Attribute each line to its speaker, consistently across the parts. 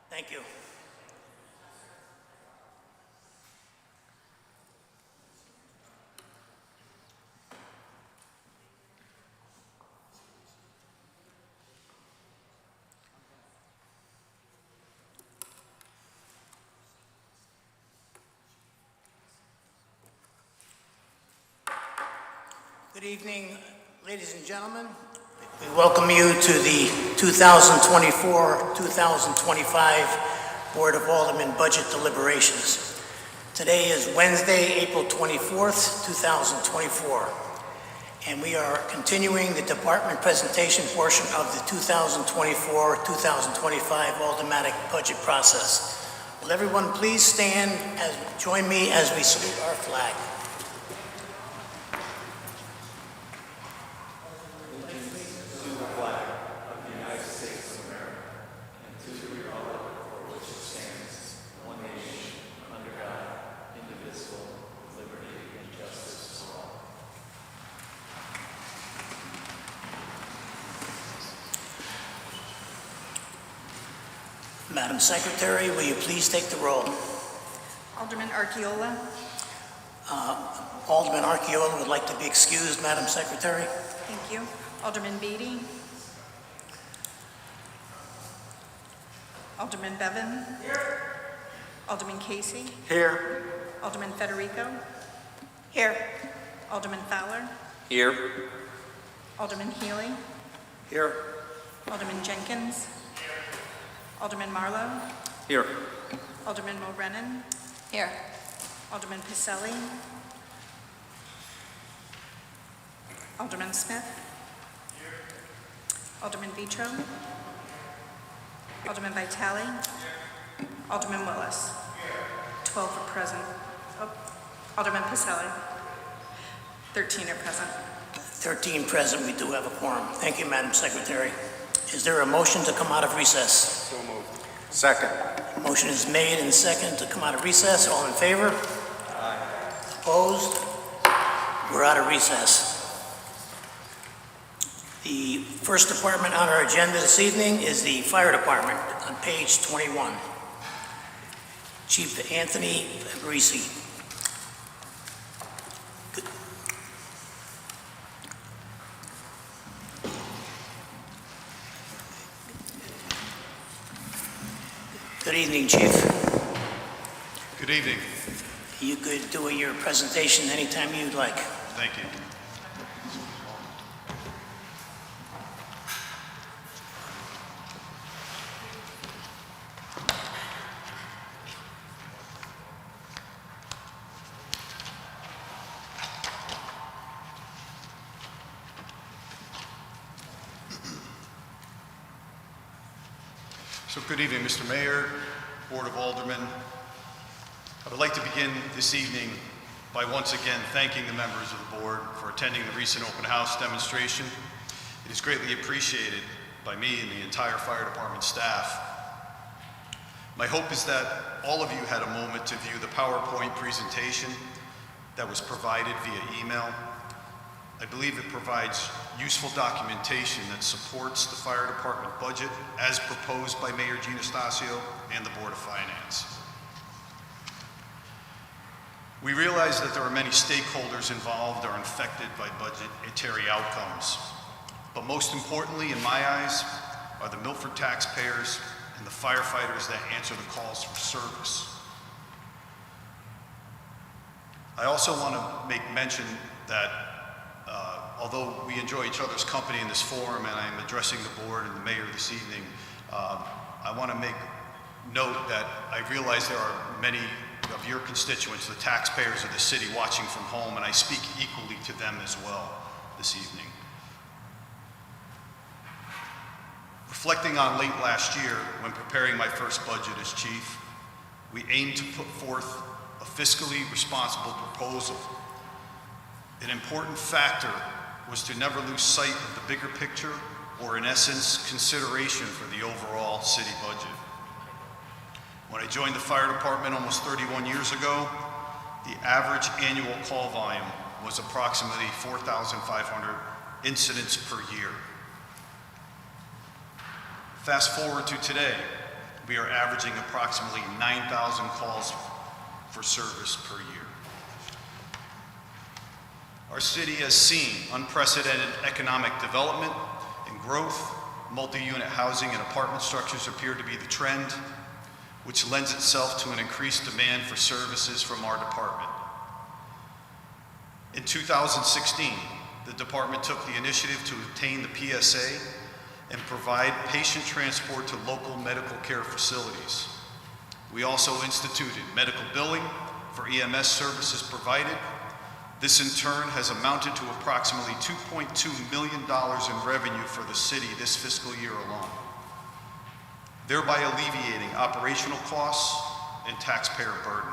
Speaker 1: Thank you. Good evening, ladies and gentlemen. We welcome you to the 2024-2025 Board of Aldermen Budget Deliberations. Today is Wednesday, April 24th, 2024, and we are continuing the department presentation portion of the 2024-2025 Aldermanic budget process. Will everyone please stand and join me as we salute our flag. Madam Secretary, will you please take the roll?
Speaker 2: Alderman Archiola.
Speaker 1: Alderman Archiola would like to be excused, Madam Secretary.
Speaker 2: Thank you. Alderman Beatty. Alderman Bevan. Here. Alderman Casey.
Speaker 3: Here.
Speaker 2: Alderman Federico. Here. Alderman Fowler.
Speaker 3: Here.
Speaker 2: Alderman Healy.
Speaker 3: Here.
Speaker 2: Alderman Jenkins. Alderman Marlowe.
Speaker 3: Here.
Speaker 2: Alderman Mulrennan. Here. Alderman Pacelli. Alderman Smith. Here. Alderman Vitro. Here. Alderman Vitale. Here. Alderman Willis. Here. 12 are present. Oh. Alderman Pacelli. 13 are present.
Speaker 1: 13 present, we do have a quorum. Thank you, Madam Secretary. Is there a motion to come out of recess?
Speaker 3: So moved. Second.
Speaker 1: Motion is made and second to come out of recess. All in favor?
Speaker 3: Aye.
Speaker 1: Opposed? We're out of recess. The first department on our agenda this evening is the Fire Department on page 21. Chief Anthony Fabrizi. Good evening, Chief.
Speaker 4: Good evening.
Speaker 1: You could do your presentation anytime you'd like.
Speaker 4: Thank you. So good evening, Mr. Mayor, Board of Aldermen. I would like to begin this evening by once again thanking the members of the board for attending the recent open house demonstration. It is greatly appreciated by me and the entire fire department staff. My hope is that all of you had a moment to view the PowerPoint presentation that was provided via email. I believe it provides useful documentation that supports the fire department budget as proposed by Mayor Gianastasio and the Board of Finance. We realize that there are many stakeholders involved or infected by budgetary outcomes, but most importantly in my eyes are the Milford taxpayers and the firefighters that answer the calls for service. I also want to make mention that although we enjoy each other's company in this forum and I'm addressing the board and the mayor this evening, I want to make note that I realize there are many of your constituents, the taxpayers of the city, watching from home, and I speak equally to them as well this evening. Reflecting on late last year, when preparing my first budget as chief, we aimed to put forth a fiscally responsible proposal. An important factor was to never lose sight of the bigger picture, or in essence, consideration for the overall city budget. When I joined the fire department almost 31 years ago, the average annual call volume was approximately 4,500 incidents per year. Fast forward to today, we are averaging approximately 9,000 calls for service per year. Our city has seen unprecedented economic development and growth. Multi-unit housing and apartment structures appear to be the trend, which lends itself to an increased demand for services from our department. In 2016, the department took the initiative to obtain the PSA and provide patient transport to local medical care facilities. We also instituted medical billing for EMS services provided. This in turn has amounted to approximately $2.2 million in revenue for the city this fiscal year alone, thereby alleviating operational costs and taxpayer burden.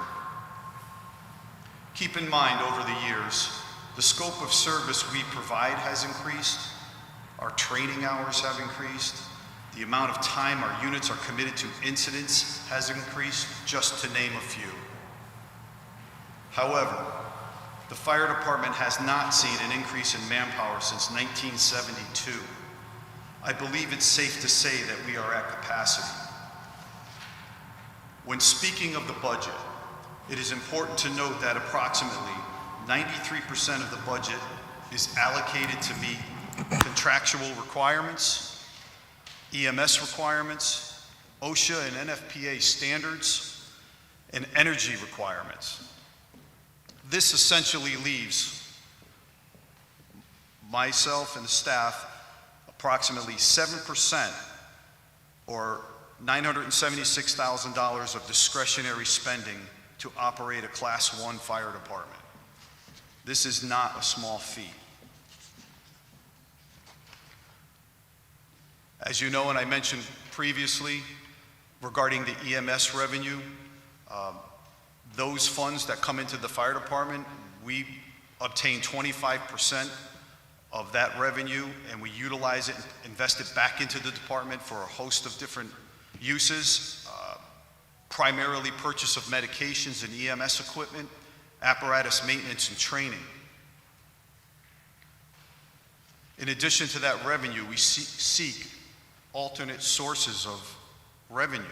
Speaker 4: Keep in mind, over the years, the scope of service we provide has increased, our training hours have increased, the amount of time our units are committed to incidents has increased, just to name a few. However, the fire department has not seen an increase in manpower since 1972. I believe it's safe to say that we are at capacity. When speaking of the budget, it is important to note that approximately 93% of the budget is allocated to meet contractual requirements, EMS requirements, OSHA and NFPA standards, and energy requirements. This essentially leaves myself and the staff approximately 7%, or $976,000 of discretionary spending to operate a Class 1 fire department. This is not a small feat. As you know, and I mentioned previously, regarding the EMS revenue, those funds that come into the fire department, we obtain 25% of that revenue, and we utilize it and invest it back into the department for a host of different uses, primarily purchase of medications and EMS equipment, apparatus maintenance and training. In addition to that revenue, we seek alternate sources of revenue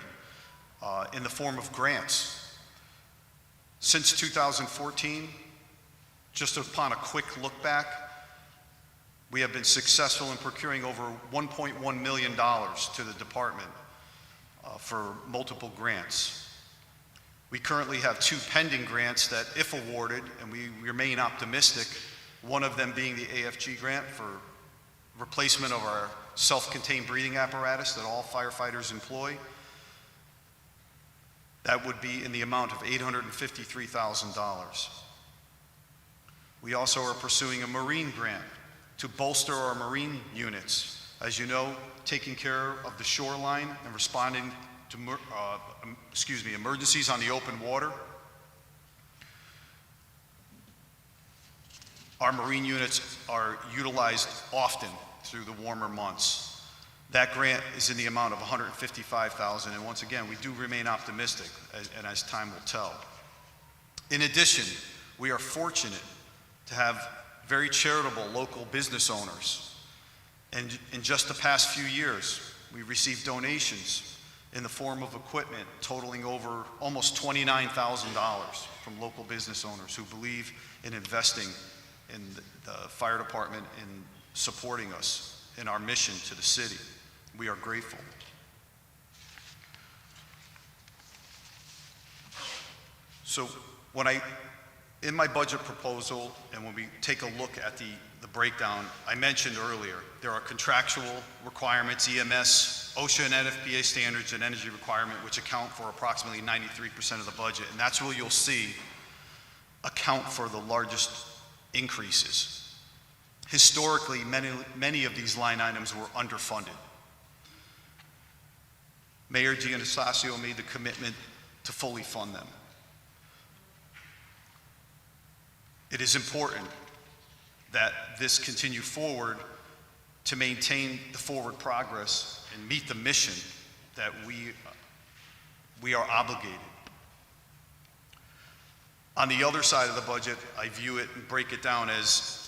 Speaker 4: in the form of grants. Since 2014, just upon a quick look back, we have been successful in procuring over $1.1 million to the department for multiple grants. We currently have 2 pending grants that, if awarded, and we remain optimistic, one of them being the AFG grant for replacement of our self-contained breathing apparatus that all firefighters employ. That would be in the amount of $853,000. We also are pursuing a Marine grant to bolster our Marine units. As you know, taking care of the shoreline and responding to emergencies on the open water. Our Marine units are utilized often through the warmer months. That grant is in the amount of $155,000, and once again, we do remain optimistic, and as time will tell. In addition, we are fortunate to have very charitable local business owners, and in just the past few years, we received donations in the form of equipment totaling over almost $29,000 from local business owners who believe in investing in the fire department and supporting us in our mission to the city. We are grateful. So in my budget proposal, and when we take a look at the breakdown, I mentioned earlier, there are contractual requirements, EMS, OSHA and NFPA standards, and energy requirement, which account for approximately 93% of the budget. And that's where you'll see account for the largest increases. Historically, many of these line items were underfunded. Mayor Giannastacio made the commitment to fully fund them. It is important that this continue forward to maintain the forward progress and meet the mission that we are obligated. On the other side of the budget, I view it and break it down as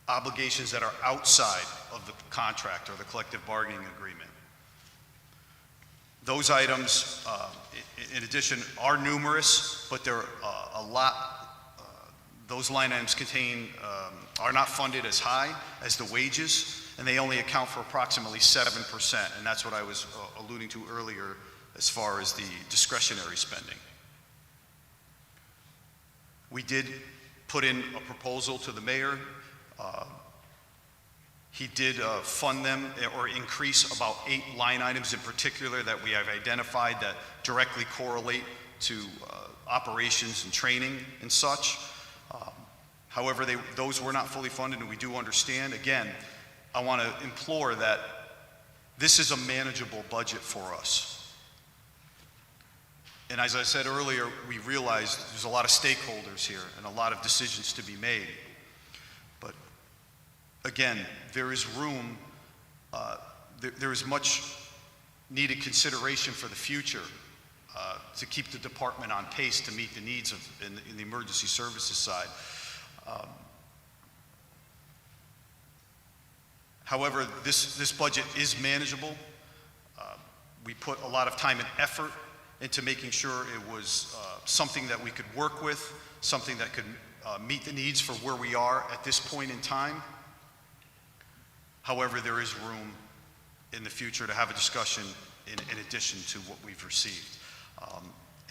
Speaker 4: obligations that are outside of the contract or the collective bargaining agreement. Those items, in addition, are numerous, but they're a lot. Those line items are not funded as high as the wages, and they only account for approximately 7%, and that's what I was alluding to earlier as far as the discretionary spending. We did put in a proposal to the mayor. He did fund them or increase about 8 line items in particular that we have identified that directly correlate to operations and training and such. However, those were not fully funded, and we do understand. Again, I want to implore that this is a manageable budget for us. And as I said earlier, we realize there's a lot of stakeholders here and a lot of decisions to be made. But again, there is room, there is much needed consideration for the future to keep the department on pace to meet the needs in the emergency services side. However, this budget is manageable. We put a lot of time and effort into making sure it was something that we could work with, something that could meet the needs for where we are at this point in time. However, there is room in the future to have a discussion in addition to what we've received.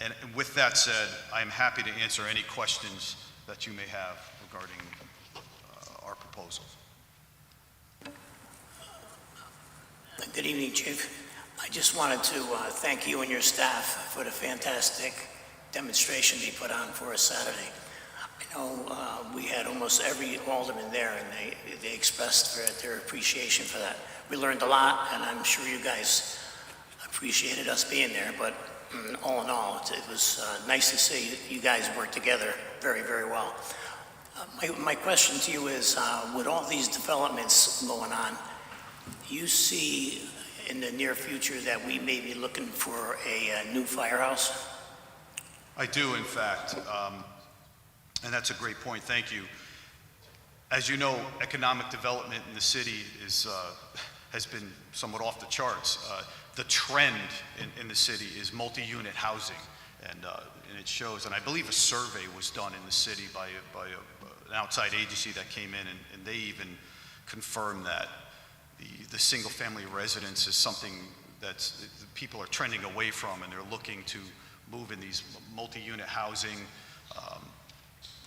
Speaker 4: And with that said, I am happy to answer any questions that you may have regarding our proposal.
Speaker 1: Good evening, Chief. I just wanted to thank you and your staff for the fantastic demonstration you put on for us Saturday. I know we had almost every alderman there, and they expressed their appreciation for that. We learned a lot, and I'm sure you guys appreciated us being there, but all in all, it was nice to see you guys work together very, very well. My question to you is, with all these developments going on, you see in the near future that we may be looking for a new firehouse?
Speaker 4: I do, in fact, and that's a great point. Thank you. As you know, economic development in the city has been somewhat off the charts. The trend in the city is multi-unit housing, and it shows. And I believe a survey was done in the city by an outside agency that came in, and they even confirmed that the single-family residence is something that people are trending away from, and they're looking to move in these multi-unit housing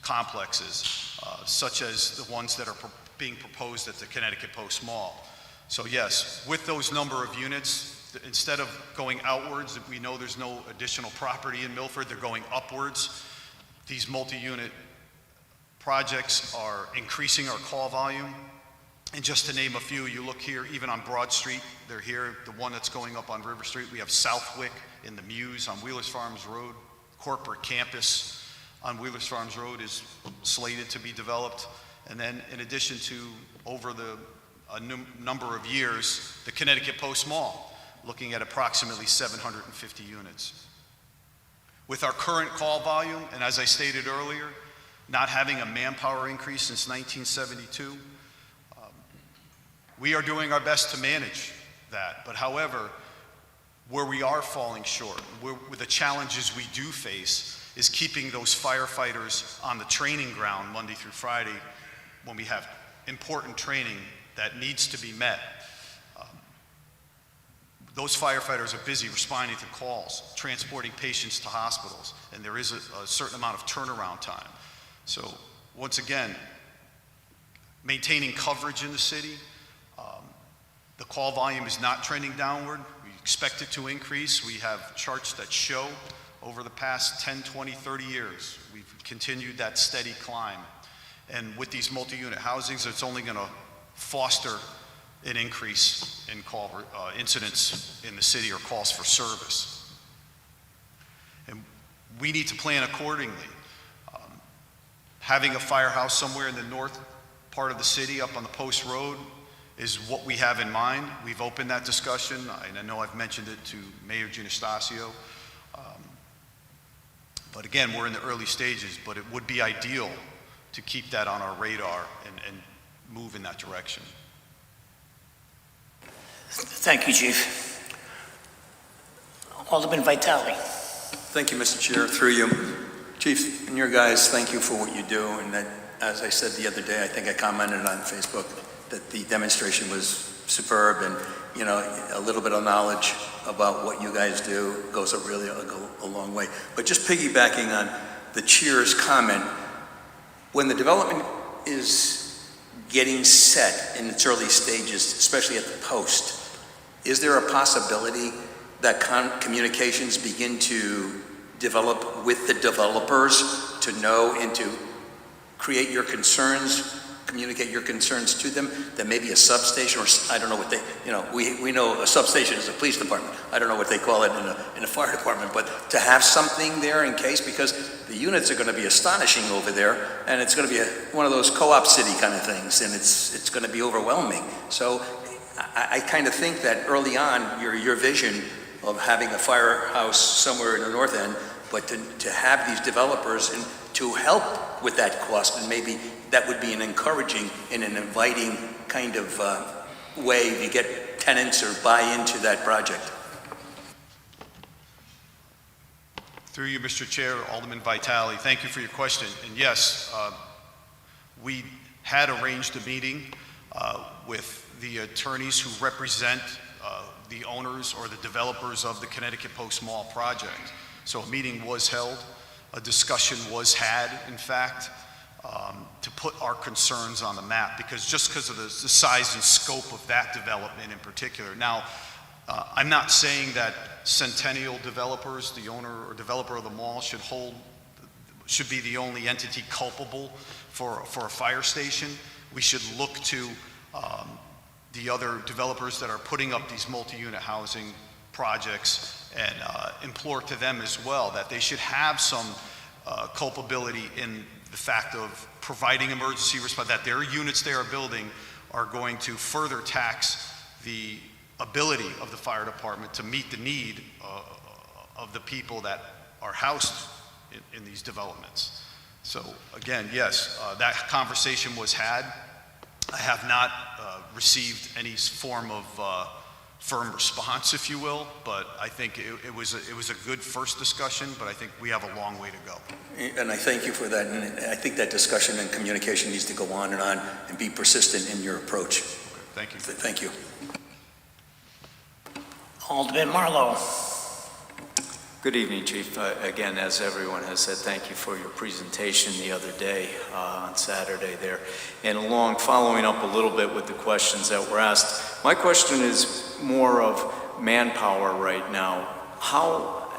Speaker 4: complexes, such as the ones that are being proposed at the Connecticut Post Mall. So yes, with those number of units, instead of going outwards, we know there's no additional property in Milford, they're going upwards. These multi-unit projects are increasing our call volume. And just to name a few, you look here, even on Broad Street, they're here. The one that's going up on River Street, we have Southwick in the Muse on Wheelers Farms Road. Corporate campus on Wheelers Farms Road is slated to be developed. And then in addition to, over a number of years, the Connecticut Post Mall, looking at approximately 750 units. With our current call volume, and as I stated earlier, not having a manpower increase since 1972, we are doing our best to manage that. But however, where we are falling short, with the challenges we do face, is keeping those firefighters on the training ground Monday through Friday when we have important training that needs to be met. Those firefighters are busy responding to calls, transporting patients to hospitals, and there is a certain amount of turnaround time. So once again, maintaining coverage in the city. The call volume is not trending downward. We expect it to increase. We have charts that show over the past 10, 20, 30 years, we've continued that steady climb. And with these multi-unit housings, it's only going to foster an increase in call incidents in the city or calls for service. And we need to plan accordingly. Having a firehouse somewhere in the north part of the city up on the Post Road is what we have in mind. We've opened that discussion, and I know I've mentioned it to Mayor Gianastasio. But again, we're in the early stages, but it would be ideal to keep that on our radar and move in that direction.
Speaker 1: Thank you, Chief. Alderman Vitale.
Speaker 3: Thank you, Mr. Chair. Through you. Chief, and your guys, thank you for what you do. And that, as I said the other day, I think I commented on Facebook that the demonstration was superb, and, you know, a little bit of knowledge about what you guys do goes a long way. But just piggybacking on the Chair's comment, when the development is getting set in its early stages, especially at the post, is there a possibility that communications begin to develop with the developers to know and to create your concerns, communicate your concerns to them, that maybe a substation, or I don't know what they, you know, we know a substation is a police department. I don't know what they call it in a fire department, but to have something there in case, because the units are going to be astonishing over there, and it's going to be one of those co-op city kind of things, and it's going to be overwhelming. So I kind of think that early on, your vision of having a firehouse somewhere in the north end, but to have these developers and to help with that cost, and maybe that would be an encouraging and an inviting kind of way to get tenants or buy into that project.
Speaker 4: Through you, Mr. Chair, Alderman Vitale, thank you for your question. And yes, we had arranged a meeting with the attorneys who represent the owners or the developers of the Connecticut Post Mall project. So a meeting was held, a discussion was had, in fact, to put our concerns on the map, because just because of the size and scope of that development in particular. Now, I'm not saying that Centennial developers, the owner or developer of the mall, should be the only entity culpable for a fire station. We should look to the other developers that are putting up these multi-unit housing projects and implore to them as well that they should have some culpability in the fact of providing emergency response, that their units they are building are going to further tax the ability of the fire department to meet the need of the people that are housed in these developments. So again, yes, that conversation was had. I have not received any form of firm response, if you will, but I think it was a good first discussion, but I think we have a long way to go.
Speaker 3: And I thank you for that, and I think that discussion and communication needs to go on and be persistent in your approach.
Speaker 4: Okay, thank you.
Speaker 3: Thank you.
Speaker 1: Alderman Marlowe.
Speaker 5: Good evening, Chief. Again, as everyone has said, thank you for your presentation the other day on Saturday there. And following up a little bit with the questions that were asked, my question is more of manpower right now. How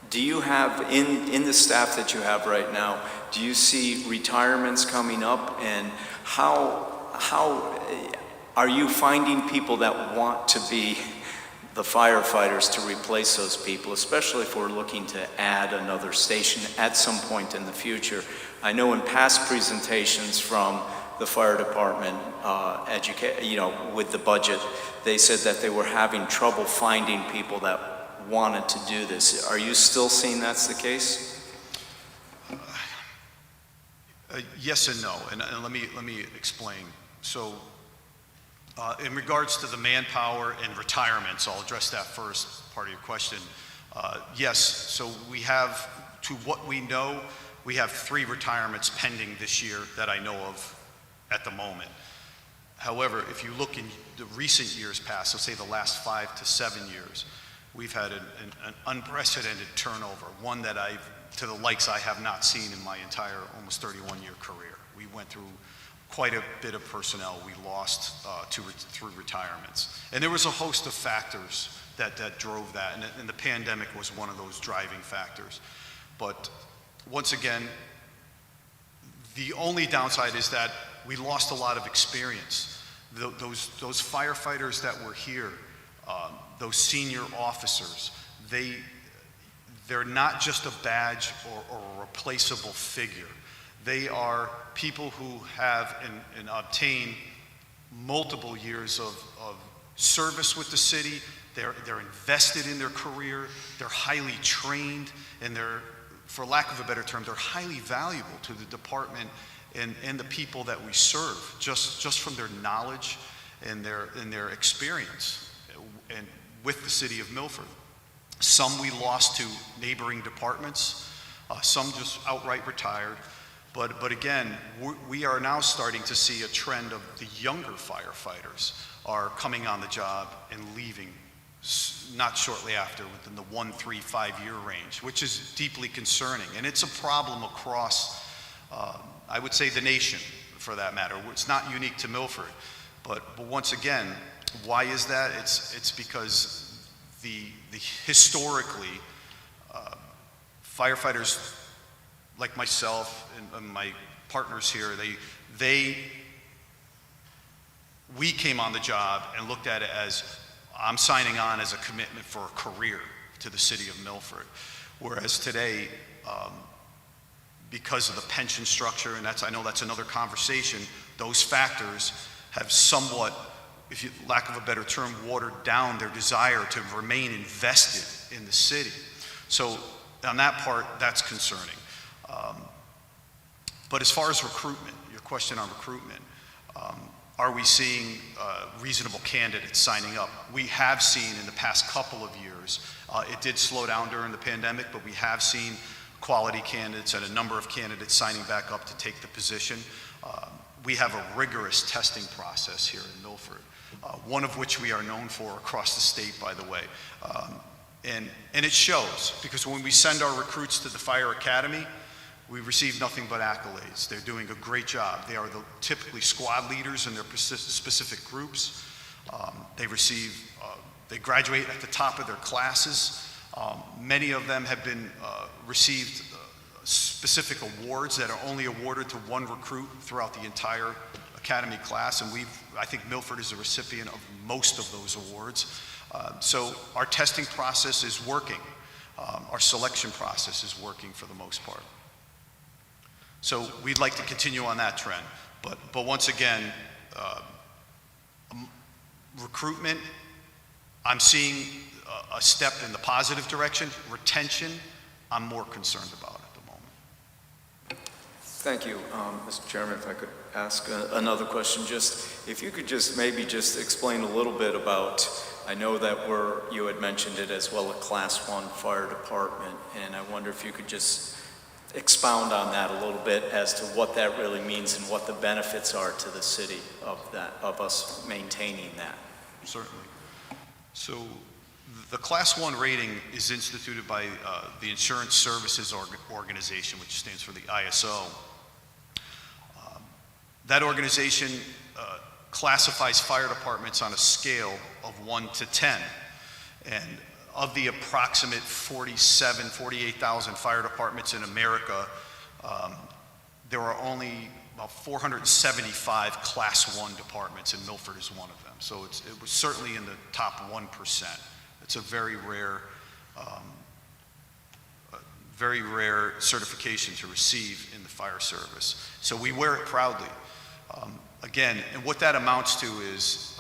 Speaker 5: do you have, in the staff that you have right now, do you see retirements coming up, and how are you finding people that want to be the firefighters to replace those people, especially if we're looking to add another station at some point in the future? I know in past presentations from the fire department, with the budget, they said that they were having trouble finding people that wanted to do this. Are you still seeing that's the case?
Speaker 4: Yes and no, and let me explain. So, in regards to the manpower and retirements, I'll address that first part of your question. Yes, so we have, to what we know, we have 3 retirements pending this year that I know of at the moment. However, if you look in the recent years past, so say the last 5 to 7 years, we've had an unprecedented turnover, one that to the likes I have not seen in my entire almost 31-year career. We went through quite a bit of personnel we lost through retirements. And there was a host of factors that drove that, and the pandemic was one of those driving factors. But once again, the only downside is that we lost a lot of experience. Those firefighters that were here, those senior officers, they're not just a badge or a replaceable figure. They are people who have and obtain multiple years of service with the city. They're invested in their career. They're highly trained, and for lack of a better term, they're highly valuable to the department and the people that we serve, just from their knowledge and their experience and with the city of Milford. Some we lost to neighboring departments, some just outright retired. But again, we are now starting to see a trend of the younger firefighters are coming on the job and leaving not shortly after, within the 1, 3, 5-year range, which is deeply concerning. And it's a problem across, I would say, the nation, for that matter. It's not unique to Milford. But once again, why is that? It's because the historically, firefighters like myself and my partners here, we came on the job and looked at it as, I'm signing on as a commitment for a career to the city of Milford. Whereas today, because of the pension structure, and I know that's another conversation, those factors have somewhat, if you lack of a better term, watered down their desire to remain invested in the city. So on that part, that's concerning. But as far as recruitment, your question on recruitment, are we seeing reasonable candidates signing up? We have seen in the past couple of years, it did slow down during the pandemic, but we have seen quality candidates and a number of candidates signing back up to take the position. We have a rigorous testing process here in Milford, one of which we are known for across the state, by the way. And it shows, because when we send our recruits to the fire academy, we receive nothing but accolades. They're doing a great job. They are typically squad leaders in their specific groups. They graduate at the top of their classes. Many of them have been received specific awards that are only awarded to one recruit throughout the entire academy class, and I think Milford is a recipient of most of those awards. So our testing process is working. Our selection process is working for the most part. So we'd like to continue on that trend. But once again, recruitment, I'm seeing a step in the positive direction. Retention, I'm more concerned about at the moment.
Speaker 5: Thank you, Mr. Chairman. If I could ask another question, if you could maybe explain a little bit about, I know that you had mentioned it as well, a Class 1 fire department, and I wonder if you could just expound on that a little bit as to what that really means and what the benefits are to the city of us maintaining that.
Speaker 4: Certainly. So the Class 1 rating is instituted by the Insurance Services Organization, which stands for the ISO. That organization classifies fire departments on a scale of 1 to 10. And of the approximate 48,000 fire departments in America, there are only about 475 Class 1 departments, and Milford is one of them. So it was certainly in the top 1%. It's a very rare certification to receive in the fire service. So we wear it proudly. Again, and what that amounts to is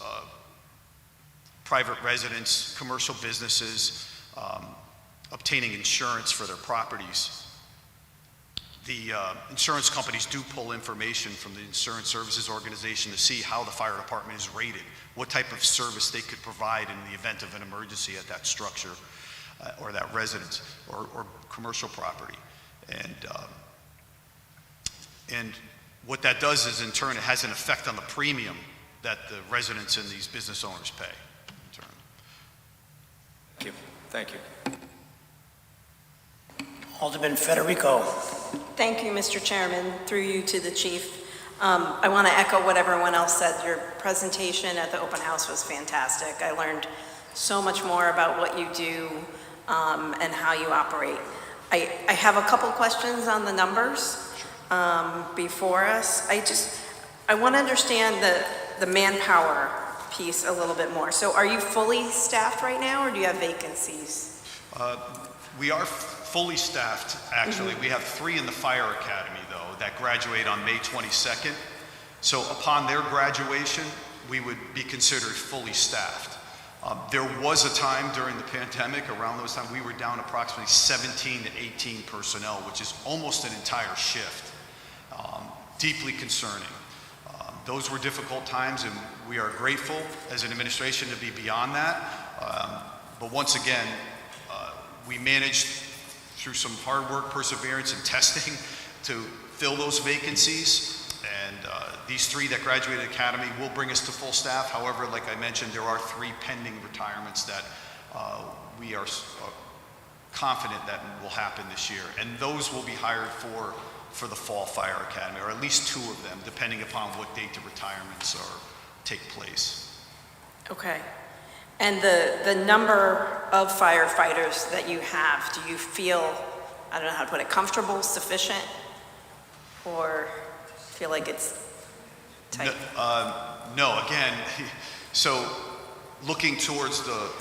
Speaker 4: private residents, commercial businesses, obtaining insurance for their properties. The insurance companies do pull information from the Insurance Services Organization to see how the fire department is rated, what type of service they could provide in the event of an emergency at that structure or that residence or commercial property. And what that does is, in turn, it has an effect on the premium that the residents and these business owners pay.
Speaker 5: Thank you.
Speaker 1: Alderman Federico.
Speaker 6: Thank you, Mr. Chairman. Through you to the chief. I want to echo what everyone else said. Your presentation at the open house was fantastic. I learned so much more about what you do and how you operate. I have a couple questions on the numbers before us. I want to understand the manpower piece a little bit more. So are you fully staffed right now, or do you have vacancies?
Speaker 4: We are fully staffed, actually. We have 3 in the fire academy, though, that graduate on May 22nd. So upon their graduation, we would be considered fully staffed. There was a time during the pandemic, around those times, we were down approximately 17 to 18 personnel, which is almost an entire shift. Deeply concerning. Those were difficult times, and we are grateful as an administration to be beyond that. But once again, We managed through some hard work, perseverance, and testing to fill those vacancies. And these 3 that graduated academy will bring us to full staff. However, like I mentioned, there are 3 pending retirements that we are confident that will happen this year. And those will be hired for the Fall Fire Academy, or at least 2 of them, depending upon what date the retirements take place.
Speaker 6: Okay. And the number of firefighters that you have, do you feel, I don't know how to put it, comfortable, sufficient, or feel like it's tight?
Speaker 4: No, again, so looking towards the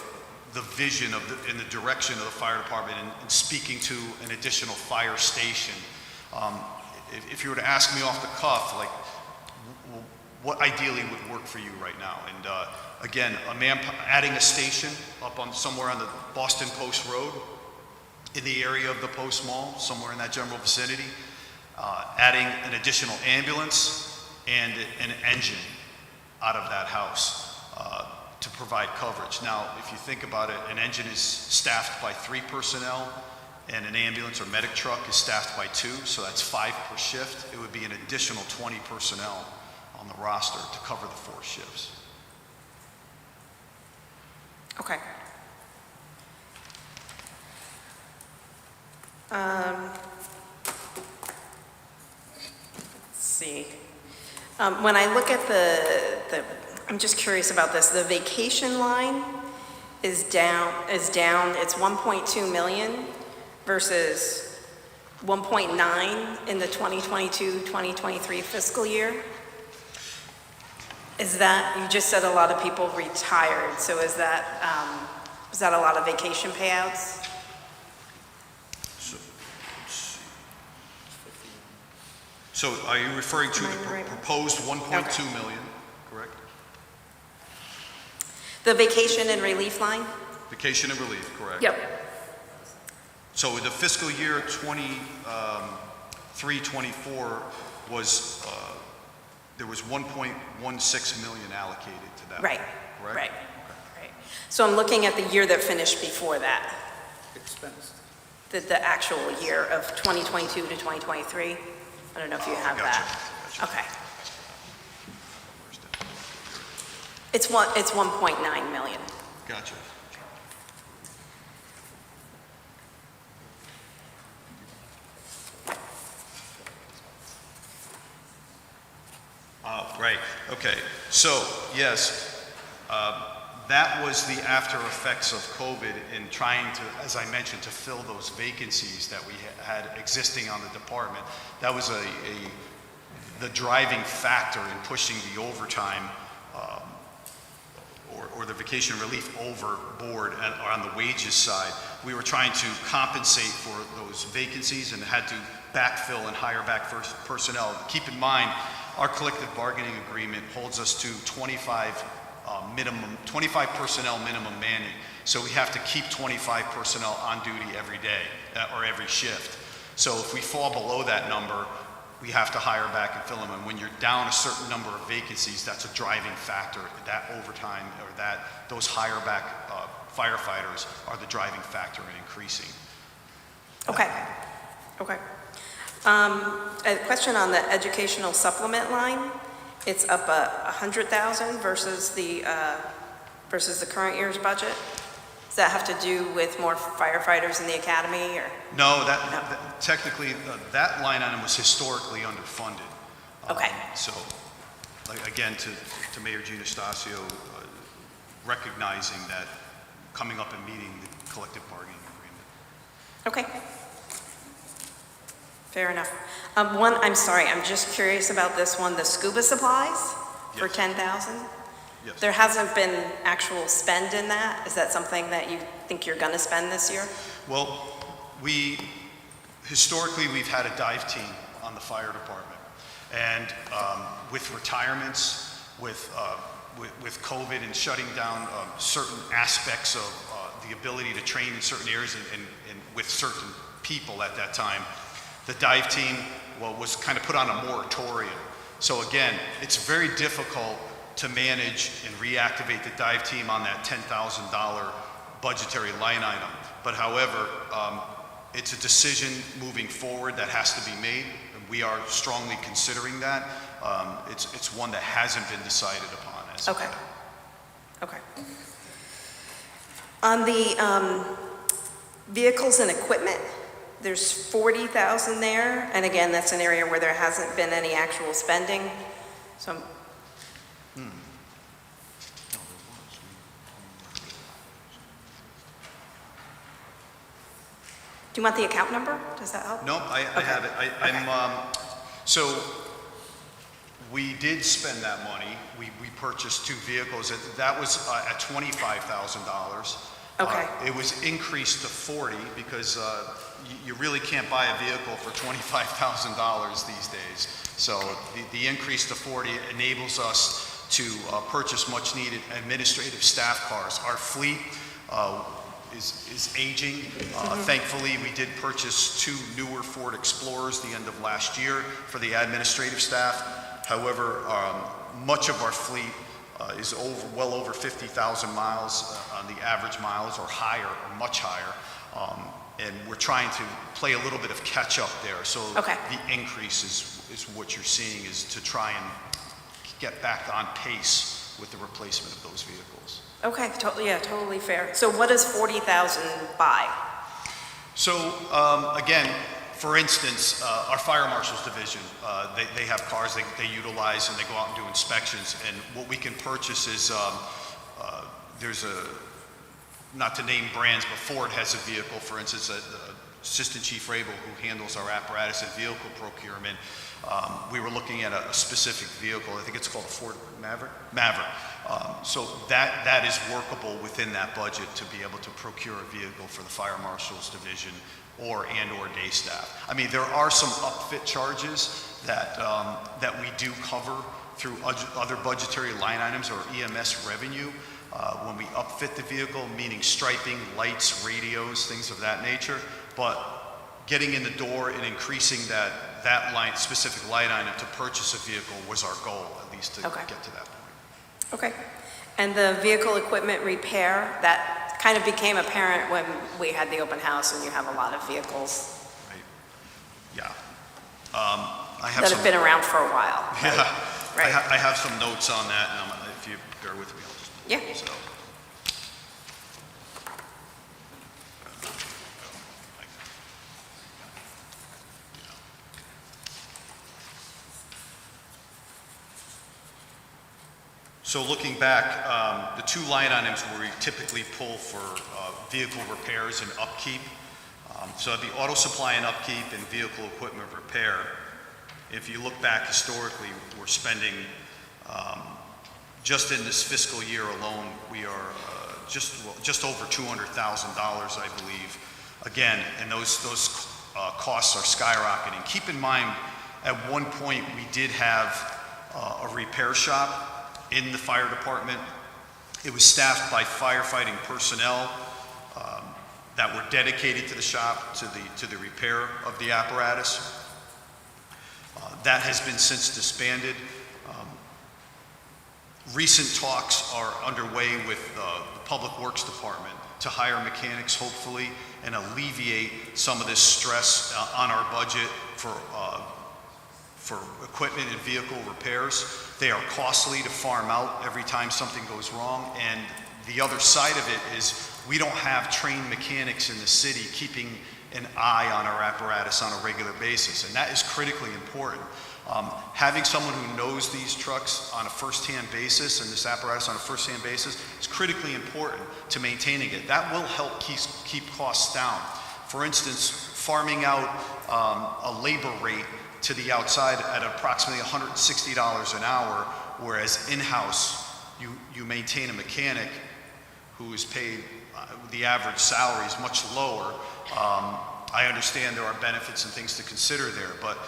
Speaker 4: vision and the direction of the fire department and speaking to an additional fire station, if you were to ask me off the cuff, like, what ideally would work for you right now? And again, adding a station up on somewhere on the Boston Post Road, in the area of the Post Mall, somewhere in that general vicinity, adding an additional ambulance and an engine out of that house to provide coverage. Now, if you think about it, an engine is staffed by 3 personnel, and an ambulance or medic truck is staffed by 2, so that's 5 per shift. It would be an additional 20 personnel on the roster to cover the 4 shifts.
Speaker 6: Okay. Let's see. When I look at I'm just curious about this. The vacation line is down. It's 1.2 million versus 1.9 in the 2022-2023 fiscal year. Is that, you just said a lot of people retired, so is that a lot of vacation payouts?
Speaker 4: So, let's see. So are you referring to the proposed 1.2 million, correct?
Speaker 6: The vacation and relief line?
Speaker 4: Vacation and relief, correct?
Speaker 6: Yep.
Speaker 4: So in the fiscal year 23-24 was, there was 1.16 million allocated to that.
Speaker 6: Right,
Speaker 4: correct?
Speaker 6: right,
Speaker 4: Okay.
Speaker 6: right. So I'm looking at the year that finished before that,
Speaker 3: Expense.
Speaker 6: the actual year of 2022 to 2023. I don't know if you have
Speaker 4: Gotcha,
Speaker 6: that.
Speaker 4: gotcha.
Speaker 6: Okay.
Speaker 4: Where's that?
Speaker 6: It's 1.9 million.
Speaker 4: Gotcha. Right, okay. So, yes, that was the after effects of COVID in trying to, as I mentioned, to fill those vacancies that we had existing on the department. That was the driving factor in pushing the overtime or the vacation relief overboard on the wages side. We were trying to compensate for those vacancies and had to backfill and hire back personnel. Keep in mind, our collective bargaining agreement holds us to 25 personnel minimum manning. So we have to keep 25 personnel on duty every day or every shift. So if we fall below that number, we have to hire back and fill them. And when you're down a certain number of vacancies, that's a driving factor. That overtime or those hire back firefighters are the driving factor in increasing.
Speaker 6: Okay, okay. A question on the educational supplement line. It's up 100,000 versus the current year's budget. Does that have to do with more firefighters in the academy, or?
Speaker 4: No, technically, that line item was historically underfunded.
Speaker 6: Okay.
Speaker 4: So, again, to Mayor Gianastasio, recognizing that, coming up and meeting the collective bargaining agreement.
Speaker 6: Okay. Fair enough. I'm sorry, I'm just curious about this one, the scuba supplies for
Speaker 4: Yes.
Speaker 6: 10,000?
Speaker 4: Yes.
Speaker 6: There hasn't been actual spend in that? Is that something that you think you're gonna spend this year?
Speaker 4: Well, historically, we've had a dive team on the fire department. And with retirements, with COVID and shutting down certain aspects of the ability to train in certain areas and with certain people at that time, the dive team was kind of put on a moratorium. So again, it's very difficult to manage and reactivate the dive team on that $10,000 budgetary line item. But however, it's a decision moving forward that has to be made. We are strongly considering that. It's one that hasn't been decided upon as of
Speaker 6: Okay.
Speaker 4: yet.
Speaker 6: Okay. On the vehicles and equipment, there's 40,000 there, and again, that's an area where there hasn't been any actual spending, so do you want the account number? Does that help?
Speaker 4: No, I have it. So we did spend that money. We purchased 2 vehicles. That was at $25,000.
Speaker 6: Okay.
Speaker 4: It was increased to 40 because you really can't buy a vehicle for $25,000 these days. So the increase to 40 enables us to purchase much needed administrative staff cars. Our fleet is aging. Thankfully, we did purchase 2 newer Ford Explorers the end of last year for the administrative staff. However, much of our fleet is well over 50,000 miles on the average miles, or higher, or much higher. And we're trying to play a little bit of catch up there. So
Speaker 6: Okay.
Speaker 4: the increase is what you're seeing, is to try and get back on pace with the replacement of those vehicles.
Speaker 6: Okay, totally fair. So what does 40,000 buy?
Speaker 4: So again, for instance, our fire marshal's division, they have cars they utilize, and they go out and do inspections. And what we can purchase is, there's not to name brands, but Ford has a vehicle, for instance, Assistant Chief Rabel, who handles our apparatus and vehicle procurement. We were looking at a specific vehicle. I think it's called a Ford Maverick. So that is workable within that budget to be able to procure a vehicle for the fire marshal's division or day staff. I mean, there are some upfit charges that we do cover through other budgetary line items or EMS revenue when we upfit the vehicle, meaning striping, lights, radios, things of that nature. But getting in the door and increasing that specific line item to purchase a vehicle was our goal, at least to
Speaker 6: Okay.
Speaker 4: get to that point.
Speaker 6: Okay. And the vehicle equipment repair, that kind of became apparent when we had the open house and you have a lot of vehicles
Speaker 4: Right. Yeah. I have
Speaker 6: that
Speaker 4: some.
Speaker 6: have been around for a while. Right?
Speaker 4: Yeah.
Speaker 6: Right.
Speaker 4: I have some notes on that, and if you bear with me, I'll just.
Speaker 6: Yeah.
Speaker 4: So. So looking back, the 2 line items where we typically pull for vehicle repairs and upkeep. So that'd be auto supply and upkeep and vehicle equipment repair. If you look back historically, we're spending, just in this fiscal year alone, we are just over $200,000, I believe. Again, and those costs are skyrocketing. Keep in mind, at one point, we did have a repair shop in the fire department. It was staffed by firefighting personnel that were dedicated to the shop, to the repair of the apparatus. That has been since disbanded. Recent talks are underway with the Public Works Department to hire mechanics, hopefully, and alleviate some of this stress on our budget for equipment and vehicle repairs. They are costly to farm out every time something goes wrong, and the other side of it is we don't have trained mechanics in the city keeping an eye on our apparatus on a regular basis, and that is critically important. Having someone who knows these trucks on a first-hand basis and this apparatus on a first-hand basis is critically important to maintaining it. That will help keep costs down. For instance, farming out a labor rate to the outside at approximately $160 an hour, whereas in-house you maintain a mechanic who is paid, the average salary is much lower. I understand there are benefits and things to consider there, but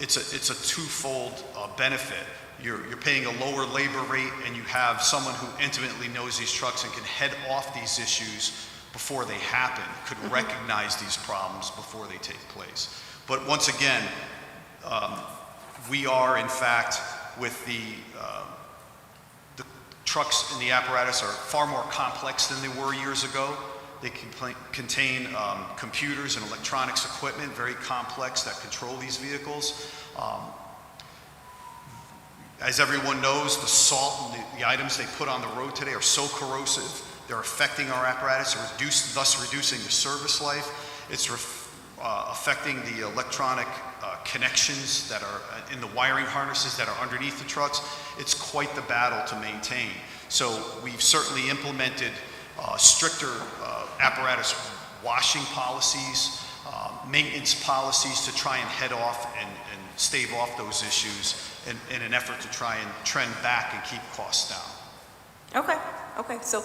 Speaker 4: it's a twofold benefit. You're paying a lower labor rate, and you have someone who intimately knows these trucks and can head off these issues before they happen, could recognize these problems before they take place. But once again, we are, in fact, with the trucks and the apparatus are far more complex than they were years ago. They contain computers and electronics equipment, very complex, that control these vehicles. As everyone knows, the salt and the items they put on the road today are so corrosive, they're affecting our apparatus, thus reducing the service life. It's affecting the electronic connections that are in the wiring harnesses that are underneath the trucks. It's quite the battle to maintain. So we've certainly implemented stricter apparatus washing policies, maintenance policies to try and head off and stave off those issues in an effort to try and trend back and keep costs down.
Speaker 6: Okay, so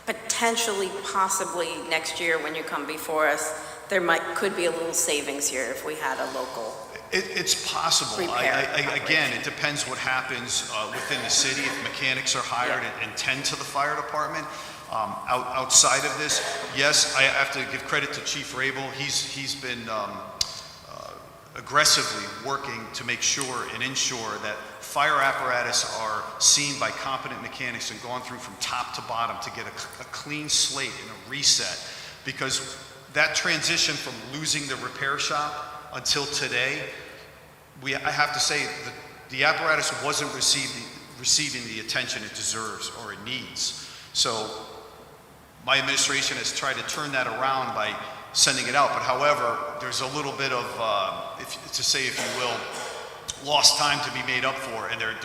Speaker 6: potentially, possibly next year when you come before us, there could be a little savings here if we had a local.
Speaker 4: It's possible. Again, it depends what happens within the city. If mechanics are hired and tend to the fire department. Outside of this, yes, I have to give credit to Chief Rabel. He's been aggressively working to make sure and ensure that fire apparatus are seen by competent mechanics and gone through from top to bottom to get a clean slate and a reset. Because that transition from losing the repair shop until today, I have to say that the apparatus wasn't receiving the attention it deserves or it needs. So my administration has tried to turn that around by sending it out. But however, there's a little bit of, if you will, lost time to be made up for, and they're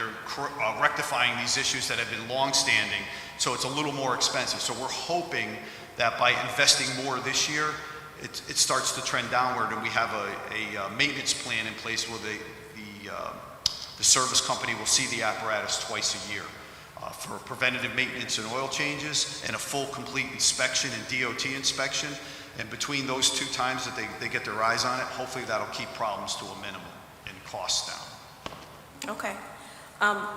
Speaker 4: rectifying these issues that have been long-standing. So it's a little more expensive. So we're hoping that by investing more this year, it starts to trend downward, and we have a maintenance plan in place where the service company will see the apparatus twice a year for preventative maintenance and oil changes and a full complete inspection and DOT inspection. And between those two times that they get their eyes on it, hopefully that'll keep problems to a minimum and costs down.
Speaker 6: Okay.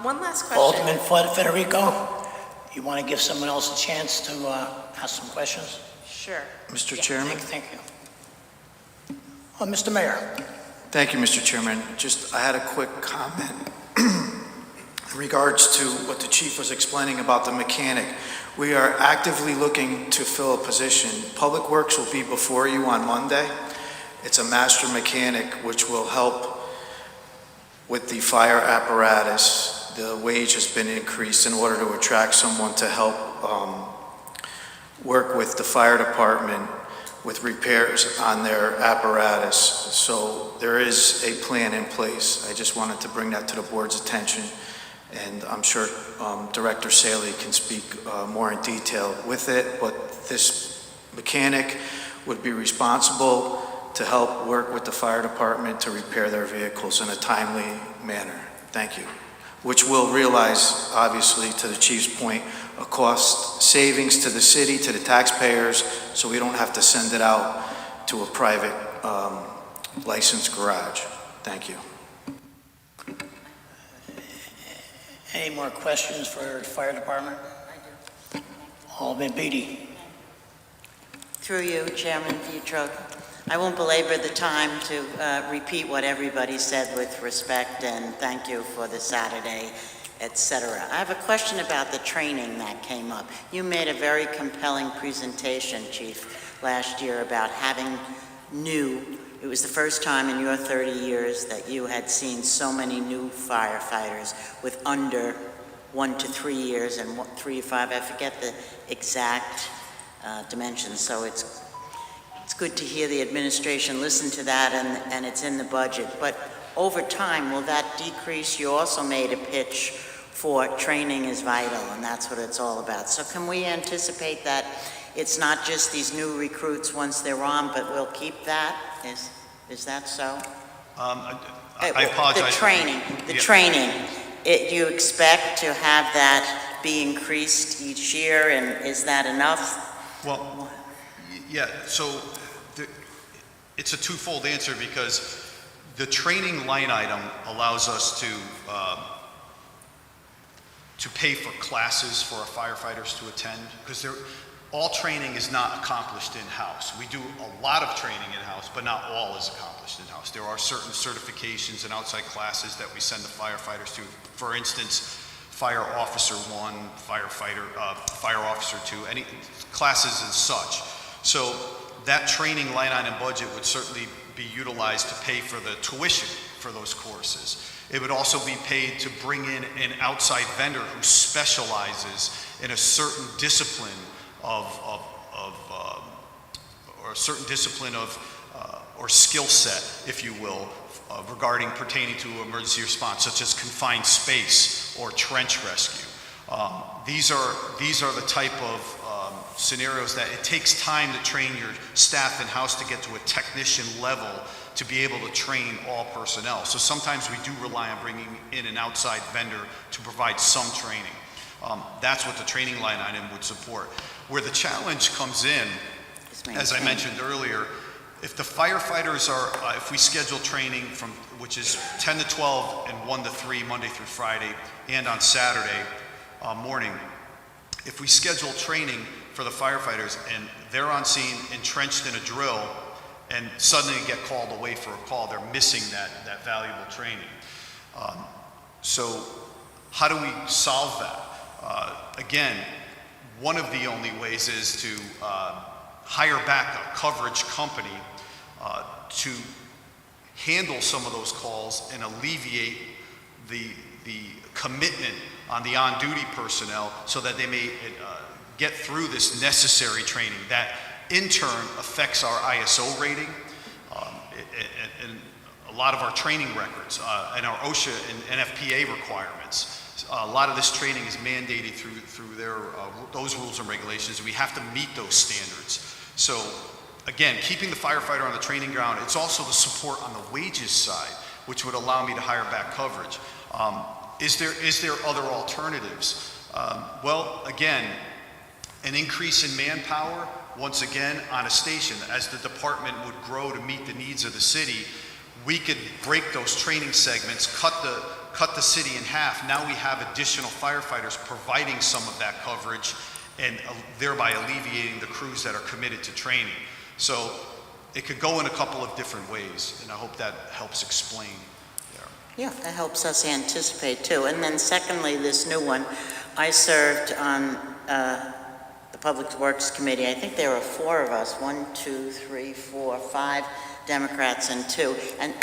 Speaker 6: One last question.
Speaker 1: Alderman Federico, you want to give someone else a chance to ask some questions?
Speaker 6: Sure.
Speaker 7: Mr.
Speaker 6: Yeah,
Speaker 7: Chairman?
Speaker 1: Thank you. Mr. Mayor.
Speaker 7: Thank you, Mr. Chairman. I had a quick comment in regards to what the chief was explaining about the mechanic. We are actively looking to fill a position. Public Works will be before you on Monday. It's a master mechanic which will help with the fire apparatus. The wage has been increased in order to attract someone to help work with the fire department with repairs on their apparatus. So there is a plan in place. I just wanted to bring that to the board's attention, and I'm sure Director Saley can speak more in detail with it, but this mechanic would be responsible to help work with the fire department to repair their vehicles in a timely manner. Thank you. Which will realize, obviously, to the chief's point, a cost savings to the city, to the taxpayers, so we don't have to send it out to a private licensed garage. Thank you.
Speaker 1: Any more questions for the fire department? I do. Alderman Beatty.
Speaker 8: Through you, Chairman Vitro, I won't belabor the time to repeat what everybody said with respect and thank you for the Saturday, etc. I have a question about the training that came up. You made a very compelling presentation, Chief, last year about having it was the first time in your 30 years that you had seen so many new firefighters with under 1 to 3 years and 3 to 5, I forget the exact dimensions, so it's good to hear the administration listen to that and it's in the budget. But over time, will that decrease? You also made a pitch for training is vital, and that's what it's all about. So can we anticipate that it's not just these new recruits once they're on, but we'll keep that? Is that so?
Speaker 4: I apologize.
Speaker 8: The training. You expect to have that be increased each year, and is that enough?
Speaker 4: Well, yeah, so it's a twofold answer, because the training line item allows us to pay for classes for our firefighters to attend, because all training is not accomplished in-house. We do a lot of training in-house, but not all is accomplished in-house. There are certain certifications and outside classes that we send the firefighters to. For instance, Fire Officer 1, Fire Officer 2, any classes as such. So that training line item budget would certainly be utilized to pay for the tuition for those courses. It would also be paid to bring in an outside vendor who specializes in a certain discipline or skill set, if you will, regarding pertaining to emergency response, such as confined space or trench rescue. These are the type of scenarios that it takes time to train your staff in-house to get to a technician level to be able to train all personnel. So sometimes we do rely on bringing in an outside vendor to provide some training. That's what the training line item would support. Where the challenge comes in, as I mentioned earlier, if the firefighters are, if we schedule training from, which is 10 to 12 and 1 to 3, Monday through Friday, and on Saturday morning, if we schedule training for the firefighters and they're on scene entrenched in a drill and suddenly get called away for a call, they're missing that valuable training. So how do we solve that? Again, one of the only ways is to hire back a coverage company to handle some of those calls and alleviate the commitment on the on-duty personnel so that they may get through this necessary training. That in turn affects our ISO rating and a lot of our training records and our OSHA and NFPA requirements. A lot of this training is mandated through their those rules and regulations. We have to meet those standards. So again, keeping the firefighter on the training ground, it's also the support on the wages side, which would allow me to hire back coverage. Is there other alternatives? Well, again, an increase in manpower, once again, on a station. As the department would grow to meet the needs of the city, we could break those training segments, cut the city in half. Now we have additional firefighters providing some of that coverage and thereby alleviating the crews that are committed to training. So it could go in a couple of different ways, and I hope that helps explain there.
Speaker 8: Yeah, that helps us anticipate too. And then secondly, this new one, I served on the Public Works Committee. I think there were 4 of us, 1, 2, 3, 4, 5 Democrats and 2. And,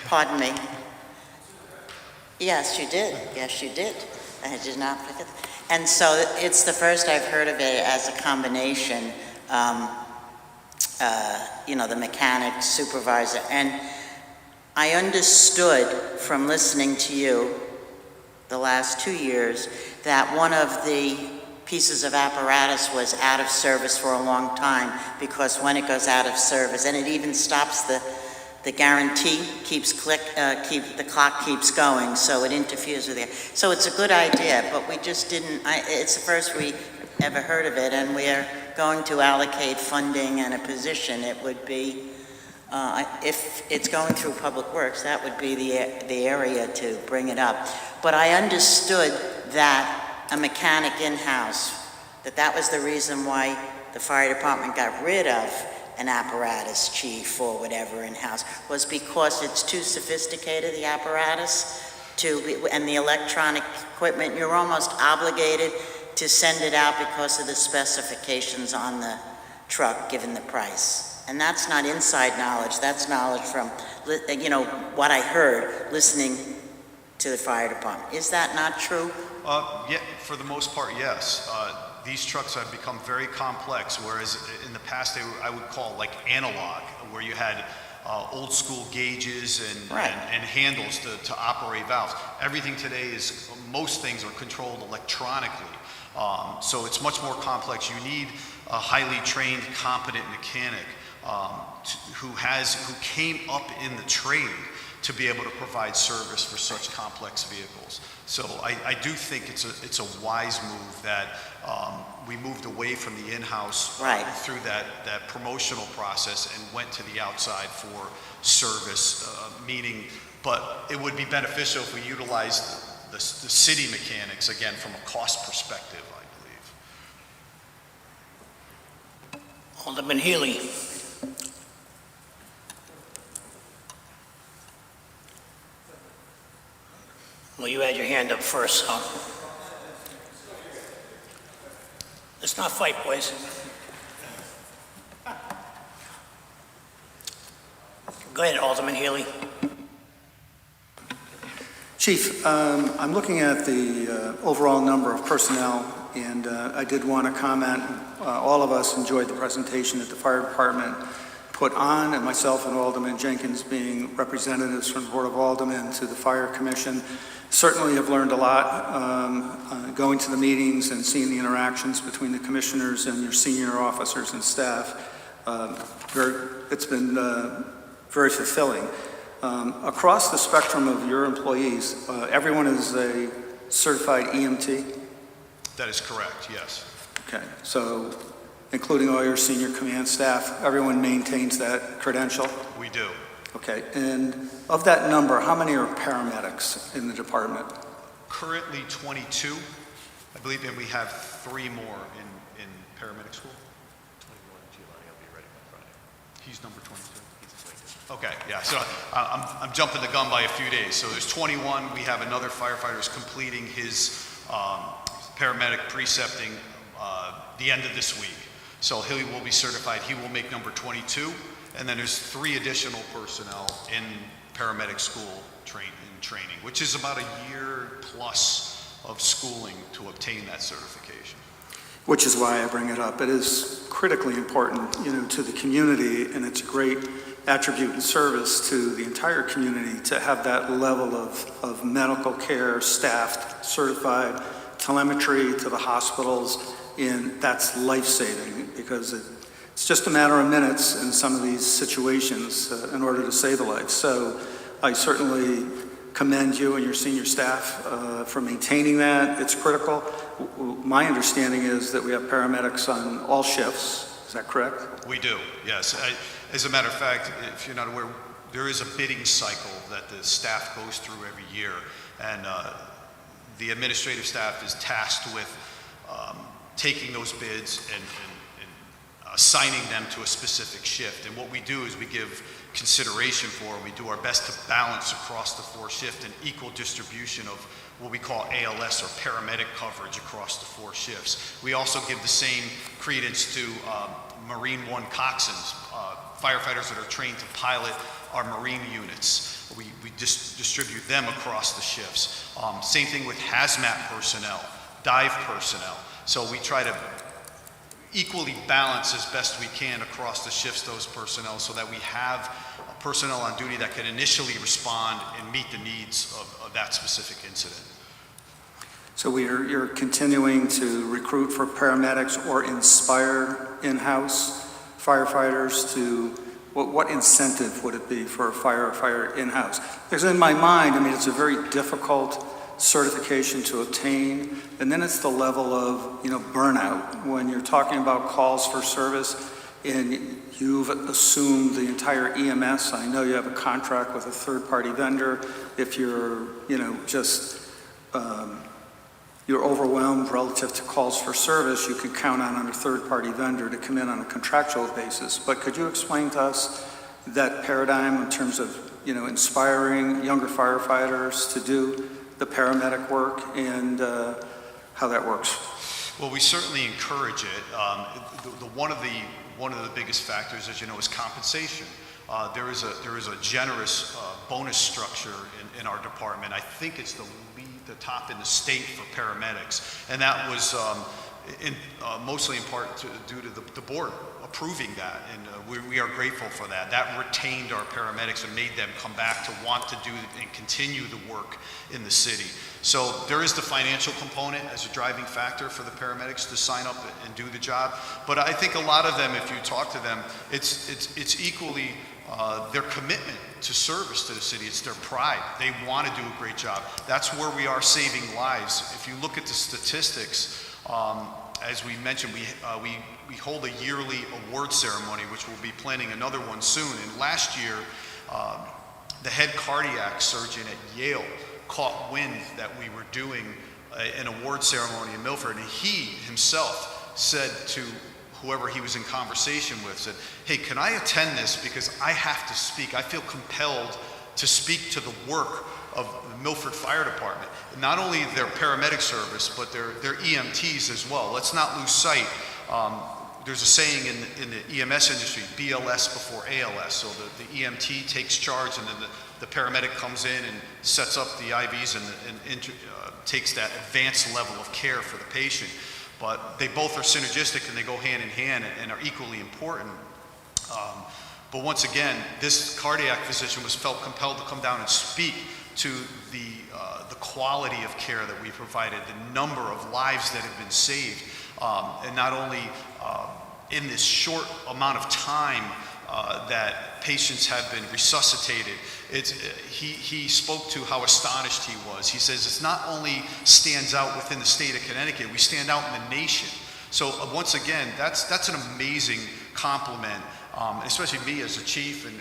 Speaker 8: pardon me. Yes, you did. Yes, you did. I did not forget. And so it's the first I've heard of it as a combination, the mechanic, supervisor. And I understood from listening to you the last 2 years that one of the pieces of apparatus was out of service for a long time, because when it goes out of service, and it even stops the guarantee, the clock keeps going, so it interferes with it. So it's a good idea, but we just didn't, it's the first we ever heard of it, and we're going to allocate funding and a position. It would be, if it's going through Public Works, that would be the area to bring it up. But I understood that a mechanic in-house, that was the reason why the fire department got rid of an apparatus chief or whatever in-house, was because it's too sophisticated, the apparatus, and the electronic equipment. You're almost obligated to send it out because of the specifications on the truck, given the price. And that's not inside knowledge, that's knowledge from, what I heard listening to the fire department. Is that not true?
Speaker 4: Yeah, for the most part, yes. These trucks have become very complex, whereas in the past I would call like analog, where you had old school gauges and handles to operate valves. Everything today most things are controlled electronically. So it's much more complex. You need a highly trained, competent mechanic who came up in the trade to be able to provide service for such complex vehicles. So I do think it's a wise move that we moved away from the in-house through that promotional process and went to the outside for service, but it would be beneficial if we utilized the city mechanics, again, from a cost perspective, I believe.
Speaker 1: Alderman Healy. Well, you had your hand up first, so. Let's not fight, boys. Go ahead, Alderman Healy.
Speaker 9: Chief, I'm looking at the overall number of personnel, and I did want to comment, all of us enjoyed the presentation that the fire department put on, and myself and Alderman Jenkins being representatives from the Board of Aldermen to the Fire Commission. Certainly have learned a lot going to the meetings and seeing the interactions between the commissioners and your senior officers and staff. It's been very fulfilling. Across the spectrum of your employees, everyone is a certified EMT?
Speaker 4: That is correct, yes.
Speaker 9: Okay, so including all your senior command staff, everyone maintains that credential?
Speaker 4: We do.
Speaker 9: Okay, and of that number, how many are paramedics in the department?
Speaker 4: Currently 22, I believe, and we have 3 more in paramedic school. 21, Giovanni, I'll be ready by Friday. He's number 22. Okay, yeah, so I'm jumping the gun by a few days. So there's 21. We have another firefighter who's completing his paramedic precepting the end of this week. So he will be certified. He will make number 22. And then there's 3 additional personnel in paramedic school training, which is about a year plus of schooling to obtain that certification.
Speaker 9: Which is why I bring it up. It is critically important, to the community, and it's a great attribute and service to the entire community to have that level of medical care staffed, certified, telemetry to the hospitals, and that's life-saving because it's just a matter of minutes in some of these situations in order to save a life. So I certainly commend you and your senior staff for maintaining that. It's critical. My understanding is that we have paramedics on all shifts. Is that correct?
Speaker 4: We do, yes. As a matter of fact, if you're not aware, there is a bidding cycle that the staff goes through every year, and the administrative staff is tasked with taking those bids and assigning them to a specific shift. And what we do is we give consideration for, we do our best to balance across the 4 shifts an equal distribution of what we call ALS or paramedic coverage across the 4 shifts. We also give the same credence to Marine 1 coxswains, firefighters that are trained to pilot our Marine units. We distribute them across the shifts. Same thing with hazmat personnel, dive personnel. So we try to equally balance as best we can across the shifts those personnel so that we have personnel on duty that can initially respond and meet the needs of that specific incident.
Speaker 9: So you're continuing to recruit for paramedics or inspire in-house firefighters to, what incentive would it be for a firefighter in-house? Because in my mind, it's a very difficult certification to obtain, and then it's the level of burnout when you're talking about calls for service and you've assumed the entire EMS. I know you have a contract with a third-party vendor. If you're you're overwhelmed relative to calls for service, you could count on a third-party vendor to come in on a contractual basis. But could you explain to us that paradigm in terms of inspiring younger firefighters to do the paramedic work and how that works?
Speaker 4: Well, we certainly encourage it. One of the biggest factors, as you know, is compensation. There is a generous bonus structure in our department. I think it's the top in the state for paramedics, and that was mostly in part due to the board approving that, and we are grateful for that. That retained our paramedics and made them come back to want to do and continue the work in the city. So there is the financial component as a driving factor for the paramedics to sign up and do the job. But I think a lot of them, if you talk to them, it's equally their commitment to service to the city. It's their pride. They want to do a great job. That's where we are saving lives. If you look at the statistics, as we mentioned, we hold a yearly award ceremony, which we'll be planning another one soon. And last year, the head cardiac surgeon at Yale caught wind that we were doing an award ceremony in Milford, and he himself said to whoever he was in conversation with, said, "Hey, can I attend this because I have to speak. I feel compelled to speak to the work of the Milford Fire Department, not only their paramedic service, but their EMTs as well. Let's not lose sight. there's a saying in the EMS industry, BLS before ALS. So the EMT takes charge, and then the paramedic comes in and sets up the IVs and takes that advanced level of care for the patient. But they both are synergistic and they go hand in hand and are equally important. But once again, this cardiac physician was felt compelled to come down and speak to the quality of care that we provided, the number of lives that have been saved, and not only in this short amount of time that patients have been resuscitated. He spoke to how astonished he was. He says it's not only stands out within the state of Connecticut, we stand out in the nation. So once again, that's an amazing compliment, especially me as a chief and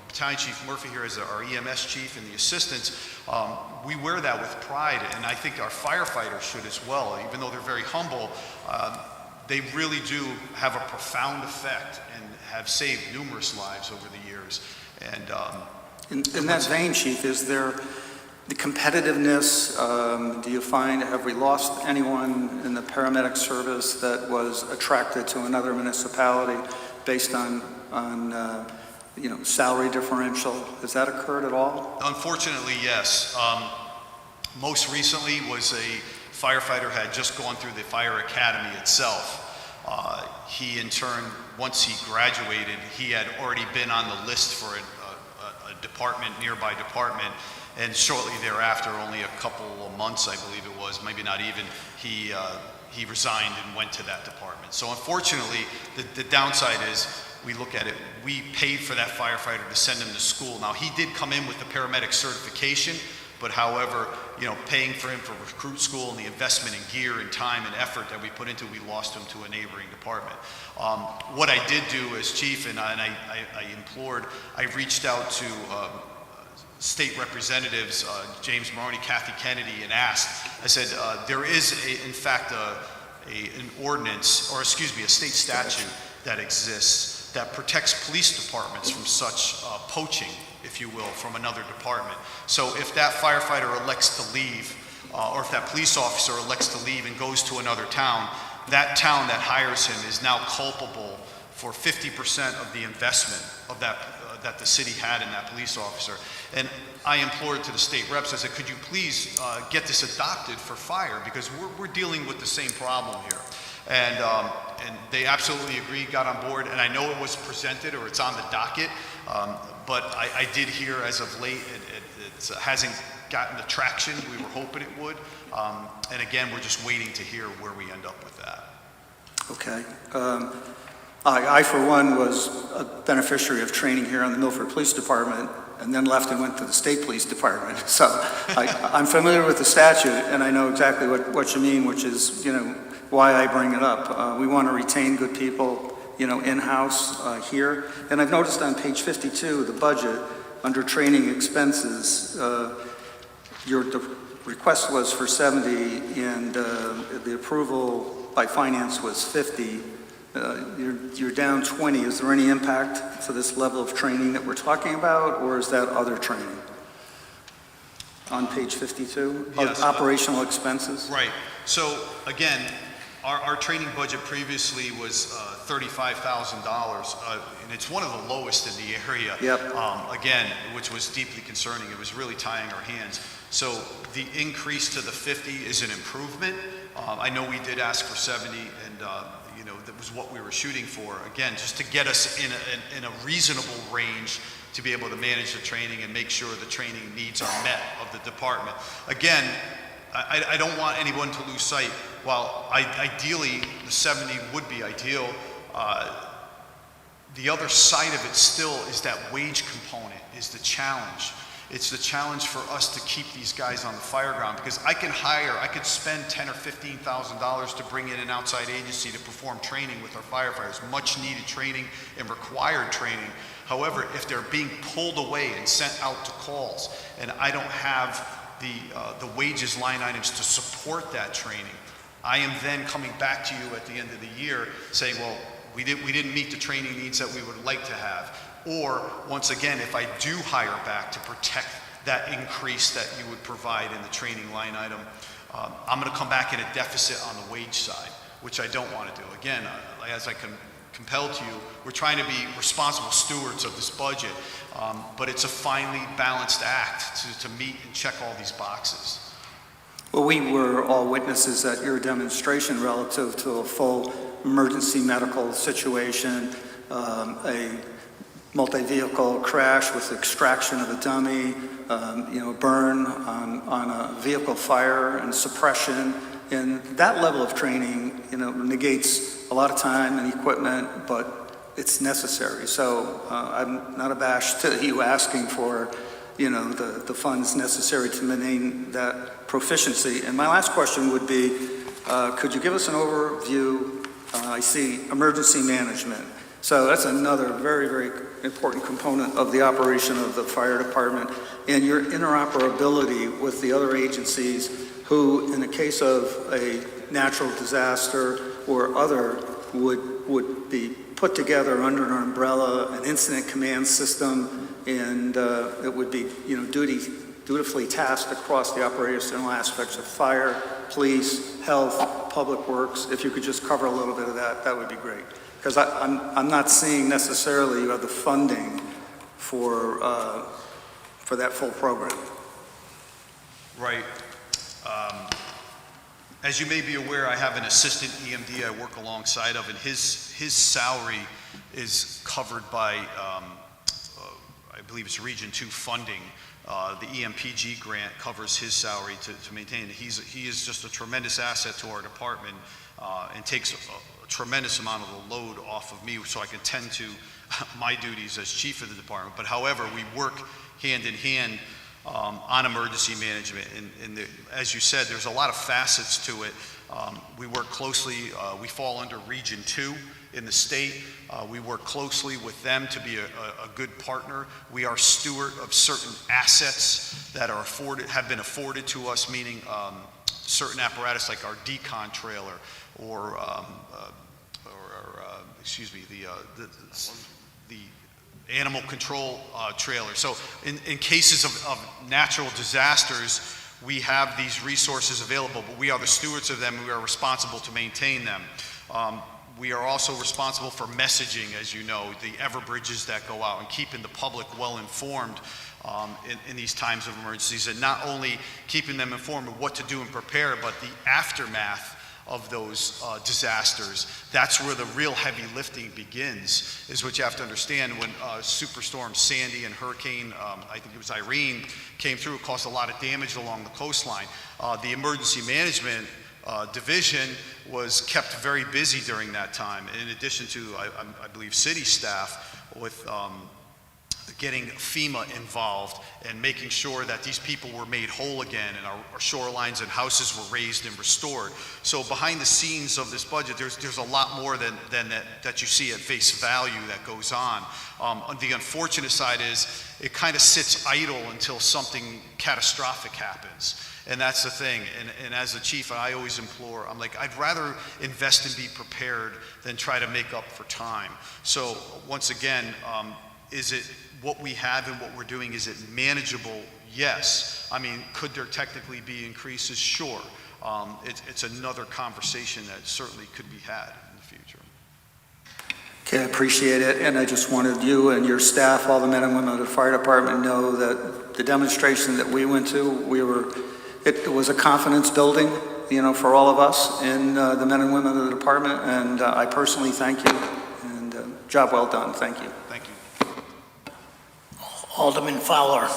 Speaker 4: Battalion Chief Murphy here as our EMS chief and the assistants. We wear that with pride, and I think our firefighters should as well. Even though they're very humble, they really do have a profound effect and have saved numerous lives over the years. And
Speaker 9: In that vein, Chief, is there the competitiveness? Do you find, have we lost anyone in the paramedic service that was attracted to another municipality based on salary differential? Has that occurred at all?
Speaker 4: Unfortunately, yes. Most recently was a firefighter had just gone through the fire academy itself. He in turn, once he graduated, he had already been on the list for a department, nearby department, and shortly thereafter, only a couple of months, I believe it was, maybe not even, he resigned and went to that department. So unfortunately, the downside is, we look at it, we paid for that firefighter to send him to school. Now, he did come in with the paramedic certification, but however, paying for him for recruit school and the investment in gear and time and effort that we put into, we lost him to a neighboring department. What I did do as chief, and I implored, I reached out to state representatives, James Maroney, Kathy Kennedy, and asked, I said, there is, in fact, an ordinance, or excuse me, a state statute that exists that protects police departments from such poaching, if you will, from another department. So if that firefighter elects to leave, or if that police officer elects to leave and goes to another town, that town that hires him is now culpable for 50% of the investment of that the city had in that police officer. And I implored to the state reps, I said, could you please get this adopted for fire, because we're dealing with the same problem here. And they absolutely agreed, got on board, and I know it was presented or it's on the docket, but I did hear as of late it hasn't gotten the traction we were hoping it would. And again, we're just waiting to hear where we end up with that.
Speaker 9: Okay. I, for one, was a beneficiary of training here on the Milford Police Department, and then left and went to the State Police Department. So I'm familiar with the statute, and I know exactly what you mean, which is, why I bring it up. We want to retain good people, in-house here. And I've noticed on page 52 of the budget, under training expenses, the request was for 70, and the approval by finance was 50. You're down 20. Is there any impact to this level of training that we're talking about, or is that other training? On page 52,
Speaker 4: yes,
Speaker 9: operational expenses?
Speaker 4: Right. So again, our training budget previously was $35,000, and it's one of the lowest in the area.
Speaker 9: Yep.
Speaker 4: Again, which was deeply concerning. It was really tying our hands. So the increase to the 50 is an improvement. I know we did ask for 70, and that was what we were shooting for. Again, just to get us in a reasonable range to be able to manage the training and make sure the training needs are met of the department. Again, I don't want anyone to lose sight. While ideally the 70 would be ideal, the other side of it still is that wage component is the challenge. It's the challenge for us to keep these guys on the fire ground, because I could spend $10,000 or $15,000 to bring in an outside agency to perform training with our firefighters, much needed training and required training. However, if they're being pulled away and sent out to calls, and I don't have the wages line items to support that training, I am then coming back to you at the end of the year saying, well, we didn't meet the training needs that we would like to have. Or, once again, if I do hire back to protect that increase that you would provide in the training line item, I'm going to come back in a deficit on the wage side. which I don't want to do. Again, as I compelled to you, we're trying to be responsible stewards of this budget, but it's a finely balanced act to meet and check all these boxes.
Speaker 9: Well, we were all witnesses at your demonstration relative to a full emergency medical situation, a multi-vehicle crash with extraction of a dummy, burn on a vehicle fire and suppression. And that level of training, negates a lot of time and equipment, but it's necessary. So I'm not abashed to you asking for, the funds necessary to maintain that proficiency. And my last question would be, could you give us an overview? I see emergency management. So that's another very, very important component of the operation of the fire department, and your interoperability with the other agencies who, in the case of a natural disaster or other, would be put together under an umbrella, an incident command system, and it would be, dutifully tasked across the operational aspects of fire, police, health, public works. If you could just cover a little bit of that, that would be great. Because I'm not seeing necessarily you have the funding for that full program.
Speaker 4: Right. As you may be aware, I have an assistant EMD I work alongside of, and his salary is covered by, I believe it's Region 2 funding. The EMPG grant covers his salary to maintain it. He is just a tremendous asset to our department and takes a tremendous amount of the load off of me so I can tend to my duties as chief of the department. But however, we work hand in hand on emergency management. And as you said, there's a lot of facets to it. We work closely, we fall under Region 2 in the state. We work closely with them to be a good partner. We are steward of certain assets that are have been afforded to us, meaning certain apparatus like our decon trailer or the animal control trailer. So in cases of natural disasters, we have these resources available, but we are the stewards of them and we are responsible to maintain them. We are also responsible for messaging, as you know, the Everbridges that go out and keeping the public well informed in these times of emergencies, and not only keeping them informed of what to do and prepare, but the aftermath of those disasters. That's where the real heavy lifting begins, is what you have to understand. When Superstorm Sandy and Hurricane, I think it was Irene, came through, it caused a lot of damage along the coastline. The emergency management division was kept very busy during that time, in addition to, I believe, city staff with getting FEMA involved and making sure that these people were made whole again and our shorelines and houses were raised and restored. So behind the scenes of this budget, there's a lot more than that you see at face value that goes on. The unfortunate side is it kind of sits idle until something catastrophic happens. And that's the thing. And as a chief, I always implore, I'm like, I'd rather invest and be prepared than try to make up for time. So once again, is it what we have and what we're doing, is it manageable? Yes. I mean, could there technically be increases? Sure. It's another conversation that certainly could be had in the future.
Speaker 9: Okay, I appreciate it, and I just wanted you and your staff, all the men and women of the fire department, know that the demonstration that we went to, it was a confidence building, for all of us in the men and women of the department, and I personally thank you, and job well done. Thank you.
Speaker 4: Thank you.
Speaker 1: Alderman Fowler.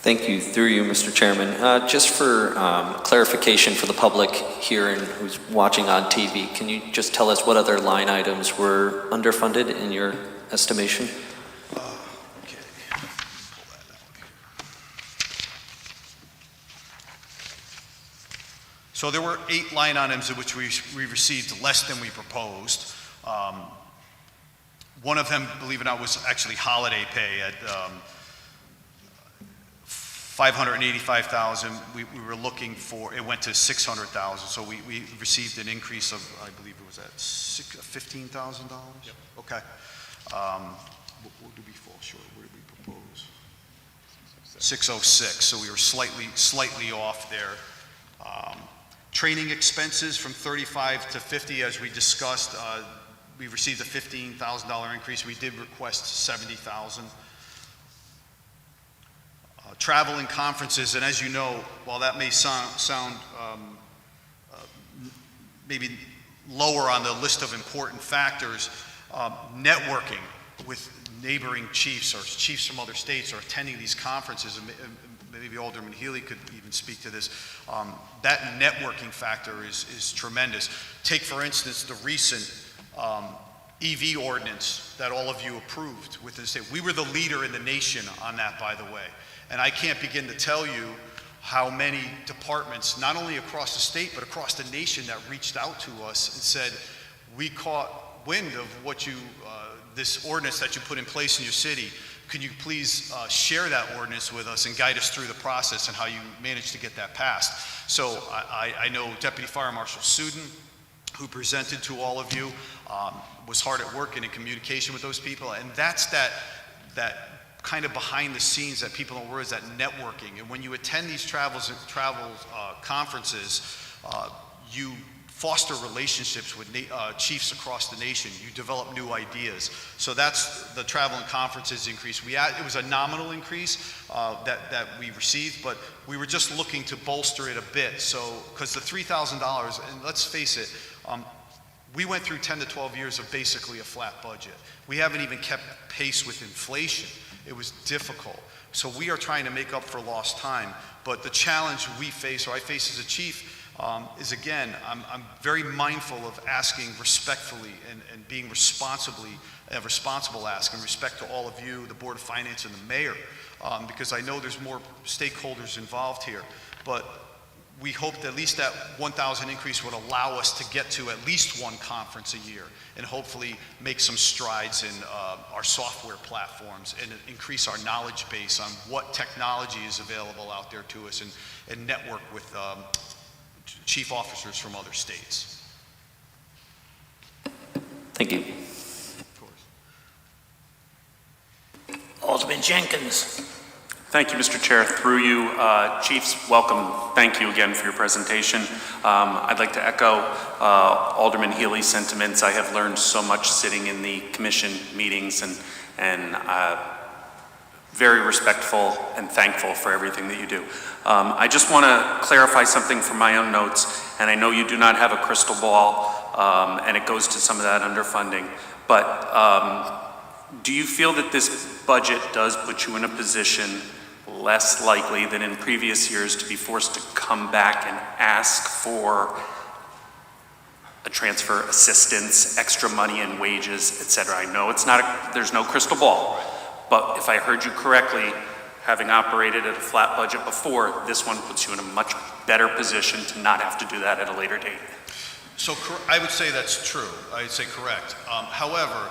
Speaker 10: Thank you. Through you, Mr. Chairman. Just for clarification for the public here and who's watching on TV, can you just tell us what other line items were underfunded in your estimation?
Speaker 4: Okay. Pull that out here. So there were 8 line items in which we received less than we proposed. One of them, believe it or not, was actually holiday pay at $585,000. We were looking for, it went to $600,000. So we received an increase of, I believe it was at $15,000? Yep. Okay. What did we fall short? What did we propose? 606. So we were slightly off there. Training expenses from 35 to 50, as we discussed, we received a $15,000 increase. We did request 70,000. Travel and conferences, and as you know, while that may sound maybe lower on the list of important factors, networking with neighboring chiefs or chiefs from other states are attending these conferences, and maybe Alderman Healy could even speak to this. That networking factor is tremendous. Take, for instance, the recent EV ordinance that all of you approved within the state. We were the leader in the nation on that, by the way. And I can't begin to tell you how many departments, not only across the state, but across the nation, that reached out to us and said, we caught wind of what you, this ordinance that you put in place in your city. Could you please share that ordinance with us and guide us through the process and how you managed to get that passed? So I know Deputy Fire Marshal Suzanne, who presented to all of you, was hard at work and in communication with those people. And that's that kind of behind the scenes that people don't realize, that networking. And when you attend these travel conferences, you foster relationships with chiefs across the nation. You develop new ideas. So that's the travel and conferences increase. It was a nominal increase that we received, but we were just looking to bolster it a bit. So, because the $3,000, and let's face it, we went through 10 to 12 years of basically a flat budget. We haven't even kept pace with inflation. It was difficult. So we are trying to make up for lost time. But the challenge we face, or I face as a chief, is, again, I'm very mindful of asking respectfully and being responsible ask, and respect to all of you, the Board of Finance and the mayor, because I know there's more stakeholders involved here. But we hope that at least that 1,000 increase would allow us to get to at least one conference a year, and hopefully make some strides in our software platforms and increase our knowledge base on what technology is available out there to us, and network with chief officers from other states.
Speaker 10: Thank you.
Speaker 4: Of course.
Speaker 1: Alderman Jenkins.
Speaker 11: Thank you, Mr. Chair. Through you, Chiefs, welcome. Thank you again for your presentation. I'd like to echo Alderman Healy's sentiments. I have learned so much sitting in the commission meetings, and very respectful and thankful for everything that you do. I just want to clarify something from my own notes, and I know you do not have a crystal ball, and it goes to some of that underfunding, but do you feel that this budget does put you in a position less likely than in previous years to be forced to come back and ask for a transfer, assistance, extra money and wages, etc.? I know it's not there's no crystal ball, but if I heard you correctly, having operated at a flat budget before, this one puts you in a much better position to not have to do that at a later date.
Speaker 4: So I would say that's true. I would say correct. However,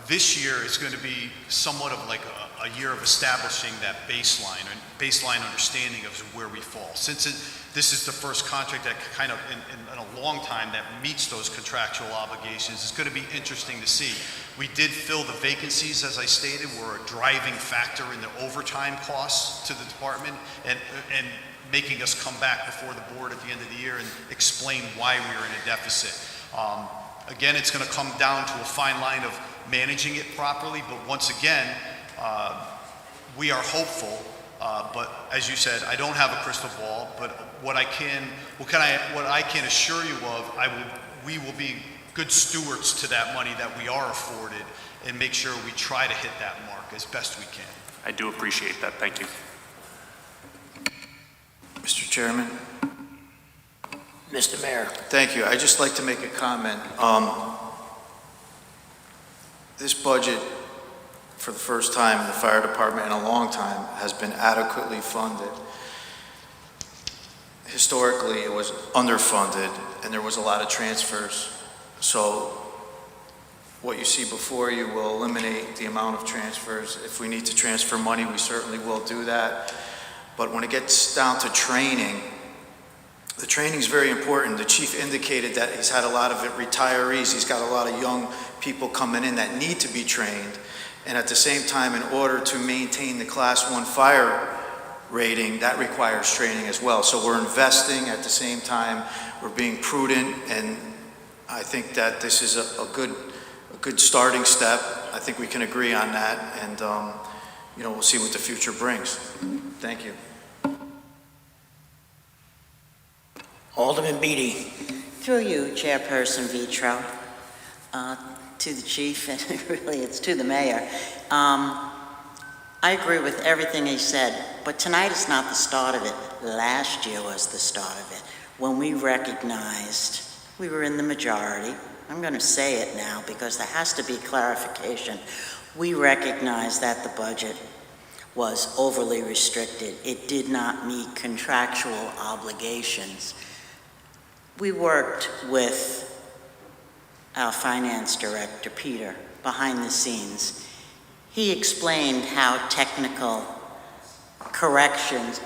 Speaker 4: this year is going to be somewhat of like a year of establishing that baseline understanding of where we fall. Since this is the first contract that kind of in a long time that meets those contractual obligations, it's going to be interesting to see. We did fill the vacancies, as I stated. We're a driving factor in the overtime costs to the department, and making us come back before the board at the end of the year and explain why we were in a deficit. Again, it's going to come down to a fine line of managing it properly, but once again, we are hopeful, but as you said, I don't have a crystal ball, but what I can assure you of, we will be good stewards to that money that we are afforded, and make sure we try to hit that mark as best we can.
Speaker 11: I do appreciate that. Thank you.
Speaker 7: Mr. Chairman.
Speaker 1: Mr. Mayor.
Speaker 7: Thank you. I'd just like to make a comment. This budget, for the first time in the fire department in a long time, has been adequately funded. Historically, it was underfunded, and there was a lot of transfers. So what you see before you will eliminate the amount of transfers. If we need to transfer money, we certainly will do that. But when it gets down to training, the training is very important. The chief indicated that he's had a lot of retirees. He's got a lot of young people coming in that need to be trained. And at the same time, in order to maintain the Class 1 fire rating, that requires training as well. So we're investing at the same time, we're being prudent, and I think that this is a good starting step. I think we can agree on that, and we'll see what the future brings. Thank you.
Speaker 1: Alderman Beatty.
Speaker 8: Through you, Chairperson Vitro, to the chief, and really it's to the mayor. I agree with everything he said, but tonight is not the start of it. Last year was the start of it, when we recognized we were in the majority. I'm going to say it now because there has to be clarification. We recognized that the budget was overly restricted. It did not meet contractual obligations. We worked with our finance director, Peter, behind the scenes. He explained how technical corrections,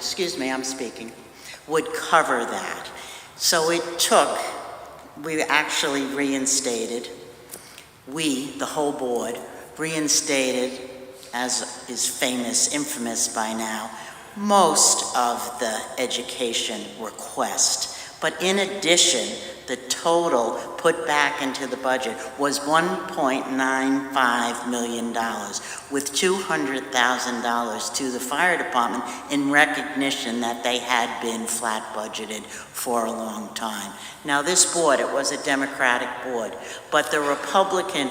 Speaker 8: would cover that. So we actually reinstated, the whole board, reinstated, as is infamous by now, most of the education request. But in addition, the total put back into the budget was $1.95 million, with $200,000 to the fire department in recognition that they had been flat budgeted for a long time. Now this board, it was a Democratic board, but the Republican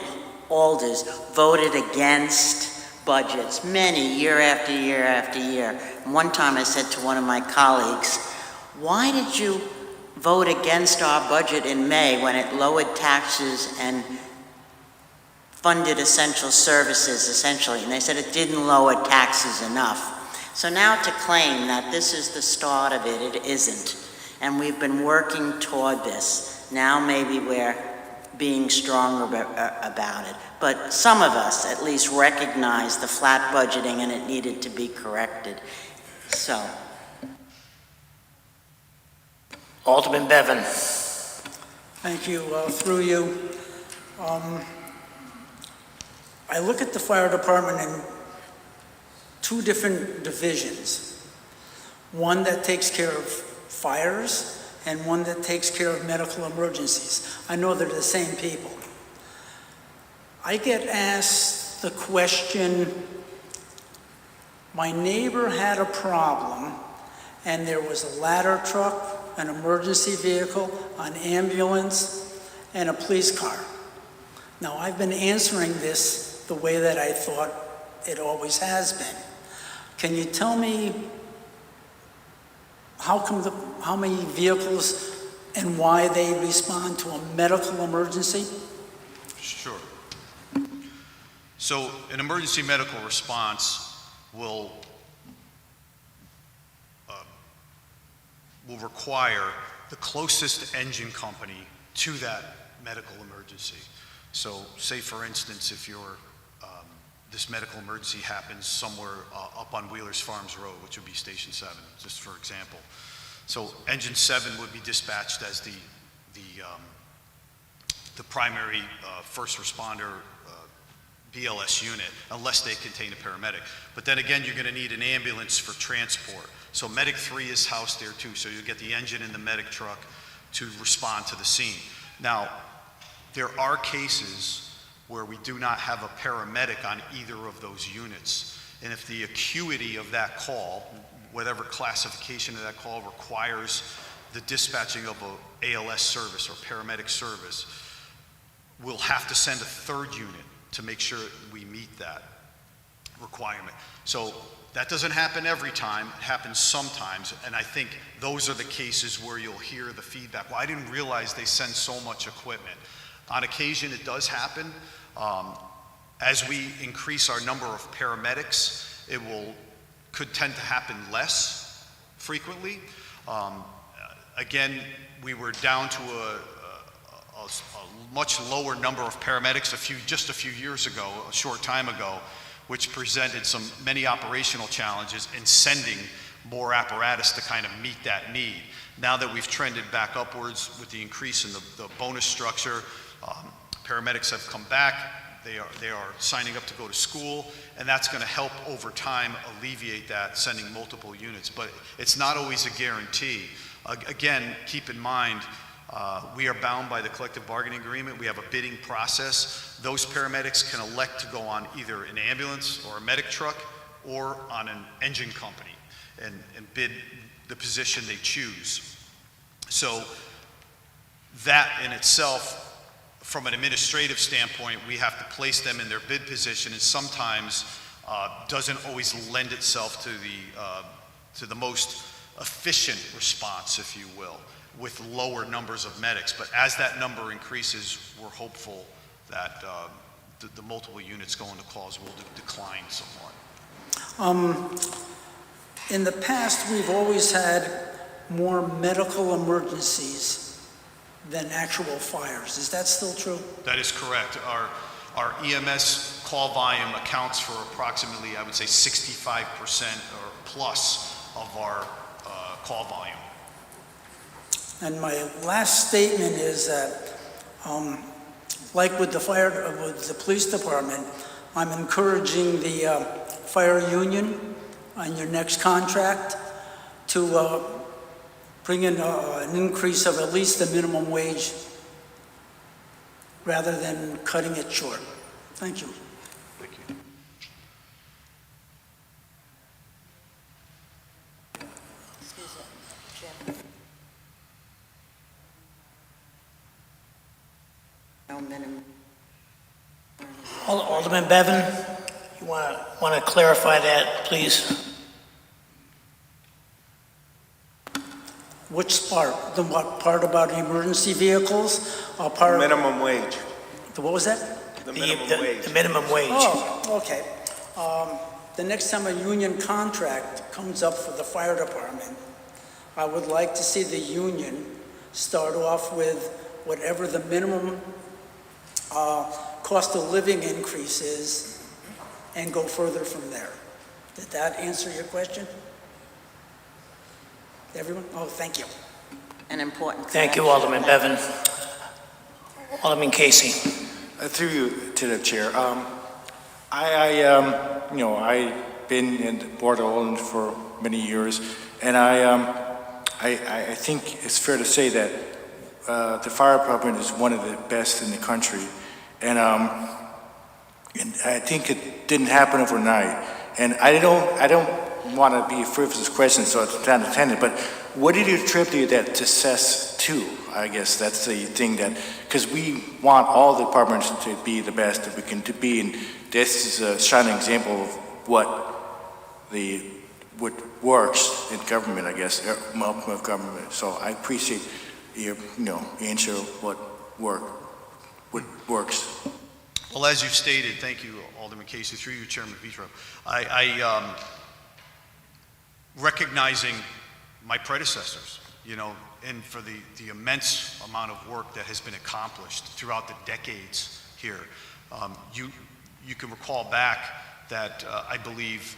Speaker 8: alders voted against budgets, many, year after year after year. And one time I said to one of my colleagues, why did you vote against our budget in May when it lowered taxes and funded essential services, essentially? And they said it didn't lower taxes enough. So now to claim that this is the start of it, it isn't. And we've been working toward this. Now maybe we're being stronger about it. But some of us at least recognize the flat budgeting and it needed to be corrected. So.
Speaker 1: Alderman Bevan.
Speaker 12: Thank you. Through you, I look at the fire department in two different divisions. One that takes care of fires and one that takes care of medical emergencies. I know they're the same people. I get asked the question, my neighbor had a problem and there was a ladder truck, an emergency vehicle, an ambulance, and a police car. Now, I've been answering this the way that I thought it always has been. Can you tell me how many vehicles and why they respond to a medical emergency?
Speaker 4: Sure. So an emergency medical response will require the closest engine company to that medical emergency. So say for instance, if this medical emergency happens somewhere up on Wheelers Farms Road, which would be Station 7, just for example. So Engine 7 would be dispatched as the primary first responder BLS unit, unless they contain a paramedic. But then again, you're going to need an ambulance for transport. So Medic 3 is housed there too, so you get the engine and the medic truck to respond to the scene. Now, there are cases where we do not have a paramedic on either of those units. And if the acuity of that call, whatever classification of that call, requires the dispatching of a ALS service or paramedic service, we'll have to send a third unit to make sure we meet that requirement. So that doesn't happen every time, it happens sometimes, and I think those are the cases where you'll hear the feedback. Well, I didn't realize they send so much equipment. On occasion, it does happen. As we increase our number of paramedics, it could tend to happen less frequently. Again, we were down to a much lower number of paramedics just a few years ago, a short time ago, which presented many operational challenges in sending more apparatus to kind of meet that need. Now that we've trended back upwards with the increase in the bonus structure, paramedics have come back. They are signing up to go to school, and that's going to help over time alleviate that, sending multiple units. But it's not always a guarantee. Again, keep in mind, we are bound by the collective bargaining agreement. We have a bidding process. Those paramedics can elect to go on either an ambulance or a medic truck or on an engine company and bid the position they choose. So that in itself, from an administrative standpoint, we have to place them in their bid position, and sometimes doesn't always lend itself to the most efficient response, if you will, with lower numbers of medics. But as that number increases, we're hopeful that the multiple units going to calls will decline somewhat.
Speaker 12: In the past, we've always had more medical emergencies than actual fires. Is that still true?
Speaker 4: That is correct. Our EMS call volume accounts for approximately, I would say, 65% or plus of our call volume.
Speaker 12: And my last statement is that, like with the police department, I'm encouraging the fire union on your next contract to bring in an increase of at least the minimum wage rather than cutting it short. Thank you.
Speaker 4: Thank you.
Speaker 8: No minimum.
Speaker 1: Alderman Bevan, you want to clarify that, please?
Speaker 12: Which part? The what part about emergency vehicles? Or part
Speaker 13: Minimum wage.
Speaker 12: What was that?
Speaker 13: The minimum wage.
Speaker 1: The minimum wage.
Speaker 12: Oh, okay. The next time a union contract comes up for the fire department, I would like to see the union start off with whatever the minimum cost of living increase is and go further from there. Did that answer your question? Everyone? Oh, thank you.
Speaker 8: An important
Speaker 1: Thank you,
Speaker 8: correction.
Speaker 1: Alderman Bevan. Alderman Casey.
Speaker 13: Through you to the chair. I've been in the Board of Aldermen for many years, and I think it's fair to say that the fire department is one of the best in the country, and I think it didn't happen overnight. And I don't want to be a frivolous question, so it's not intended, but what did you attribute that success to? I guess that's the thing that, because we want all the departments to be the best that we can be, and this is a shining example of what works in government, I guess, of government. So I appreciate your, answer what works.
Speaker 4: Well, as you've stated, thank you, Alderman Casey, through you, Chairman Vitro. Recognizing my predecessors, and for the immense amount of work that has been accomplished throughout the decades here. You can recall back that I believe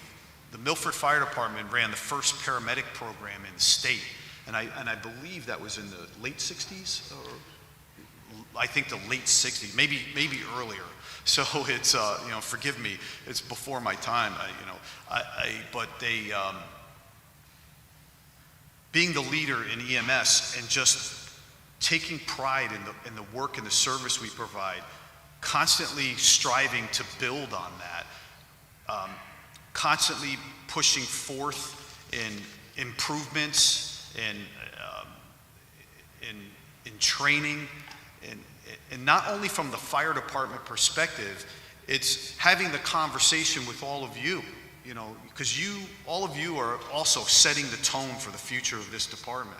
Speaker 4: the Milford Fire Department ran the first paramedic program in the state, and I believe that was in the late 60s, or I think the late 60s, maybe earlier. So it's forgive me, it's before my time. But they. Being the leader in EMS and just taking pride in the work and the service we provide, constantly striving to build on that, constantly pushing forth in improvements, in training, and not only from the fire department perspective, it's having the conversation with all of you. Because all of you are also setting the tone for the future of this department.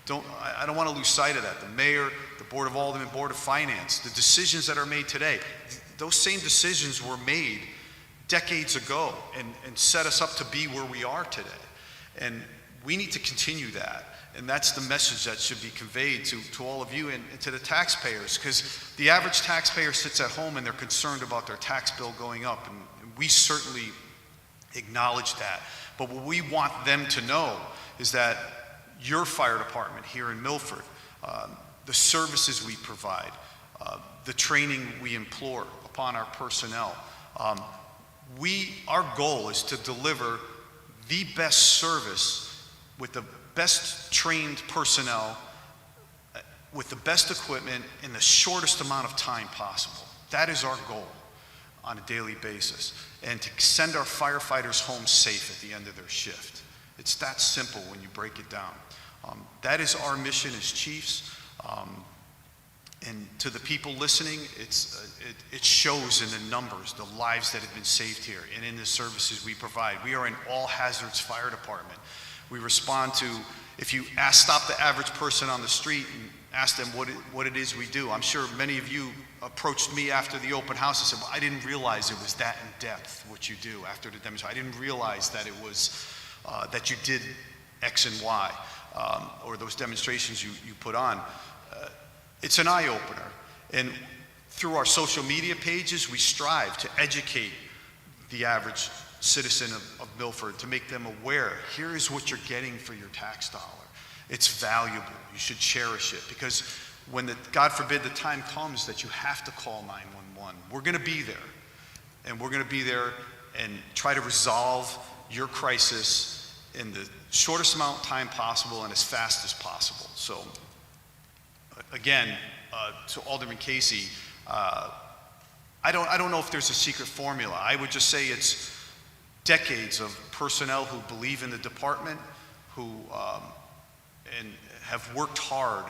Speaker 4: I don't want to lose sight of that. The mayor, the Board of Aldermen, Board of Finance, the decisions that are made today, those same decisions were made decades ago and set us up to be where we are today. And we need to continue that. And that's the message that should be conveyed to all of you and to the taxpayers, because the average taxpayer sits at home and they're concerned about their tax bill going up. And we certainly acknowledge that. But what we want them to know is that your fire department here in Milford, the services we provide, the training we implore upon our personnel. Our goal is to deliver the best service with the best trained personnel, with the best equipment in the shortest amount of time possible. That is our goal on a daily basis, and to send our firefighters home safe at the end of their shift. It's that simple when you break it down. That is our mission as chiefs. And to the people listening, it shows in the numbers, the lives that have been saved here, and in the services we provide. We are an all-hazards fire department. We respond to, if you stop the average person on the street and ask them what it is we do, I'm sure many of you approached me after the open house and said, well, I didn't realize it was that in depth, what you do after the demonstration. I didn't realize that it was, that you did X and Y, or those demonstrations you put on. It's an eye-opener, and through our social media pages, we strive to educate the average citizen of Milford, to make them aware, here is what you're getting for your tax dollar. It's valuable, you should cherish it, because when God forbid the time comes that you have to call 911, we're gonna be there, and we're gonna be there and try to resolve your crisis in the shortest amount of time possible and as fast as possible. So, again, to Alderman Casey, I don't know if there's a secret formula. I would just say it's decades of personnel who believe in the department, who and have worked hard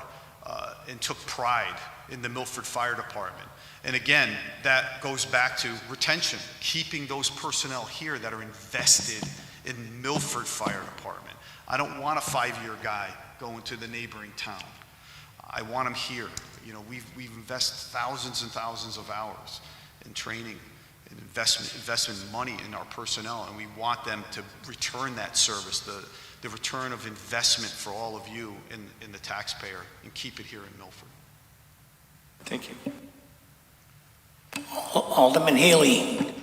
Speaker 4: and took pride in the Milford Fire Department. And again, that goes back to retention, keeping those personnel here that are invested in Milford Fire Department. I don't want a 5-year guy going to the neighboring town. I want them here. You know, we've invested thousands and thousands of hours in training and investment money in our personnel, and we want them to return that service, the return of investment for all of you in the taxpayer, and keep it here in Milford.
Speaker 13: Thank you.
Speaker 1: Alderman Healy.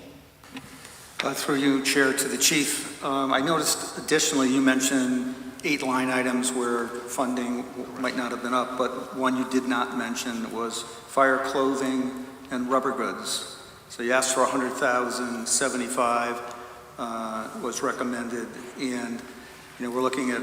Speaker 9: Through you, Chair, to the Chief. I noticed additionally you mentioned 8 line items where funding might not have been up, but one you did not mention was fire clothing and rubber goods. So you asked for 100,000, 75 was recommended, and we're looking at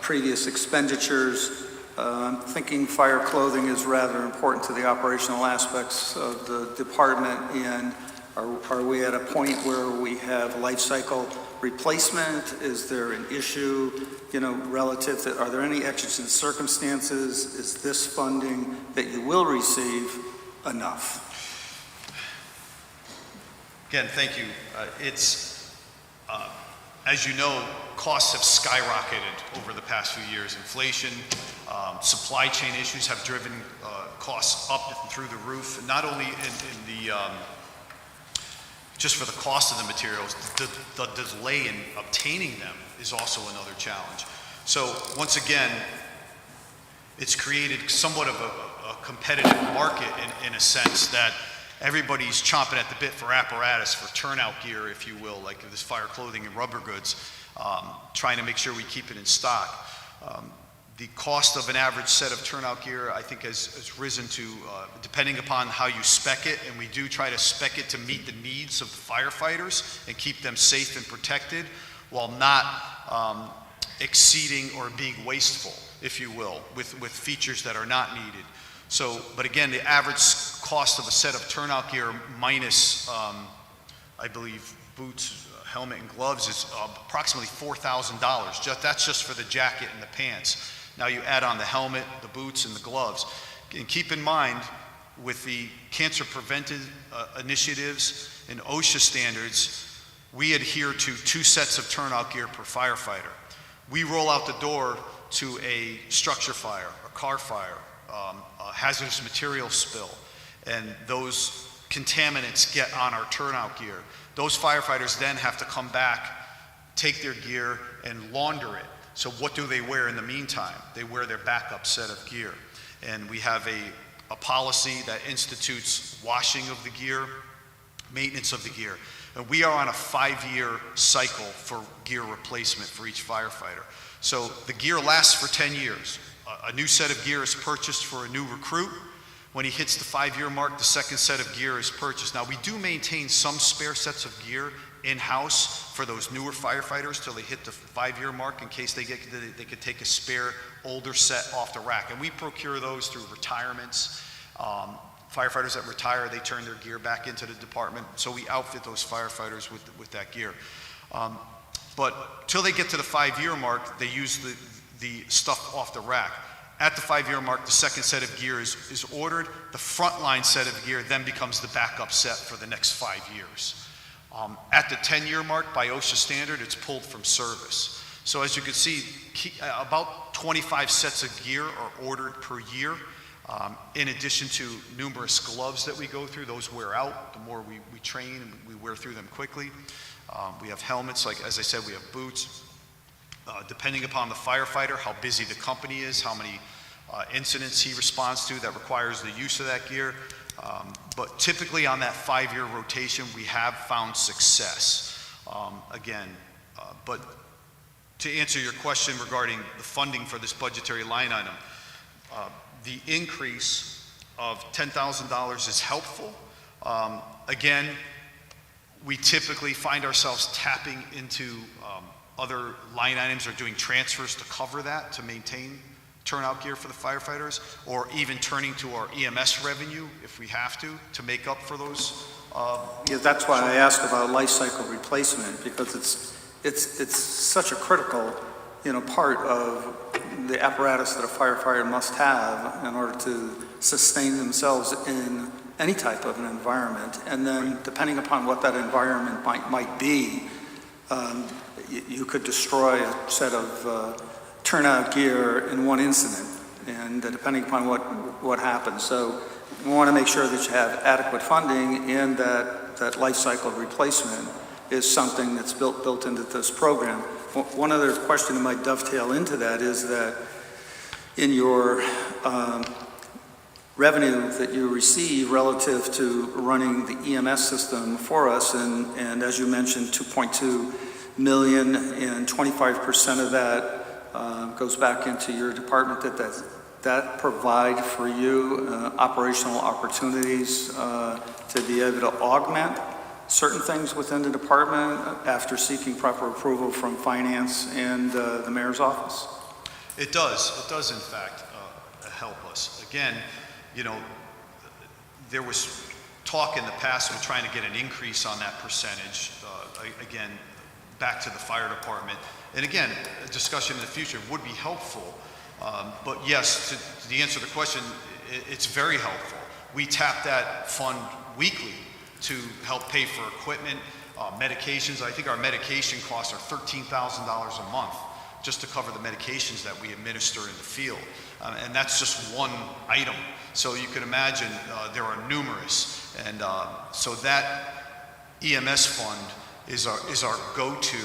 Speaker 9: previous expenditures. I'm thinking fire clothing is rather important to the operational aspects of the department, and are we at a point where we have life cycle replacement? Is there an issue, relative to, are there any exigent circumstances? Is this funding that you will receive enough?
Speaker 4: Again, thank you. As you know, costs have skyrocketed over the past few years. Inflation, supply chain issues have driven costs up and through the roof, not only in the just for the cost of the materials, the delay in obtaining them is also another challenge. So once again, it's created somewhat of a competitive market in a sense that everybody's chomping at the bit for apparatus, for turnout gear, if you will, like this fire clothing and rubber goods, trying to make sure we keep it in stock. The cost of an average set of turnout gear, I think, has risen to, depending upon how you spec it, and we do try to spec it to meet the needs of the firefighters and keep them safe and protected, while not exceeding or being wasteful, if you will, with features that are not needed. So, but again, the average cost of a set of turnout gear minus, I believe, boots, helmet, and gloves is approximately $4,000. That's just for the jacket and the pants. Now you add on the helmet, the boots, and the gloves. And keep in mind, with the cancer preventive initiatives and OSHA standards, we adhere to 2 sets of turnout gear per firefighter. We roll out the door to a structure fire, a car fire, a hazardous material spill, and those contaminants get on our turnout gear. Those firefighters then have to come back, take their gear, and launder it. So what do they wear in the meantime? They wear their backup set of gear. And we have a policy that institutes washing of the gear, maintenance of the gear. And we are on a 5-year cycle for gear replacement for each firefighter. So the gear lasts for 10 years. A new set of gear is purchased for a new recruit. When he hits the 5-year mark, the second set of gear is purchased. Now, we do maintain some spare sets of gear in-house for those newer firefighters till they hit the 5-year mark in case they could take a spare older set off the rack. And we procure those through retirements. Firefighters that retire, they turn their gear back into the department. So we outfit those firefighters with that gear. But till they get to the 5-year mark, they use the stuff off the rack. At the 5-year mark, the second set of gear is ordered. The frontline set of gear then becomes the backup set for the next 5 years. At the 10-year mark, by OSHA standard, it's pulled from service. So as you can see, about 25 sets of gear are ordered per year. In addition to numerous gloves that we go through, those wear out. The more we train, and we wear through them quickly. We have helmets, like as I said, we have boots. Depending upon the firefighter, how busy the company is, how many incidents he responds to that requires the use of that gear. But typically on that 5-year rotation, we have found success. But to answer your question regarding the funding for this budgetary line item, the increase of $10,000 is helpful. Again, we typically find ourselves tapping into other line items or doing transfers to cover that, to maintain turnout gear for the firefighters, or even turning to our EMS revenue if we have to make up for those.
Speaker 9: Yeah, that's why I asked about life cycle replacement, because it's such a critical, part of the apparatus that a firefighter must have in order to sustain themselves in any type of an environment. And then depending upon what that environment might be, you could destroy a set of turnout gear in one incident, and depending upon what happens. So we want to make sure that you have adequate funding, and that life cycle replacement is something that's built into this program. One other question that might dovetail into that is that in your revenue that you receive relative to running the EMS system for us, and as you mentioned, 2.2 million, and 25% of that goes back into your department, that provide for you operational opportunities to be able to augment certain things within the department after seeking proper approval from finance and the mayor's office?
Speaker 4: It does in fact help us. Again, there was talk in the past of trying to get an increase on that percentage, again, back to the fire department. And again, a discussion in the future would be helpful. But yes, to answer the question, it's very helpful. We tap that fund weekly to help pay for equipment, medications. I think our medication costs are $13,000 a month just to cover the medications that we administer in the field. And that's just one item. So you can imagine there are numerous. And so that EMS fund is our go-to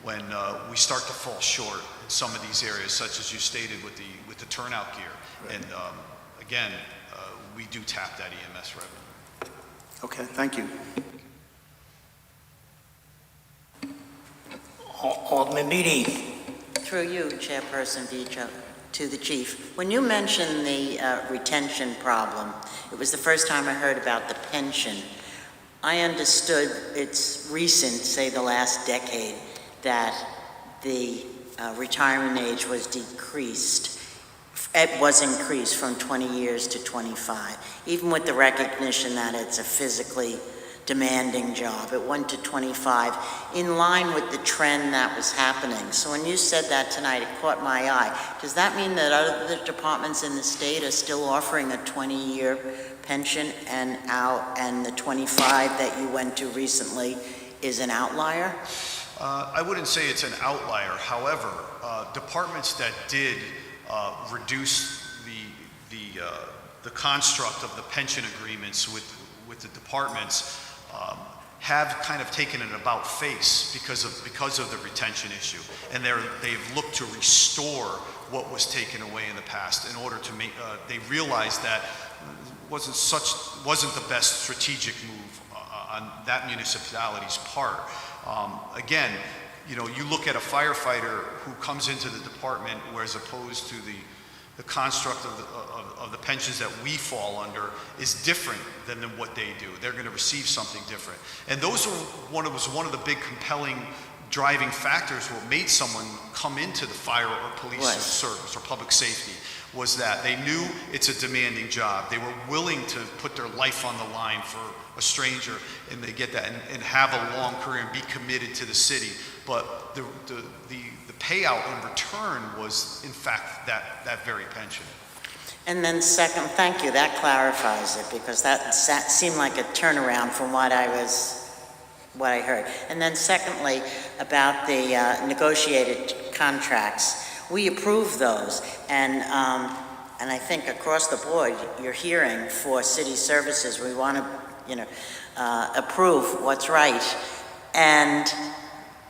Speaker 4: when we start to fall short in some of these areas, such as you stated with the turnout gear. Right. And again, we do tap that EMS revenue.
Speaker 9: Okay, thank you.
Speaker 1: Alderman Beatty.
Speaker 8: Through you, Chairperson Vitra, to the chief. When you mentioned the retention problem, it was the first time I heard about the pension. I understood it's recent, say the last decade, that the retirement age was decreased. It was increased from 20 years to 25, even with the recognition that it's a physically demanding job. It went to 25, in line with the trend that was happening. So when you said that tonight, it caught my eye. Does that mean that other departments in the state are still offering a 20-year pension, and the 25 that you went to recently is an outlier?
Speaker 4: I wouldn't say it's an outlier. However, departments that did reduce the construct of the pension agreements with the departments have kind of taken an about face because of the retention issue, and they've looked to restore what was taken away in the past in order to make. They realized that wasn't the best strategic move on that municipality's part. Again, you look at a firefighter who comes into the department, where as opposed to the construct of the pensions that we fall under is different than what they do. They're going to receive something different. And those was one of the big compelling driving factors what made someone come into the fire or police service or public safety, was that they knew it's a demanding job. They were willing to put their life on the line for a stranger, and they get that, and have a long career and be committed to the city. But the payout in return was, in fact, that very pension.
Speaker 8: And then second, thank you, that clarifies it, because that seemed like a turnaround from what I heard. And then secondly, about the negotiated contracts, we approve those, and I think across the board, you're hearing for city services, we want to, approve what's right. And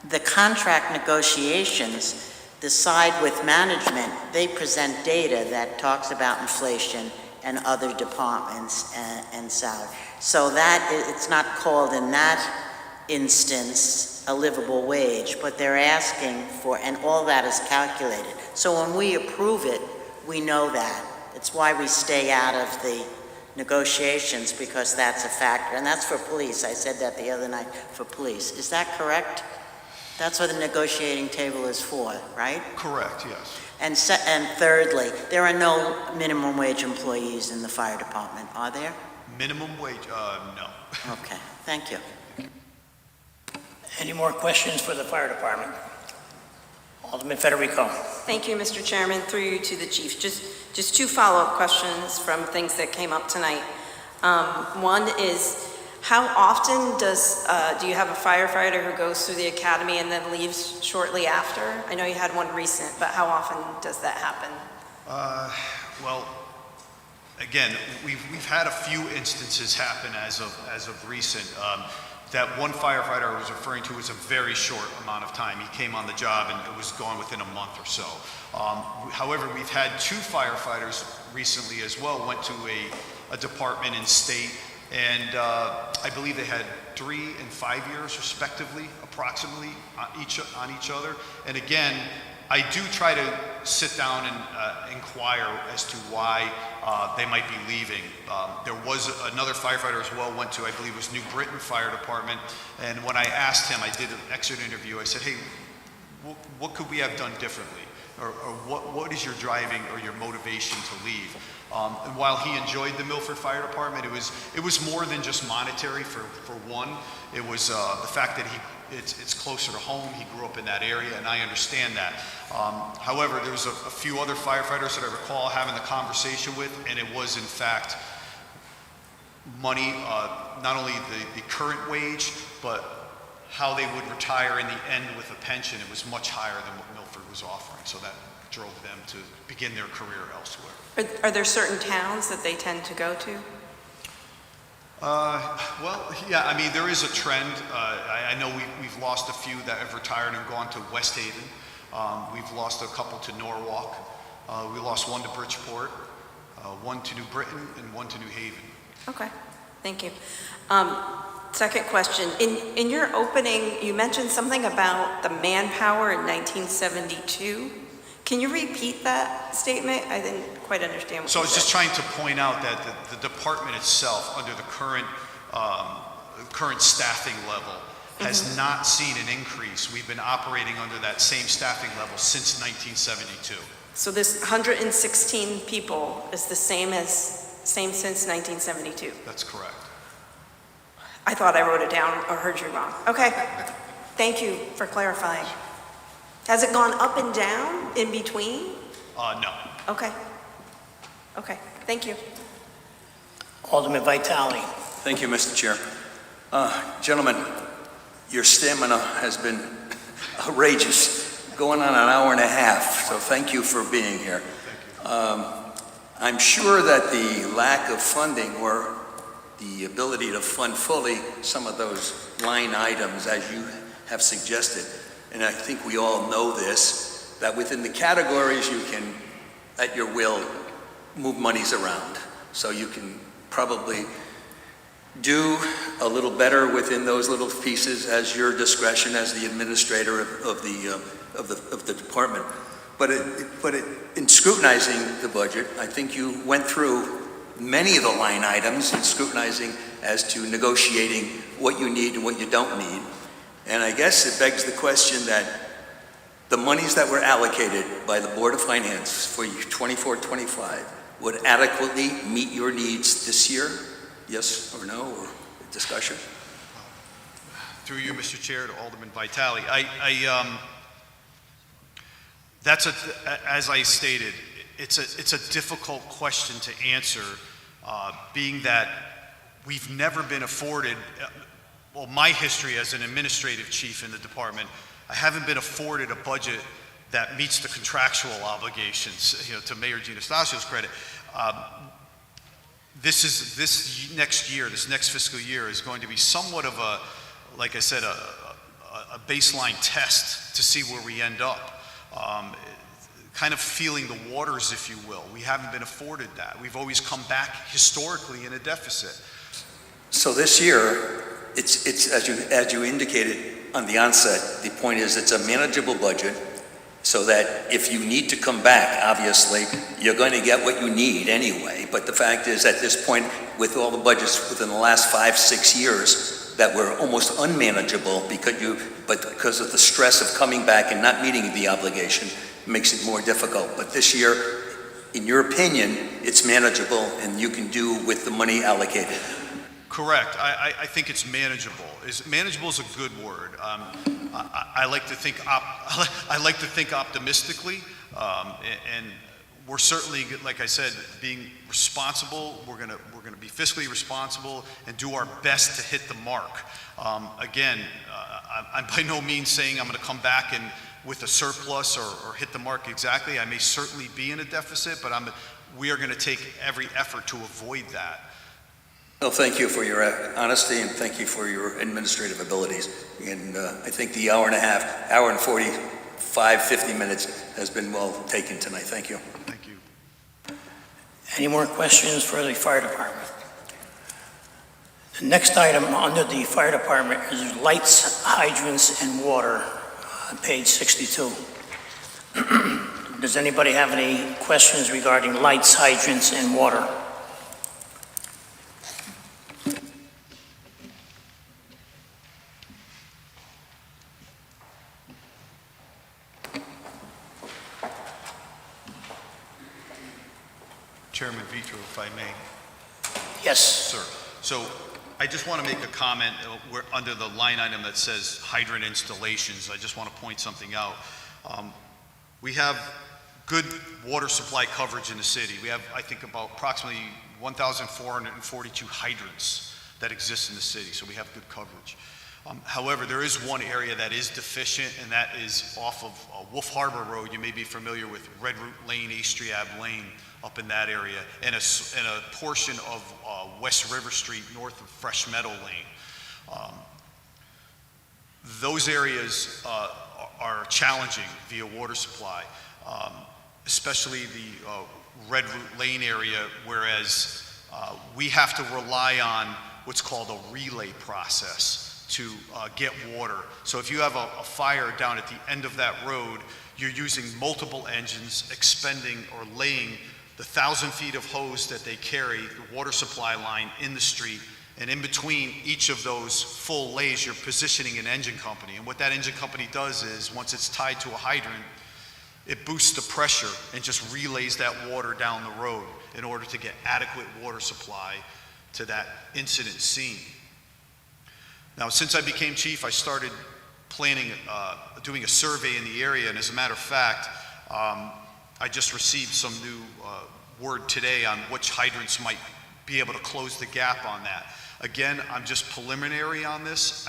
Speaker 8: the contract negotiations, the side with management, they present data that talks about inflation and other departments and salary. So that, it's not called in that instance a livable wage, but they're asking for, and all that is calculated. So when we approve it, we know that. It's why we stay out of the negotiations, because that's a factor. And that's for police. I said that the other night for police. Is that correct? That's what the negotiating table is for, right?
Speaker 4: Correct, yes.
Speaker 8: And thirdly, there are no minimum wage employees in the fire department, are there?
Speaker 4: Minimum wage, no.
Speaker 8: Okay, thank you.
Speaker 1: Any more questions for the fire department? Alderman Federico.
Speaker 6: Thank you, Mr. Chairman. Through you to the chief. Just two follow-up questions from things that came up tonight. One is, how often do you have a firefighter who goes through the academy and then leaves shortly after? I know you had one recent, but how often does that happen?
Speaker 4: Well, again, we've had a few instances happen as of recent. That one firefighter I was referring to was a very short amount of time. He came on the job and it was gone within a month or so. However, we've had two firefighters recently as well, went to a department in state, and I believe they had 3 and 5 years respectively, approximately, on each other. And again, I do try to sit down and inquire as to why they might be leaving. There was another firefighter as well, went to, I believe it was New Britain Fire Department, and when I asked him, I did an exit interview, I said, hey, what could we have done differently? Or what is your driving or your motivation to leave? And while he enjoyed the Milford Fire Department, it was more than just monetary for one. It was the fact that it's closer to home. He grew up in that area, and I understand that. However, there was a few other firefighters that I recall having the conversation with, and it was in fact money, not only the current wage, but how they would retire in the end with a pension. It was much higher than what Milford was offering, so that drove them to begin their career elsewhere.
Speaker 6: Are there certain towns that they tend to go to?
Speaker 4: Well, yeah, I mean, there is a trend. I know we've lost a few that have retired and gone to West Haven. We've lost a couple to Norwalk. We lost one to Bridgeport, one to New Britain, and one to New Haven.
Speaker 6: Okay, thank you. Second question, in your opening, you mentioned something about the manpower in 1972. Can you repeat that statement? I didn't quite understand what
Speaker 4: So I
Speaker 6: you
Speaker 4: was
Speaker 6: said.
Speaker 4: just trying to point out that the department itself, under the current staffing level, has not seen an increase. We've been operating under that same staffing level since 1972.
Speaker 6: So this 116 people is the same since 1972?
Speaker 4: That's correct.
Speaker 6: I thought I wrote it down or heard you wrong. Okay, thank you for clarifying. Has it gone up and down in between?
Speaker 4: No.
Speaker 6: Okay, thank you.
Speaker 1: Alderman Vitale.
Speaker 3: Thank you, Mr. Chair. Gentlemen, your stamina has been outrageous, going on an hour and a half, so thank you for being here. I'm sure that the lack of funding or the ability to fund fully some of those line items, as you have suggested, and I think we all know this, that within the categories you can, at your will, move monies around. So you can probably do a little better within those little pieces as your discretion as the administrator of the department. in scrutinizing the budget, I think you went through many of the line items and scrutinizing as to negotiating what you need and what you don't need. And I guess it begs the question that the monies that were allocated by the Board of Finance for 24-25 would adequately meet your needs this year? Yes or no, or discussion?
Speaker 4: Through you, Mr. Chair, to Alderman Vitale. As I stated, it's a difficult question to answer, being that we've never been afforded, well, my history as an administrative chief in the department, I haven't been afforded a budget that meets the contractual obligations, to Mayor Gianastasio's credit. This next fiscal year is going to be somewhat of a, like I said, a baseline test to see where we end up. Kind of feeling the waters, if you will. We haven't been afforded that. We've always come back historically in a deficit.
Speaker 3: So this year, it's as you indicated on the onset, the point is it's a manageable budget, so that if you need to come back, obviously, you're going to get what you need anyway. But the fact is, at this point, with all the budgets within the last 5-6 years that were almost unmanageable because of the stress of coming back and not meeting the obligation, makes it more difficult. But this year, in your opinion, it's manageable and you can do with the money allocated.
Speaker 4: Correct. I think it's manageable. Manageable is a good word. I like to think optimistically, and we're certainly, like I said, being responsible. We're gonna be fiscally responsible and do our best to hit the mark. Again, I'm by no means saying I'm going to come back and with a surplus or hit the mark exactly. I may certainly be in a deficit, but we are going to take every effort to avoid that.
Speaker 3: Well, thank you for your honesty and thank you for your administrative abilities. And I think the hour and 45, 50 minutes has been well taken tonight. Thank you.
Speaker 4: Thank you.
Speaker 1: Any more questions for the fire department? The next item under the fire department is lights, hydrants, and water, on page 62. Does anybody have any questions regarding lights, hydrants, and water?
Speaker 4: Chairman Vitro, if I may.
Speaker 1: Yes.
Speaker 4: Sir. So I just want to make a comment under the line item that says hydrant installations. I just want to point something out. We have good water supply coverage in the city. We have, I think, about approximately 1,442 hydrants that exist in the city, so we have good coverage. However, there is one area that is deficient, and that is off of Wolf Harbor Road. You may be familiar with Red Root Lane, Astriab Lane, up in that area, and a portion of West River Street north of Fresh Meadow Lane. Those areas are challenging via water supply, especially the Red Root Lane area, whereas we have to rely on what's called a relay process to get water. So if you have a fire down at the end of that road, you're using multiple engines, expending or laying the 1,000 feet of hose that they carry, the water supply line in the street, and in between each of those full lays, you're positioning an engine company. And what that engine company does is, once it's tied to a hydrant, it boosts the pressure and just relays that water down the road in order to get adequate water supply to that incident scene. Now, since I became chief, I started planning, doing a survey in the area, and as a matter of fact, I just received some new word today on which hydrants might be able to close the gap on that. Again, I'm just preliminary on this.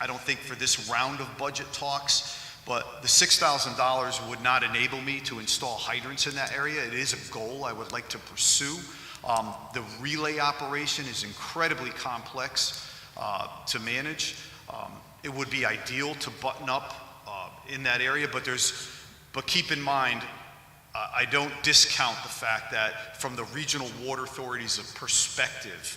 Speaker 4: I don't think for this round of budget talks, but the $6,000 would not enable me to install hydrants in that area. It is a goal I would like to pursue. The relay operation is incredibly complex to manage. It would be ideal to button up in that area, but keep in mind, I don't discount the fact that from the regional water authorities' perspective,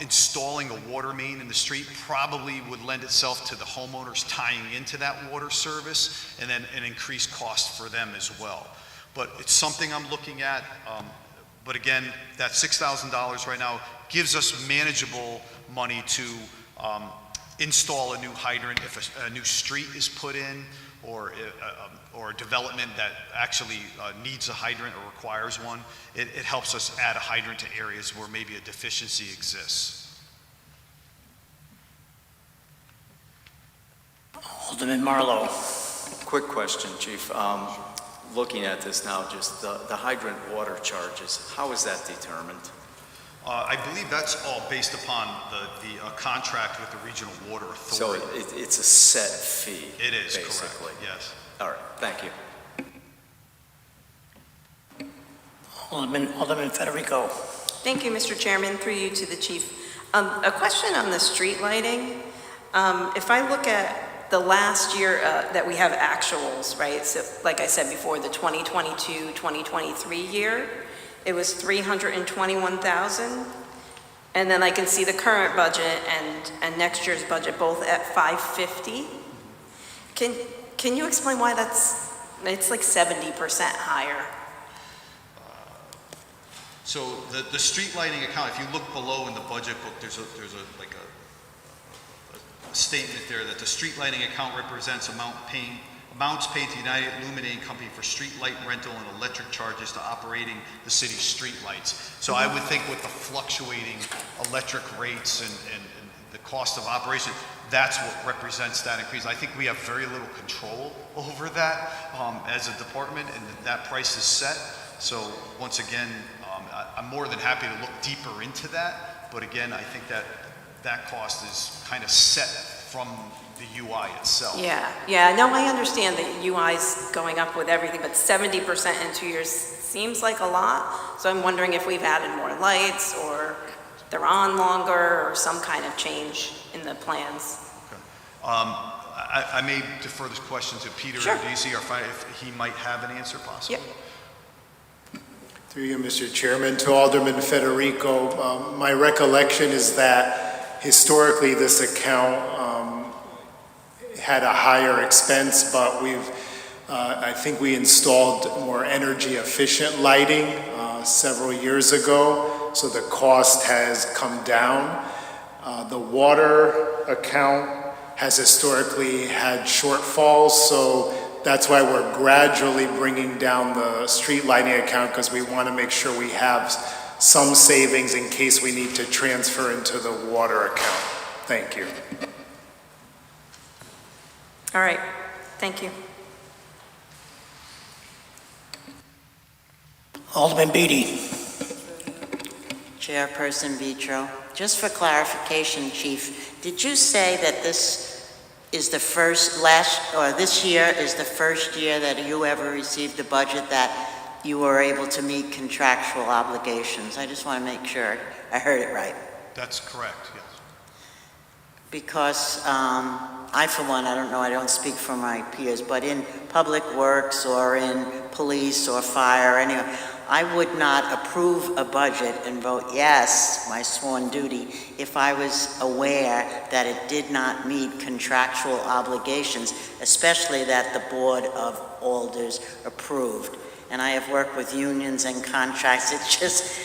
Speaker 4: Installing a water main in the street probably would lend itself to the homeowners tying into that water service, and then an increased cost for them as well. But it's something I'm looking at. But again, that $6,000 right now gives us manageable money to install a new hydrant if a new street is put in, or a development that actually needs a hydrant or requires one. It helps us add a hydrant to areas where maybe a deficiency exists.
Speaker 1: Alderman Marlowe.
Speaker 5: Quick question, Chief. Looking at this now, just the hydrant water charges, how is that determined?
Speaker 4: I believe that's all based upon the contract with the Regional Water
Speaker 5: So
Speaker 4: Authority.
Speaker 5: it's a set fee?
Speaker 4: It is,
Speaker 5: basically.
Speaker 4: correct, yes.
Speaker 5: All right, thank you.
Speaker 1: Alderman Federico.
Speaker 6: Thank you, Mr. Chairman, through you to the chief. A question on the street lighting. If I look at the last year that we have actuals, right? So like I said before, the 2022-2023 year, it was 321,000. And then I can see the current budget and next year's budget both at 550. Can you explain why it's like 70% higher?
Speaker 4: So the street lighting account, if you look below in the budget book, there's a statement there that the street lighting account represents amounts paid to United Illuminating Company for street light rental and electric charges to operating the city's street lights. So I would think with the fluctuating electric rates and the cost of operation, that's what represents that increase. I think we have very little control over that as a department, and that price is set. So once again, I'm more than happy to look deeper into that, but again, I think that cost is kind of set from the UI itself.
Speaker 6: Yeah, no, I understand that UI's going up with everything, but 70% in 2 years seems like a lot. So I'm wondering if we've added more lights, or they're on longer, or some kind of change in the plans.
Speaker 4: Okay. I may defer this question to Peter Erodici, or if he might have an answer possibly.
Speaker 6: Yep.
Speaker 14: Through you, Mr. Chairman, to Alderman Federico, my recollection is that historically this account had a higher expense, but I think we installed more energy efficient lighting several years ago, so the cost has come down. The water account has historically had shortfalls, so that's why we're gradually bringing down the street lighting account, because we want to make sure we have some savings in case we need to transfer into the water account. Thank you.
Speaker 6: All right, thank you.
Speaker 1: Alderman Beatty.
Speaker 8: Chairperson Vitro, just for clarification, Chief, did you say that this is the this year is the first year that you ever received a budget that you were able to meet contractual obligations? I just want to make sure I heard it right.
Speaker 4: That's correct, yes.
Speaker 8: Because I, for one, I don't know, I don't speak for my peers, but in public works or in police or fire, anyway, I would not approve a budget and vote yes, my sworn duty, if I was aware that it did not meet contractual obligations, especially that the Board of Alders approved. And I have worked with unions and contracts. It just,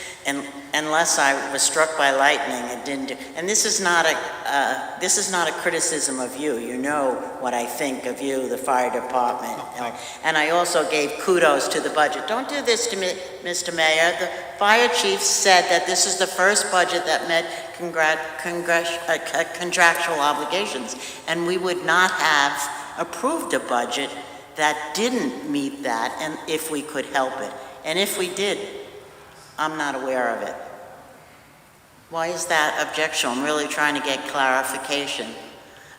Speaker 8: unless I was struck by lightning, it didn't do. And this is not a criticism of you. You know what I think of you, the fire department. And I also gave kudos to the budget. Don't do this to me, Mr. Mayor. The fire chief said that this is the first budget that met contractual obligations, and we would not have approved a budget that didn't meet that, and if we could help it. And if we did, I'm not aware of it. Why is that objection? I'm really trying to get clarification.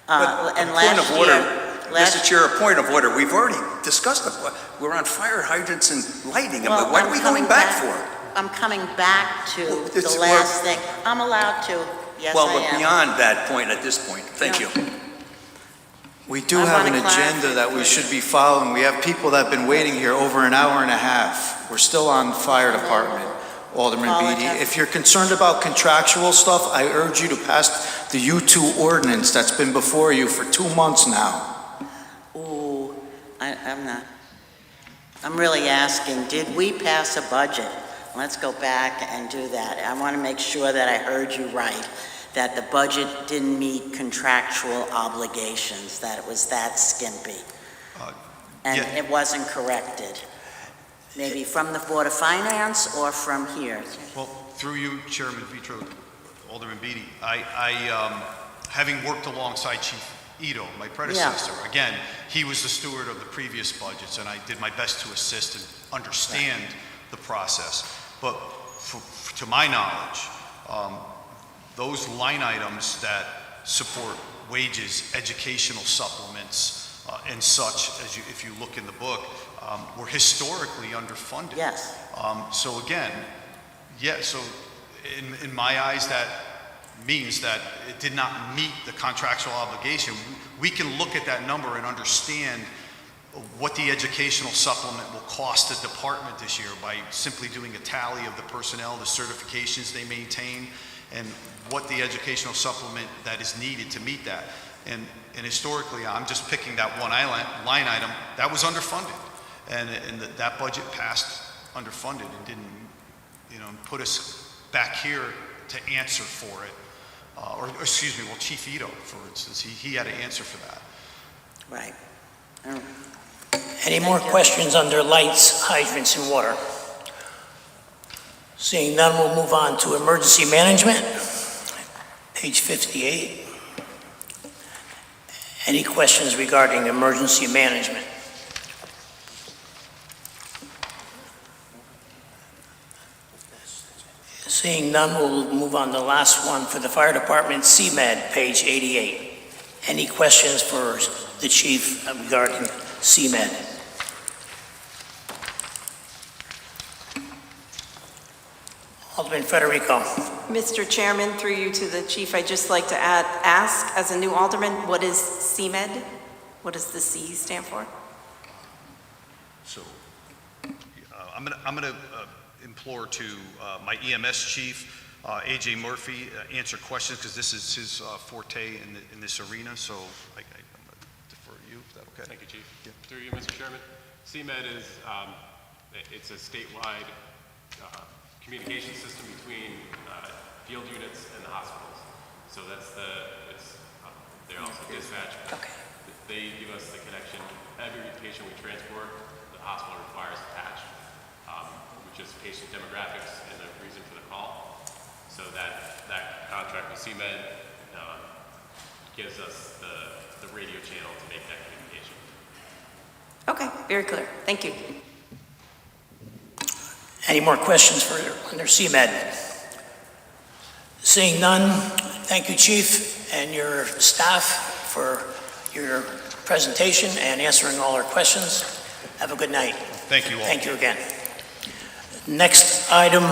Speaker 3: Mr. Chair, a point of order. We've already discussed it. We're on fire hydrants and lighting.
Speaker 8: Well,
Speaker 3: what are we going back for?
Speaker 8: I'm coming back to the last thing. I'm allowed to. Yes,
Speaker 3: well,
Speaker 8: I
Speaker 3: we're
Speaker 8: am.
Speaker 3: beyond that point at this point. Thank you.
Speaker 7: We do have an agenda that we should be following. We have people that have been waiting here over an hour and a half. We're still on fire department. Alderman Beatty.
Speaker 8: Apologize.
Speaker 7: If you're concerned about contractual stuff, I urge you to pass the U2 ordinance that's been before you for 2 months now.
Speaker 8: Ooh, I'm not. I'm really asking, did we pass a budget? Let's go back and do that. I want to make sure that I heard you right, that the budget didn't meet contractual obligations, that it was that skimpy. And
Speaker 4: yeah.
Speaker 8: it wasn't corrected. Maybe from the Board of Finance or from here.
Speaker 4: Well, through you, Chairman Vitro, Alderman Beatty, having worked alongside Chief Ito, my predecessor, again, he was the steward of the previous budgets, and I did my best to assist and understand the process. But to my knowledge, those line items that support wages, educational supplements, and such, if you look in the book, were historically underfunded.
Speaker 8: Yes.
Speaker 4: So again, so in my eyes, that means that it did not meet the contractual obligation. We can look at that number and understand what the educational supplement will cost the department this year by simply doing a tally of the personnel, the certifications they maintain, and what the educational supplement that is needed to meet that. And historically, I'm just picking that one line item, that was underfunded. And that budget passed underfunded and didn't, put us back here to answer for it. Chief Ito, for instance, he had to answer for that.
Speaker 8: Right.
Speaker 1: Any more questions under lights, hydrants, and water? Seeing none, we'll move on to emergency management, page 58. Any questions regarding emergency management? Seeing none, we'll move on to the last one for the fire department, CMed, page 88. Any questions for the chief regarding CMed? Alderman Federico.
Speaker 6: Mr. Chairman, through you to the chief, I'd just like to ask, as a new alderman, what is CMed? What does the C stand for?
Speaker 4: So I'm gonna implore to my EMS chief, AJ Murphy, answer questions because this is his forte in this arena. So I'm gonna defer to you. Is that okay?
Speaker 15: Thank you, Chief. Yeah. Through you, Mr. Chairman. CMed is it's a statewide communication system between field units and the hospitals. So they're also dispatch.
Speaker 6: Okay.
Speaker 15: They give us the connection. Every patient we transport, the hospital requires a patch, which is patient demographics and the reason for the call. So that contract with CMed gives us the radio channel to make that communication.
Speaker 6: Okay, very clear. Thank you.
Speaker 1: Any more questions for under CMed? Seeing none, thank you, Chief, and your staff for your presentation and answering all our questions. Have a good night.
Speaker 4: Thank you all.
Speaker 1: Thank you again. Next item,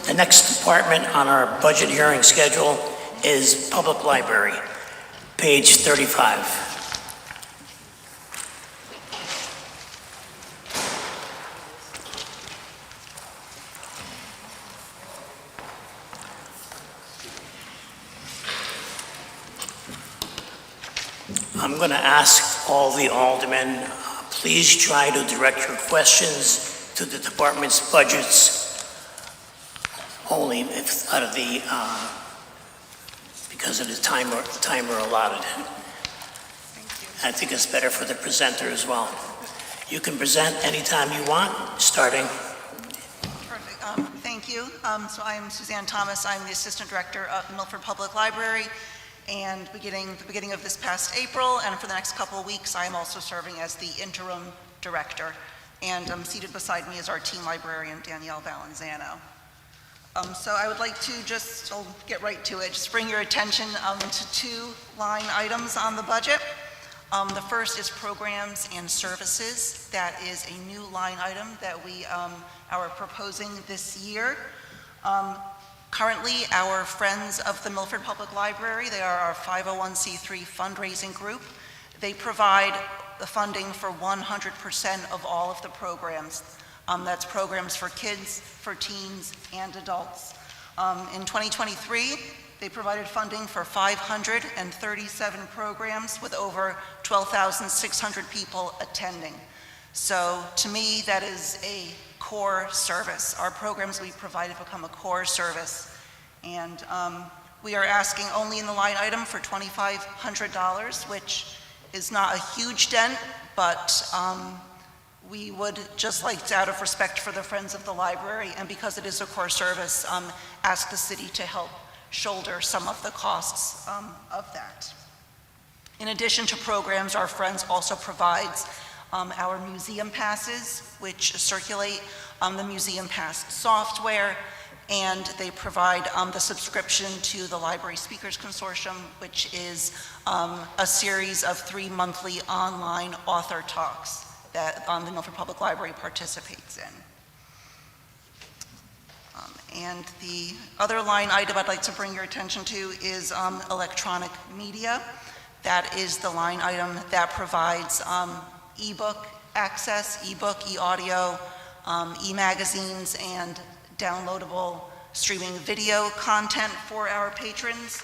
Speaker 1: the next department on our budget hearing schedule is Public Library, page 35. I'm going to ask all the aldermen, please try to direct your questions to the department's budgets only if out of the, because of the timer allotted. I think it's better for the presenter as well. You can present anytime you want, starting.
Speaker 16: Perfect. Thank you. So I'm Suzanne Thomas. I'm the Assistant Director of the Milford Public Library. And the beginning of this past April, and for the next couple of weeks, I am also serving as the interim director. And seated beside me is our team librarian, Danielle Valenzano. So I would like to I'll get right to it, just bring your attention to two line items on the budget. The first is programs and services. That is a new line item that we are proposing this year. Currently, our Friends of the Milford Public Library, they are our 501c3 fundraising group. They provide the funding for 100% of all of the programs. That's programs for kids, for teens, and adults. In 2023, they provided funding for 537 programs with over 12,600 people attending. So to me, that is a core service. Our programs we provide have become a core service. And we are asking only in the line item for $2,500, which is not a huge dent, but we would just like to, out of respect for the Friends of the Library, and because it is a core service, ask the city to help shoulder some of the costs of that. In addition to programs, our Friends also provides our museum passes, which circulate the Museum Pass software, and they provide the subscription to the Library Speakers Consortium, which is a series of 3 monthly online author talks that the Milford Public Library participates in. And the other line item I'd like to bring your attention to is electronic media. That is the line item that provides ebook access, ebook, e-audio, e-magazines, and downloadable streaming video content for our patrons.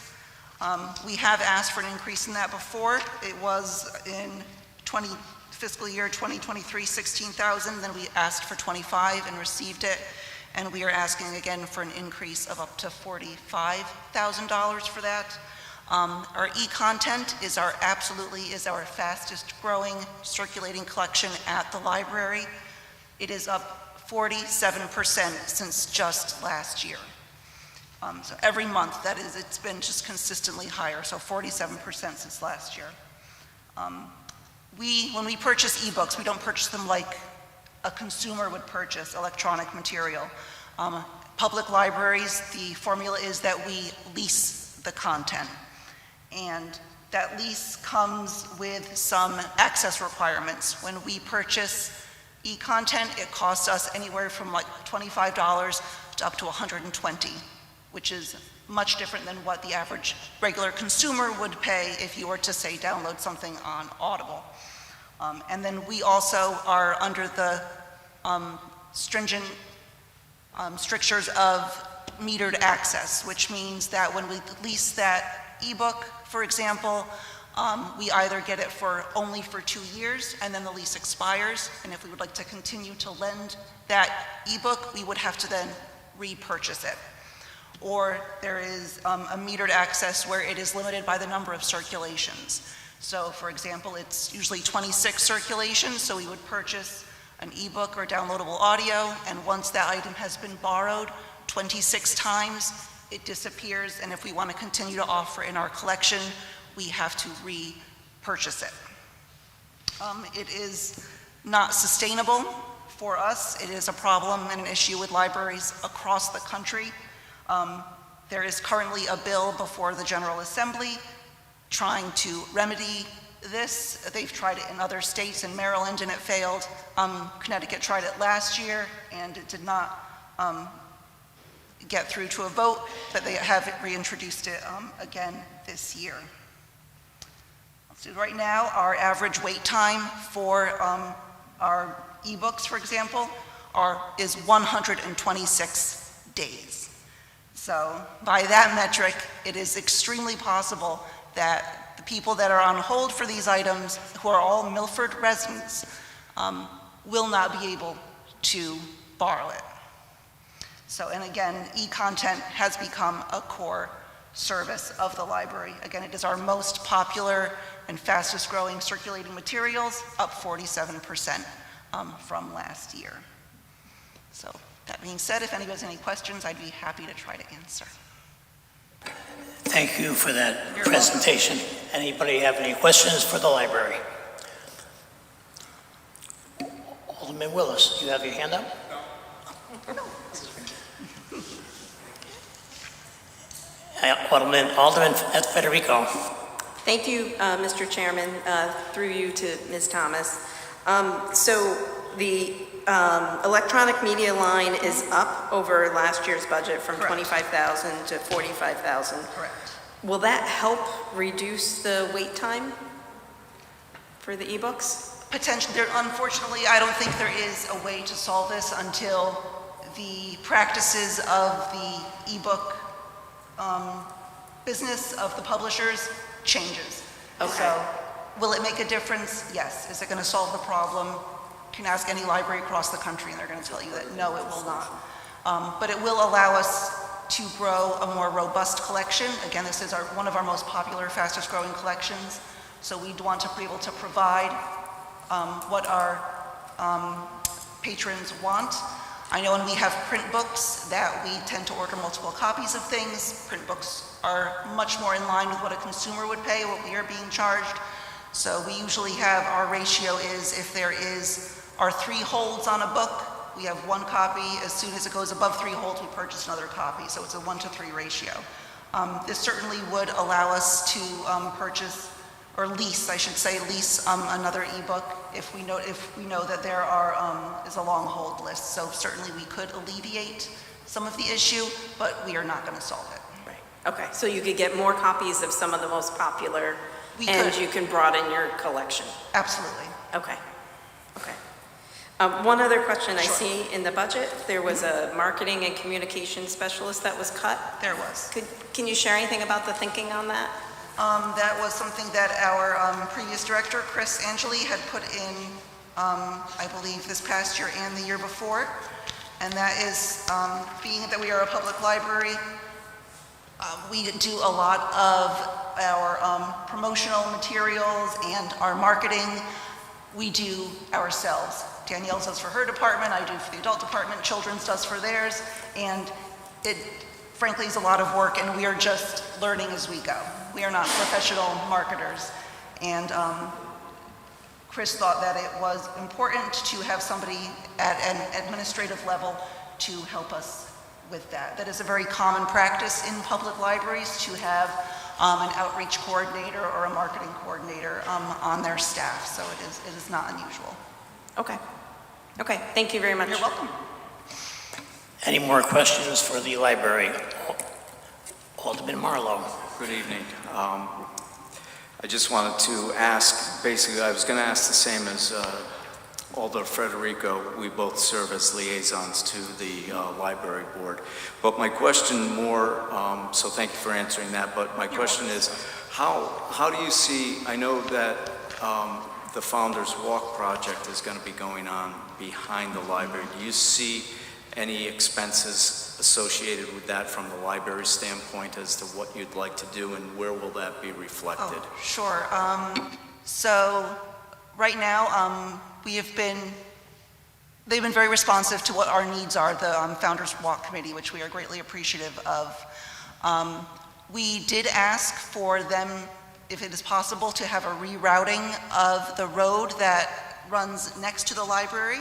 Speaker 16: We have asked for an increase in that before. It was in fiscal year 2023, $16,000, then we asked for $25,000 and received it. And we are asking again for an increase of up to $45,000 for that. Our e-content is our fastest growing circulating collection at the library. It is up 47% since just last year. So every month, it's been just consistently higher, so 47% since last year. When we purchase ebooks, we don't purchase them like a consumer would purchase electronic material. Public libraries, the formula is that we lease the content. And that lease comes with some access requirements. When we purchase e-content, it costs us anywhere from like $25 to up to $120, which is much different than what the average regular consumer would pay if you were to, say, download something on Audible. And then we also are under the stringent strictures of metered access, which means that when we lease that ebook, for example, we either get it only for 2 years and then the lease expires, and if we would like to continue to lend that ebook, we would have to then repurchase it. Or there is a metered access where it is limited by the number of circulations. So for example, it's usually 26 circulations, so we would purchase an ebook or downloadable audio, and once that item has been borrowed 26 times, it disappears, and if we want to continue to offer in our collection, we have to repurchase it. It is not sustainable for us. It is a problem and an issue with libraries across the country. There is currently a bill before the General Assembly trying to remedy this. They've tried it in other states, in Maryland, and it failed. Connecticut tried it last year, and it did not get through to a vote, but they have reintroduced it again this year. So right now, our average wait time for our ebooks, for example, is 126 days. So by that metric, it is extremely possible that the people that are on hold for these items, who are all Milford residents, will not be able to borrow it. So, and again, e-content has become a core service of the library. Again, it is our most popular and fastest growing circulating materials, up 47% from last year. So that being said, if anybody has any questions, I'd be happy to try to answer.
Speaker 1: Thank you for that presentation. Anybody have any questions for the library? Alderman Willis, you have your hand up? No. Alderman Federico.
Speaker 6: Thank you, Mr. Chairman, through you to Ms. Thomas. So the electronic media line is up over last year's budget from $25,000 to $45,000.
Speaker 16: Correct.
Speaker 6: Will that help reduce the wait time for the ebooks?
Speaker 16: Unfortunately, I don't think there is a way to solve this until the practices of the ebook business of the publishers changes.
Speaker 6: Okay.
Speaker 16: So, will it make a difference? Yes. Is it going to solve the problem? You can ask any library across the country and they're going to tell you that no, it will not. But it will allow us to grow a more robust collection. Again, this is one of our most popular, fastest growing collections. So we'd want to be able to provide what our patrons want. I know when we have print books that we tend to order multiple copies of things. Print books are much more in line with what a consumer would pay, what we are being charged. So we usually have, our ratio is, if there are 3 holds on a book, we have 1 copy. As soon as it goes above 3 holds, we purchase another copy. So it's a 1-to-3 ratio. This certainly would allow us to purchase, or lease, I should say, another ebook if we know that there is a long hold list. So certainly we could alleviate some of the issue, but we are not going to solve it.
Speaker 6: Right. Okay, so you could get more copies of some of the most popular,
Speaker 16: and
Speaker 6: you can broaden your collection.
Speaker 16: Absolutely.
Speaker 6: Okay. Okay. One other question I see in the budget, there was a marketing and communication specialist that was cut.
Speaker 16: There was.
Speaker 6: Can you share anything about the thinking on that?
Speaker 16: That was something that our previous director, Chris Angeli, had put in, I believe, this past year and the year before. And that is, being that we are a public library, we do a lot of our promotional materials and our marketing. We do ourselves. Danielle does for her department, I do for the adult department, Children's does for theirs, and it frankly is a lot of work, and we are just learning as we go. We are not professional marketers, and Chris thought that it was important to have somebody at an administrative level to help us with that. That is a very common practice in public libraries to have an outreach coordinator or a marketing coordinator on their staff, so it is not unusual.
Speaker 6: Okay. Okay, thank you very much.
Speaker 16: You're welcome.
Speaker 1: Any more questions for the library? Alderman Marlowe.
Speaker 5: Good evening. I just wanted to ask, basically, I was going to ask the same as Alder Federico. We both serve as liaisons to the library board. But my question more, so thank you for answering that, but my question is, how do you see, I know that the Founders Walk project is going to be going on behind the library. Do you see any expenses associated with that from the library standpoint as to what you'd like to do, and where will that be reflected?
Speaker 16: Oh, sure. So right now, they've been very responsive to what our needs are, the Founders Walk Committee, which we are greatly appreciative of. We did ask for them, if it is possible, to have a rerouting of the road that runs next to the library,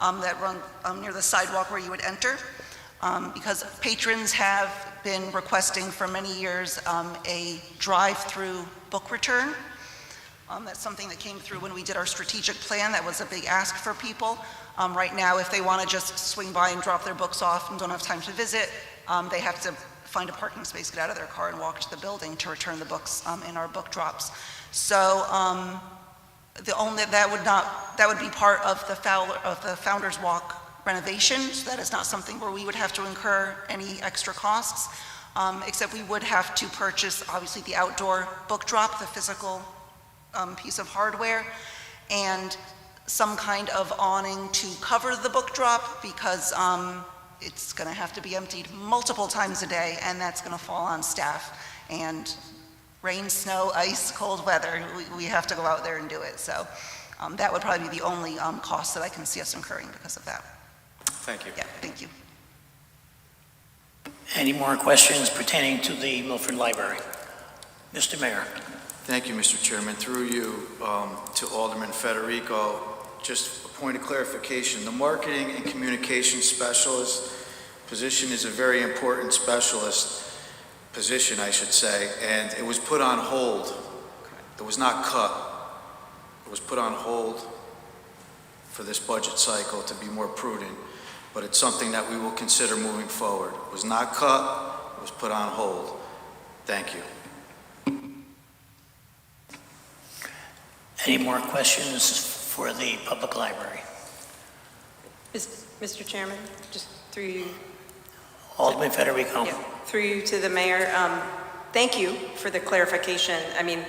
Speaker 16: that runs near the sidewalk where you would enter, because patrons have been requesting for many years a drive-through book return. That's something that came through when we did our strategic plan. That was a big ask for people. Right now, if they want to just swing by and drop their books off and don't have time to visit, they have to find a parking space, get out of their car, and walk to the building to return the books in our book drops. So that would be part of the Founders Walk renovation. So that is not something where we would have to incur any extra costs, except we would have to purchase, obviously, the outdoor book drop, the physical piece of hardware, and some kind of awning to cover the book drop, because it's going to have to be emptied multiple times a day, and that's going to fall on staff. And rain, snow, ice, cold weather, we have to go out there and do it. So that would probably be the only cost that I can see us incurring because of that.
Speaker 5: Thank you.
Speaker 16: Yeah, thank you.
Speaker 1: Any more questions pertaining to the Milford Library? Mr. Mayor.
Speaker 7: Thank you, Mr. Chairman. Through you to Alderman Federico, just a point of clarification. The marketing and communication specialist position is a very important specialist position, I should say, and it was put on hold. It was not cut. It was put on hold for this budget cycle to be more prudent, but it's something that we will consider moving forward. It was not cut, it was put on hold. Thank you.
Speaker 1: Any more questions for the public library.
Speaker 6: Mr. Chairman, just through you.
Speaker 1: Alderman Federico.
Speaker 6: Yeah, through you to the mayor. Thank you for the clarification. I mean,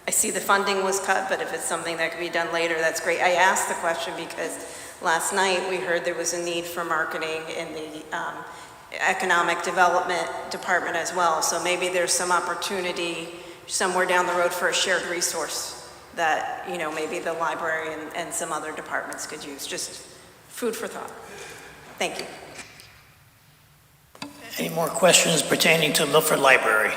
Speaker 6: I see the funding was cut, but if it's something that could be done later, that's great. I asked the question because last night we heard there was a need for marketing in the economic development department as well. So maybe there's some opportunity somewhere down the road for a shared resource that, you know, maybe the library and some other departments could use. Just food for thought. Thank you.
Speaker 1: Any more questions pertaining to Milford Library?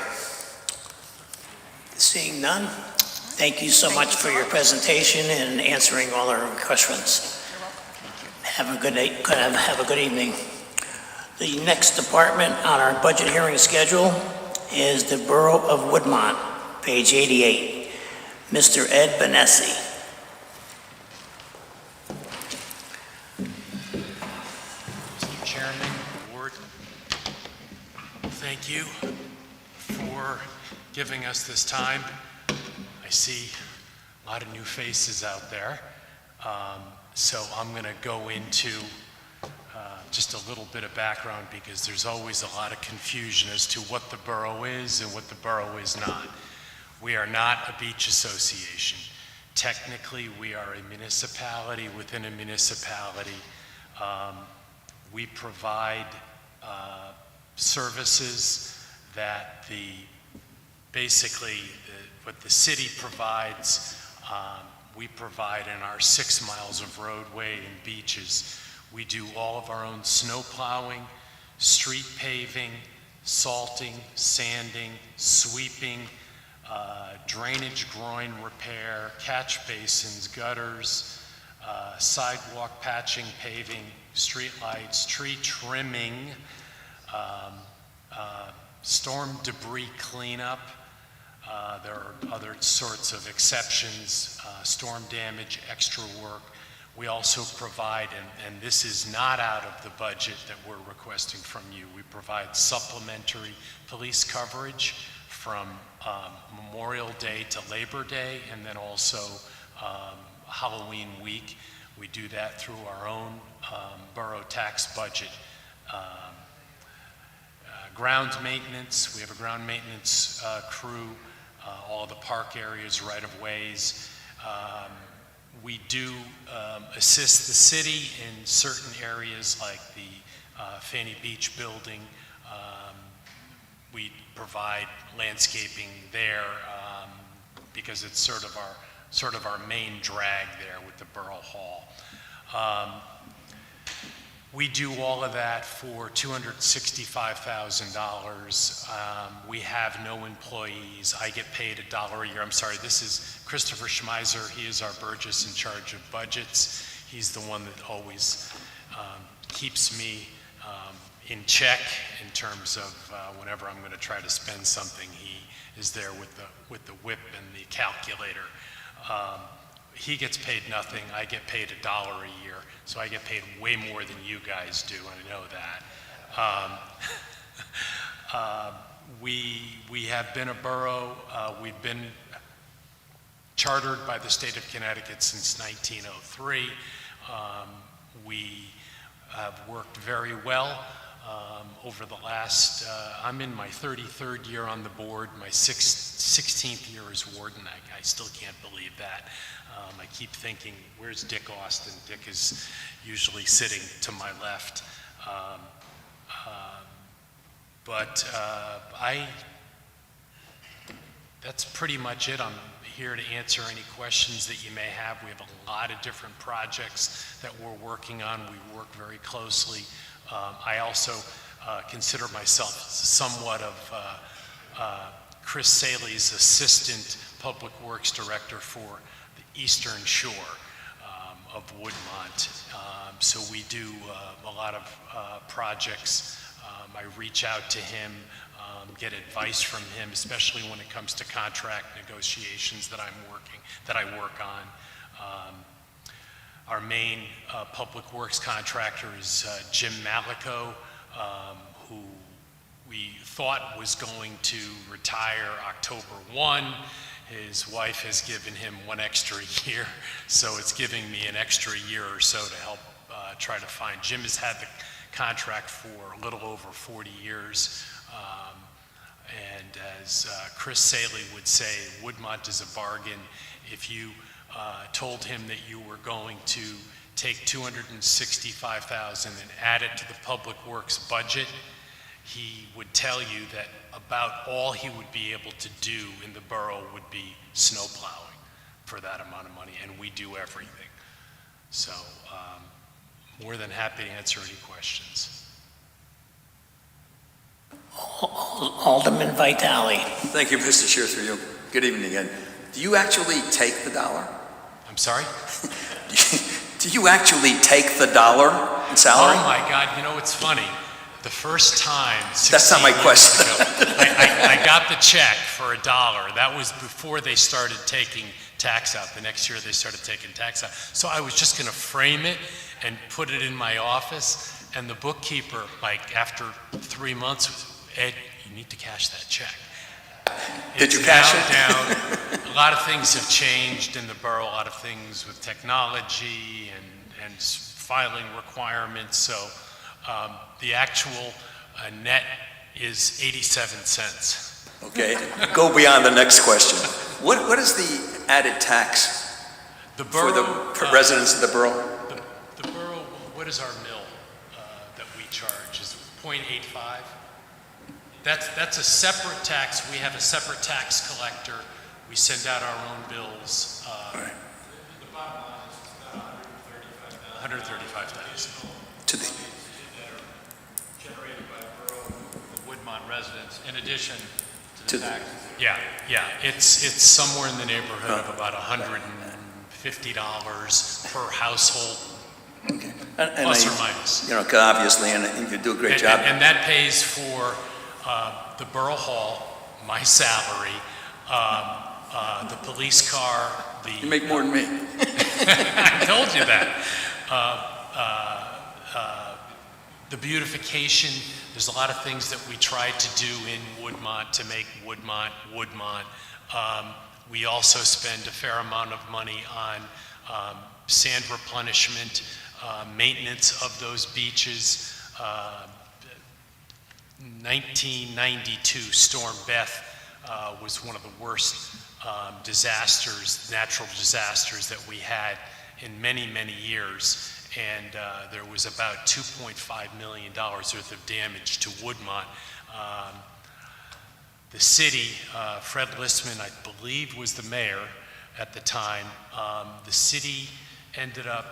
Speaker 1: Seeing none, thank you so much for your presentation and answering all our questions. Have a good day. Have a good evening. The next department on our budget hearing schedule is the Borough of Woodmont, page 88. Mr. Ed Bonessi.
Speaker 17: Mr. Chairman, Board, thank you for giving us this time. I see a lot of new faces out there. So I'm going to go into just a little bit of background because there's always a lot of confusion as to what the borough is and what the borough is not. We are not a beach association. Technically, we are a municipality within a municipality. We provide services that basically what the city provides, we provide in our 6 miles of roadway and beaches. We do all of our own snow plowing, street paving, salting, sanding, sweeping, drainage groin repair, catch basins, gutters, sidewalk patching, paving, street lights, tree trimming, storm debris cleanup. There are other sorts of exceptions, storm damage, extra work. We also provide, and this is not out of the budget that we're requesting from you, we provide supplementary police coverage from Memorial Day to Labor Day, and then also Halloween week. We do that through our own borough tax budget. Ground maintenance, we have a ground maintenance crew, all the park areas, right-of-ways. We do assist the city in certain areas like the Fanny Beach building. We provide landscaping there because it's sort of our main drag there with the Borough Hall. We do all of that for $265,000. We have no employees. I get paid $1 a year. I'm sorry, this is Christopher Schmeiser. He is our Burgess in charge of budgets. He's the one that always keeps me in check in terms of whenever I'm going to try to spend something. He is there with the whip and the calculator. He gets paid nothing. I get paid $1 a year. So I get paid way more than you guys do, and I know that. We have been a borough. We've been chartered by the state of Connecticut since 1903. We have worked very well over the last, I'm in my 33rd year on the board, my 16th year as warden. I still can't believe that. I keep thinking, where's Dick Austin? Dick is usually sitting to my left. That's pretty much it. I'm here to answer any questions that you may have. We have a lot of different projects that we're working on. We work very closely. I also consider myself somewhat of Chris Saley's assistant public works director for the Eastern Shore of Woodmont. So we do a lot of projects. I reach out to him, get advice from him, especially when it comes to contract negotiations that I work on. Our main public works contractor is Jim Malico, who we thought was going to retire October 1. His wife has given him 1 extra year, so it's giving me an extra year or so to help try to find. Jim has had the contract for a little over 40 years. And as Chris Saley would say, Woodmont is a bargain. If you told him that you were going to take $265,000 and add it to the Public Works budget, he would tell you that about all he would be able to do in the borough would be snow plowing for that amount of money, and we do everything. So, more than happy to answer any questions.
Speaker 1: Alderman Vitale.
Speaker 3: Thank you, Mr. Chair, through you. Good evening again. Do you actually take the dollar?
Speaker 17: I'm sorry?
Speaker 3: Do you actually take the dollar in salary?
Speaker 17: Oh my God, you know, it's funny. The first time,
Speaker 3: that's not my question.
Speaker 17: I got the check for $1. That was before they started taking tax out. The next year they started taking tax out. So I was just going to frame it and put it in my office, and the bookkeeper, like after 3 months, was, Ed, you need to cash that check.
Speaker 3: Did you cash it?
Speaker 17: Down. A lot of things have changed in the borough, a lot of things with technology and filing requirements. So the actual net is 87 cents.
Speaker 3: Okay, go beyond the next question. What is the added tax for the residents of the borough?
Speaker 17: The borough, what is our mill that we charge? Is it 0.85? That's a separate tax. We have a separate tax collector. We send out our own bills.
Speaker 3: Right.
Speaker 17: The bottom line is it's about $135,000.
Speaker 3: To the
Speaker 18: that are generated by the borough, the Woodmont residents, in addition to the taxes.
Speaker 17: Yeah. It's somewhere in the neighborhood of about $150 per household,
Speaker 3: okay.
Speaker 17: plus or minus.
Speaker 3: You know, 'cause obviously, and you do a great job.
Speaker 17: And that pays for the Borough Hall, my salary, the police car,
Speaker 3: You make more than me.
Speaker 17: I told you that. The beautification, there's a lot of things that we tried to do in Woodmont to make Woodmont. We also spend a fair amount of money on sand replenishment, maintenance of those beaches. 1992 Storm Beth was one of the worst natural disasters that we had in many, many years. And there was about $2.5 million worth of damage to Woodmont. The city, Fred Listman, I believe, was the mayor at the time. The city ended up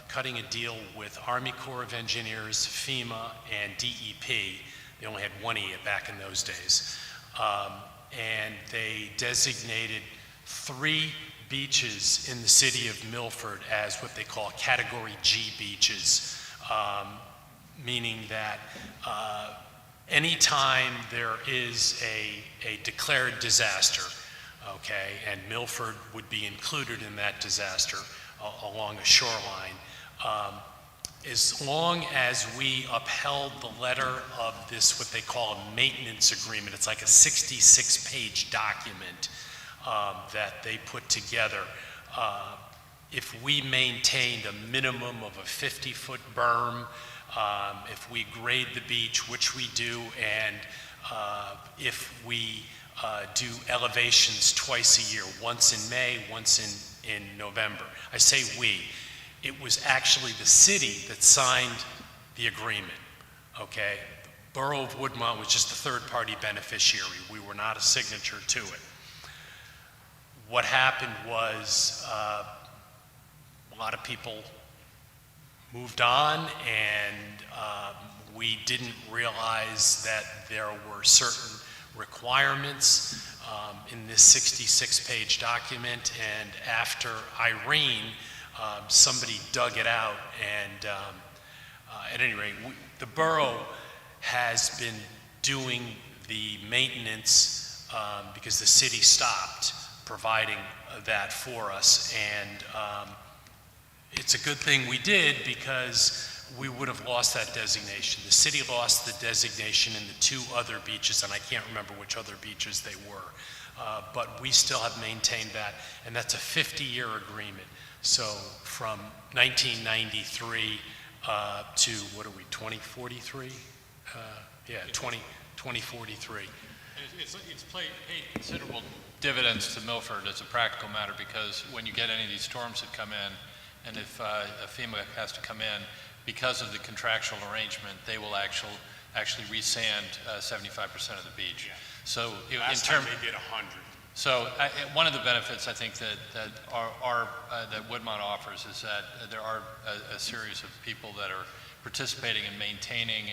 Speaker 17: cutting a deal with Army Corps of Engineers, FEMA, and DEP. They only had one E back in those days. And they designated 3 beaches in the city of Milford as what they call Category G beaches, meaning that anytime there is a declared disaster, okay, and Milford would be included in that disaster along a shoreline, as long as we upheld the letter of this, what they call a maintenance agreement, it's like a 66-page document that they put together. If we maintained a minimum of a 50-foot berm, if we grade the beach, which we do, and if we do elevations twice a year, once in May, once in November. I say we. It was actually the city that signed the agreement, okay? The Borough of Woodmont was just a third-party beneficiary. We were not a signature to it. What happened was a lot of people moved on, and we didn't realize that there were certain requirements in this 66-page document, and after Irene, somebody dug it out, and at any rate, the borough has been doing the maintenance because the city stopped providing that for us, and it's a good thing we did because we would have lost that designation. The city lost the designation in the 2 other beaches, and I can't remember which other beaches they were. but we still have maintained that, and that's a 50-year agreement. So from 1993 to, what are we, 2043? Yeah, 2043.
Speaker 18: It's paid considerable dividends to Milford as a practical matter, because when you get any of these storms that come in, and if FEMA has to come in, because of the contractual arrangement, they will actually resand 75% of the beach.
Speaker 15: Yeah.
Speaker 18: So
Speaker 15: Last time they did 100.
Speaker 18: So one of the benefits I think that that Woodmont offers is that there are a series of people that are participating in maintaining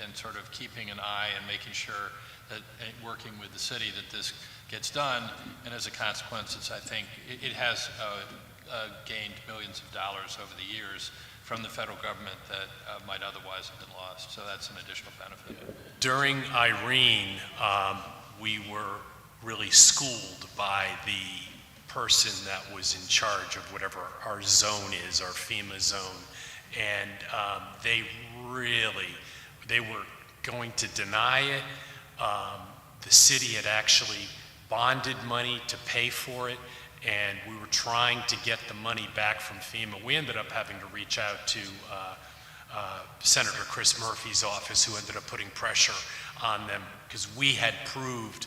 Speaker 18: and sort of keeping an eye and making sure that, working with the city, that this gets done. And as a consequence, I think it has gained millions of dollars over the years from the federal government that might otherwise have been lost. So that's an additional benefit.
Speaker 17: During Irene, we were really schooled by the person that was in charge of whatever our zone is, our FEMA zone. And they were going to deny it. The city had actually bonded money to pay for it, and we were trying to get the money back from FEMA. We ended up having to reach out to Senator Chris Murphy's office, who ended up putting pressure on them, because we had proved,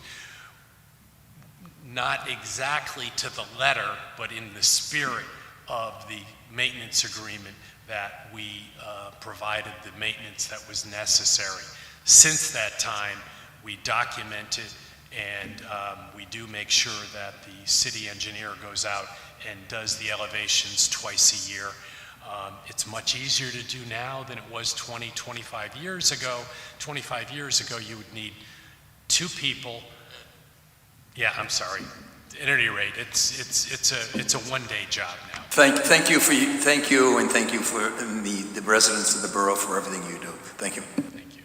Speaker 17: not exactly to the letter, but in the spirit of the maintenance agreement, that we provided the maintenance that was necessary. Since that time, we document it, and we do make sure that the city engineer goes out and does the elevations twice a year. It's much easier to do now than it was 25 years ago. 25 years ago, you would need 2 people. Yeah, I'm sorry. At any rate, it's a one-day job now.
Speaker 3: Thank you for the residents of the borough for everything you do. Thank you.
Speaker 17: Thank you.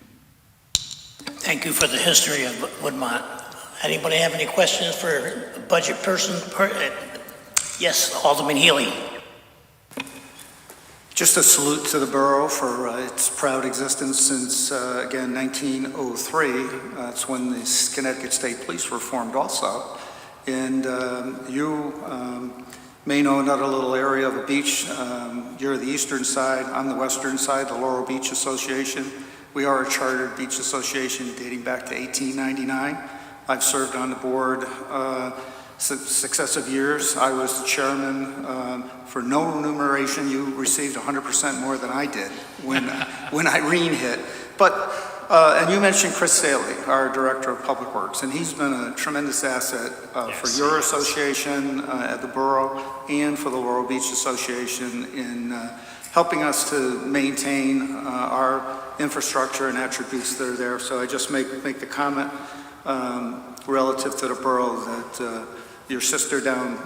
Speaker 1: Thank you for the history of Woodmont. Anybody have any questions for a budget person? Yes, Alderman Healy.
Speaker 9: Just a salute to the borough for its proud existence since, again, 1903. That's when the Connecticut State Police were formed also. And you may know another little area of a beach. You're the eastern side, I'm the western side, the Laurel Beach Association. We are a chartered beach association dating back to 1899. I've served on the board successive years. I was the chairman for no remuneration. You received 100% more than I did when Irene hit. But and you mentioned Chris Saley, our Director of Public Works, and he's been a tremendous asset for your association at the borough and for the Laurel Beach Association in helping us to maintain our infrastructure and attributes that are there. So I just make the comment relative to the borough that your sister down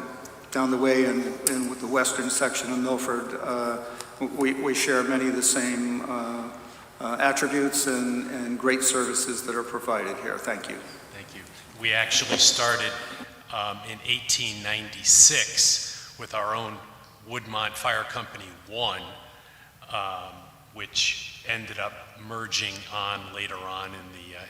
Speaker 9: the way and with the western section of Milford, we share many of the same attributes and great services that are provided here. Thank you.
Speaker 17: Thank you. We actually started in 1896 with our own Woodmont Fire Company 1, which ended up merging on later on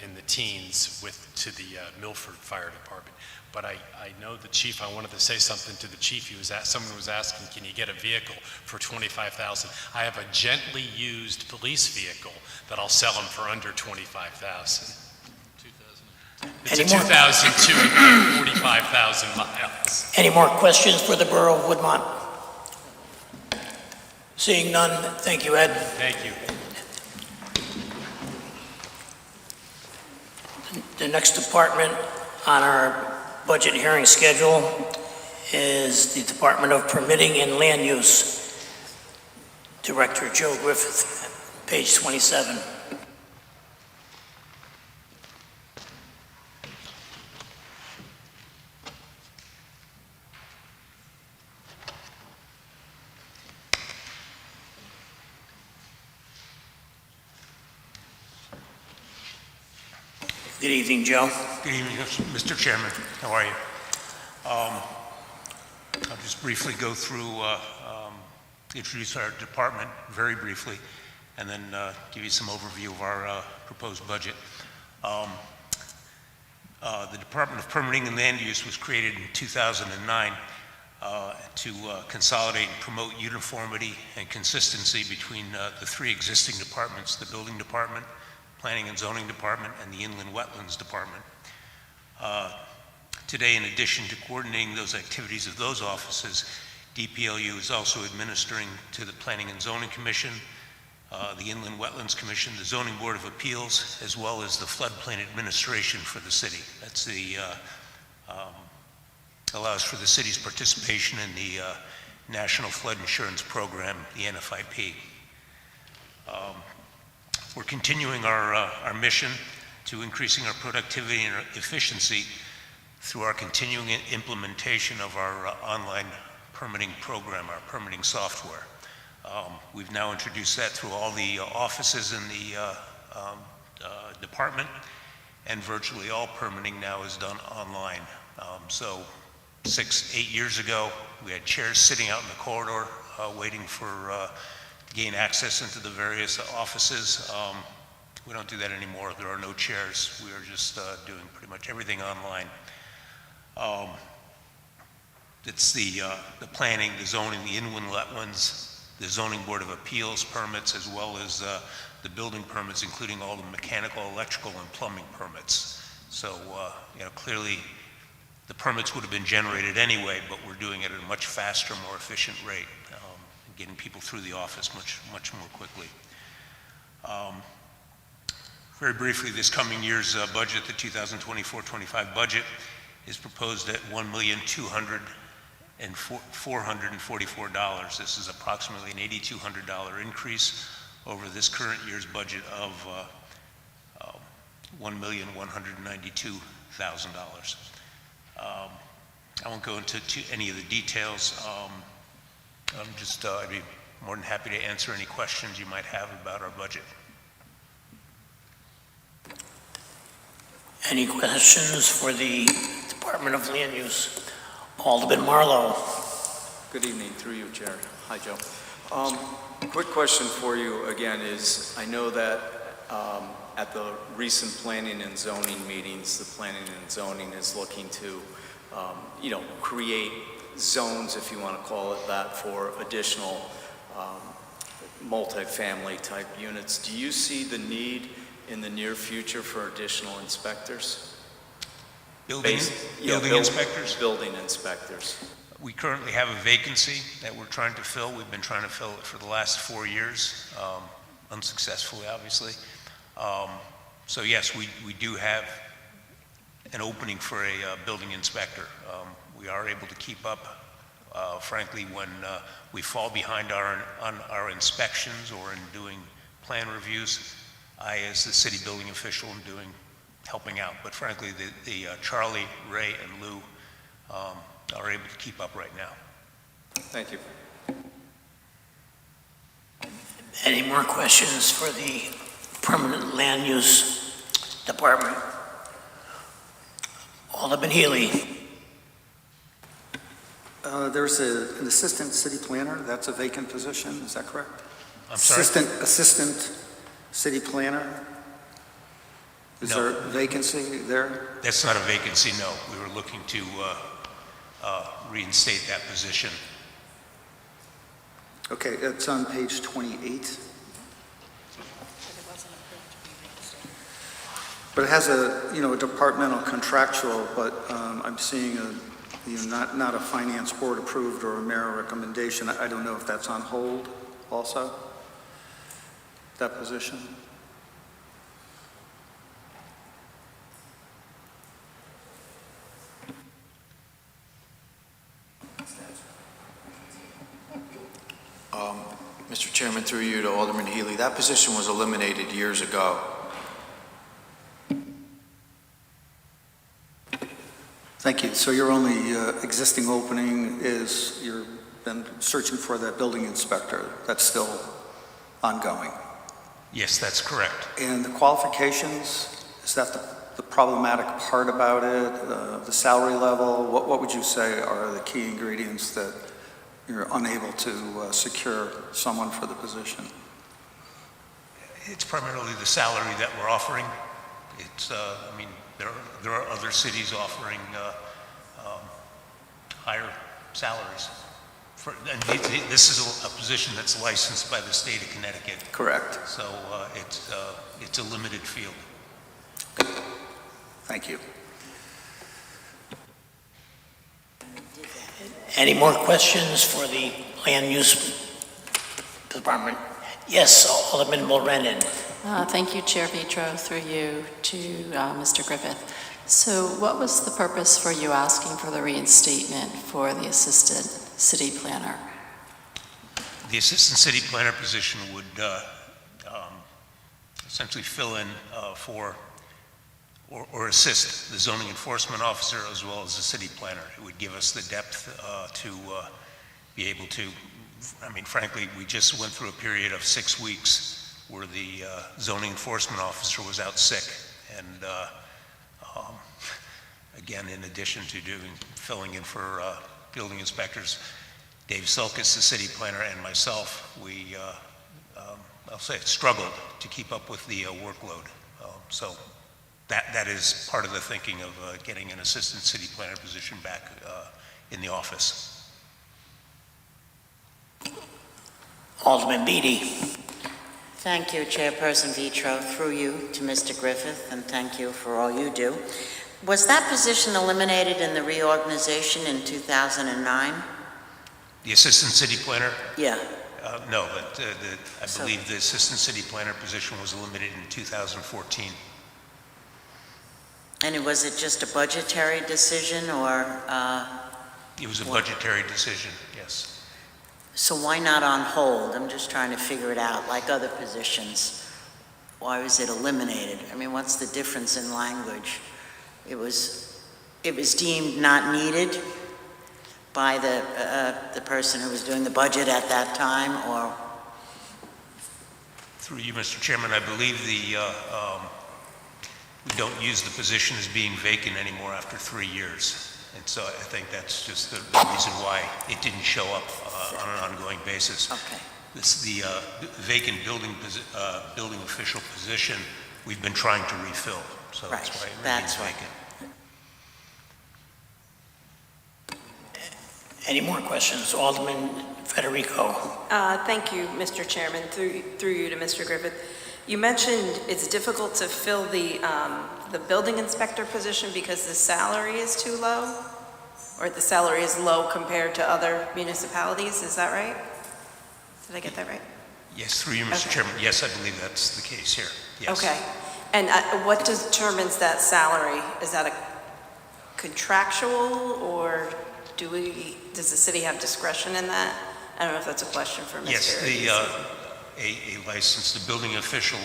Speaker 17: in the teens to the Milford Fire Department. But I know the chief. I wanted to say something to the chief. Someone was asking, can you get a vehicle for $25,000? I have a gently used police vehicle that I'll sell him for under $25,000. It's a 2002, 45,000 miles.
Speaker 1: Any more questions for the Borough of Woodmont? Seeing none, thank you, Ed.
Speaker 17: Thank you.
Speaker 1: The next department on our budget hearing schedule is the Department of Permitting and Land Use. Director Joe Griffith, page 27. Good evening, Joe.
Speaker 19: Good evening, Mr. Chairman. How are you? I'll just briefly go through, introduce our department very briefly, and then give you some overview of our proposed budget. The Department of Permitting and Land Use was created in 2009 to consolidate and promote uniformity and consistency between the three existing departments, the Building Department, Planning and Zoning Department, and the Inland Wetlands Department. Today, in addition to coordinating those activities of those offices, DPLU is also administering to the Planning and Zoning Commission, the Inland Wetlands Commission, the Zoning Board of Appeals, as well as the Floodplain Administration for the city. That's the, allows for the city's participation in the National Flood Insurance Program, the NFIP. We're continuing our mission to increasing our productivity and our efficiency through our continuing implementation of our online permitting program, our permitting software. We've now introduced that through all the offices in the department, and virtually all permitting now is done online. So 6-8 years ago, we had chairs sitting out in the corridor waiting for to gain access into the various offices. We don't do that anymore. There are no chairs. We are just doing pretty much everything online. It's the planning, the zoning, the inland wetlands, the Zoning Board of Appeals permits, as well as the building permits, including all the mechanical, electrical, and plumbing permits. So, clearly, the permits would have been generated anyway, but we're doing it at a much faster, more efficient rate, getting people through the office much more quickly. Very briefly, this coming year's budget, the 2024-25 budget, is proposed at $1,200,444. This is approximately an $8,200 increase over this current year's budget of $1,192,000. I won't go into any of the details. I'd be more than happy to answer any questions you might have about our budget.
Speaker 1: Any questions for the Department of Land Use? Alderman Marlowe.
Speaker 5: Good evening, through you, Chair. Hi, Joe. Quick question for you again is, I know that at the recent planning and zoning meetings, the planning and zoning is looking to, create zones, if you want to call it that, for additional multifamily type units. Do you see the need in the near future for additional inspectors?
Speaker 19: Building inspectors?
Speaker 5: Building inspectors.
Speaker 19: We currently have a vacancy that we're trying to fill. We've been trying to fill it for the last 4 years, unsuccessfully, obviously. So yes, we do have an opening for a building inspector. We are able to keep up. Frankly, when we fall behind on our inspections or in doing plan reviews, I, as the city building official, am helping out. But frankly, the Charlie, Ray, and Lou are able to keep up right now.
Speaker 5: Thank you.
Speaker 1: Any more questions for the Permanent Land Use Department? Alderman Healy.
Speaker 9: There's an assistant city planner. That's a vacant position. Is that correct?
Speaker 19: I'm sorry?
Speaker 9: Assistant city planner. Is
Speaker 19: No.
Speaker 9: there a vacancy there?
Speaker 19: That's not a vacancy, no. We were looking to reinstate that position.
Speaker 9: Okay, it's on page 28. But it has a departmental contractual, but I'm seeing not a finance board approved or a mayor recommendation. I don't know if that's on hold also, that position.
Speaker 7: Mr. Chairman, through you to Alderman Healy, that position was eliminated years ago.
Speaker 9: Thank you. So your only existing opening is you've been searching for that building inspector. That's still ongoing.
Speaker 19: Yes, that's correct.
Speaker 9: And the qualifications, is that the problematic part about it? The salary level? What would you say are the key ingredients that you're unable to secure someone for the position?
Speaker 19: It's primarily the salary that we're offering. It's, I mean, there are other cities offering higher salaries. And this is a position that's licensed by the state of Connecticut.
Speaker 3: Correct.
Speaker 19: So it's a limited field.
Speaker 3: Thank you.
Speaker 1: Any more questions for the Land Use Department? Yes, Alderman Mulrennan.
Speaker 20: Thank you, Chair Vitro, through you to Mr. Griffith. So what was the purpose for you asking for the reinstatement for the assistant city planner?
Speaker 19: The assistant city planner position would essentially fill in for or assist the zoning enforcement officer as well as the city planner. It would give us the depth to be able to, I mean, frankly, we just went through a period of 6 weeks where the zoning enforcement officer was out sick. And again, in addition to filling in for building inspectors, Dave Selkis, the city planner, and myself, we, I'll say, struggled to keep up with the workload. So that is part of the thinking of getting an assistant city planner position back in the office.
Speaker 1: Alderman Beatty.
Speaker 8: Thank you, Chairperson Vitro, through you to Mr. Griffith, and thank you for all you do. Was that position eliminated in the reorganization in 2009?
Speaker 19: The assistant city planner?
Speaker 8: Yeah.
Speaker 19: No, but I believe the assistant city planner position was eliminated in 2014.
Speaker 8: And was it just a budgetary decision, or?
Speaker 19: It was a budgetary decision, yes.
Speaker 8: So why not on hold? I'm just trying to figure it out, like other positions. Why was it eliminated? I mean, what's the difference in language? It was deemed not needed by the person who was doing the budget at that time, or?
Speaker 19: Through you, Mr. Chairman, I believe we don't use the position as being vacant anymore after 3 years. And so I think that's just the reason why it didn't show up on an ongoing basis.
Speaker 8: Okay.
Speaker 19: The vacant building official position we've been trying to refill, so
Speaker 8: Right.
Speaker 19: that's why it
Speaker 8: That's
Speaker 19: remains
Speaker 8: right.
Speaker 19: vacant.
Speaker 1: Any more questions? Alderman Federico.
Speaker 6: Thank you, Mr. Chairman, through you to Mr. Griffith. You mentioned it's difficult to fill the building inspector position because the salary is too low, or the salary is low compared to other municipalities. Is that right? Did I get that right?
Speaker 19: Yes, through you, Mr. Chairman. Yes, I believe that's the case here. Yes.
Speaker 6: Okay. And what determines that salary? Is that a contractual, or does the city have discretion in that? I don't know if that's a question for Mr.
Speaker 19: Yes,
Speaker 6: Erodici.
Speaker 19: a licensed building official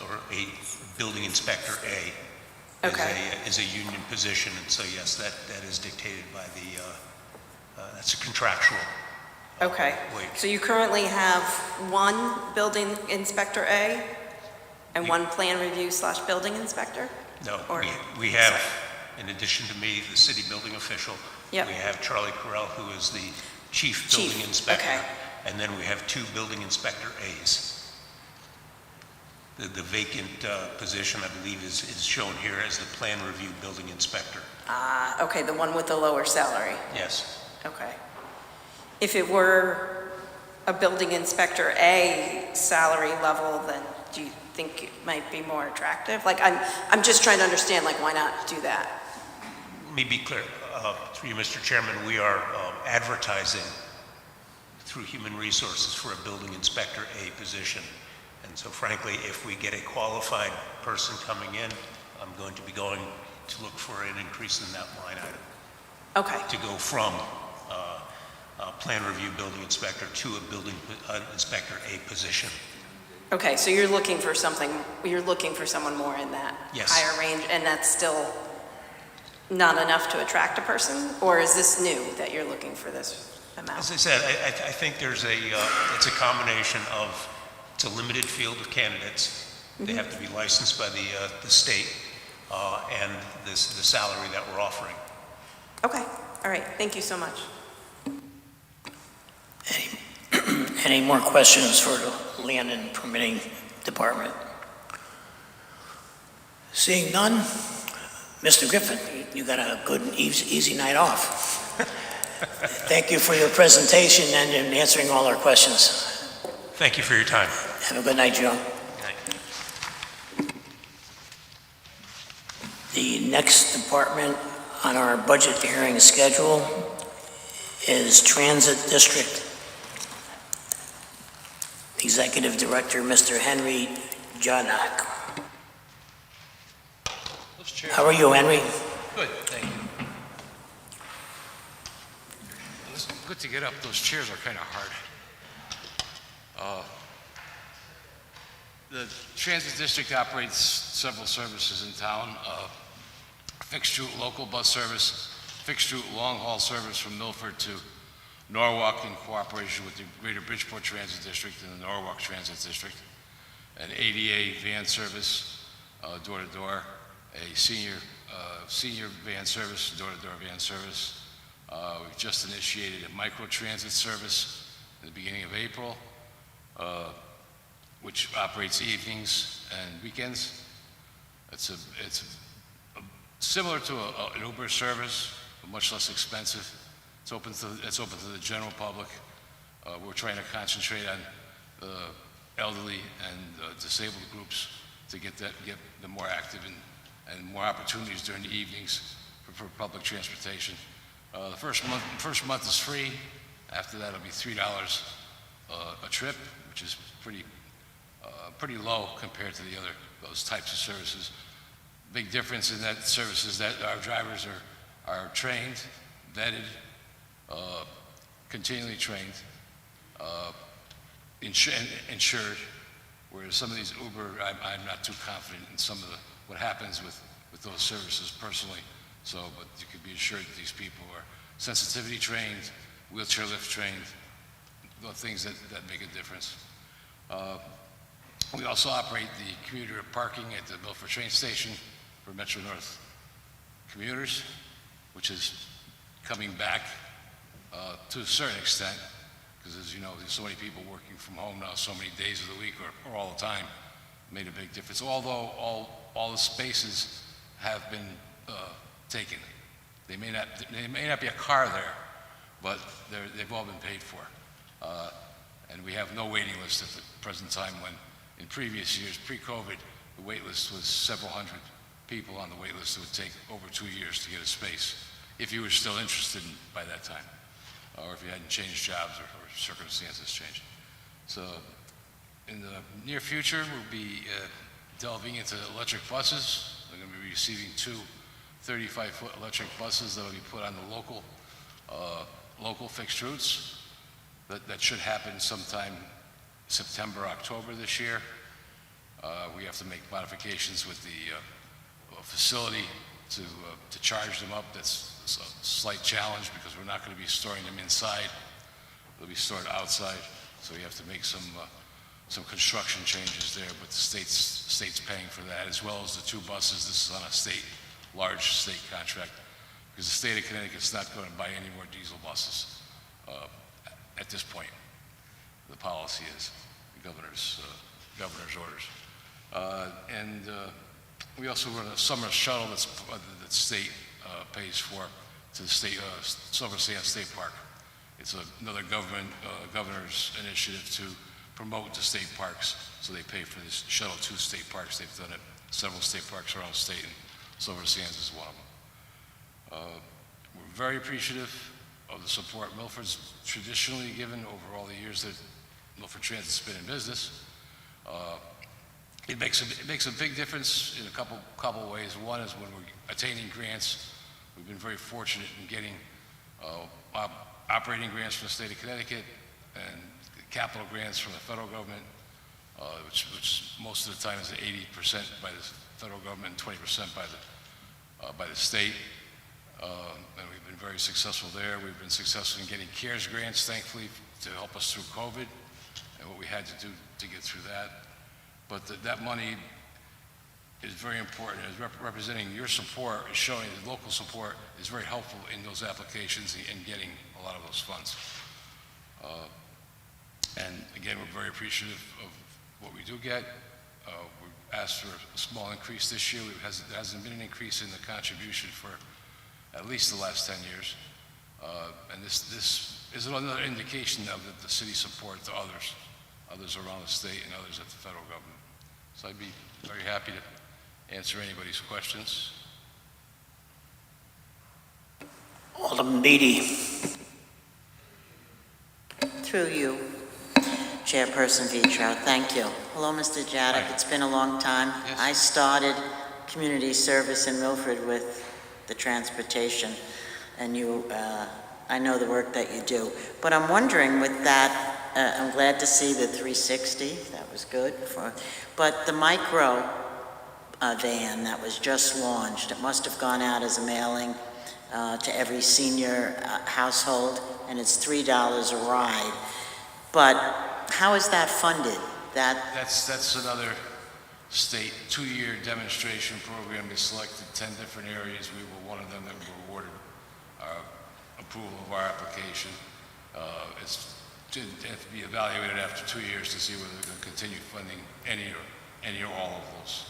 Speaker 19: or a building inspector A is a union position, and so yes, that is dictated by that's a contractual
Speaker 6: Okay.
Speaker 19: wage.
Speaker 6: So you currently have one building inspector A and one plan review / building inspector?
Speaker 19: No,
Speaker 6: Or-
Speaker 19: we have, in addition to me, the city building official.
Speaker 6: Yep.
Speaker 19: We have Charlie Carell, who is the chief building inspector.
Speaker 6: Okay.
Speaker 19: And then we have 2 building inspector As. The vacant position, I believe, is shown here as the plan review building inspector.
Speaker 6: Okay, the one with the lower salary.
Speaker 19: Yes.
Speaker 6: Okay. If it were a building inspector A salary level, then do you think it might be more attractive? Like, I'm just trying to understand, like, why not do that?
Speaker 19: Let me be clear, through you, Mr. Chairman, we are advertising through Human Resources for a building inspector A position. And so frankly, if we get a qualified person coming in, I'm going to be going to look for an increase in that line item.
Speaker 6: Okay.
Speaker 19: To go from plan review building inspector to a building inspector A position.
Speaker 6: Okay, so you're looking for someone more in that
Speaker 19: Yes.
Speaker 6: higher range, and that's still not enough to attract a person? Or is this new that you're looking for this amount?
Speaker 19: As I said, I think there's it's a combination of, it's a limited field of candidates. They have to be licensed by the state, and the salary that we're offering.
Speaker 6: Okay, all right, thank you so much.
Speaker 1: Any more questions for the Land and Permitting Department? Seeing none, Mr. Griffith, you got a good and easy night off. Thank you for your presentation and in answering all our questions.
Speaker 19: Thank you for your time.
Speaker 1: Have a good night, Joe. The next department on our budget hearing schedule is Transit District. Executive Director, Mr. Henry Jadach. How are you, Henry?
Speaker 21: Good, thank you. It's good to get up. Those chairs are kind of hard. The Transit District operates several services in town. Fixed route local bus service, fixed route long-haul service from Milford to Norwalk in cooperation with the Greater Bridgeport Transit District and the Norwalk Transit District, an ADA van service, door-to-door, a senior van service, door-to-door van service. We've just initiated a micro-transit service in the beginning of April, which operates evenings and weekends. It's similar to an Uber service, but much less expensive. It's open to the general public. We're trying to concentrate on the elderly and disabled groups to get them more active and more opportunities during the evenings for public transportation. The first month is free. After that, it'll be $3 a trip, which is pretty low compared to those types of services. Big difference in that service is that our drivers are trained, vetted, continually trained, insured, whereas some of these Uber, I'm not too confident in some of what happens with those services personally. So, but you could be assured that these people are sensitivity trained, wheelchair lift trained, the things that make a difference. We also operate the commuter parking at the Milford train station for Metro North commuters, which is coming back to a certain extent, because as you know, there's so many people working from home now, so many days of the week or all the time, made a big difference. Although all the spaces have been taken. They may not be a car there, but they've all been paid for. And we have no waiting list at the present time, when in previous years, pre-COVID, the wait list was several hundred people on the wait list. It would take over 2 years to get a space, if you were still interested by that time, or if you hadn't changed jobs or circumstances changed. So in the near future, we'll be delving into electric buses. We're going to be receiving 2 35-foot electric buses that will be put on the local fixed routes. That should happen sometime September, October this year. We have to make modifications with the facility to charge them up. That's a slight challenge because we're not going to be storing them inside. They'll be stored outside. So we have to make some construction changes there, but the state's paying for that, as well as the 2 buses. This is on a large state contract, because the state of Connecticut's not going to buy any more diesel buses at this point. The policy is the governor's orders. We also run a summer shuttle that the state pays for to the Silver Sand State Park. It's another governor's initiative to promote the state parks, so they pay for this shuttle to state parks. They've done it several state parks around the state, and Silver Sands is one of them. We're very appreciative of the support Milford's traditionally given over all the years that Milford Transit's been in business. It makes a big difference in a couple ways. One is when we're attaining grants. We've been very fortunate in getting operating grants from the state of Connecticut and capital grants from the federal government, which most of the time is 80% by the federal government and 20% by the state. And we've been very successful there. We've been successful in getting CARES grants, thankfully, to help us through COVID and what we had to do to get through that. But that money is very important. It's representing your support, is showing that local support is very helpful in those applications and getting a lot of those funds. And again, we're very appreciative of what we do get. asked for a small increase this year. There hasn't been an increase in the contribution for at least the last 10 years. And this is another indication of the city support to others around the state and others at the federal government. So I'd be very happy to answer anybody's questions.
Speaker 1: Alderman Beatty.
Speaker 8: Through you, Chairperson Vitro, thank you. Hello, Mr. Jadach. It's been a long time.
Speaker 21: Yes.
Speaker 8: I started community service in Milford with the transportation, and I know the work that you do. But I'm wondering with that, I'm glad to see the 360, that was good. But the micro van that was just launched, it must have gone out as a mailing to every senior household, and it's $3 a ride. But how is that funded?
Speaker 21: That's another state 2-year demonstration program. They selected 10 different areas. We were one of them that were awarded approval of our application. It's to be evaluated after 2 years to see whether they're going to continue funding any or all of those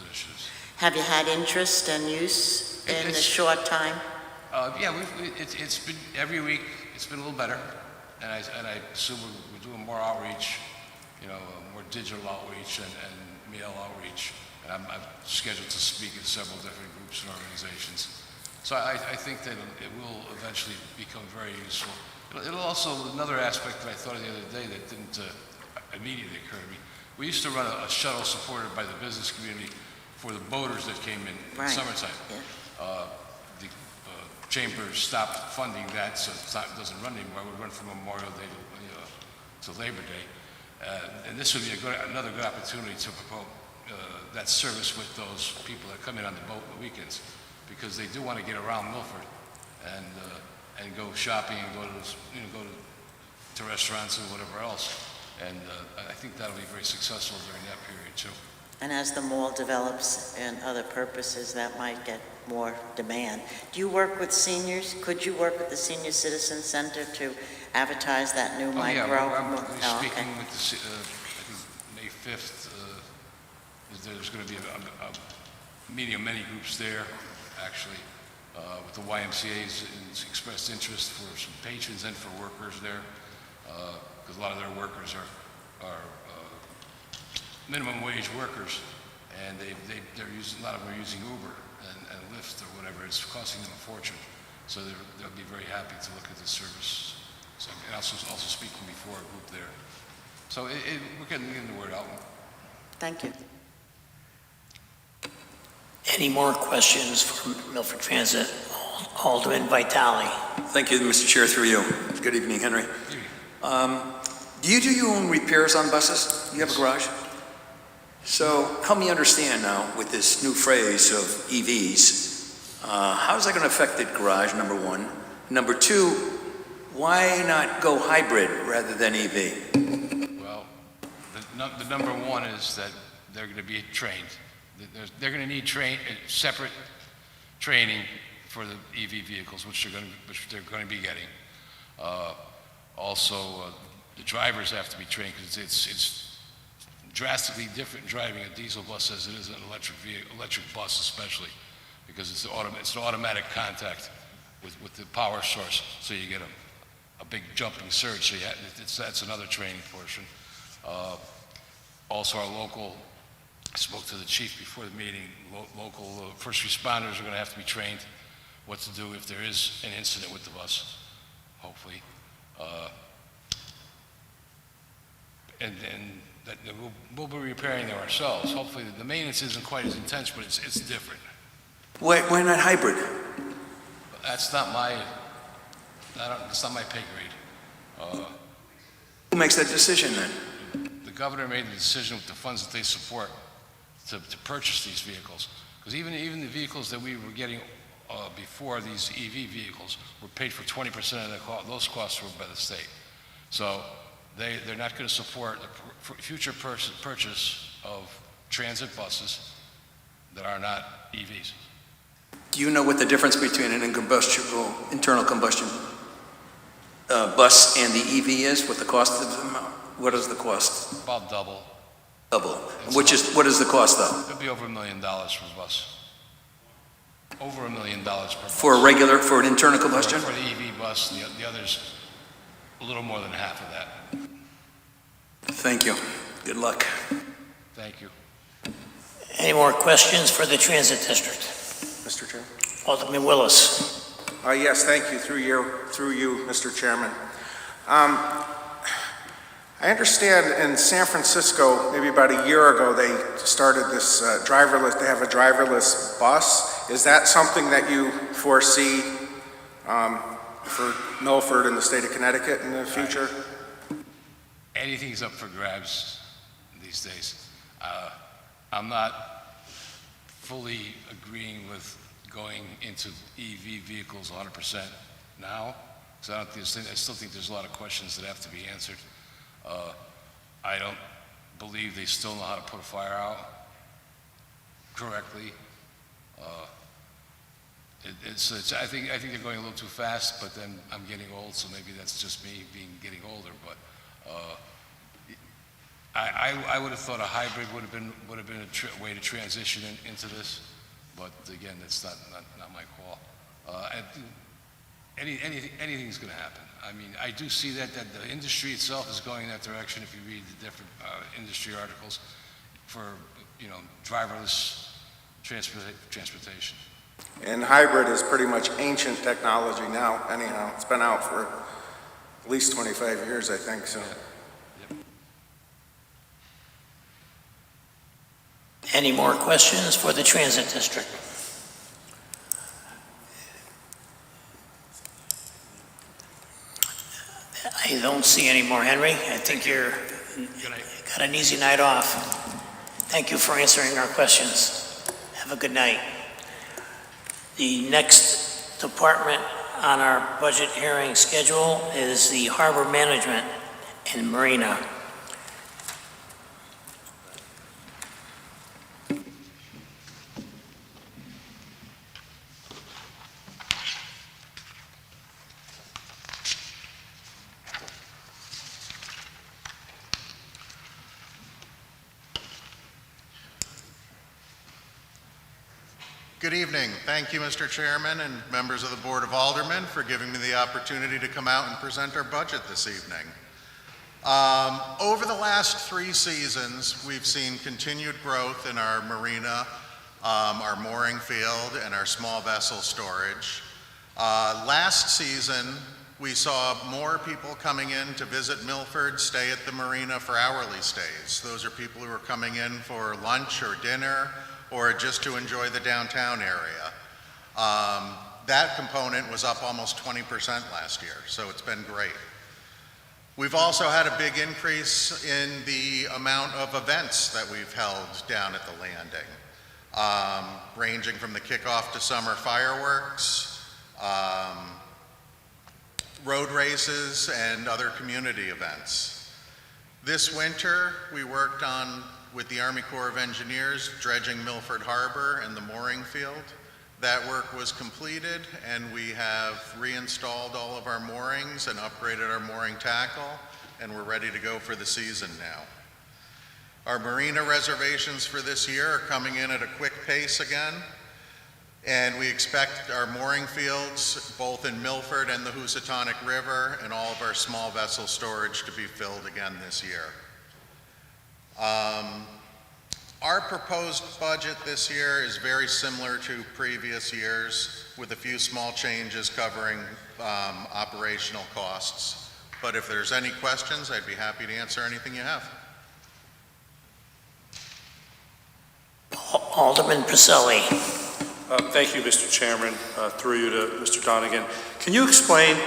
Speaker 21: initiatives.
Speaker 8: Have you had interest and use in the short time?
Speaker 21: Yeah, it's been every week. It's been a little better, and I assume we're doing more outreach, more digital outreach and mail outreach. And I'm scheduled to speak at several different groups and organizations. So I think that it will eventually become very useful. It'll also, another aspect that I thought of the other day that didn't immediately occur to me, we used to run a shuttle supported by the business community for the boaters that came in the summertime. Yeah. The chamber stopped funding that, so it doesn't run anymore. It would run from Memorial Day to Labor Day. And this would be another good opportunity to promote that service with those people that come in on the boat on the weekends, because they do want to get around Milford and go shopping and go to restaurants and whatever else. And I think that'll be very successful during that period too.
Speaker 8: And as the mall develops and other purposes, that might get more demand. Do you work with seniors? Could you work with the Senior Citizen Center to advertise that new micro?
Speaker 21: Yeah, I'm speaking with the, I think May 5th, there's going to be a meeting of many groups there, actually, with the YMCA's expressed interest for some patrons and for workers there, because a lot of their workers are minimum wage workers, and they're using, a lot of them are using Uber and Lyft or whatever. It's costing them a fortune, so they'll be very happy to look at this service. So, and also speaking before a group there. So we're getting the word out.
Speaker 8: Thank you.
Speaker 1: Any more questions from Milford Transit? Alderman Vitale.
Speaker 3: Thank you, Mr. Chair, through you. Good evening, Henry. Do you do your own repairs on buses? You have a garage? So help me understand now with this new phrase of EVs, how is that going to affect the garage, number one? Number two, why not go hybrid rather than EV?
Speaker 21: Well, the number one is that they're going to be trained. They're going to need separate training for the EV vehicles, which they're going to be getting. Also, the drivers have to be trained, because it's drastically different driving a diesel bus as it is an electric bus, especially because it's an automatic contact with the power source, so you get a big jumping surge. So that's another training portion. Also, our local, I spoke to the chief before the meeting. Local first responders are going to have to be trained what to do if there is an incident with the bus, hopefully. And that we'll be repairing them ourselves. Hopefully, the maintenance isn't quite as intense, but it's different.
Speaker 3: Why not hybrid?
Speaker 21: That's not my pay grade.
Speaker 3: Who makes that decision then?
Speaker 21: The governor made the decision with the funds that they support to purchase these vehicles. Because even the vehicles that we were getting before, these EV vehicles, were paid for 20% of those costs were by the state. So they're not going to support the future purchase of transit buses that are not EVs.
Speaker 3: Do you know what the difference between an internal combustion bus and the EV is? What the cost of them? What is the cost?
Speaker 21: About double.
Speaker 3: Double. What is the cost, though?
Speaker 21: It'll be over $1 million for the bus. Over $1 million per bus.
Speaker 3: For an internal combustion?
Speaker 21: For the EV bus, the others, a little more than half of that.
Speaker 3: Thank you. Good luck.
Speaker 21: Thank you.
Speaker 1: Any more questions for the Transit District?
Speaker 2: Mr. Chair?
Speaker 1: Alderman Willis.
Speaker 2: Yes, thank you. Through you, Mr. Chairman. I understand in San Francisco, maybe about a year ago, they started this driverless, they have a driverless bus. Is that something that you foresee for Milford and the state of Connecticut in the future?
Speaker 21: Anything's up for grabs these days. I'm not fully agreeing with going into EV vehicles 100% now, because I still think there's a lot of questions that have to be answered. I don't believe they still know how to put a fire out correctly. I think they're going a little too fast, but then I'm getting old, so maybe that's just me getting older. But I would have thought a hybrid would have been a way to transition into this. But again, that's not my call. Anything's going to happen. I mean, I do see that the industry itself is going in that direction. If you read the different industry articles for driverless transportation.
Speaker 2: And hybrid is pretty much ancient technology now. Anyhow, it's been out for at least 25 years, I think. So.
Speaker 21: Yep.
Speaker 1: Any more questions for the Transit District? I don't see any more, Henry. I think you're got an easy night off. Thank you for answering our questions. Have a good night. The next department on our budget hearing schedule is the Harbor Management in Marina.
Speaker 22: Good evening. Thank you, Mr. Chairman and members of the Board of Aldermen for giving me the opportunity to come out and present our budget this evening. Over the last 3 seasons, we've seen continued growth in our marina, our mooring field, and our small vessel storage. Last season, we saw more people coming in to visit Milford, stay at the marina for hourly stays. Those are people who are coming in for lunch or dinner, or just to enjoy the downtown area. That component was up almost 20% last year, so it's been great. We've also had a big increase in the amount of events that we've held down at the landing, ranging from the kickoff to summer fireworks, road races, and other community events. This winter, we worked on with the Army Corps of Engineers, dredging Milford Harbor and the mooring field. That work was completed, and we have reinstalled all of our moorings and upgraded our mooring tackle, and we're ready to go for the season now. Our marina reservations for this year are coming in at a quick pace again, and we expect our mooring fields, both in Milford and the Housatonic River, and all of our small vessel storage to be filled again this year. Our proposed budget this year is very similar to previous years, with a few small changes covering operational costs. But if there's any questions, I'd be happy to answer anything you have.
Speaker 1: Alderman Pacelli.
Speaker 23: Thank you, Mr. Chairman. Through you to Mr. Donegan. Can you explain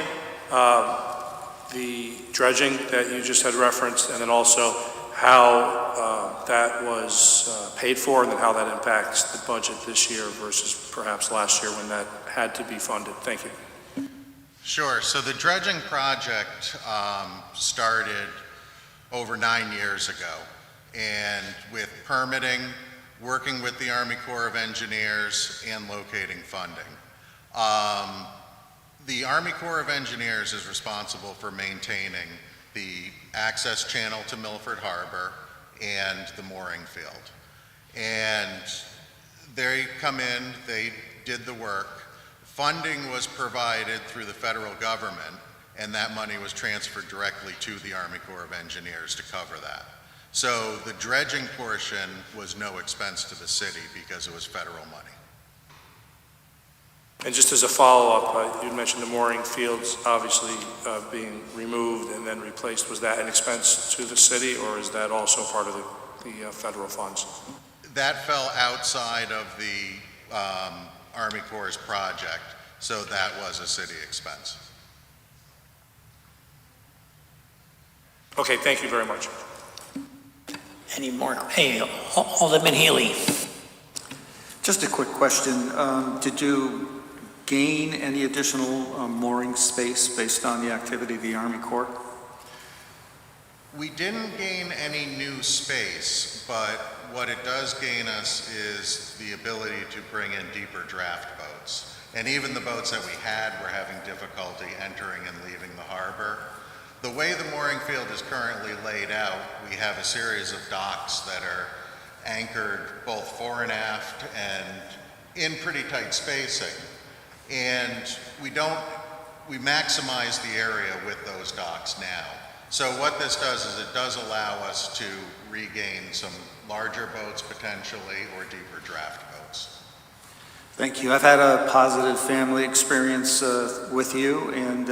Speaker 23: the dredging that you just had referenced, and then also how that was paid for, and then how that impacts the budget this year versus perhaps last year when that had to be funded? Thank you.
Speaker 22: Sure. So the dredging project started over 9 years ago, and with permitting, working with the Army Corps of Engineers, and locating funding. The Army Corps of Engineers is responsible for maintaining the access channel to Milford Harbor and the mooring field. And they come in, they did the work. Funding was provided through the federal government, and that money was transferred directly to the Army Corps of Engineers to cover that. So the dredging portion was no expense to the city because it was federal money.
Speaker 23: And just as a follow-up, you mentioned the mooring fields obviously being removed and then replaced. Was that an expense to the city, or is that also part of the federal funds?
Speaker 22: That fell outside of the Army Corps' project, so that was a city expense.
Speaker 23: Okay, thank you very much.
Speaker 1: Any more? Hey, Alderman Healy.
Speaker 9: Just a quick question. Did you gain any additional mooring space based on the activity of the Army Corps?
Speaker 22: We didn't gain any new space, but what it does gain us is the ability to bring in deeper draft boats. And even the boats that we had were having difficulty entering and leaving the harbor. The way the mooring field is currently laid out, we have a series of docks that are anchored both fore and aft and in pretty tight spacing. And we maximize the area with those docks now. So what this does is it does allow us to regain some larger boats potentially or deeper draft boats.
Speaker 9: Thank you. I've had a positive family experience with you, and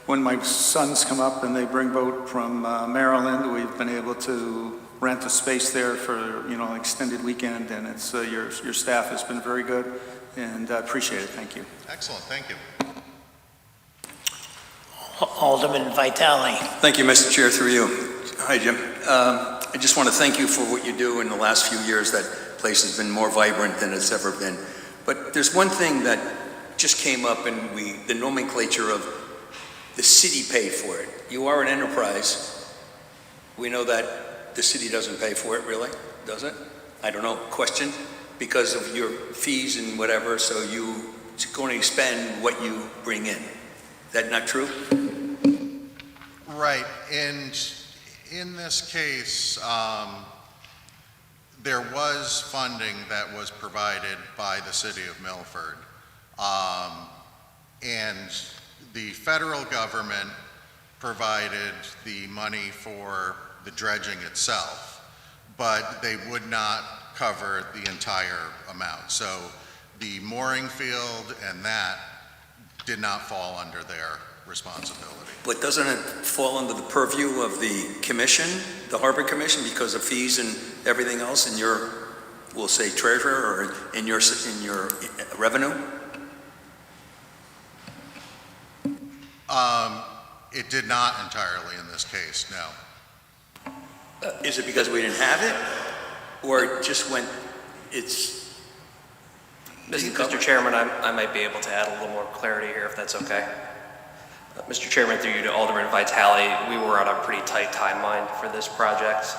Speaker 9: when my sons come up and they bring boat from Maryland, we've been able to rent a space there for an extended weekend, and it's your staff has been very good, and I appreciate it. Thank you.
Speaker 22: Excellent. Thank you.
Speaker 1: Alderman Vitale.
Speaker 3: Thank you, Mr. Chair, through you. Hi, Jim. I just want to thank you for what you do in the last few years. That place has been more vibrant than it's ever been. But there's one thing that just came up in the nomenclature of the city paid for it. You are an enterprise. We know that the city doesn't pay for it, really, does it? I don't know. Question? Because of your fees and whatever, so you're going to spend what you bring in. Is that not true?
Speaker 22: Right. And in this case, there was funding that was provided by the city of Milford. And the federal government provided the money for the dredging itself, but they would not cover the entire amount. So the mooring field and that did not fall under their responsibility.
Speaker 3: But doesn't it fall under the purview of the commission, the Harbor Commission, because of fees and everything else in your, we'll say, treasurer or in your revenue?
Speaker 22: It did not entirely in this case, no.
Speaker 3: Is it because we didn't have it, or just when it's?
Speaker 10: Mr. Chairman, I might be able to add a little more clarity here, if that's okay. Mr. Chairman, through you to Alderman Vitale, we were on a pretty tight timeline for this project.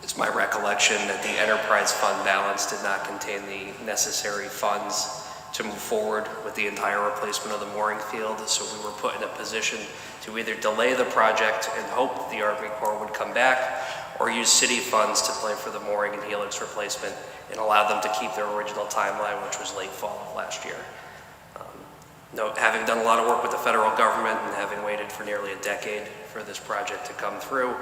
Speaker 10: It's my recollection that the enterprise fund balance did not contain the necessary funds to move forward with the entire replacement of the mooring field, so we were put in a position to either delay the project and hope that the Army Corps would come back, or use city funds to pay for the mooring and helix replacement and allow them to keep their original timeline, which was late fall of last year. Having done a lot of work with the federal government and having waited for nearly a decade for this project to come through,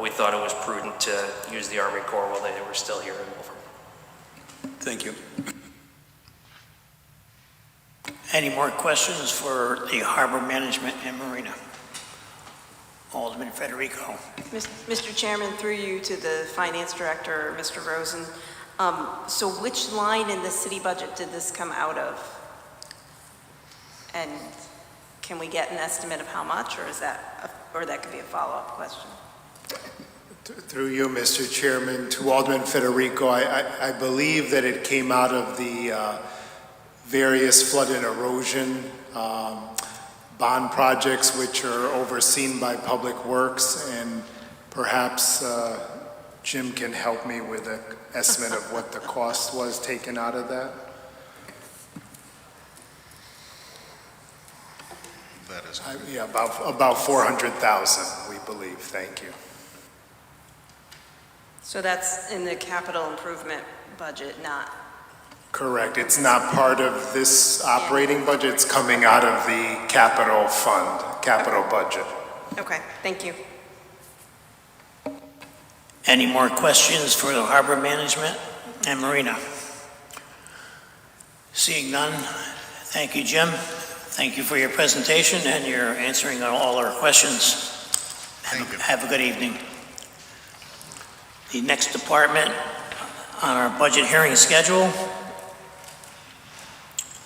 Speaker 10: we thought it was prudent to use the Army Corps while they were still here in Milford.
Speaker 3: Thank you.
Speaker 1: Any more questions for the Harbor Management and Marina? Alderman Federico.
Speaker 6: Mr. Chairman, through you to the Finance Director, Mr. Rosen. So which line in the city budget did this come out of? And can we get an estimate of how much, or that could be a follow-up question?
Speaker 14: Through you, Mr. Chairman, to Alderman Federico, I believe that it came out of the various flood and erosion bond projects which are overseen by Public Works, and perhaps Jim can help me with an estimate of what the cost was taken out of that.
Speaker 22: That is
Speaker 14: yeah, about 400,000, we believe. Thank you.
Speaker 6: So that's in the capital improvement budget, not,
Speaker 14: Correct. It's not part of this operating budget. It's coming out of the capital fund, capital budget.
Speaker 6: okay, thank you.
Speaker 1: Any more questions for the harbor management and Marina? Seeing none, thank you, Jim. Thank you for your presentation and your answering all our questions. Have a good evening. The next department on our budget hearing schedule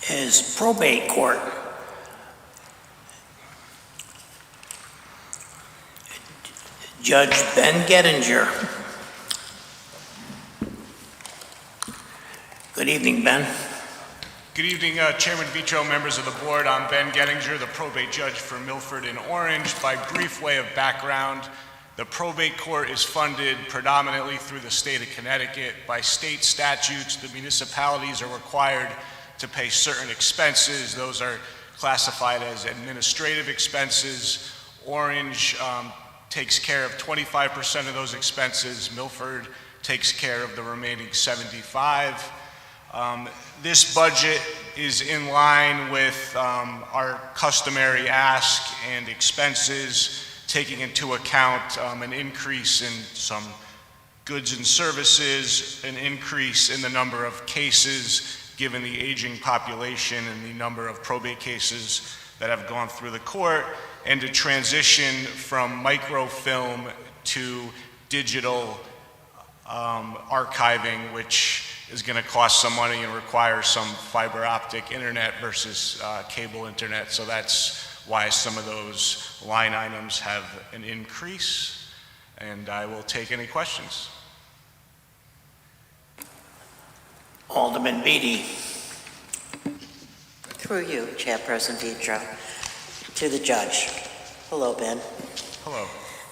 Speaker 1: is probate court. Judge Ben Gettinger. Good evening, Ben.
Speaker 11: Good evening, Chairman Vitro, members of the board. I'm Ben Gettinger, the probate judge for Milford and Orange. By brief way of background, the probate court is funded predominantly through the state of Connecticut. By state statutes, the municipalities are required to pay certain expenses. Those are classified as administrative expenses. Orange takes care of 25% of those expenses. Milford takes care of the remaining 75%. This budget is in line with our customary ask and expenses, taking into account an increase in some goods and services, an increase in the number of cases given the aging population and the number of probate cases that have gone through the court, and a transition from microfilm to digital archiving, which is going to cost some money and require some fiber optic internet versus cable internet. So that's why some of those line items have an increase. And I will take any questions.
Speaker 1: Alderman Beatty.
Speaker 8: Through you, Chairperson Vitro, to the judge. Hello, Ben.
Speaker 11: Hello.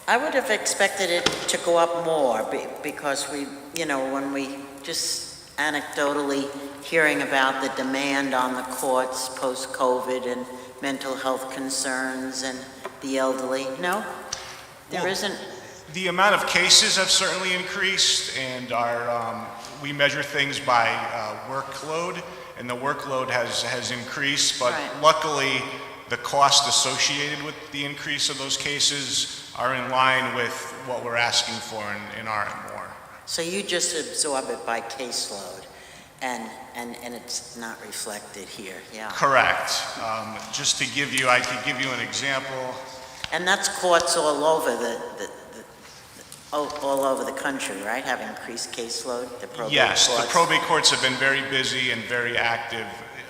Speaker 8: I would have expected it to go up more because we, when we just anecdotally hearing about the demand on the courts post-COVID and mental health concerns and the elderly. No? There isn't?
Speaker 11: The amount of cases have certainly increased, and we measure things by workload, and the workload has increased, but luckily the cost associated with the increase of those cases are in line with what we're asking for in R&M.
Speaker 8: So you just absorb it by caseload, and it's not reflected here, yeah?
Speaker 11: Correct. Just to give you, I could give you an example.
Speaker 8: And that's courts all over all over the country, right? Have increased caseload, the probate
Speaker 11: Yes,
Speaker 8: courts?
Speaker 11: the probate courts have been very busy and very active.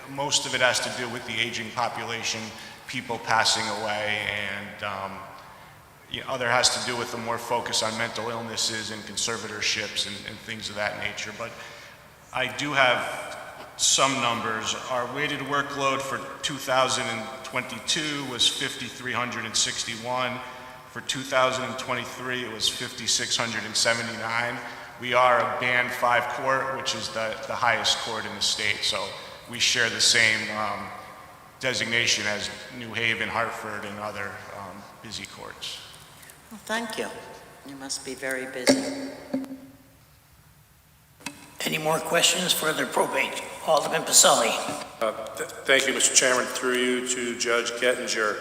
Speaker 11: Most of it has to do with the aging population, people passing away, and other has to do with the more focus on mental illnesses and conservatorships and things of that nature. But I do have some numbers. Our weighted workload for 2022 was 5,361. For 2023, it was 5,679. We are a Band 5 court, which is the highest court in the state. So we share the same designation as New Haven, Hartford, and other busy courts.
Speaker 8: Well, thank you. You must be very busy.
Speaker 1: Any more questions for the probate? Alderman Pacelli.
Speaker 23: Thank you, Mr. Chairman. Through you to Judge Gettinger.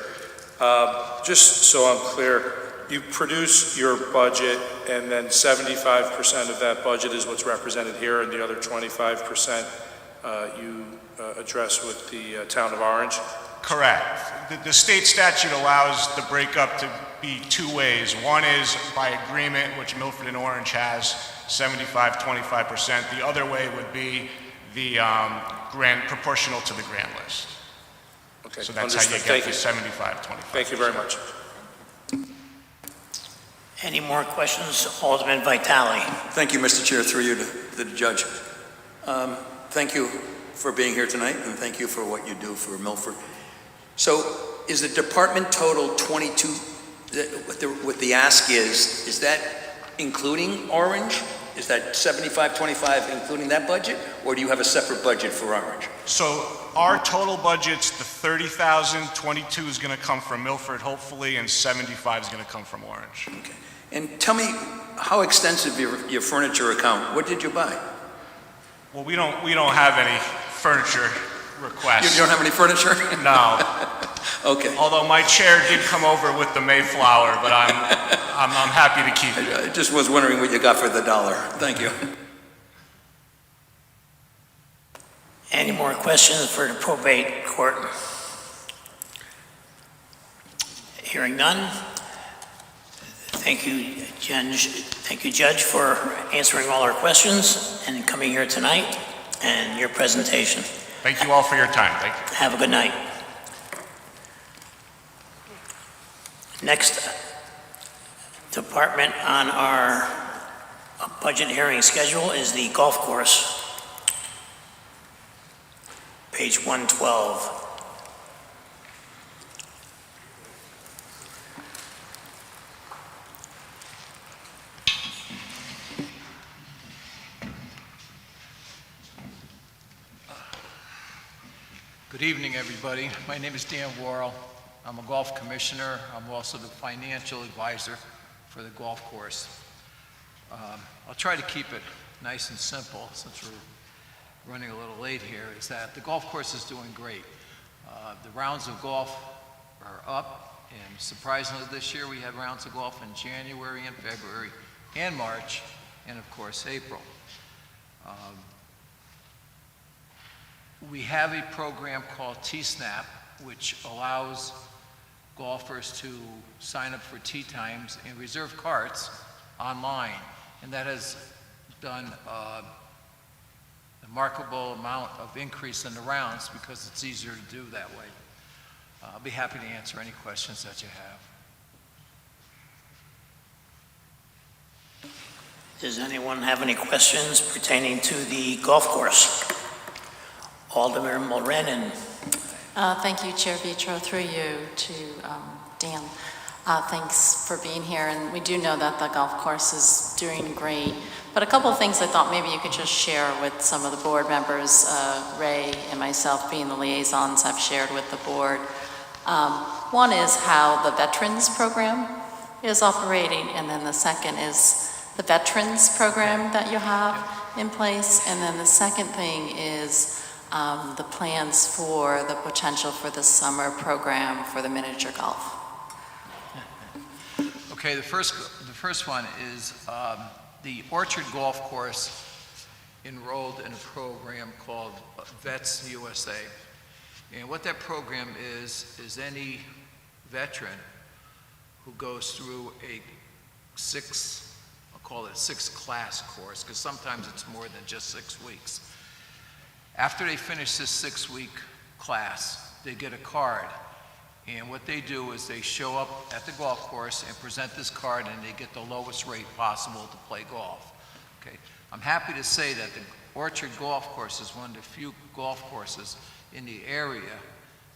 Speaker 23: Just so I'm clear, you produce your budget and then 75% of that budget is what's represented here, and the other 25% you address with the town of Orange?
Speaker 11: Correct. The state statute allows the breakup to be two ways. One is by agreement, which Milford and Orange has, 75, 25%. The other way would be the grant proportional to the grant list.
Speaker 23: Okay,
Speaker 11: so that's
Speaker 23: understood.
Speaker 11: how you get the 75, 25.
Speaker 23: Thank you very much.
Speaker 1: Any more questions? Alderman Vitale.
Speaker 3: Thank you, Mr. Chair, through you to the judge. Thank you for being here tonight, and thank you for what you do for Milford. So is the department total 22, what the ask is that including Orange? Is that 75, 25 including that budget, or do you have a separate budget for Orange?
Speaker 11: So our total budget's the 30,000, 22 is going to come from Milford, hopefully, and 75 is going to come from Orange.
Speaker 3: Okay. And tell me, how extensive your furniture account? What did you buy?
Speaker 11: Well, we don't have any furniture requests.
Speaker 3: You don't have any furniture?
Speaker 11: No.
Speaker 3: Okay.
Speaker 11: Although my chair did come over with the Mayflower, but I'm happy to keep it.
Speaker 3: I just was wondering what you got for the dollar. Thank you.
Speaker 1: Any more questions for the probate court? Hearing none. Thank you, Judge. Thank you, Judge, for answering all our questions and coming here tonight and your presentation.
Speaker 11: Thank you all for your time. Thank you.
Speaker 1: Have a good night. Next department on our budget hearing schedule is the golf course. Page 112.
Speaker 4: Good evening, everybody. My name is Dan Worrell. I'm a golf commissioner. I'm also the financial advisor for the golf course. I'll try to keep it nice and simple since we're running a little late here, is that the golf course is doing great. The rounds of golf are up, and surprisingly this year we had rounds of golf in January and February and March, and of course April. We have a program called T-Snap, which allows golfers to sign up for tee times and reserve carts online, and that has done a remarkable amount of increase in the rounds because it's easier to do that way. I'll be happy to answer any questions that you have.
Speaker 1: Does anyone have any questions pertaining to the golf course? Alderman Marina.
Speaker 20: Thank you, Chair Vitro, through you to Dan. Thanks for being here, and we do know that the golf course is doing great, but a couple of things I thought maybe you could just share with some of the board members, Ray and myself being the liaisons I've shared with the board. One is how the Veterans Program is operating, and then the second is the Veterans Program that you have in place, and then the second thing is the plans for the potential for the summer program for the miniature golf.
Speaker 4: Okay, the first one is the Orchard Golf Course enrolled in a program called Vets USA. And what that program is any veteran who goes through a I'll call it a 6-class course, because sometimes it's more than just 6 weeks. After they finish this 6-week class, they get a card. And what they do is they show up at the golf course and present this card, and they get the lowest rate possible to play golf. Okay. I'm happy to say that the Orchard Golf Course is one of the few golf courses in the area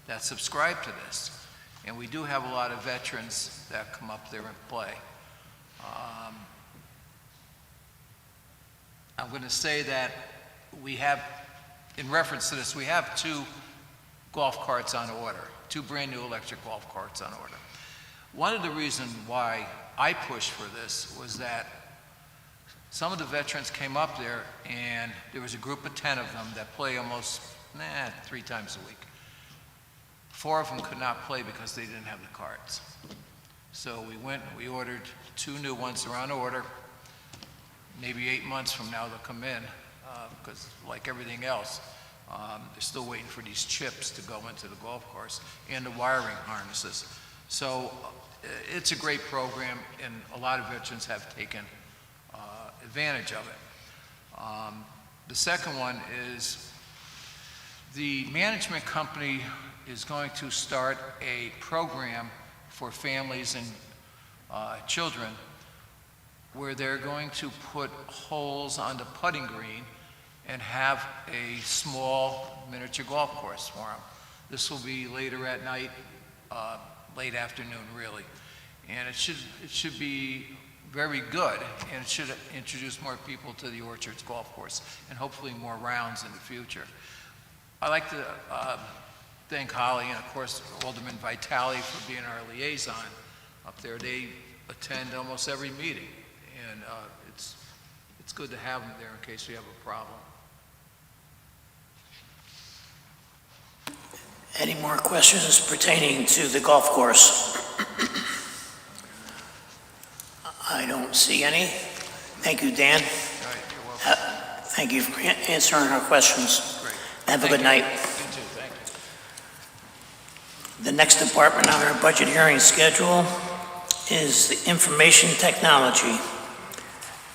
Speaker 4: that subscribe to this. And we do have a lot of veterans that come up there and play. I'm going to say that we have, in reference to this, we have 2 golf carts on order, 2 brand new electric golf carts on order. One of the reasons why I pushed for this was that some of the veterans came up there, and there was a group of 10 of them that play almost 3 times a week. 4 of them could not play because they didn't have the carts. So we went and we ordered 2 new ones. They're on order. Maybe 8 months from now they'll come in, because like everything else, they're still waiting for these chips to go into the golf course and the wiring harnesses. So it's a great program, and a lot of veterans have taken advantage of it. The second one is the management company is going to start a program for families and children where they're going to put holes on the putting green and have a small miniature golf course for them. This will be later at night, late afternoon really. And it should be very good, and it should introduce more people to the Orchards Golf Course and hopefully more rounds in the future. I'd like to thank Holly and of course Alderman Vitale for being our liaison up there. They attend almost every meeting, and it's good to have them there in case we have a problem.
Speaker 1: Any more questions pertaining to the golf course? I don't see any. Thank you, Dan. Thank you for answering our questions. Have a good night.
Speaker 4: You too, thank you.
Speaker 1: The next department on our budget hearing schedule is the Information Technology,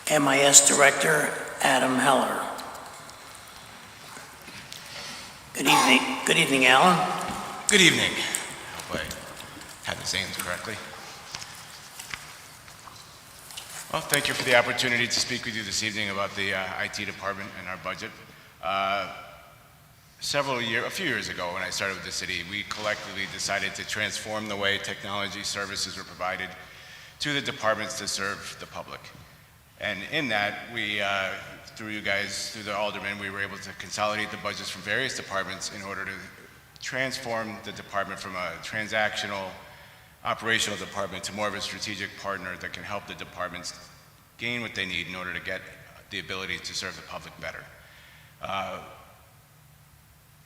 Speaker 1: MIS Director Adam Heller. Good evening. Good evening, Alan.
Speaker 12: Good evening. Hope I had the names correctly. Well, thank you for the opportunity to speak with you this evening about the IT department and our budget. A few years ago when I started with the city, we collectively decided to transform the way technology services were provided to the departments to serve the public. And in that, we, through you guys, through the aldermen, we were able to consolidate the budgets from various departments in order to transform the department from a transactional, operational department to more of a strategic partner that can help the departments gain what they need in order to get the ability to serve the public better.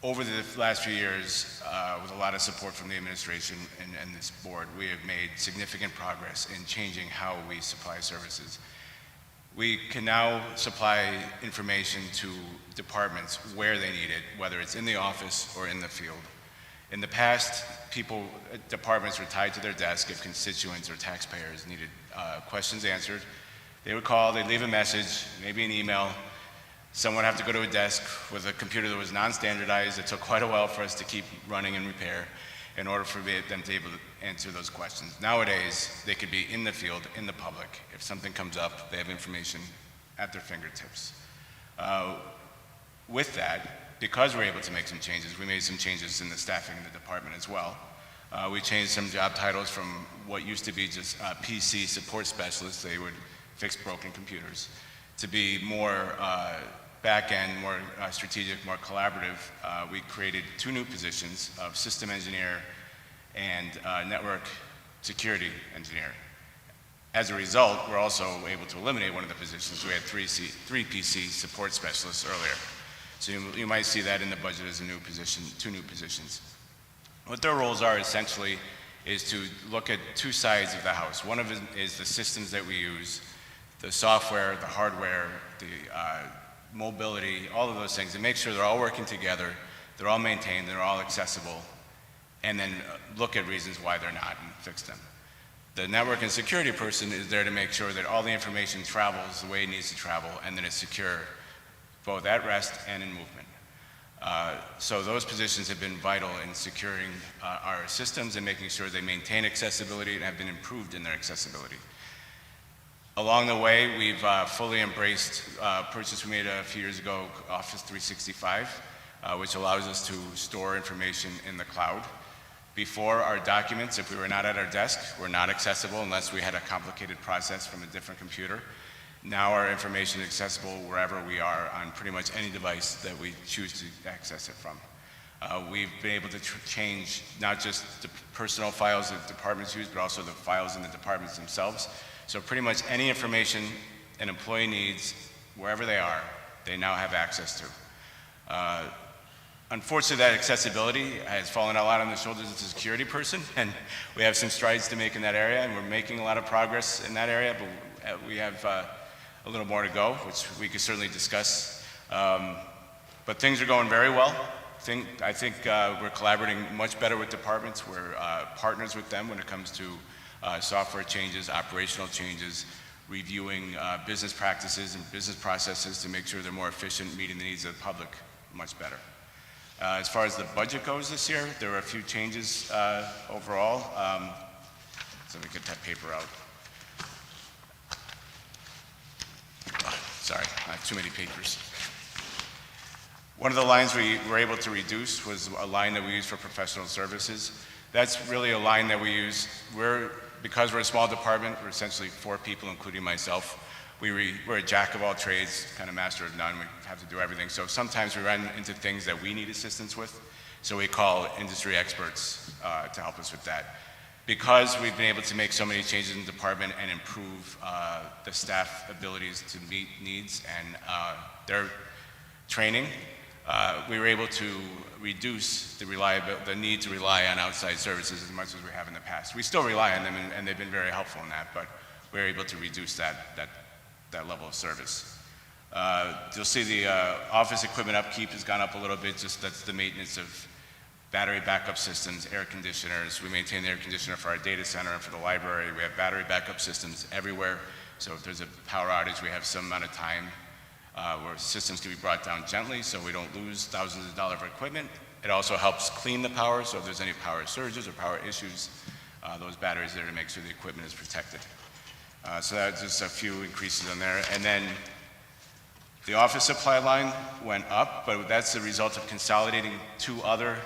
Speaker 12: Over the last few years, with a lot of support from the administration and this board, we have made significant progress in changing how we supply services. We can now supply information to departments where they need it, whether it's in the office or in the field. In the past, departments were tied to their desk if constituents or taxpayers needed questions answered. They would call, they'd leave a message, maybe an email. Someone would have to go to a desk with a computer that was non-standardized. It took quite a while for us to keep running and repair in order for them to be able to answer those questions. Nowadays, they could be in the field, in the public. If something comes up, they have information at their fingertips. With that, because we're able to make some changes, we made some changes in the staffing in the department as well. We changed some job titles from what used to be just PC support specialists, they would fix broken computers, to be more back-end, more strategic, more collaborative. We created 2 new positions of system engineer and network security engineer. As a result, we're also able to eliminate one of the positions. We had 3 PC support specialists earlier. So you might see that in the budget as a new position, 2 new positions. What their roles are essentially is to look at 2 sides of the house. One of them is the systems that we use, the software, the hardware, the mobility, all of those things, and make sure they're all working together, they're all maintained, they're all accessible, and then look at reasons why they're not and fix them. The network and security person is there to make sure that all the information travels the way it needs to travel and that it's secure, both at rest and in movement. So those positions have been vital in securing our systems and making sure they maintain accessibility and have been improved in their accessibility. Along the way, we've fully embraced a purchase we made a few years ago, Office 365, which allows us to store information in the cloud. Before, our documents, if we were not at our desk, were not accessible unless we had a complicated process from a different computer. Now our information is accessible wherever we are on pretty much any device that we choose to access it from. We've been able to change not just the personal files that departments use, but also the files in the departments themselves. So pretty much any information an employee needs, wherever they are, they now have access to. Unfortunately, that accessibility has fallen a lot on the shoulders of the security person, and we have some strides to make in that area, and we're making a lot of progress in that area, but we have a little more to go, which we could certainly discuss. But things are going very well. I think we're collaborating much better with departments. We're partners with them when it comes to software changes, operational changes, reviewing business practices and business processes to make sure they're more efficient, meeting the needs of the public much better. As far as the budget goes this year, there were a few changes overall. So we get that paper out. Sorry, I have too many papers. One of the lines we were able to reduce was a line that we use for professional services. That's really a line that we use. Because we're a small department, we're essentially 4 people, including myself. We're a jack of all trades, kind of master of none. We have to do everything. So sometimes we run into things that we need assistance with. So we call industry experts to help us with that. because we've been able to make so many changes in the department and improve the staff abilities to meet needs and their training, we were able to reduce the need to rely on outside services as much as we have in the past. We still rely on them, and they've been very helpful in that, but we're able to reduce that level of service. You'll see the office equipment upkeep has gone up a little bit. Just that's the maintenance of battery backup systems, air conditioners. We maintain the air conditioner for our data center and for the library. We have battery backup systems everywhere. So if there's a power outage, we have some amount of time where systems can be brought down gently so we don't lose thousands of dollars of equipment. It also helps clean the power, so if there's any power surges or power issues, those batteries are there to make sure the equipment is protected. So that's just a few increases on there. And then the office supply line went up, but that's the result of consolidating 2 other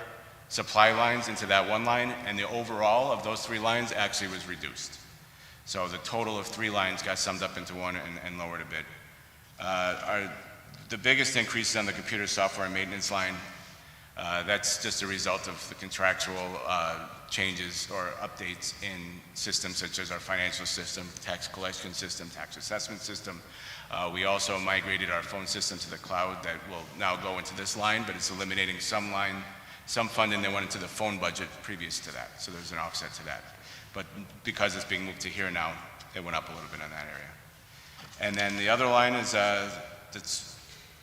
Speaker 12: supply lines into that one line, and the overall of those 3 lines actually was reduced. So the total of 3 lines got summed up into one and lowered a bit. The biggest increase is on the computer software and maintenance line. That's just a result of the contractual changes or updates in systems such as our financial system, tax collection system, tax assessment system. We also migrated our phone system to the cloud that will now go into this line, but it's eliminating some funding that went into the phone budget previous to that. So there's an offset to that. But because it's being moved to here now, it went up a little bit in that area. And then the other line is that's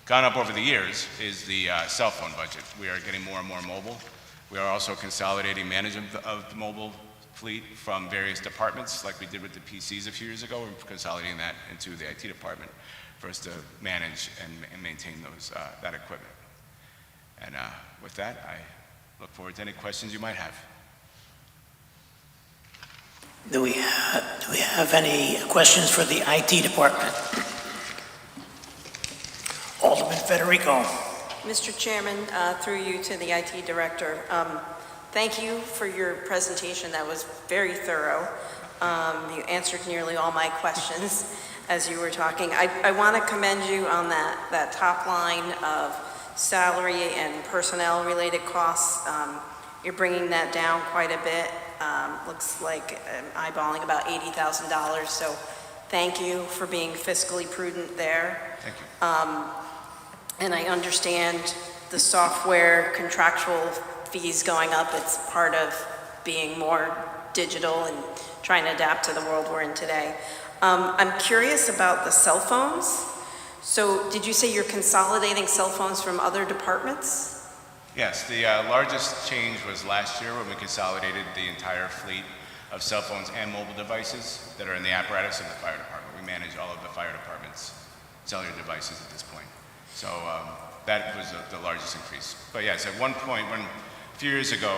Speaker 12: gone up over the years is the cell phone budget. We are getting more and more mobile. We are also consolidating management of the mobile fleet from various departments, like we did with the PCs a few years ago. We're consolidating that into the IT department for us to manage and maintain that equipment. And with that, I look forward to any questions you might have.
Speaker 1: Do we have any questions for the IT department? Alderman Federico.
Speaker 6: Mr. Chairman, through you to the IT director, thank you for your presentation. That was very thorough. You answered nearly all my questions as you were talking. I want to commend you on that top line of salary and personnel related costs. You're bringing that down quite a bit. Looks like I'm eyeballing about $80,000. So thank you for being fiscally prudent there.
Speaker 12: Thank you.
Speaker 6: And I understand the software contractual fees going up. It's part of being more digital and trying to adapt to the world we're in today. I'm curious about the cell phones. So did you say you're consolidating cell phones from other departments?
Speaker 12: Yes, the largest change was last year when we consolidated the entire fleet of cell phones and mobile devices that are in the apparatus of the fire department. We manage all of the fire department's cellular devices at this point. So that was the largest increase. But yes, at one point, a few years ago,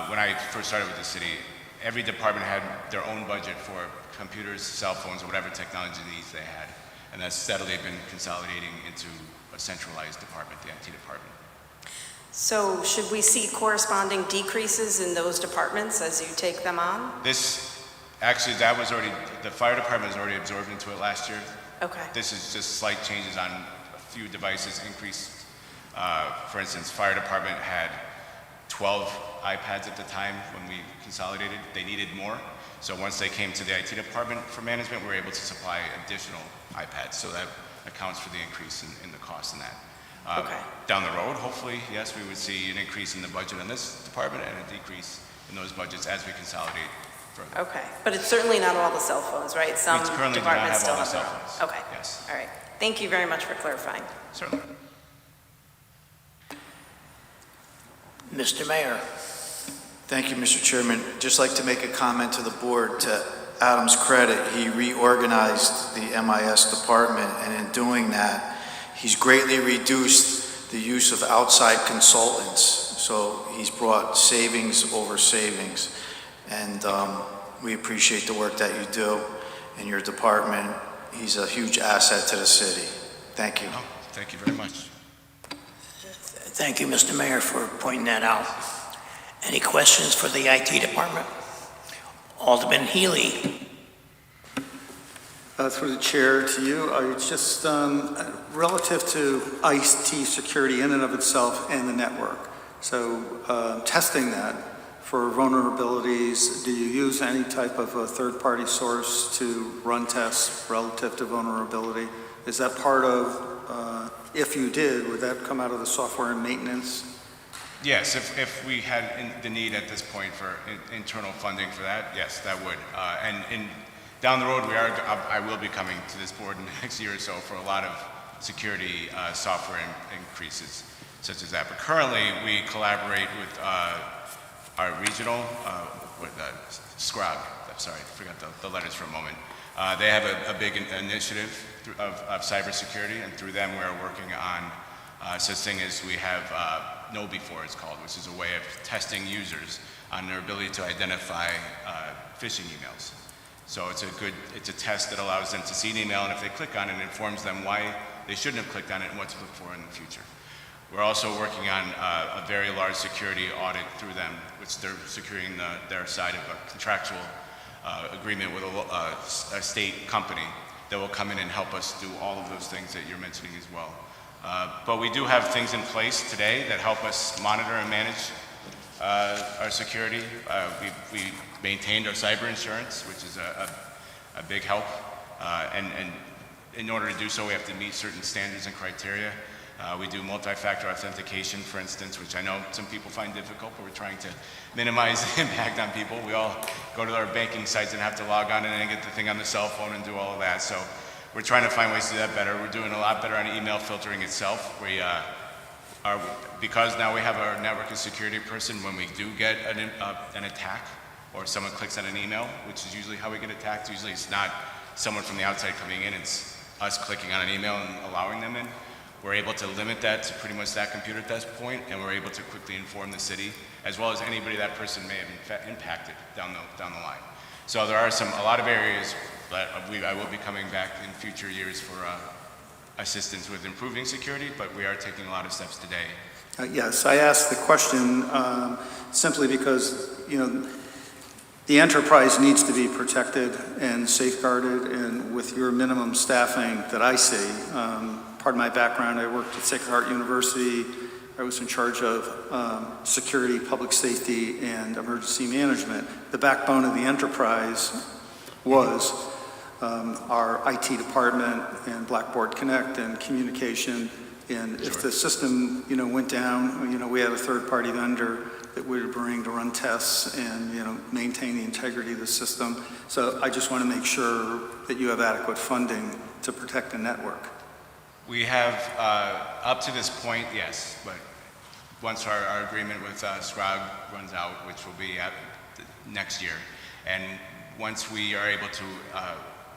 Speaker 12: when I first started with the city, every department had their own budget for computers, cell phones, or whatever technology needs they had. And that's steadily been consolidating into a centralized department, the IT department.
Speaker 6: So should we see corresponding decreases in those departments as you take them on?
Speaker 12: Actually, the fire department was already absorbed into it last year.
Speaker 6: Okay.
Speaker 12: This is just slight changes on a few devices increased. For instance, fire department had 12 iPads at the time when we consolidated. They needed more. So once they came to the IT department for management, we were able to supply additional iPads. So that accounts for the increase in the cost in that.
Speaker 6: Okay.
Speaker 12: Down the road, hopefully, yes, we would see an increase in the budget in this department and a decrease in those budgets as we consolidate further.
Speaker 6: Okay, but it's certainly not all the cell phones, right? Some
Speaker 12: We currently do not
Speaker 6: departments
Speaker 12: have
Speaker 6: still
Speaker 12: all the
Speaker 6: have
Speaker 12: cell
Speaker 6: their own.
Speaker 12: phones.
Speaker 6: Okay.
Speaker 12: Yes.
Speaker 6: All right. Thank you very much for clarifying.
Speaker 12: Certainly.
Speaker 1: Mr. Mayor.
Speaker 7: Thank you, Mr. Chairman. Just like to make a comment to the board. To Adam's credit, he reorganized the MIS department, and in doing that, he's greatly reduced the use of outside consultants. So he's brought savings over savings. And we appreciate the work that you do in your department. He's a huge asset to the city. Thank you.
Speaker 12: Oh, thank you very much.
Speaker 1: Thank you, Mr. Mayor, for pointing that out. Any questions for the IT department? Alderman Healy.
Speaker 9: Through the chair to you, it's just relative to IT security in and of itself and the network. So testing that, for vulnerabilities, do you use any type of a third-party source to run tests relative to vulnerability? Is that part of, if you did, would that come out of the software and maintenance?
Speaker 12: Yes, if we had the need at this point for internal funding for that, yes, that would. And down the road, I will be coming to this board in the next year or so for a lot of security software increases such as that. But currently, we collaborate with our regional, SCROG, I'm sorry, I forgot the letters for a moment. They have a big initiative of cybersecurity, and through them we're working on such thing as we have KnowBe4 it's called, which is a way of testing users on their ability to identify phishing emails. So it's a test that allows them to see an email, and if they click on it, it informs them why they shouldn't have clicked on it and what to look for in the future. We're also working on a very large security audit through them, which they're securing their side of a contractual agreement with a state company that will come in and help us do all of those things that you're mentioning as well. But we do have things in place today that help us monitor and manage our security. We maintained our cyber insurance, which is a big help. And in order to do so, we have to meet certain standards and criteria. We do multi-factor authentication, for instance, which I know some people find difficult, but we're trying to minimize the impact on people. We all go to our banking sites and have to log on and then get the thing on the cell phone and do all of that. So we're trying to find ways to do that better. We're doing a lot better on email filtering itself. Because now we have our network and security person, when we do get an attack or someone clicks on an email, which is usually how we get attacked. Usually it's not someone from the outside coming in, it's us clicking on an email and allowing them in. We're able to limit that to pretty much that computer at this point, and we're able to quickly inform the city, as well as anybody that person may have impacted down the line. So there are a lot of areas that I will be coming back in future years for assistance with improving security, but we are taking a lot of steps today.
Speaker 9: Yes, I asked the question simply because, the enterprise needs to be protected and safeguarded, and with your minimum staffing that I see, part of my background, I worked at Sacred Heart University. I was in charge of security, public safety, and emergency management. The backbone of the enterprise was our IT department and Blackboard Connect and communication. And if the system, went down, we had a third-party vendor that we would bring to run tests and, maintain the integrity of the system. So I just want to make sure that you have adequate funding to protect the network.
Speaker 12: We have, up to this point, yes, but once our agreement with SCROG runs out, which will be next year, and once we are able to,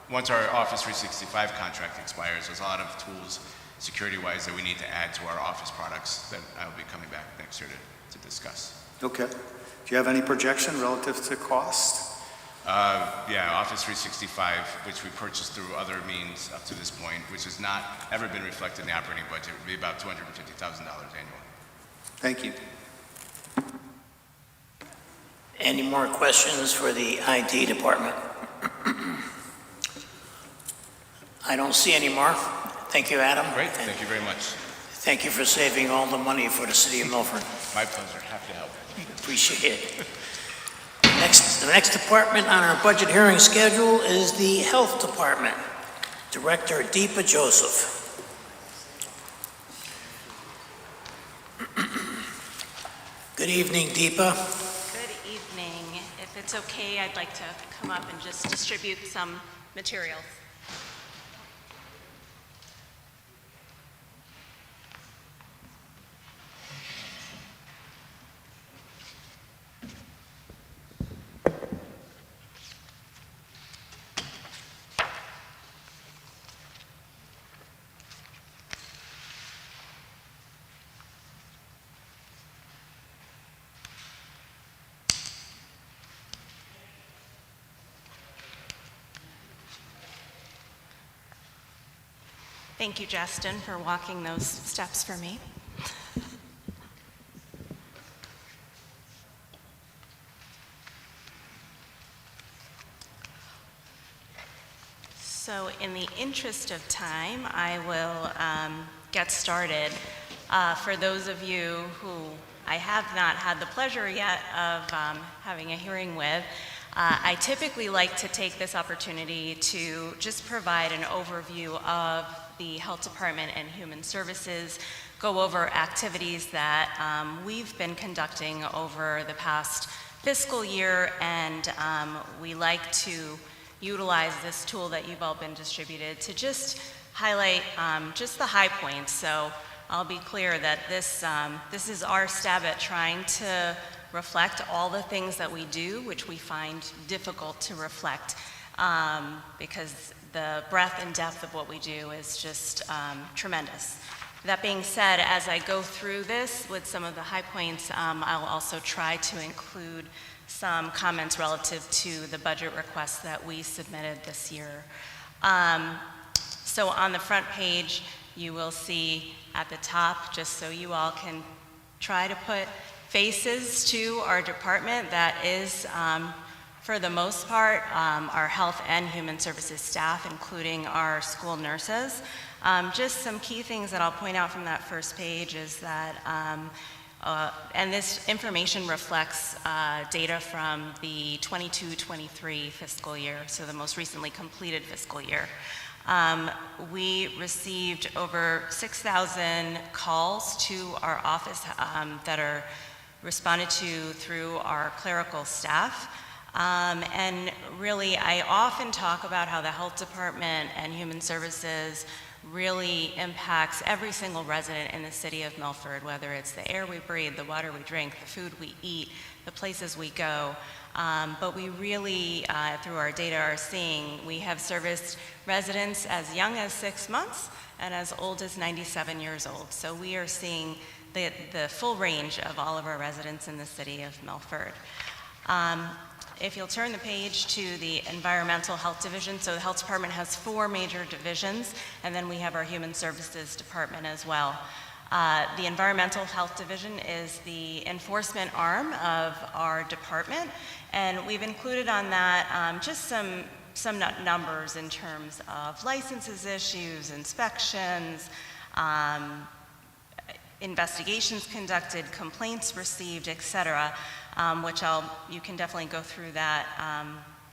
Speaker 12: once our Office 365 contract expires, there's a lot of tools, security-wise, that we need to add to our Office products that I will be coming back next year to discuss.
Speaker 9: Okay. Do you have any projection relative to cost?
Speaker 12: Yeah, Office 365, which we purchased through other means up to this point, which has not ever been reflected in the operating budget, would be about $250,000 annually.
Speaker 9: Thank you.
Speaker 1: Any more questions for the IT department? I don't see any more. Thank you, Adam.
Speaker 12: Great, thank you very much.
Speaker 1: Thank you for saving all the money for the city of Milford.
Speaker 12: My pleasure, happy to help.
Speaker 1: Appreciate it. The next department on our budget hearing schedule is the Health Department. Director Deepa Joseph. Good evening, Deepa.
Speaker 13: Good evening. If it's okay, I'd like to come up and just distribute some materials. Thank you, Justin, for walking those steps for me. So in the interest of time, I will get started. For those of you who I have not had the pleasure yet of having a hearing with. I typically like to take this opportunity to just provide an overview of the Health Department and Human Services, go over activities that we've been conducting over the past fiscal year, and we like to utilize this tool that you've all been distributed to just highlight just the high points. So I'll be clear that this is our stab at trying to reflect all the things that we do, which we find difficult to reflect because the breadth and depth of what we do is just tremendous. That being said, as I go through this with some of the high points, I'll also try to include some comments relative to the budget requests that we submitted this year. So on the front page, you will see at the top, just so you all can try to put faces to our department, that is, for the most part, our health and human services staff, including our school nurses. Just some key things that I'll point out from that first page is that, and this information reflects data from the 22-23 fiscal year, so the most recently completed fiscal year. We received over 6,000 calls to our office that are responded to through our clerical staff. And really, I often talk about how the Health Department and Human Services really impacts every single resident in the city of Milford, whether it's the air we breathe, the water we drink, the food we eat, the places we go. But we really, through our data, are seeing we have serviced residents as young as 6 months and as old as 97 years old. So we are seeing the full range of all of our residents in the city of Milford. If you'll turn the page to the Environmental Health Division, so the Health Department has 4 major divisions, and then we have our Human Services Department as well. The Environmental Health Division is the enforcement arm of our department, and we've included on that just some numbers in terms of licenses issues, inspections, investigations conducted, complaints received, et cetera, which you can definitely go through that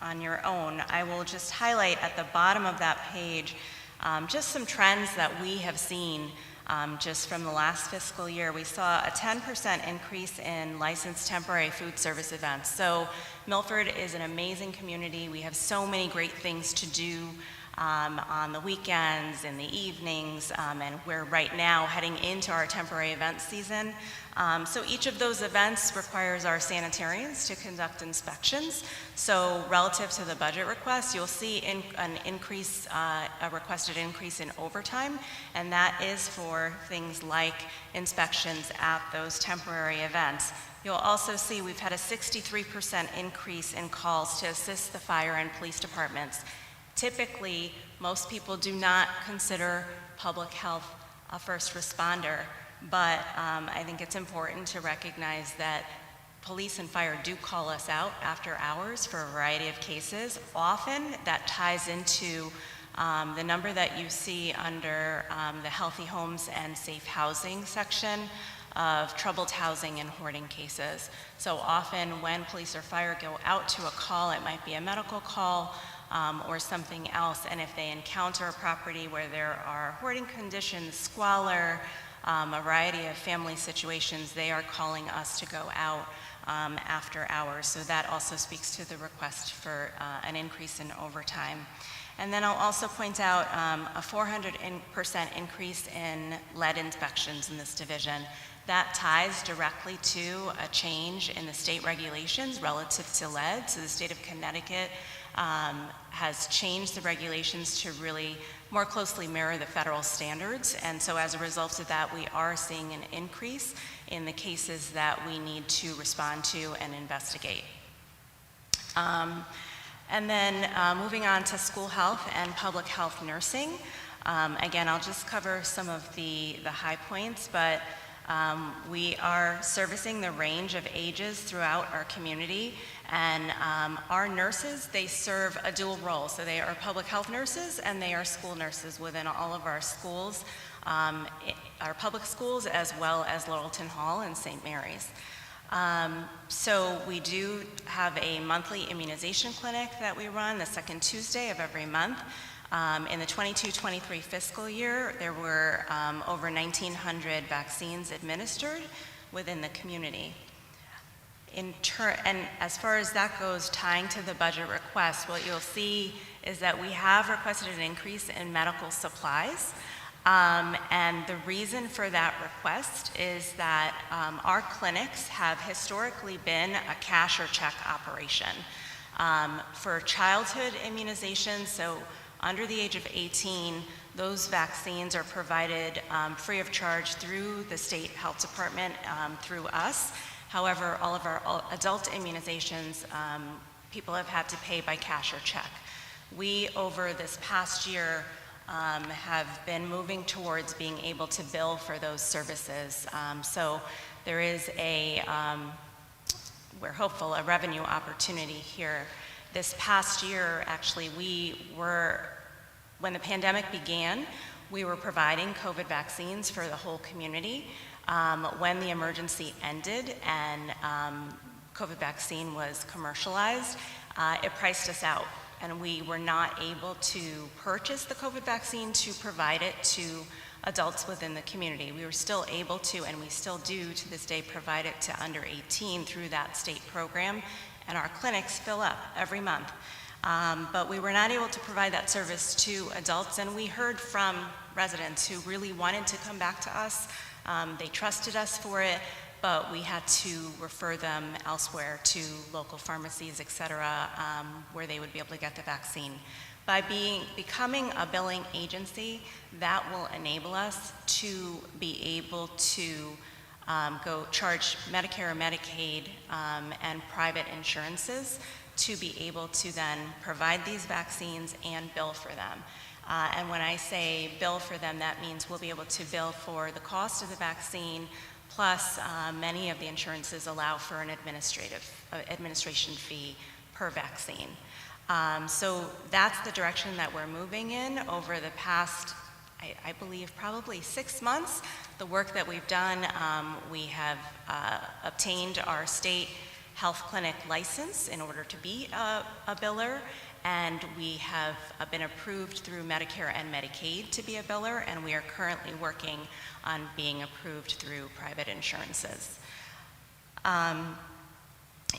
Speaker 13: on your own. I will just highlight at the bottom of that page just some trends that we have seen just from the last fiscal year. We saw a 10% increase in licensed temporary food service events. So Milford is an amazing community. We have so many great things to do on the weekends, in the evenings, and we're right now heading into our temporary event season. So each of those events requires our sanitarians to conduct inspections. So relative to the budget request, you'll see a requested increase in overtime, and that is for things like inspections at those temporary events. You'll also see we've had a 63% increase in calls to assist the fire and police departments. Typically, most people do not consider public health a first responder, but I think it's important to recognize that police and fire do call us out after hours for a variety of cases. Often that ties into the number that you see under the Healthy Homes and Safe Housing section of troubled housing and hoarding cases. So often when police or fire go out to a call, it might be a medical call, or something else, and if they encounter a property where there are hoarding conditions, squalor, a variety of family situations, they are calling us to go out after hours. So that also speaks to the request for an increase in overtime. And then I'll also point out a 400% increase in lead inspections in this division. That ties directly to a change in the state regulations relative to lead. So the state of Connecticut has changed the regulations to really more closely mirror the federal standards. And so as a result of that, we are seeing an increase in the cases that we need to respond to and investigate. And then moving on to school health and public health nursing. Again, I'll just cover some of the high points, but we are servicing the range of ages throughout our community, And our nurses, they serve a dual role. So they are public health nurses and they are school nurses within all of our schools, our public schools, as well as Laurelton Hall and St. Mary's. So we do have a monthly immunization clinic that we run the second Tuesday of every month. In the 22-23 fiscal year, there were over 1,900 vaccines administered within the community. And as far as that goes, tying to the budget request, what you'll see is that we have requested an increase in medical supplies. And the reason for that request is that our clinics have historically been a cash or check operation. For childhood immunizations, so under the age of 18, those vaccines are provided free of charge through the state health department, through us. However, all of our adult immunizations, people have had to pay by cash or check. We, over this past year, have been moving towards being able to bill for those services. So there is we're hopeful, a revenue opportunity here. This past year, actually, when the pandemic began, we were providing COVID vaccines for the whole community. When the emergency ended and COVID vaccine was commercialized, it priced us out, and we were not able to purchase the COVID vaccine to provide it to adults within the community. We were still able to, and we still do to this day, provide it to under 18 through that state program, and our clinics fill up every month. But we were not able to provide that service to adults, and we heard from residents who really wanted to come back to us. They trusted us for it, but we had to refer them elsewhere to local pharmacies, et cetera, where they would be able to get the vaccine. By becoming a billing agency, that will enable us to be able to go charge Medicare or Medicaid and private insurances to be able to then provide these vaccines and bill for them. And when I say bill for them, that means we'll be able to bill for the cost of the vaccine, plus many of the insurances allow for an administration fee per vaccine. So that's the direction that we're moving in over the past, I believe, probably 6 months. The work that we've done, we have obtained our state health clinic license in order to be a biller, and we have been approved through Medicare and Medicaid to be a biller, and we are currently working on being approved through private insurances.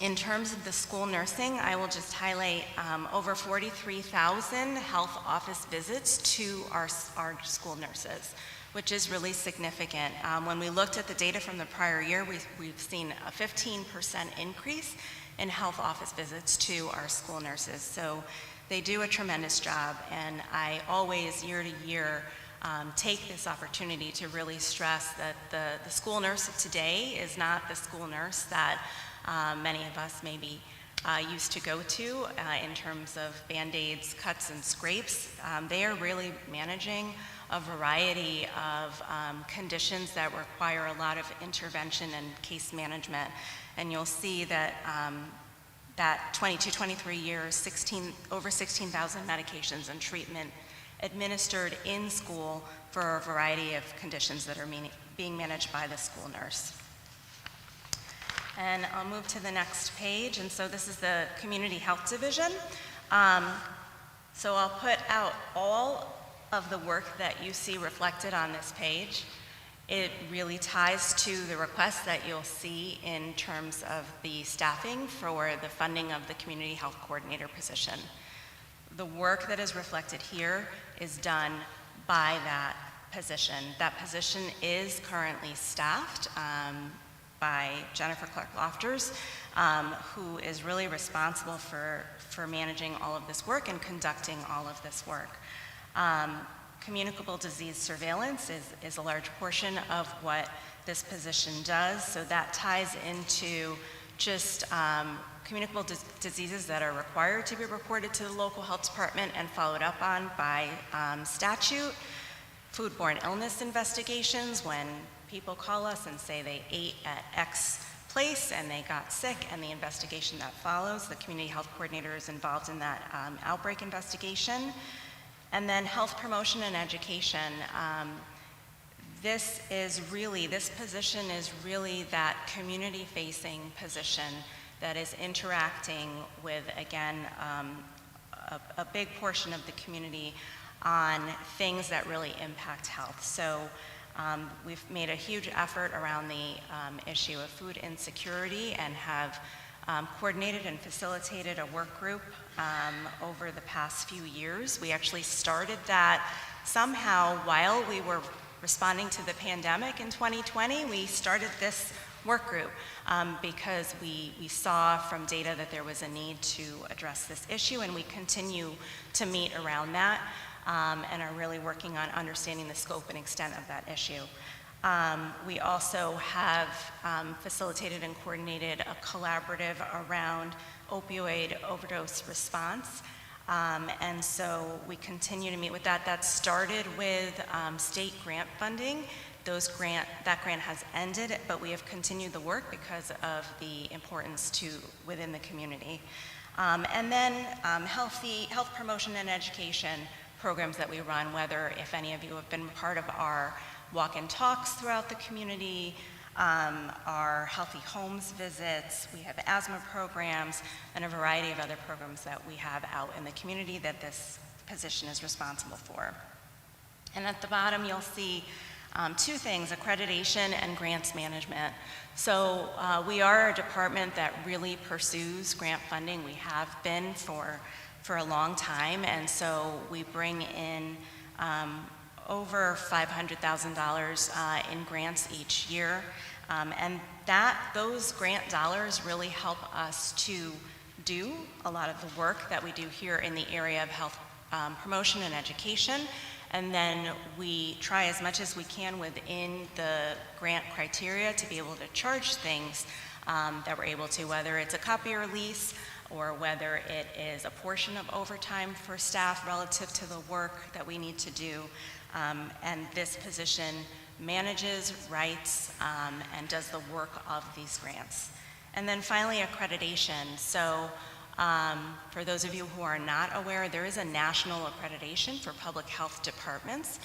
Speaker 13: In terms of the school nursing, I will just highlight over 43,000 health office visits to our school nurses, which is really significant. When we looked at the data from the prior year, we've seen a 15% increase in health office visits to our school nurses. So they do a tremendous job, and I always, year to year, take this opportunity to really stress that the school nurse of today is not the school nurse that many of us maybe used to go to in terms of Band-Aids, cuts, and scrapes. They are really managing a variety of conditions that require a lot of intervention and case management. And you'll see that that 22-23 years, over 16,000 medications and treatment administered in school for a variety of conditions that are being managed by the school nurse. And I'll move to the next page. And so this is the Community Health Division. So I'll put out all of the work that you see reflected on this page. It really ties to the request that you'll see in terms of the staffing for the funding of the Community Health Coordinator position. The work that is reflected here is done by that position. That position is currently staffed by Jennifer Clark-Lofters, who is really responsible for managing all of this work and conducting all of this work. Communicable disease surveillance is a large portion of what this position does, so that ties into just communicable diseases that are required to be reported to the local health department and followed up on by statute, foodborne illness investigations when people call us and say they ate at X place and they got sick, and the investigation that follows. The community health coordinator is involved in that outbreak investigation. And then health promotion and education. This position is really that community-facing position that is interacting with, again, a big portion of the community on things that really impact health. So we've made a huge effort around the issue of food insecurity and have coordinated and facilitated a work group over the past few years. We actually started that somehow while we were responding to the pandemic in 2020. We started this work group because we saw from data that there was a need to address this issue, and we continue to meet around that and are really working on understanding the scope and extent of that issue. We also have facilitated and coordinated a collaborative around opioid overdose response. And so we continue to meet with that. That started with state grant funding. That grant has ended, but we have continued the work because of the importance within the community. And then health promotion and education programs that we run, whether if any of you have been part of our walk-in talks throughout the community, our healthy homes visits, we have asthma programs, and a variety of other programs that we have out in the community that this position is responsible for. And at the bottom, you'll see two things: accreditation and grants management. So we are a department that really pursues grant funding. We have been for a long time, and so we bring in over $500,000 in grants each year, and those grant dollars really help us to do a lot of the work that we do here in the area of health promotion and education. And then we try as much as we can within the grant criteria to be able to charge things that we're able to, whether it's a copier lease or whether it is a portion of overtime for staff relative to the work that we need to do. And this position manages, writes, and does the work of these grants. And then finally, accreditation. So for those of you who are not aware, there is a national accreditation for public health departments.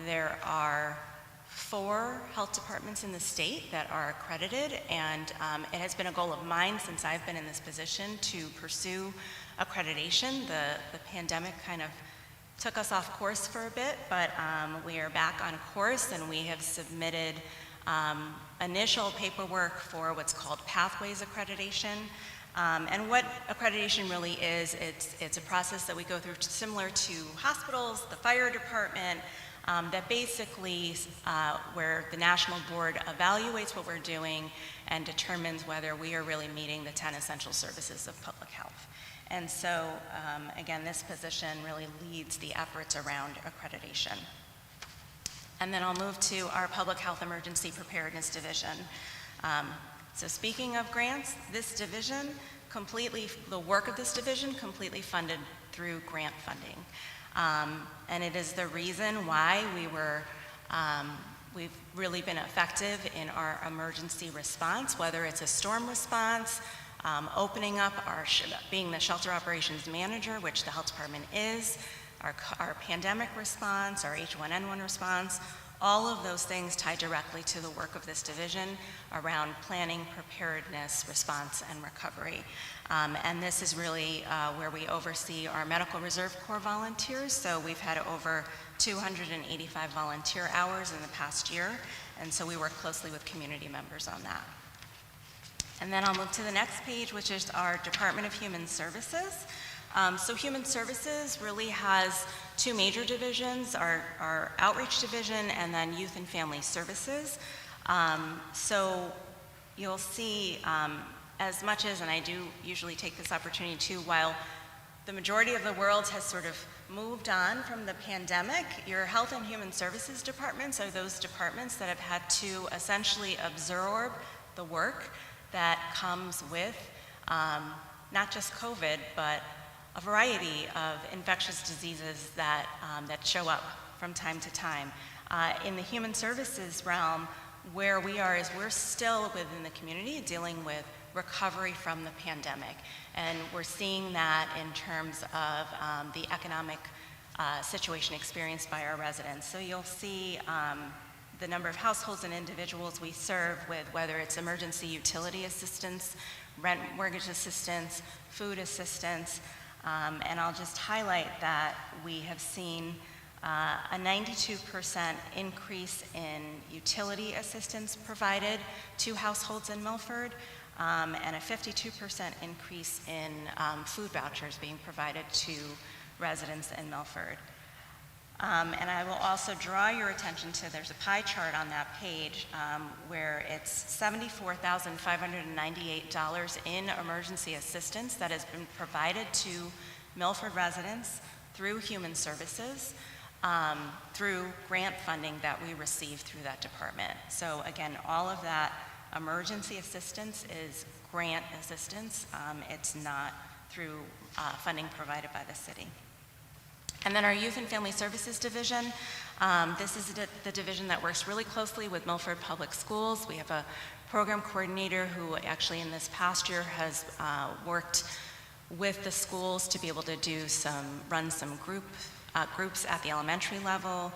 Speaker 13: There are 4 health departments in the state that are accredited, and it has been a goal of mine since I've been in this position to pursue accreditation. The pandemic kind of took us off course for a bit, but we are back on course, and we have submitted initial paperwork for what's called Pathways Accreditation. And what accreditation really is, it's a process that we go through similar to hospitals, the fire department, that basically where the national board evaluates what we're doing and determines whether we are really meeting the 10 essential services of public health. And so, again, this position really leads the efforts around accreditation. And then I'll move to our Public Health Emergency Preparedness Division. So speaking of grants, this division the work of this division completely funded through grant funding. And it is the reason why we've really been effective in our emergency response, whether it's a storm response, opening up being the shelter operations manager, which the health department is, our pandemic response, our H1N1 response. All of those things tie directly to the work of this division around planning, preparedness, response, and recovery. And this is really where we oversee our Medical Reserve Corps volunteers. So we've had over 285 volunteer hours in the past year, and so we work closely with community members on that. And then I'll move to the next page, which is our Department of Human Services. So Human Services really has 2 major divisions, our Outreach Division and then Youth and Family Services. So you'll see as much as, and I do usually take this opportunity too, while the majority of the world has sort of moved on from the pandemic, your Health and Human Services departments are those departments that have had to essentially absorb the work that comes with not just COVID, but a variety of infectious diseases that show up from time to time. In the human services realm, where we are is we're still within the community dealing with recovery from the pandemic. And we're seeing that in terms of the economic situation experienced by our residents. So you'll see the number of households and individuals we serve with, whether it's emergency utility assistance, rent mortgage assistance, food assistance, and I'll just highlight that we have seen a 92% increase in utility assistance provided to households in Milford, and a 52% increase in food vouchers being provided to residents in Milford. And I will also draw your attention to, there's a pie chart on that page where it's $74,598 in emergency assistance that has been provided to Milford residents through Human Services, through grant funding that we receive through that department. So again, all of that emergency assistance is grant assistance. It's not through funding provided by the city. And then our Youth and Family Services Division, this is the division that works really closely with Milford Public Schools. We have a program coordinator who actually in this past year has worked with the schools to be able to do run some groups at the elementary level,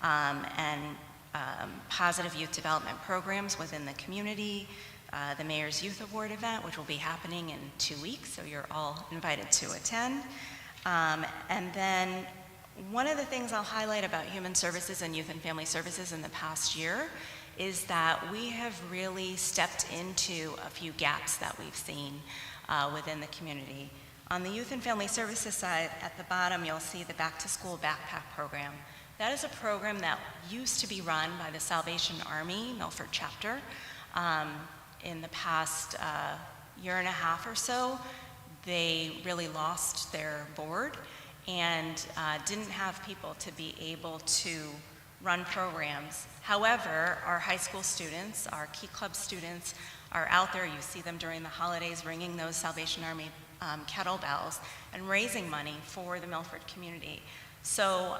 Speaker 13: and positive youth development programs within the community, the Mayor's Youth Award event, which will be happening in 2 weeks, so you're all invited to attend. And then one of the things I'll highlight about Human Services and Youth and Family Services in the past year is that we have really stepped into a few gaps that we've seen within the community. On the Youth and Family Services side, at the bottom, you'll see the Back to School Backpack Program. That is a program that used to be run by the Salvation Army Milford Chapter. In the past year and a half or so, they really lost their board and didn't have people to be able to run programs. However, our high school students, our Key Club students are out there. You see them during the holidays ringing those Salvation Army kettlebells and raising money for the Milford community. So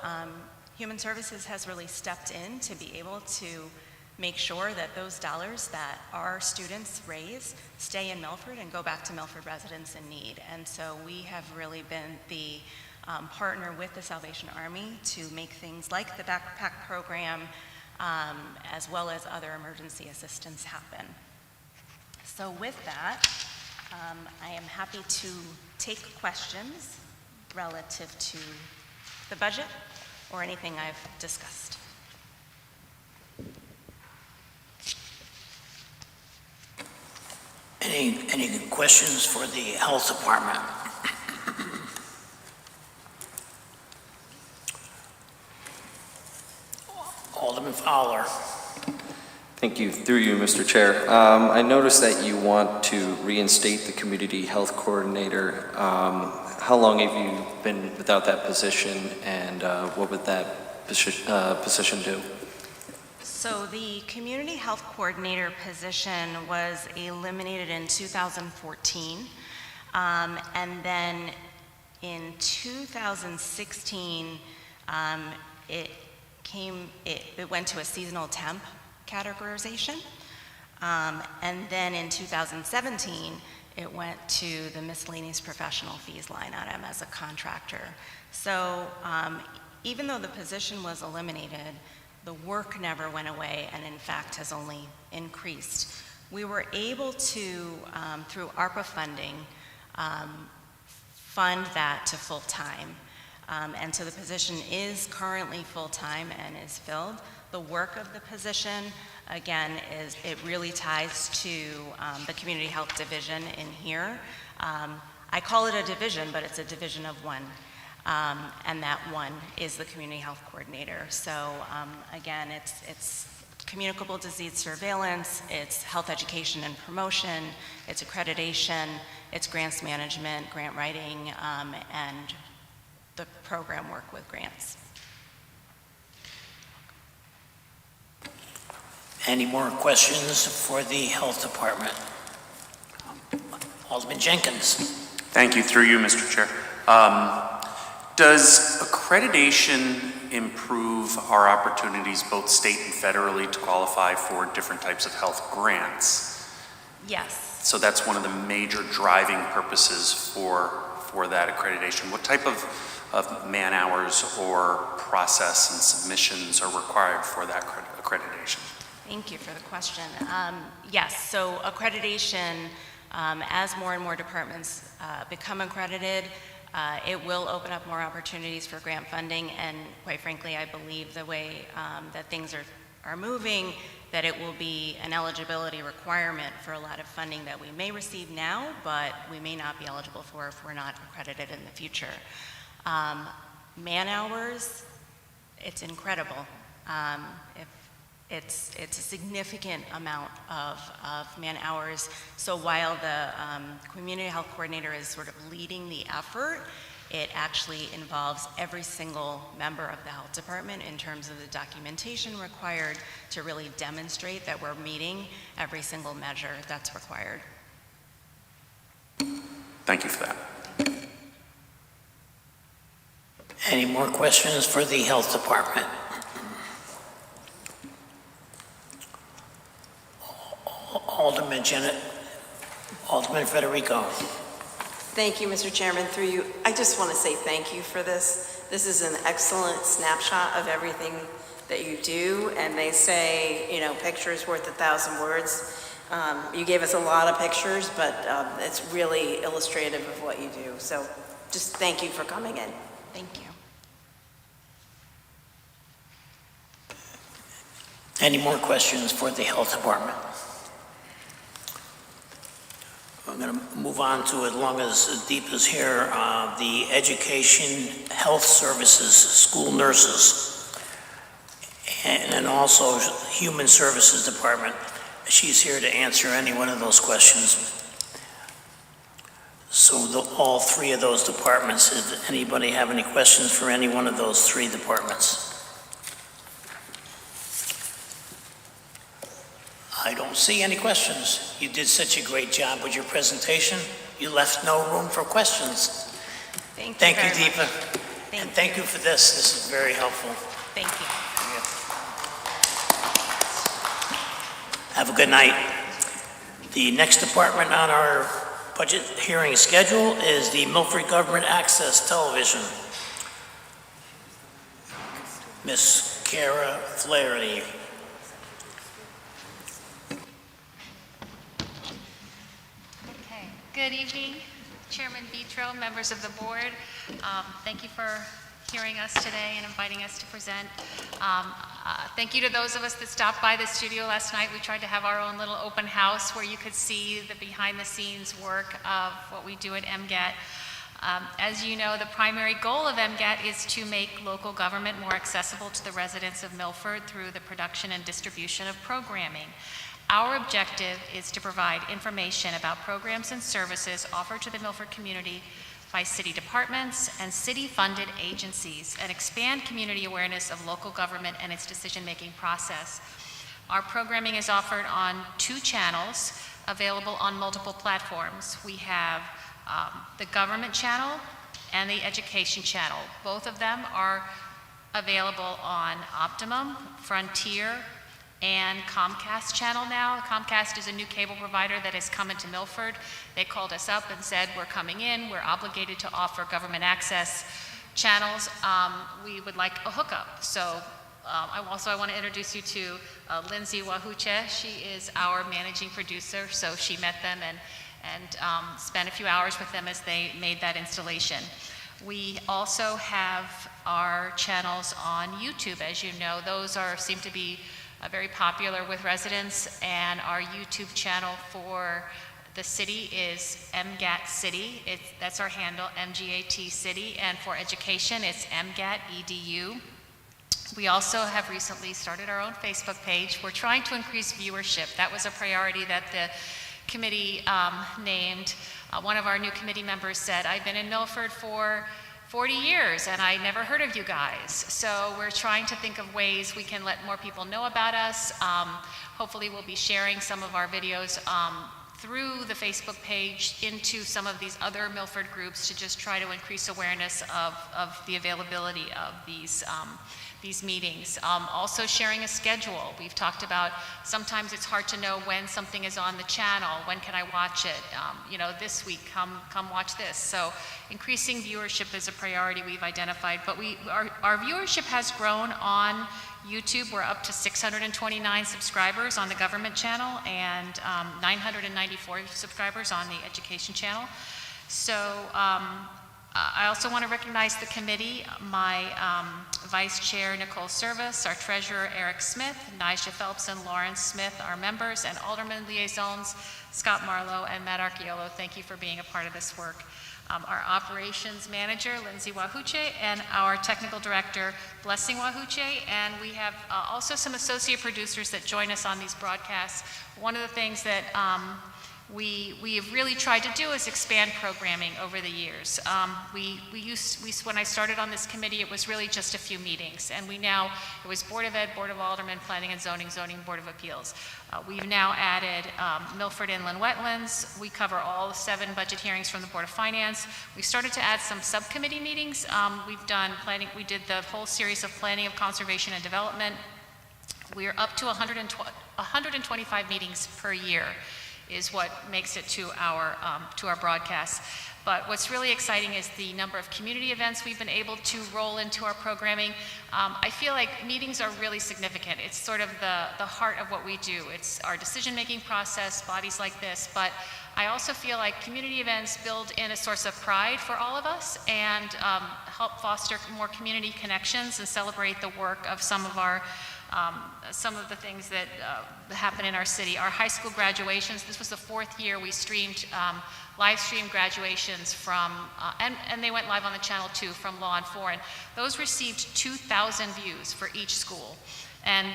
Speaker 13: Human Services has really stepped in to be able to make sure that those dollars that our students raise stay in Milford and go back to Milford residents in need. And so we have really been the partner with the Salvation Army to make things like the backpack program as well as other emergency assistance happen. So with that, I am happy to take questions relative to the budget or anything I've discussed.
Speaker 1: Any questions for the Health Department? Alderman Fowler.
Speaker 15: Thank you. Through you, Mr. Chair. I noticed that you want to reinstate the community health coordinator. How long have you been without that position, and what would that position do?
Speaker 13: So the community health coordinator position was eliminated in 2014, and then in 2016 it went to a seasonal temp categorization, and then in 2017 it went to the miscellaneous professional fees line item as a contractor. So even though the position was eliminated, the work never went away and in fact has only increased. We were able to, through ARPA funding, fund that to full-time. And so the position is currently full-time and is filled. The work of the position, again, it really ties to the community health division in here. I call it a division, but it's a division of one. And that one is the community health coordinator. So again, it's communicable disease surveillance, it's health education and promotion, it's accreditation, it's grants management, grant writing, and the program work with grants.
Speaker 1: Any more questions for the Health Department? Alderman Jenkins.
Speaker 16: Thank you. Through you, Mr. Chair. Does accreditation improve our opportunities, both state and federally, to qualify for different types of health grants?
Speaker 13: Yes.
Speaker 16: So that's one of the major driving purposes for that accreditation. What type of man hours or process and submissions are required for that accreditation?
Speaker 13: Thank you for the question. Yes, so accreditation, as more and more departments become accredited, it will open up more opportunities for grant funding, and quite frankly, I believe the way that things are moving, that it will be an eligibility requirement for a lot of funding that we may receive now, but we may not be eligible for if we're not accredited in the future. Man hours, it's incredible. It's a significant amount of man hours. So while the community health coordinator is sort of leading the effort, it actually involves every single member of the health department in terms of the documentation required to really demonstrate that we're meeting every single measure that's required.
Speaker 16: Thank you for that.
Speaker 1: Any more questions for the health department? Alderman Janet, Alderman Federico.
Speaker 6: Thank you, Mr. Chairman. Through you, I just want to say thank you for this. This is an excellent snapshot of everything that you do, and they say, you know, pictures worth 1,000 words. You gave us a lot of pictures, but it's really illustrative of what you do. So just thank you for coming in.
Speaker 13: Thank you.
Speaker 1: Any more questions for the health department? I'm going to move on to, as long as Deepa's here, the Education Health Services, school nurses, and then also Human Services Department. She's here to answer any one of those questions. So all three of those departments, does anybody have any questions for any one of those three departments? I don't see any questions. You did such a great job with your presentation. You left no room for questions. Thank you, Deepa. And thank you for this. This is very helpful.
Speaker 13: Thank you.
Speaker 1: Have a good night. The next department on our budget hearing schedule is the Milford Government Access Television. Miss Kara Flaherty.
Speaker 17: Good evening, Chairman Vitro, members of the board. Thank you for hearing us today and inviting us to present. Thank you to those of us that stopped by the studio last night. We tried to have our own little open house where you could see the behind-the-scenes work of what we do at MGAT. As you know, the primary goal of MGAT is to make local government more accessible to the residents of Milford through the production and distribution of programming. Our objective is to provide information about programs and services offered to the Milford community by city departments and city-funded agencies and expand community awareness of local government and its decision-making process. Our programming is offered on 2 channels available on multiple platforms. We have the government channel and the education channel. Both of them are available on Optimum, Frontier, and Comcast channel now. Comcast is a new cable provider that has come into Milford. They called us up and said, we're coming in, we're obligated to offer government access channels. We would like a hookup. So I want to introduce you to Lindsay Wahuche. She is our managing producer, so she met them and spent a few hours with them as they made that installation. We also have our channels on YouTube. As you know, those seem to be very popular with residents, and our YouTube channel for the city is MGAT City. That's our handle, MGAT City, and for education, it's MGAT EDU. We also have recently started our own Facebook page. We're trying to increase viewership. That was a priority that the committee named. One of our new committee members said, I've been in Milford for 40 years and I never heard of you guys. So we're trying to think of ways we can let more people know about us. Hopefully we'll be sharing some of our videos through the Facebook page into some of these other Milford groups to just try to increase awareness of the availability of these meetings. Also sharing a schedule. We've talked about sometimes it's hard to know when something is on the channel. When can I watch it? This week, come watch this. So increasing viewership is a priority we've identified. But our viewership has grown on YouTube. We're up to 629 subscribers on the government channel and 994 subscribers on the education channel. So I also want to recognize the committee, my Vice Chair Nicole Service, our Treasurer Eric Smith, Nigel Phelps and Lawrence Smith, our members, and Alderman liaisons Scott Marlowe and Matt Archiolo. Thank you for being a part of this work. Our Operations Manager, Lindsay Wahuche, and our Technical Director, Blessing Wahuche, and we have also some associate producers that join us on these broadcasts. One of the things that we have really tried to do is expand programming over the years. When I started on this committee, it was really just a few meetings, and it was Board of Ed, Board of Aldermen, Planning and Zoning, Zoning Board of Appeals. We've now added Milford Inland Wetlands. We cover all 7 budget hearings from the Board of Finance. We started to add some subcommittee meetings. We've done planning. We did the whole series of planning of conservation and development. We are up to 125 meetings per year is what makes it to our broadcasts. But what's really exciting is the number of community events we've been able to roll into our programming. I feel like meetings are really significant. It's sort of the heart of what we do. It's our decision-making process, bodies like this, but I also feel like community events build in a source of pride for all of us and help foster more community connections and celebrate the work of some of the things that happen in our city. Our high school graduations, this was the 4th year we live streamed graduations from, and they went live on the channel too, from Law and Foreign. Those received 2,000 views for each school. And,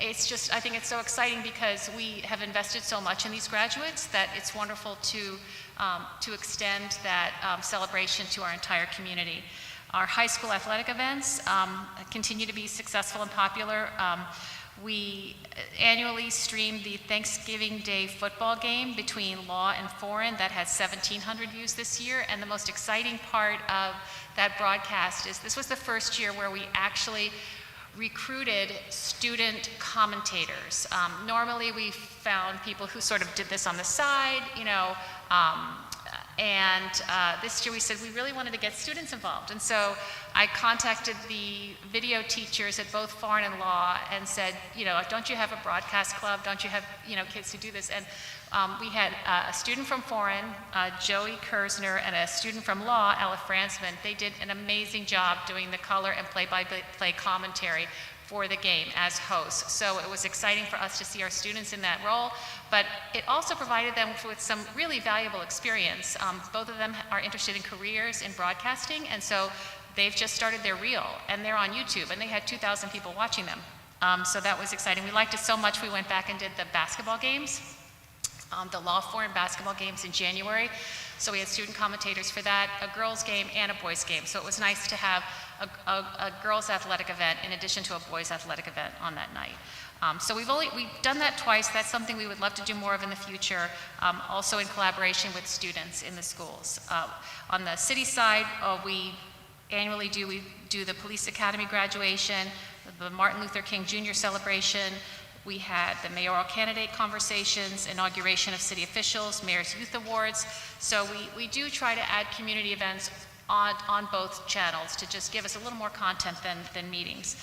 Speaker 17: it's just, I think it's so exciting because we have invested so much in these graduates that it's wonderful to extend that celebration to our entire community. Our high school athletic events continue to be successful and popular. We annually stream the Thanksgiving Day football game between Law and Foreign that had 1,700 views this year. And the most exciting part of that broadcast is this was the first year where we actually recruited student commentators. Normally we found people who sort of did this on the side, and this year we said we really wanted to get students involved. And so I contacted the video teachers at both Foreign and Law and said, don't you have a broadcast club? Don't you have, kids who do this? And we had a student from Foreign, Joey Kersner, and a student from Law, Ella Fransman. They did an amazing job doing the color and play-by-play commentary for the game as hosts. So it was exciting for us to see our students in that role, but it also provided them with some really valuable experience. Both of them are interested in careers in broadcasting, and so they've just started their reel, and they're on YouTube, and they had 2,000 people watching them. So that was exciting. We liked it so much we went back and did the basketball games, the Law Foreign basketball games in January. So we had student commentators for that, a girls game and a boys game. So it was nice to have a girls athletic event in addition to a boys athletic event on that night. So we've done that twice. That's something we would love to do more of in the future, also in collaboration with students in the schools. On the city side, we annually do the Police Academy graduation, the Martin Luther King Jr. celebration. We had the mayoral candidate conversations, inauguration of city officials, Mayor's Youth Awards. So we do try to add community events on both channels to just give us a little more content than meetings.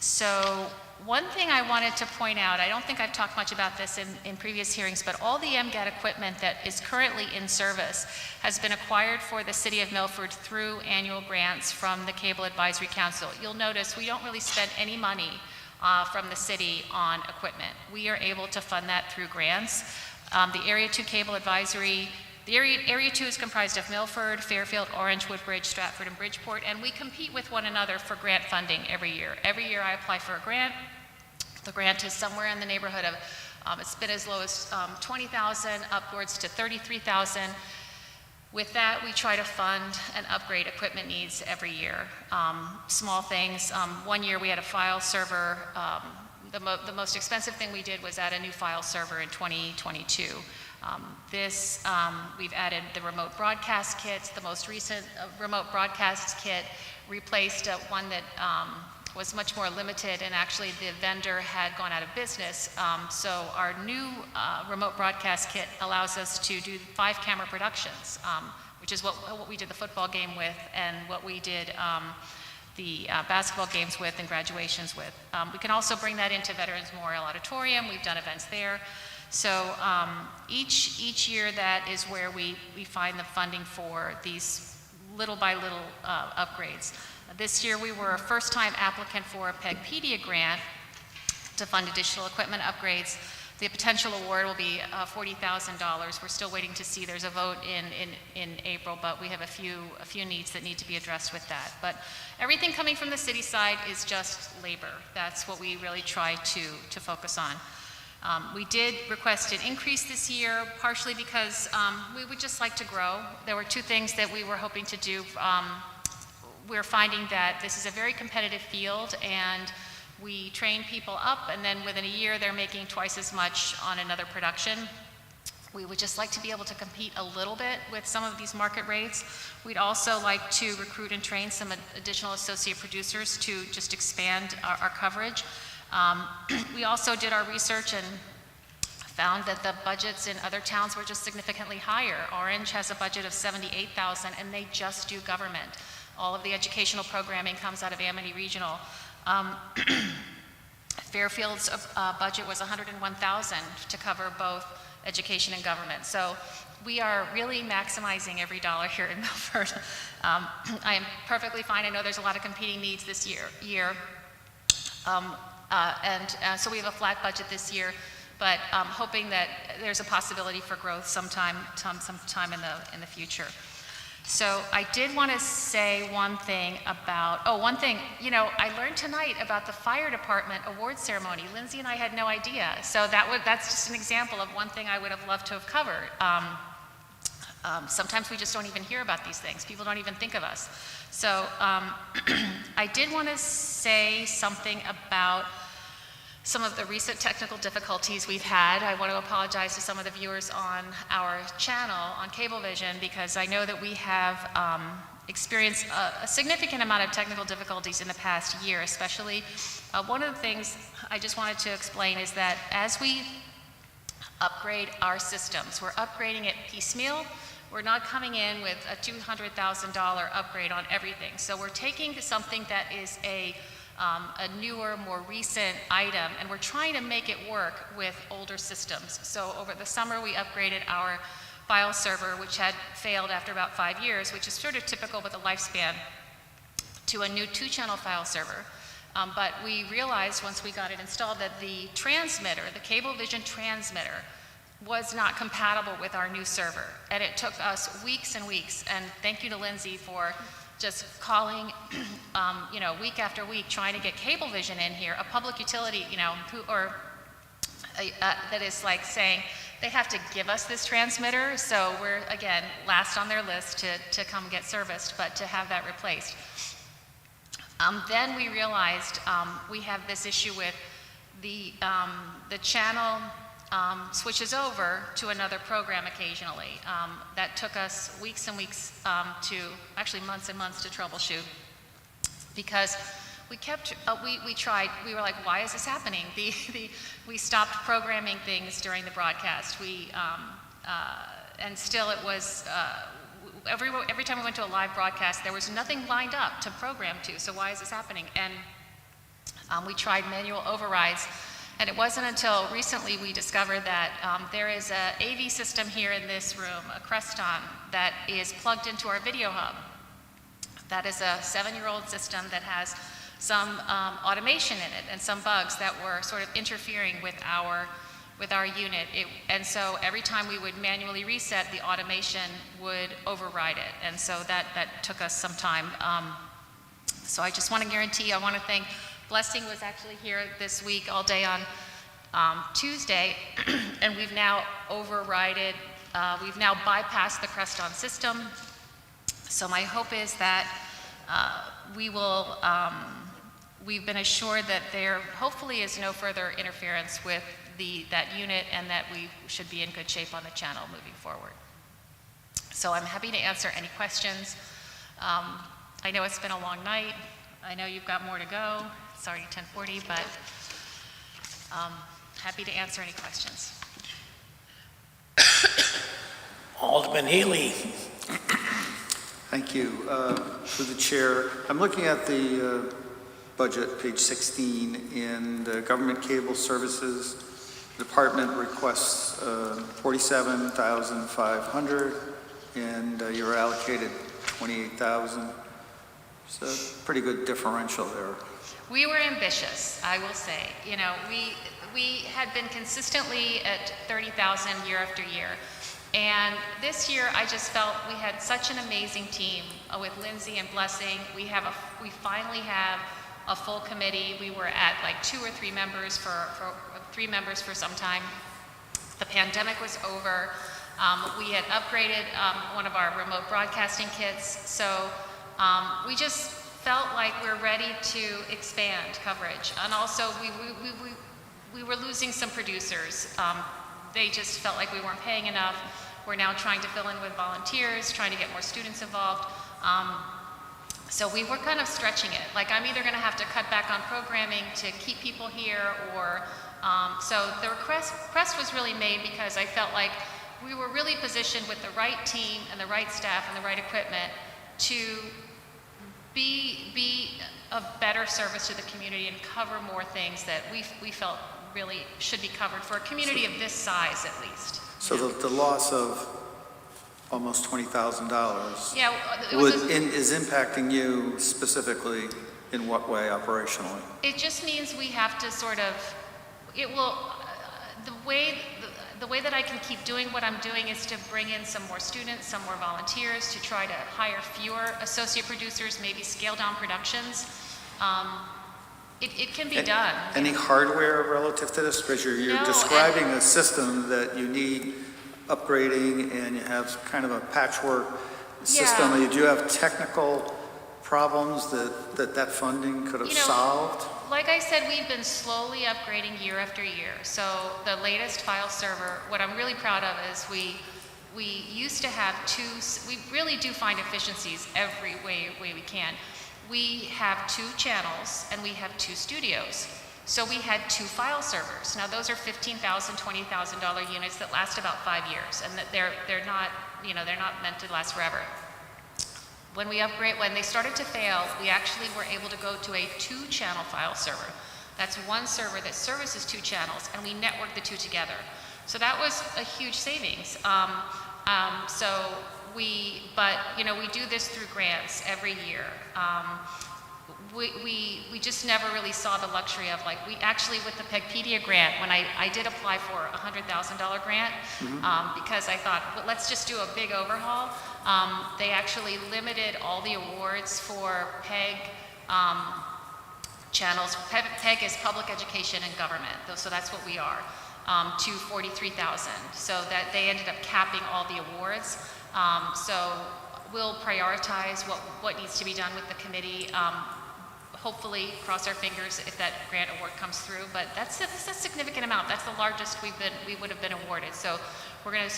Speaker 17: So one thing I wanted to point out, I don't think I've talked much about this in previous hearings, but all the MGAT equipment that is currently in service has been acquired for the City of Milford through annual grants from the Cable Advisory Council. You'll notice we don't really spend any money from the city on equipment. We are able to fund that through grants. The Area 2 Cable Advisory, the Area 2 is comprised of Milford, Fairfield, Orange, Woodbridge, Stratford, and Bridgeport, and we compete with one another for grant funding every year. Every year I apply for a grant. The grant is somewhere in the neighborhood of, it's been as low as 20,000 upwards to 33,000. With that, we try to fund and upgrade equipment needs every year. Small things. One year we had a file server the most expensive thing we did was add a new file server in 2022. We've added the remote broadcast kits. The most recent remote broadcast kit replaced one that was much more limited, and actually the vendor had gone out of business. So our new remote broadcast kit allows us to do 5-camera productions, which is what we did the football game with, and what we did the basketball games with and graduations with. We can also bring that into Veterans Memorial Auditorium. We've done events there. So each year, that is where we find the funding for these little by little upgrades. This year we were a first-time applicant for a PEGpedia grant to fund additional equipment upgrades. The potential award will be $40,000. We're still waiting to see. There's a vote in April, but we have a few needs that need to be addressed with that. But everything coming from the city side is just labor. That's what we really try to focus on. We did request an increase this year, partially because we would just like to grow. There were 2 things that we were hoping to do. We're finding that this is a very competitive field, and we train people up, and then within a year they're making twice as much on another production. We would just like to be able to compete a little bit with some of these market rates. We'd also like to recruit and train some additional associate producers to just expand our coverage. We also did our research and found that the budgets in other towns were just significantly higher. Orange has a budget of $78,000, and they just do government. All of the educational programming comes out of Amity Regional. Fairfield's budget was $101,000 to cover both education and government. So we are really maximizing every dollar here in Milford. I am perfectly fine. I know there's a lot of competing needs this year. So we have a flat budget this year, but hoping that there's a possibility for growth sometime in the future. So I did want to say one thing, I learned tonight about the fire department award ceremony. Lindsay and I had no idea. So that's just an example of one thing I would have loved to have covered. Sometimes we just don't even hear about these things. People don't even think of us. So I did want to say something about some of the recent technical difficulties we've had. I want to apologize to some of the viewers on our channel on Cablevision, because I know that we have experienced a significant amount of technical difficulties in the past year, especially. One of the things I just wanted to explain is that as we upgrade our systems, we're upgrading it piecemeal. We're not coming in with a $200,000 upgrade on everything. So we're taking something that is a newer, more recent item, and we're trying to make it work with older systems. So over the summer, we upgraded our file server, which had failed after about 5 years, which is sort of typical with a lifespan, to a new 2-channel file server. But we realized once we got it installed that the transmitter, the Cablevision transmitter, was not compatible with our new server. And it took us weeks and weeks, and thank you to Lindsay for just calling, week after week, trying to get Cablevision in here, a public utility, that is like saying they have to give us this transmitter. So we're, again, last on their list to come get serviced, but to have that replaced. Then we realized we have this issue with the channel switches over to another program occasionally. That took us weeks and weeks actually months and months to troubleshoot, because we tried, we were like, why is this happening? We stopped programming things during the broadcast. And still it was, every time we went to a live broadcast, there was nothing lined up to program to, so why is this happening? And we tried manual overrides. And it wasn't until recently we discovered that there is an AV system here in this room, a Creston, that is plugged into our video hub. That is a 7-year-old system that has some automation in it and some bugs that were sort of interfering with our unit. And so every time we would manually reset, the automation would override it. And so that took us some time. So I just want to guarantee, I want to thank Blessing was actually here this week all day on Tuesday, and we've now we've now bypassed the Creston system. So my hope is that we will we've been assured that there hopefully is no further interference with that unit and that we should be in good shape on the channel moving forward. So I'm happy to answer any questions. I know it's been a long night. I know you've got more to go. It's already 10:40, but happy to answer any questions.
Speaker 1: Alderman Healy.
Speaker 9: Thank you. Through the chair, I'm looking at the budget, page 16, in the Government Cable Services. The department requests $47,500, and you're allocated $28,000. So pretty good differential there.
Speaker 17: We were ambitious, I will say. You know, we had been consistently at 30,000 year after year. And this year, I just felt we had such an amazing team with Lindsay and Blessing. We finally have a full committee. We were at like 2 or 3 members for 3 members for some time. The pandemic was over. We had upgraded one of our remote broadcasting kits. So we just felt like we're ready to expand coverage. And also, we were losing some producers. They just felt like we weren't paying enough. We're now trying to fill in with volunteers, trying to get more students involved. So we were kind of stretching it. Like, I'm either going to have to cut back on programming to keep people here, or so the request was really made because I felt like we were really positioned with the right team and the right staff and the right equipment to be a better service to the community and cover more things that we felt really should be covered for a community of this size, at least.
Speaker 9: So the loss of almost $20,000
Speaker 17: Yeah,
Speaker 9: is impacting you specifically in what way operationally?
Speaker 17: It just means we have to sort of, it will, the way that I can keep doing what I'm doing is to bring in some more students, some more volunteers, to try to hire fewer associate producers, maybe scale down productions. It can be done.
Speaker 9: Any hardware relative to this? Because you're describing a system that you need upgrading, and you have kind of a patchwork system.
Speaker 17: Yeah.
Speaker 9: Do you have technical problems that funding could have solved?
Speaker 17: Like I said, we've been slowly upgrading year after year. So the latest file server, what I'm really proud of is we used to have 2, we really do find efficiencies every way we can. We have 2 channels and we have 2 studios. So we had 2 file servers. Now those are $15,000, $20,000 units that last about 5 years, and that they're not, they're not meant to last forever. When they started to fail, we actually were able to go to a 2-channel file server. That's one server that services 2 channels, and we networked the 2 together. So that was a huge savings. We do this through grants every year. We just never really saw the luxury of, like, we actually, with the Pegpedia grant, when I did apply for a $100,000 grant, because I thought, well, let's just do a big overhaul. They actually limited all the awards for PEG channels. PEG is Public Education and Government, so that's what we are, to 43,000. So that they ended up capping all the awards. So we'll prioritize what needs to be done with the committee. Hopefully, cross our fingers if that grant award comes through, but that's a significant amount. That's the largest we would have been awarded. So we're going to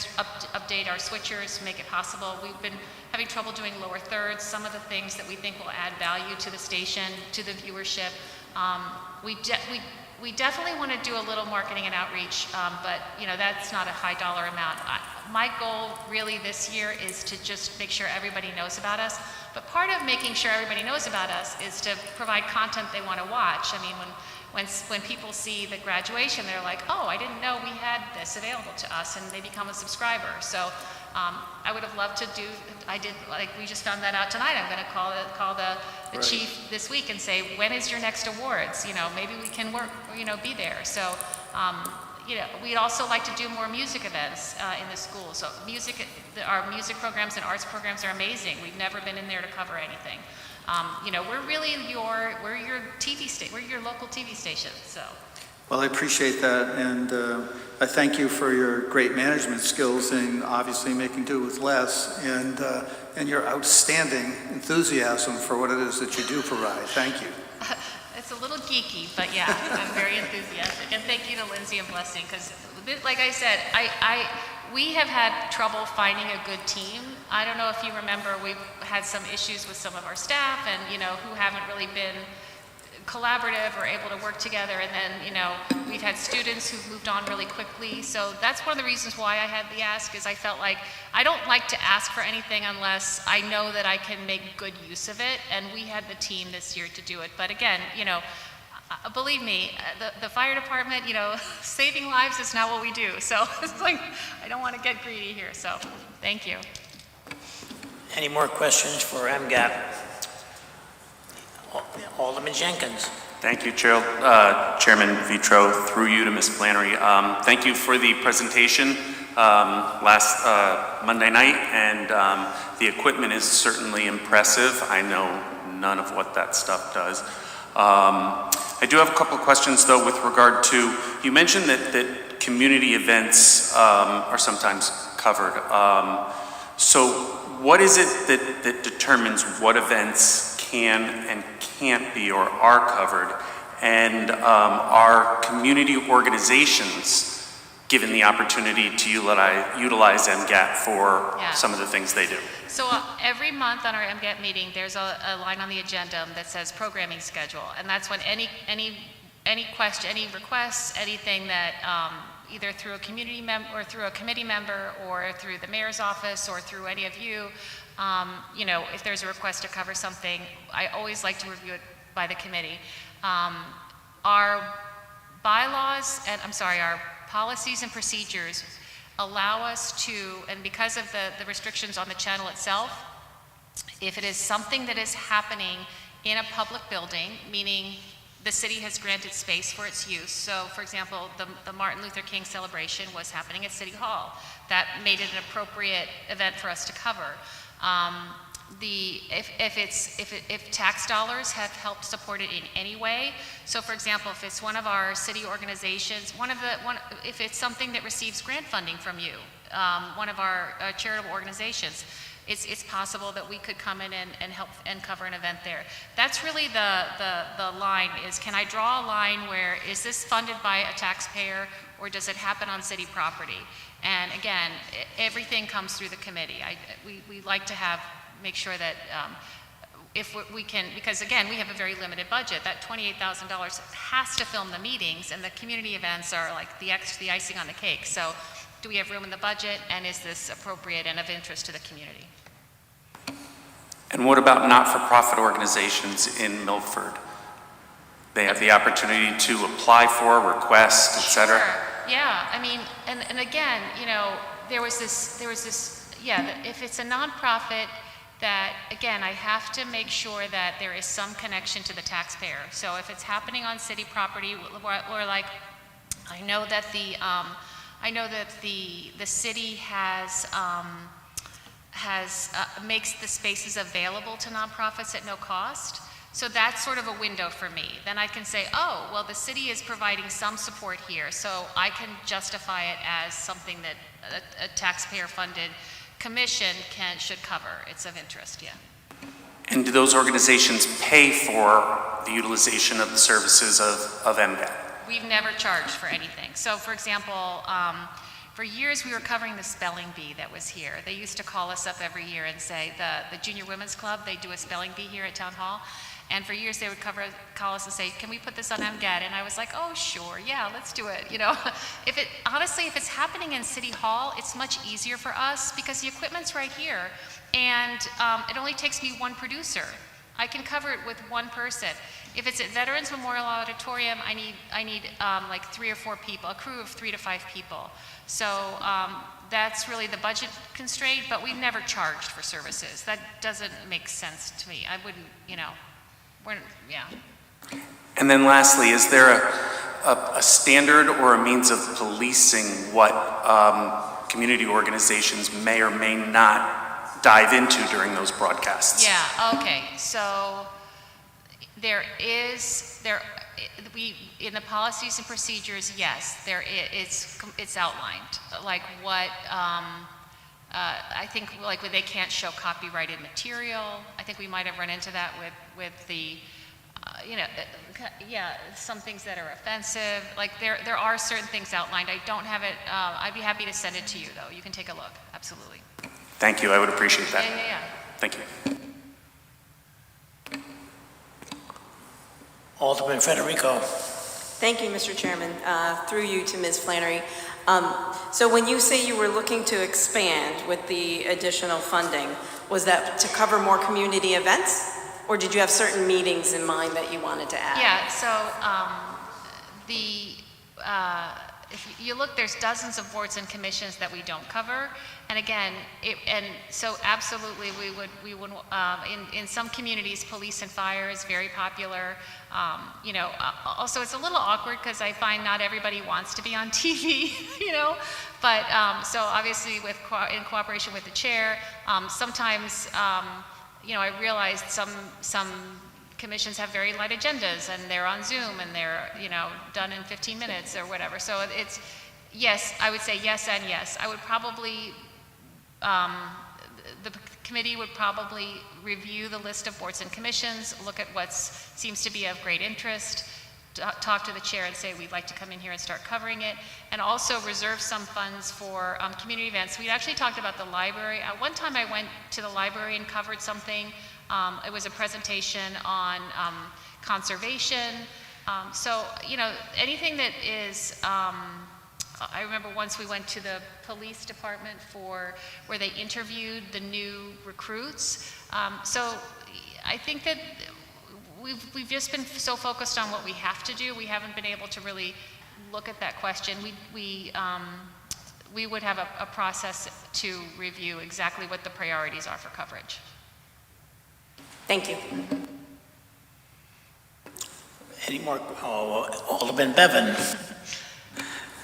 Speaker 17: update our switchers, make it possible. We've been having trouble doing lower thirds, some of the things that we think will add value to the station, to the viewership. We definitely want to do a little marketing and outreach, but that's not a high dollar amount. My goal really this year is to just make sure everybody knows about us. But part of making sure everybody knows about us is to provide content they want to watch. I mean, when people see the graduation, they're like, oh, I didn't know we had this available to us, and they become a subscriber. So I would have loved to do, we just found that out tonight. I'm going to call the chief this week and say, when is your next awards? Maybe we can work, be there. So, we'd also like to do more music events in the school. So our music programs and arts programs are amazing. We've never been in there to cover anything. We're really your TV station. We're your local TV station. So.
Speaker 9: Well, I appreciate that, and I thank you for your great management skills in obviously making do with less, and your outstanding enthusiasm for what it is that you do provide. Thank you.
Speaker 17: It's a little geeky, but yeah, I'm very enthusiastic. And thank you to Lindsay and Blessing, because like I said, we have had trouble finding a good team. I don't know if you remember, we've had some issues with some of our staff and, who haven't really been collaborative or able to work together. And then, we've had students who've moved on really quickly. So that's one of the reasons why I had the ask, is I felt like I don't like to ask for anything unless I know that I can make good use of it. And we had the team this year to do it. But again, believe me, the fire department, saving lives is not what we do. So it's like, I don't want to get greedy here. So thank you.
Speaker 1: Any more questions for MGAT? Alderman Jenkins.
Speaker 16: Thank you, Chairman Vitro, through you to Ms. Flannery. Thank you for the presentation last Monday night, and the equipment is certainly impressive. I know none of what that stuff does. I do have a couple of questions, though, with regard to, you mentioned that community events are sometimes covered. So what is it that determines what events can and can't be or are covered? And are community organizations given the opportunity to utilize MGAT for some of the things they do?
Speaker 17: So every month on our MGAT meeting, there's a line on the agenda that says programming schedule, and that's when any question, any requests, anything that either through a community member or through a committee member or through the mayor's office or through any of you, if there's a request to cover something, I always like to review it by the committee. Our bylaws and our policies and procedures allow us to, and because of the restrictions on the channel itself, if it is something that is happening in a public building, meaning the city has granted space for its use. So, for example, the Martin Luther King celebration was happening at City Hall. That made it an appropriate event for us to cover. If tax dollars have helped support it in any way, so for example, if it's one of our city organizations, if it's something that receives grant funding from you, one of our charitable organizations, it's possible that we could come in and help and cover an event there. That's really the line is, can I draw a line where is this funded by a taxpayer or does it happen on city property? And again, everything comes through the committee. We like to make sure that if we can, because again, we have a very limited budget. That $28,000 has to film the meetings, and the community events are like the icing on the cake. So do we have room in the budget, and is this appropriate and of interest to the community?
Speaker 16: And what about not-for-profit organizations in Milford? They have the opportunity to apply for, request, et cetera?
Speaker 17: Sure. Yeah, I mean, and again, there was this, if it's a nonprofit, that, again, I have to make sure that there is some connection to the taxpayer. So if it's happening on city property, or like, I know that the city makes the spaces available to nonprofits at no cost. So that's sort of a window for me. Then I can say, oh, well, the city is providing some support here, so I can justify it as something that a taxpayer-funded commission should cover. It's of interest, yeah.
Speaker 16: And do those organizations pay for the utilization of the services of MGAT?
Speaker 17: We've never charged for anything. So, for example, for years we were covering the spelling bee that was here. They used to call us up every year and say, the Junior Women's Club, they do a spelling bee here at Town Hall. And for years they would call us and say, can we put this on MGAT? And I was like, oh, sure, yeah, let's do it. Honestly, if it's happening in City Hall, it's much easier for us because the equipment's right here. And it only takes me one producer. I can cover it with one person. If it's at Veterans Memorial Auditorium, I need like 3 or 4 people, a crew of 3 to 5 people. So that's really the budget constraint, but we've never charged for services. That doesn't make sense to me. I wouldn't, yeah.
Speaker 16: And then lastly, is there a standard or a means of policing what community organizations may or may not dive into during those broadcasts?
Speaker 17: Yeah, okay. So in the policies and procedures, yes, it's outlined. Like what, I think like when they can't show copyrighted material. I think we might have run into that with the some things that are offensive. Like there are certain things outlined. I don't have it. I'd be happy to send it to you, though. You can take a look. Absolutely.
Speaker 16: Thank you, I would appreciate that.
Speaker 17: Yeah.
Speaker 16: Thank you.
Speaker 1: Alderman Federico.
Speaker 6: Thank you, Mr. Chairman. Through you to Ms. Flannery. So when you say you were looking to expand with the additional funding, was that to cover more community events? Or did you have certain meetings in mind that you wanted to add?
Speaker 17: Yeah, so if you look, there's dozens of boards and commissions that we don't cover. And again, so absolutely we would in some communities, police and fire is very popular. Also it's a little awkward because I find not everybody wants to be on TV, but so obviously in cooperation with the chair, sometimes, I realized some commissions have very light agendas and they're on Zoom and they're, done in 15 minutes or whatever. So it's, yes, I would say yes and yes. I would probably, the committee would probably review the list of boards and commissions, look at what seems to be of great interest, talk to the chair and say, we'd like to come in here and start covering it, and also reserve some funds for community events. We actually talked about the library. One time I went to the library and covered something. It was a presentation on conservation. Anything that is, I remember once we went to the police department where they interviewed the new recruits. So I think that we've just been so focused on what we have to do, we haven't been able to really look at that question. We would have a process to review exactly what the priorities are for coverage.
Speaker 6: Thank you.
Speaker 1: Any more? Alderman Bevan.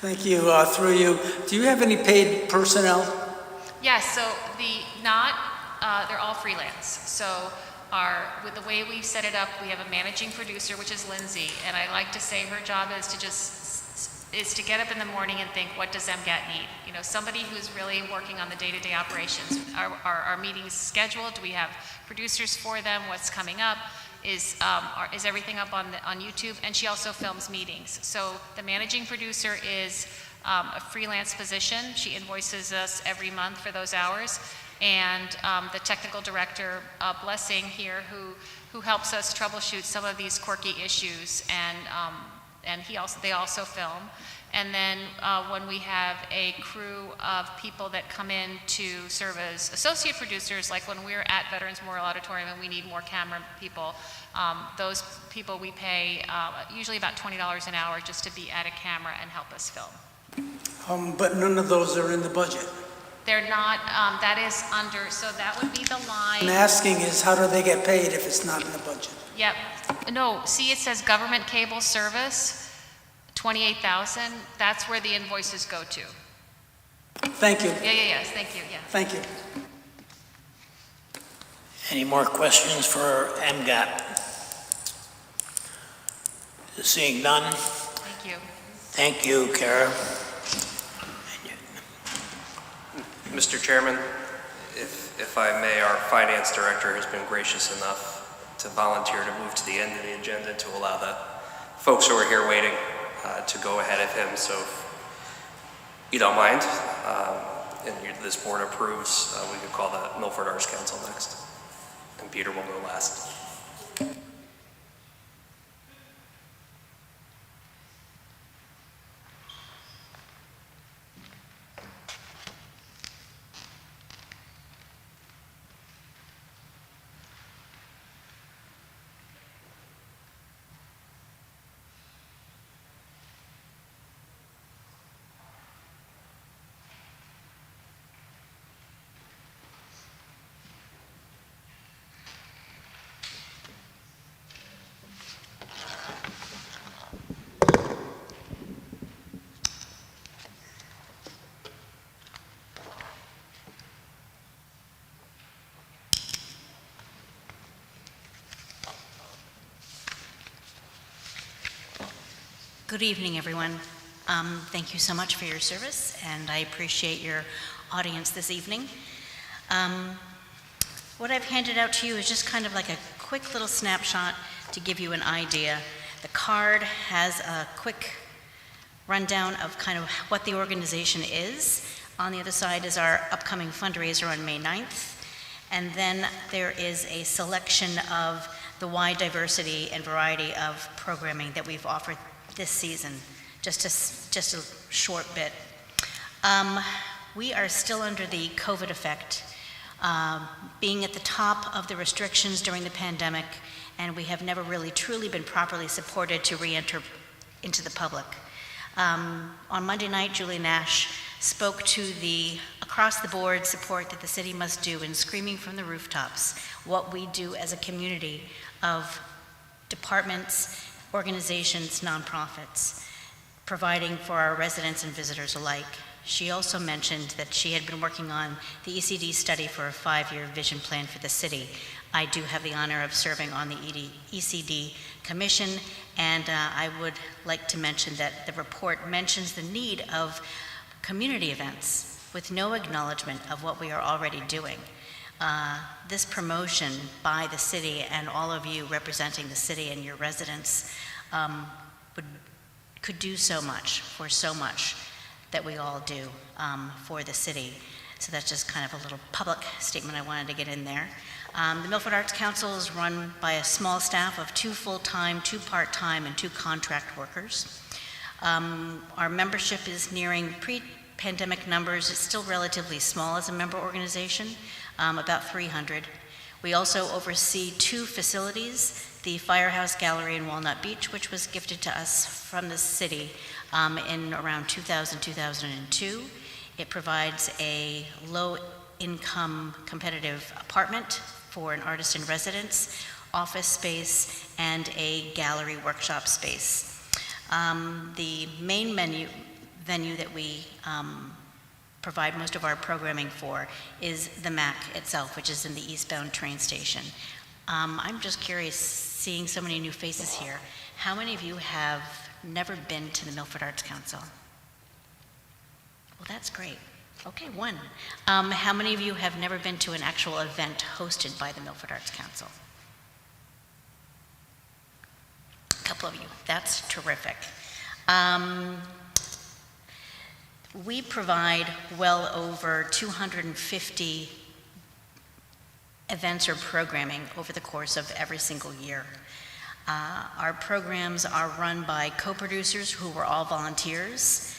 Speaker 5: Thank you. Through you, do you have any paid personnel?
Speaker 17: Yes, so they're all freelance. So with the way we set it up, we have a managing producer, which is Lindsay, and I like to say her job is to get up in the morning and think, what does MGAT need? Somebody who's really working on the day-to-day operations. Our meetings scheduled? Do we have producers for them? What's coming up? Is everything up on YouTube? And she also films meetings. So the managing producer is a freelance position. She invoices us every month for those hours. And the technical director, Blessing here, who helps us troubleshoot some of these quirky issues, and they also film. And then when we have a crew of people that come in to serve as associate producers, like when we're at Veterans Memorial Auditorium and we need more camera people, those people we pay usually about $20 an hour just to be at a camera and help us film.
Speaker 5: But none of those are in the budget.
Speaker 17: They're not, that is under, so that would be the line.
Speaker 5: I'm asking is how do they get paid if it's not in the budget?
Speaker 17: Yep. No, see it says government cable service, $28,000. That's where the invoices go to.
Speaker 5: Thank you.
Speaker 17: Yes, thank you, yeah.
Speaker 5: Thank you.
Speaker 1: Any more questions for MGAT? Seeing none?
Speaker 17: Thank you.
Speaker 1: Thank you, Kara.
Speaker 10: Mr. Chairman, if I may, our finance director has been gracious enough to volunteer to move to the end of the agenda to allow the folks who are here waiting to go ahead of him. So if you don't mind, and this board approves, we could call the Milford Arts Council next. And Peter will go last.
Speaker 18: Good evening, everyone. Thank you so much for your service, and I appreciate your audience this evening. What I've handed out to you is just kind of like a quick little snapshot to give you an idea. The card has a quick rundown of kind of what the organization is. On the other side is our upcoming fundraiser on May 9th. And then there is a selection of the wide diversity and variety of programming that we've offered this season. Just a short bit. We are still under the COVID effect, being at the top of the restrictions during the pandemic, and we have never really truly been properly supported to re-enter into the public. On Monday night, Julie Nash spoke to the across-the-board support that the city must do in screaming from the rooftops what we do as a community of departments, organizations, nonprofits, providing for our residents and visitors alike. She also mentioned that she had been working on the ECD study for a 5-year vision plan for the city. I do have the honor of serving on the ECD Commission, and I would like to mention that the report mentions the need of community events with no acknowledgement of what we are already doing. This promotion by the city and all of you representing the city and your residents could do so much for so much that we all do for the city. So that's just kind of a little public statement I wanted to get in there. The Milford Arts Council is run by a small staff of 2 full-time, 2 part-time, and 2 contract workers. Our membership is nearing pre-pandemic numbers. It's still relatively small as a member organization, about 300. We also oversee 2 facilities, the Firehouse Gallery in Walnut Beach, which was gifted to us from the city in around 2000-2002. It provides a low-income competitive apartment for an artist in residence, office space, and a gallery workshop space. The main venue that we provide most of our programming for is the MAC itself, which is in the eastbound train station. I'm just curious, seeing so many new faces here, how many of you have never been to the Milford Arts Council? Well, that's great. Okay, 1. How many of you have never been to an actual event hosted by the Milford Arts Council? A couple of you. That's terrific. We provide well over 250 events or programming over the course of every single year. Our programs are run by co-producers who were all volunteers,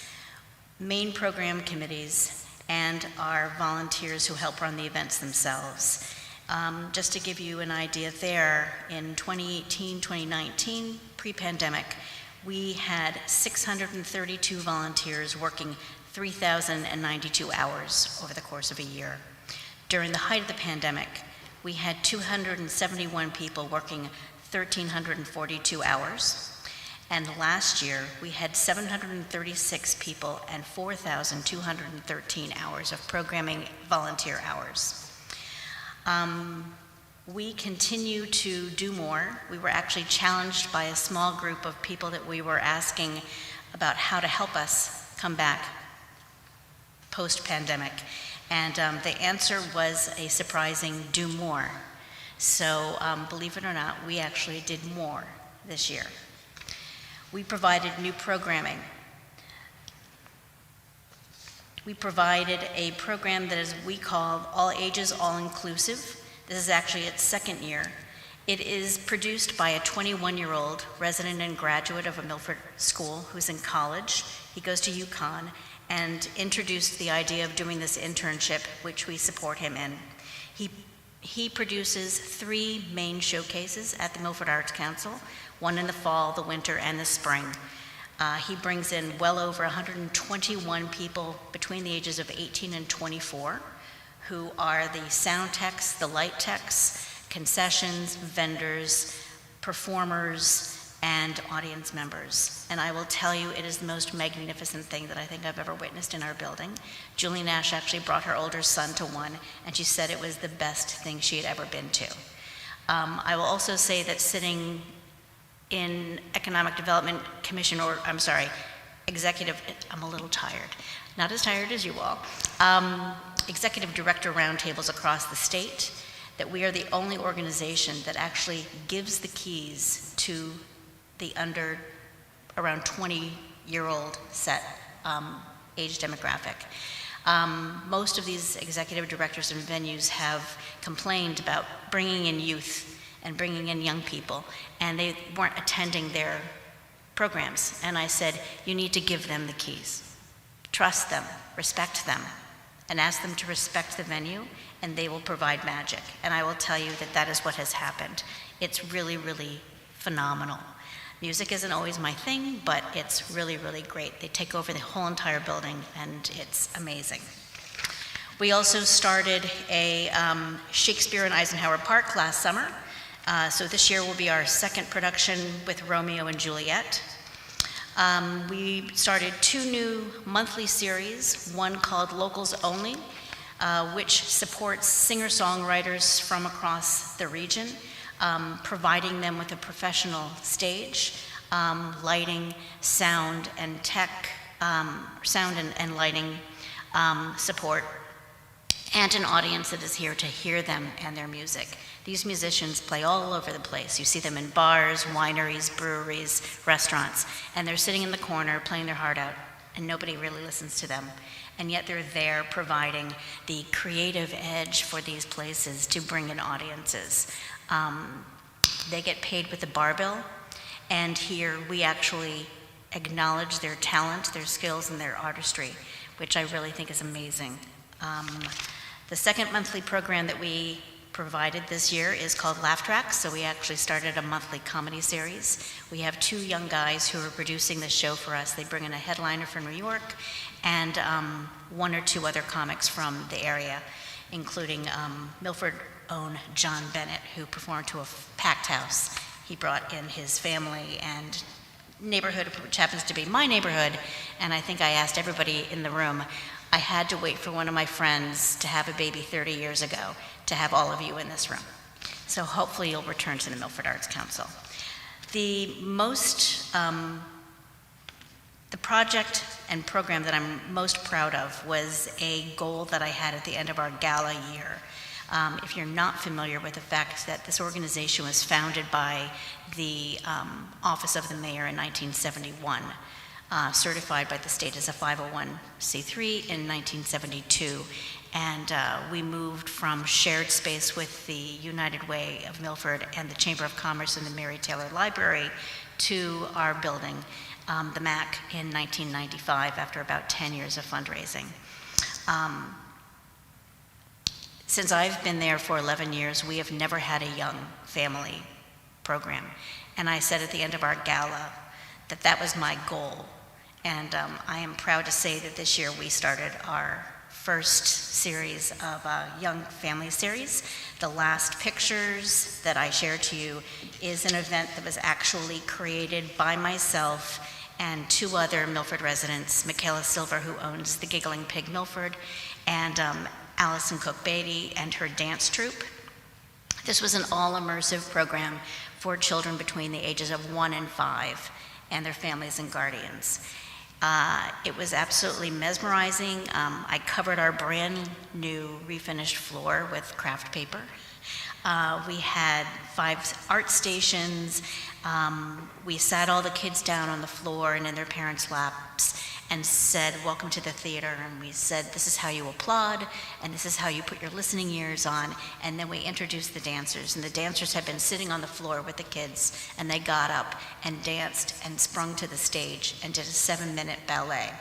Speaker 18: main program committees, and our volunteers who help run the events themselves. Just to give you an idea there, in 2018, 2019, pre-pandemic, we had 632 volunteers working 3,092 hours over the course of a year. During the height of the pandemic, we had 271 people working 1,342 hours. And last year, we had 736 people and 4,213 hours of programming volunteer hours. We continue to do more. We were actually challenged by a small group of people that we were asking about how to help us come back post-pandemic. And the answer was a surprising do more. So believe it or not, we actually did more this year. We provided new programming. We provided a program that is we call All Ages, All Inclusive. This is actually its 2nd year. It is produced by a 21-year-old resident and graduate of a Milford school who's in college. He goes to UConn and introduced the idea of doing this internship, which we support him in. He produces 3 main showcases at the Milford Arts Council, one in the fall, the winter, and the spring. He brings in well over 121 people between the ages of 18 and 24, who are the sound techs, the light techs, concessions, vendors, performers, and audience members. And I will tell you, it is the most magnificent thing that I think I've ever witnessed in our building. Julie Nash actually brought her older son to one, and she said it was the best thing she had ever been to. I will also say that sitting in Economic Development Commission, or I'm sorry, executive, I'm a little tired, not as tired as you all, executive director roundtables across the state, that we are the only organization that actually gives the keys to the around 20-year-old set age demographic. Most of these executive directors and venues have complained about bringing in youth and bringing in young people, and they weren't attending their programs. And I said, you need to give them the keys. Trust them, respect them, and ask them to respect the venue, and they will provide magic. And I will tell you that that is what has happened. It's really, really phenomenal. Music isn't always my thing, but it's really, really great. They take over the whole entire building, and it's amazing. We also started a Shakespeare in Eisenhower Park last summer. So this year will be our second production with Romeo and Juliet. We started 2 new monthly series, one called Locals Only, which supports singer-songwriters from across the region, providing them with a professional stage, lighting, sound, and tech, sound and lighting support, and an audience that is here to hear them and their music. These musicians play all over the place. You see them in bars, wineries, breweries, restaurants, and they're sitting in the corner playing their heart out, and nobody really listens to them. And yet they're there providing the creative edge for these places to bring in audiences. They get paid with a bar bill, and here we actually acknowledge their talent, their skills, and their artistry, which I really think is amazing. The second monthly program that we provided this year is called Laugh Tracks, so we actually started a monthly comedy series. We have 2 young guys who are producing this show for us. They bring in a headliner from New York and 1 or 2 other comics from the area, including Milford own John Bennett, who performed to a packed house. He brought in his family and neighborhood, which happens to be my neighborhood, and I think I asked everybody in the room, I had to wait for one of my friends to have a baby 30 years ago to have all of you in this room. So hopefully you'll return to the Milford Arts Council. The project and program that I'm most proud of was a goal that I had at the end of our gala year. If you're not familiar with the fact that this organization was founded by the Office of the Mayor in 1971, certified by the state as a 501c3 in 1972, and we moved from shared space with the United Way of Milford and the Chamber of Commerce and the Mary Taylor Library to our building, the MAC, in 1995 after about 10 years of fundraising. Since I've been there for 11 years, we have never had a young family program, and I said at the end of our gala that that was my goal. And I am proud to say that this year we started our first series of Young Family Series. The last pictures that I shared to you is an event that was actually created by myself and 2 other Milford residents, Michaela Silver, who owns the Giggling Pig Milford, and Allison Cook-Beatty and her dance troupe. This was an all-immersive program for children between the ages of 1 and 5 and their families and guardians. It was absolutely mesmerizing. I covered our brand new refinished floor with craft paper. We had 5 art stations. We sat all the kids down on the floor and in their parents' laps and said, welcome to the theater. And we said, this is how you applaud, and this is how you put your listening ears on. And then we introduced the dancers. And the dancers had been sitting on the floor with the kids, and they got up and danced and sprung to the stage and did a 7-minute ballet,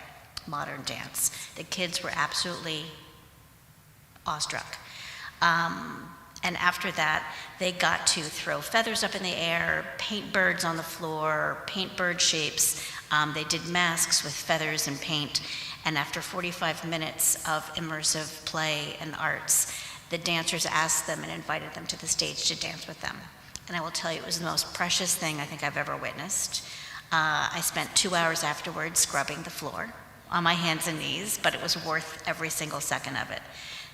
Speaker 18: modern dance. The kids were absolutely awestruck. And after that, they got to throw feathers up in the air, paint birds on the floor, paint bird shapes. They did masks with feathers and paint. And after 45 minutes of immersive play and arts, the dancers asked them and invited them to the stage to dance with them. And I will tell you, it was the most precious thing I think I've ever witnessed. I spent 2 hours afterwards scrubbing the floor on my hands and knees, but it was worth every single second of it.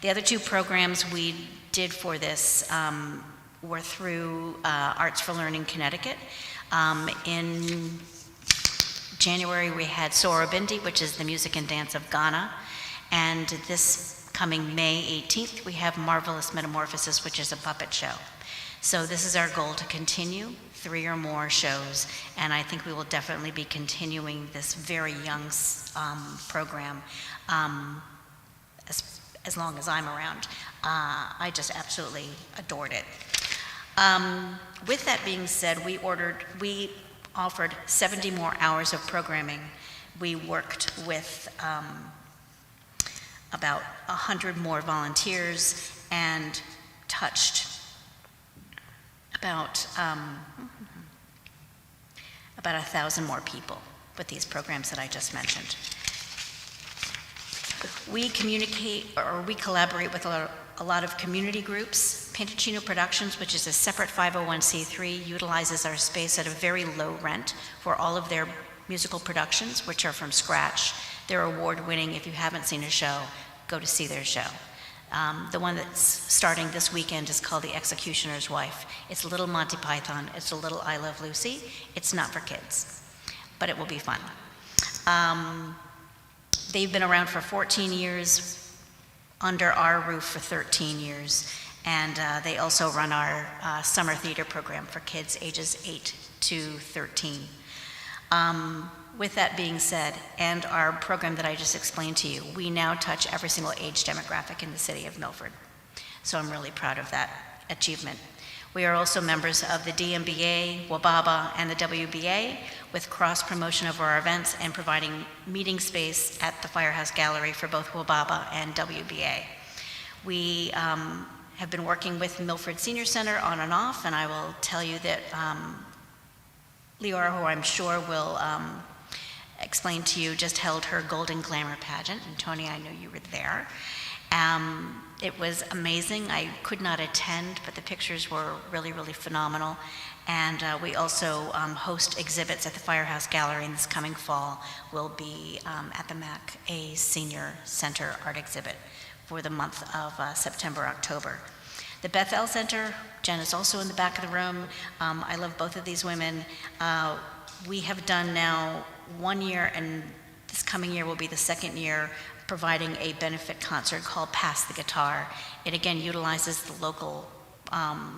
Speaker 18: The other 2 programs we did for this were through Arts for Learning Connecticut. In January, we had Sora Bindi, which is the music and dance of Ghana, and this Coming May 18th, we have Marvelous Metamorphosis, which is a puppet show. So this is our goal, to continue 3 or more shows, and I think we will definitely be continuing this very young program as long as I'm around. I just absolutely adored it. With that being said, we offered 70 more hours of programming. We worked with about 100 more volunteers and touched about 1,000 more people with these programs that I just mentioned. We collaborate with a lot of community groups. Pintuccino Productions, which is a separate 501c3, utilizes our space at a very low rent for all of their musical productions, which are from scratch. They're award-winning. If you haven't seen a show, go to see their show. The one that's starting this weekend is called The Executioner's Wife. It's a little Monty Python. It's a little I Love Lucy. It's not for kids, but it will be fun. They've been around for 14 years, under our roof for 13 years, and they also run our summer theater program for kids ages 8 to 13. With that being said, and our program that I just explained to you, we now touch every single age demographic in the city of Milford. So I'm really proud of that achievement. We are also members of the DMBA, WBABA, and the WBA, with cross-promotion of our events and providing meeting space at the Firehouse Gallery for both WBABA and WBA. We have been working with Milford Senior Center on and off, and I will tell you that Leora, who I'm sure will explain to you, just held her Golden Glamour pageant, and Tony, I know you were there. It was amazing. I could not attend, but the pictures were really, really phenomenal. And we also host exhibits at the Firehouse Gallery, and this coming fall will be at the MAC, a senior center art exhibit for the month of September, October. The Beth L Center, Jen is also in the back of the room. I love both of these women. We have done now 1 year, and this coming year will be the 2nd year, providing a benefit concert called Pass the Guitar. It again utilizes the local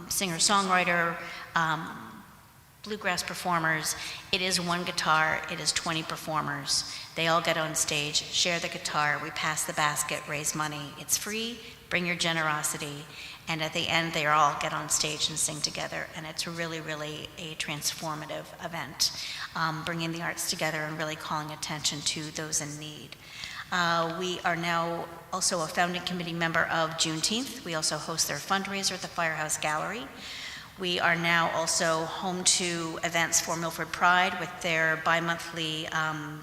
Speaker 18: singer-songwriter, bluegrass performers. It is 1 guitar, it is 20 performers. They all get on stage, share the guitar, we pass the basket, raise money. It's free, bring your generosity, and at the end they all get on stage and sing together, and it's really, really a transformative event, bringing the arts together and really calling attention to those in need. We are now also a founding committee member of Juneteenth. We also host their fundraiser at the Firehouse Gallery. We are now also home to events for Milford Pride with their bi-monthly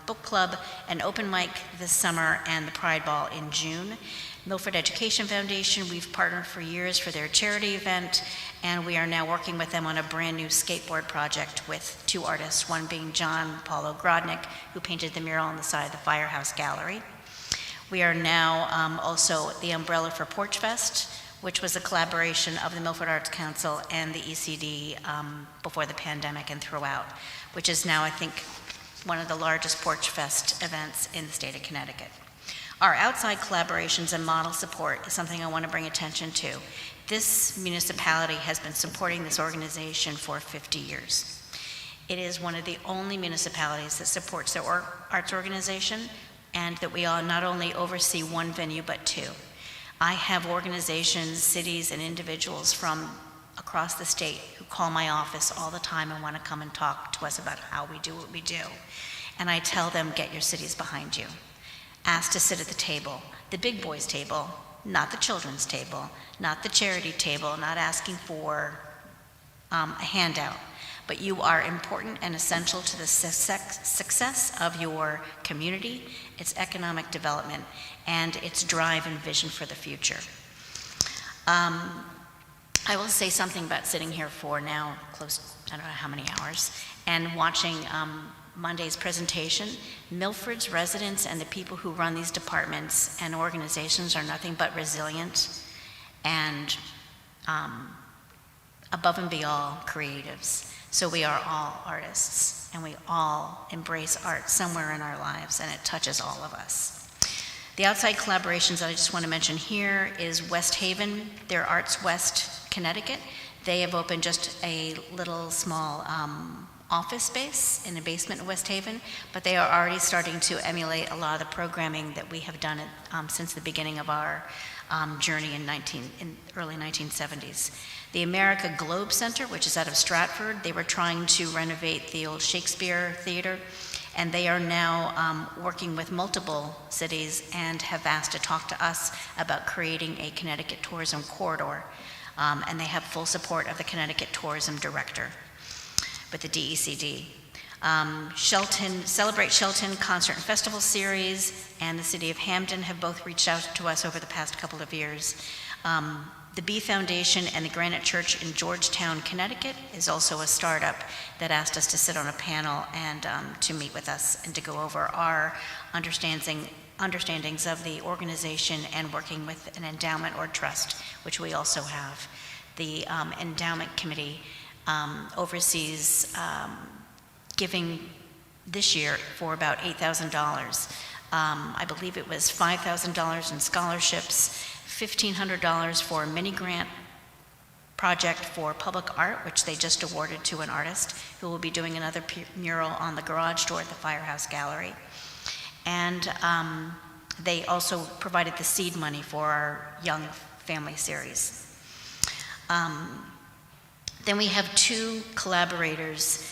Speaker 18: book club and open mic this summer, and the Pride Ball in June. Milford Education Foundation, we've partnered for years for their charity event, and we are now working with them on a brand new skateboard project with 2 artists, one being John Paulo Grodnick, who painted the mural on the side of the Firehouse Gallery. We are now also the umbrella for Porch Fest, which was a collaboration of the Milford Arts Council and the ECD before the pandemic and throughout, which is now, I think, one of the largest Porch Fest events in the state of Connecticut. Our outside collaborations and model support is something I want to bring attention to. This municipality has been supporting this organization for 50 years. It is one of the only municipalities that supports their arts organization, and that we all not only oversee 1 venue, but 2. I have organizations, cities, and individuals from across the state who call my office all the time and want to come and talk to us about how we do what we do. And I tell them, get your cities behind you. Ask to sit at the table, the big boys table, not the children's table, not the charity table, not asking for a handout. But you are important and essential to the success of your community, its economic development, and its drive and vision for the future. I will say something about sitting here for now close, I don't know how many hours, and watching Monday's presentation. Milford's residents and the people who run these departments and organizations are nothing but resilient and above and beyond creatives. So we are all artists, and we all embrace art somewhere in our lives, and it touches all of us. The outside collaborations that I just want to mention here is West Haven, their Arts West, Connecticut. They have opened just a little small office space in the basement of West Haven, but they are already starting to emulate a lot of the programming that we have done since the beginning of our journey in early 1970s. The America Globe Center, which is out of Stratford, they were trying to renovate the old Shakespeare Theater, and they are now working with multiple cities and have asked to talk to us about creating a Connecticut tourism corridor. And they have full support of the Connecticut Tourism Director with the DECD. Celebrate Shelton Concert and Festival Series and the City of Hampden have both reached out to us over the past couple of years. The Bee Foundation and the Granite Church in Georgetown, Connecticut is also a startup that asked us to sit on a panel and to meet with us and to go over our understandings of the organization and working with an endowment or trust, which we also have. The endowment committee oversees giving this year for about $8,000. I believe it was $5,000 in scholarships, $1,500 for a mini grant project for public art, which they just awarded to an artist who will be doing another mural on the garage door at the Firehouse Gallery. And they also provided the seed money for our Young Family Series. Then we have two collaborators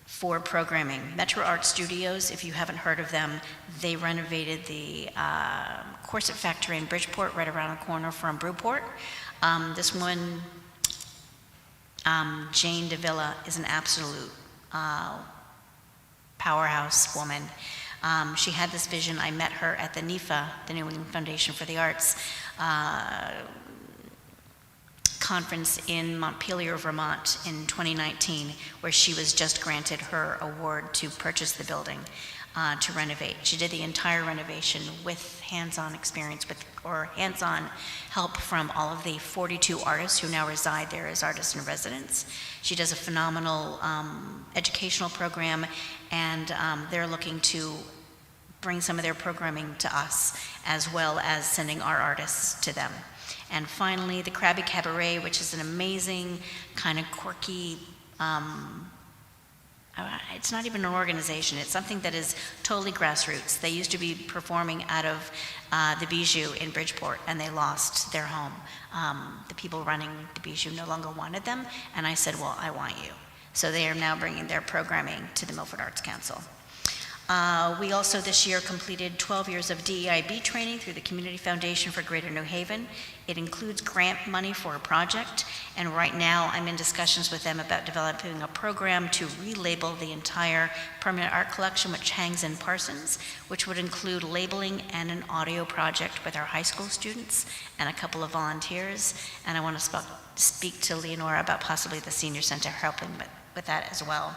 Speaker 18: for programming. Metro Art Studios, if you haven't heard of them, they renovated the Corset Factory in Bridgeport, right around the corner from Brewport. This woman, Jane DeVilla, is an absolute powerhouse woman. She had this vision. I met her at the NEFA, the New England Foundation for the Arts, conference in Montpelier, Vermont in 2019, where she was just granted her award to purchase the building to renovate. She did the entire renovation with hands-on experience or hands-on help from all of the 42 artists who now reside there as artists in residence. She does a phenomenal educational program, and they're looking to bring some of their programming to us, as well as sending our artists to them. And finally, the Krabby Cabaret, which is an amazing, kind of quirky, it's not even an organization, it's something that is totally grassroots. They used to be performing out of the Bijou in Bridgeport, and they lost their home. The people running the Bijou no longer wanted them, and I said, well, I want you. So they are now bringing their programming to the Milford Arts Council. We also this year completed 12 years of DEIB training through the Community Foundation for Greater New Haven. It includes grant money for a project, and right now I'm in discussions with them about developing a program to relabel the entire permanent art collection, which hangs in Parsons, which would include labeling and an audio project with our high school students and a couple of volunteers. And I want to speak to Lenora about possibly the senior center helping with that as well.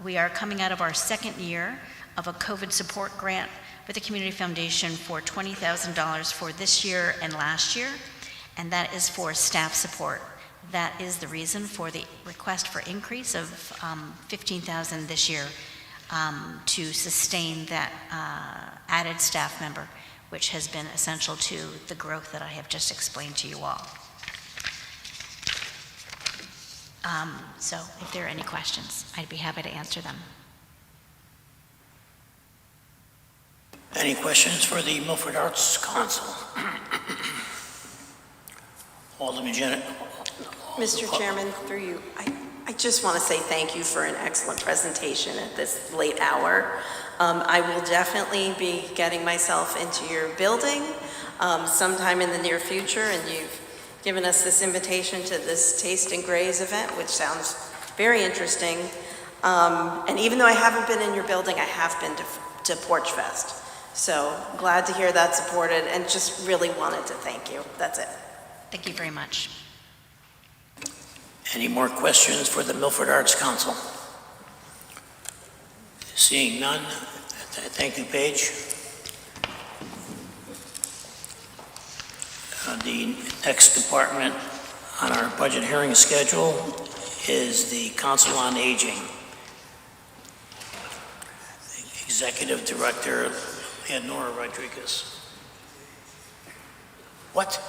Speaker 18: We are coming out of our second year of a COVID support grant with the Community Foundation for $20,000 for this year and last year, and that is for staff support. That is the reason for the request for increase of $15,000 this year to sustain that added staff member, which has been essential to the growth that I have just explained to you all. So if there are any questions, I'd be happy to answer them.
Speaker 1: Any questions for the Milford Arts Council? Alderman Janet.
Speaker 6: Mr. Chairman, through you, I just want to say thank you for an excellent presentation at this late hour. I will definitely be getting myself into your building sometime in the near future, and you've given us this invitation to this Taste and Graze event, which sounds very interesting. And even though I haven't been in your building, I have been to Porch Fest. So glad to hear that supported, and just really wanted to thank you. That's it.
Speaker 18: Thank you very much.
Speaker 1: Any more questions for the Milford Arts Council? Seeing none, thank you, Paige. The next department on our budget hearing schedule is the Council on Aging. Executive Director Lenora Rodriguez. What?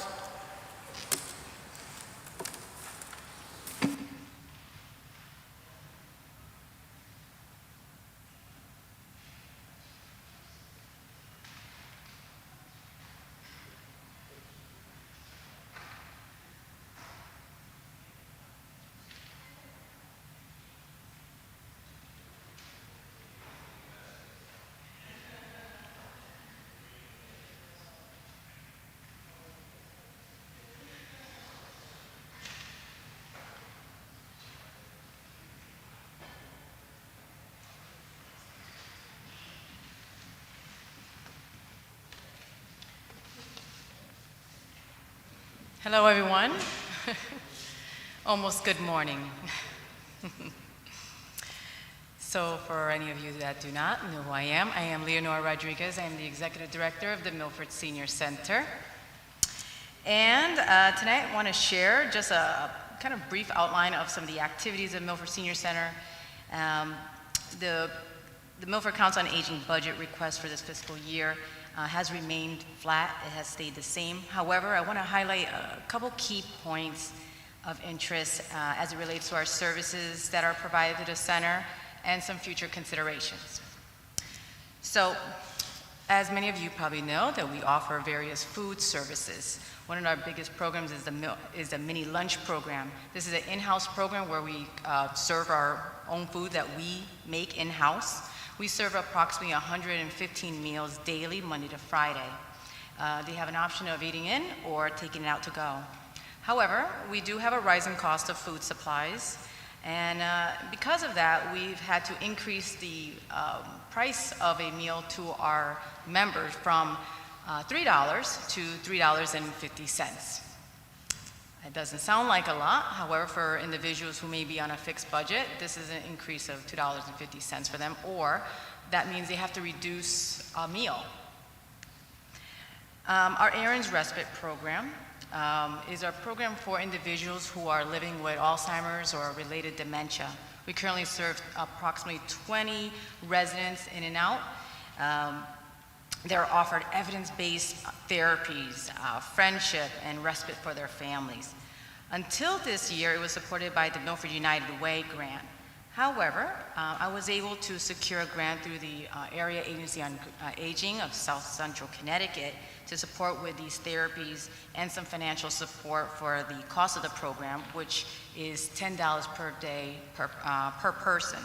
Speaker 2: Hello, everyone. Almost good morning. So for any of you that do not know who I am Lenora Rodriguez. I am the Executive Director of the Milford Senior Center. And tonight I want to share just a kind of brief outline of some of the activities of Milford Senior Center. The Milford Council on Aging budget request for this fiscal year has remained flat. It has stayed the same. However, I want to highlight a couple key points of interest as it relates to our services that are provided to the center and some future considerations. So, as many of you probably know, that we offer various food services. One of our biggest programs is the mini lunch program. This is an in-house program where we serve our own food that we make in-house. We serve approximately 115 meals daily, Monday to Friday. They have an option of eating in or taking it out to go. However, we do have a rising cost of food supplies, and because of that, we've had to increase the price of a meal to our members from $3 to $3.50. It doesn't sound like a lot. However, for individuals who may be on a fixed budget, this is an increase of $2.50 for them, or that means they have to reduce a meal. Our Errands Respite Program is our program for individuals who are living with Alzheimer's or related dementia. We currently serve approximately 20 residents in and out. They're offered evidence-based therapies, friendship, and respite for their families. Until this year, it was supported by the Milford United Way grant. However, I was able to secure a grant through the Area Agency on Aging of South Central Connecticut to support with these therapies and some financial support for the cost of the program, which is $10 per day per person.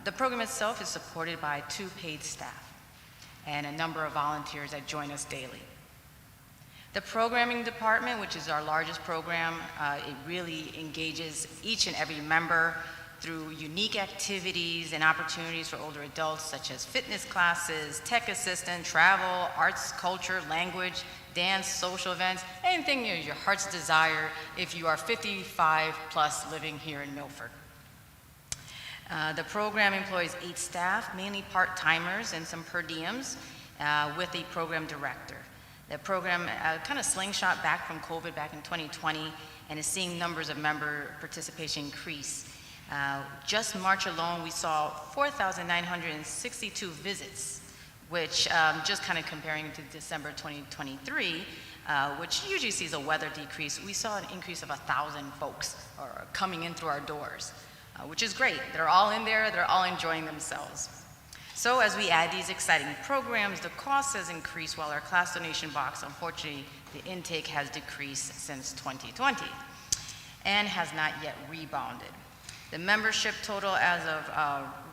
Speaker 2: The program itself is supported by 2 paid staff and a number of volunteers that join us daily. The programming department, which is our largest program, it really engages each and every member through unique activities and opportunities for older adults, such as fitness classes, tech assistant, travel, arts, culture, language, dance, social events, anything your heart's desire if you are 55 plus living here in Milford. The program employs 8 staff, mainly part-timers and some per diems, with a program director. The program kind of slingshot back from COVID back in 2020 and is seeing numbers of member participation increase. Just March alone, we saw 4,962 visits, which just kind of comparing to December 2023, which usually sees a weather decrease, we saw an increase of 1,000 folks coming in through our doors. Which is great. They're all in there, they're all enjoying themselves. So as we add these exciting programs, the cost has increased while our class donation box, unfortunately, the intake has decreased since 2020 and has not yet rebounded. The membership total as of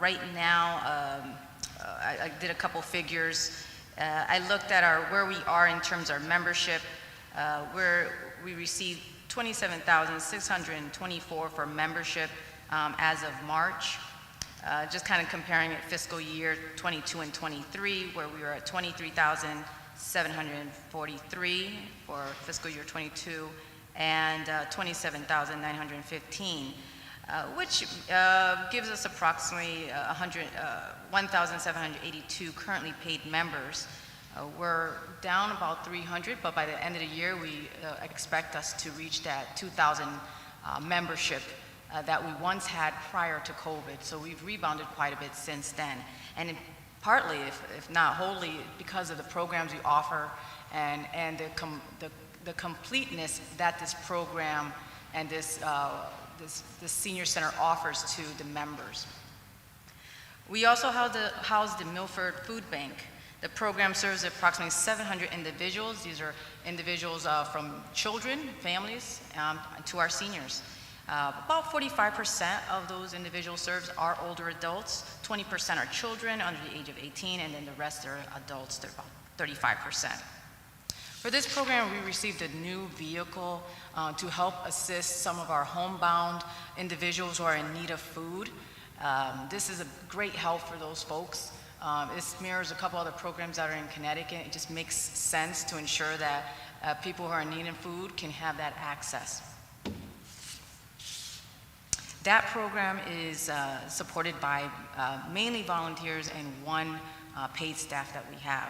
Speaker 2: right now, I did a couple figures. I looked at where we are in terms of our membership, where we received 27,624 for membership as of March. Just kind of comparing it fiscal year 22 and 23, where we were at 23,743 for fiscal year 22 and 27,915, which gives us approximately 1,782 currently paid members. We're down about 300, but by the end of the year, we expect us to reach that 2,000 membership that we once had prior to COVID. So we've rebounded quite a bit since then. And partly, if not wholly, because of the programs we offer and the completeness that this program and this senior center offers to the members. We also house the Milford Food Bank. The program serves approximately 700 individuals. These are individuals from children, families, to our seniors. About 45% of those individuals served are older adults, 20% are children under the age of 18, and then the rest are adults, they're about 35%. For this program, we received a new vehicle to help assist some of our homebound individuals who are in need of food. This is a great help for those folks. It mirrors a couple other programs that are in Connecticut. It just makes sense to ensure that people who are in need of food can have that access. That program is supported by mainly volunteers and one paid staff that we have.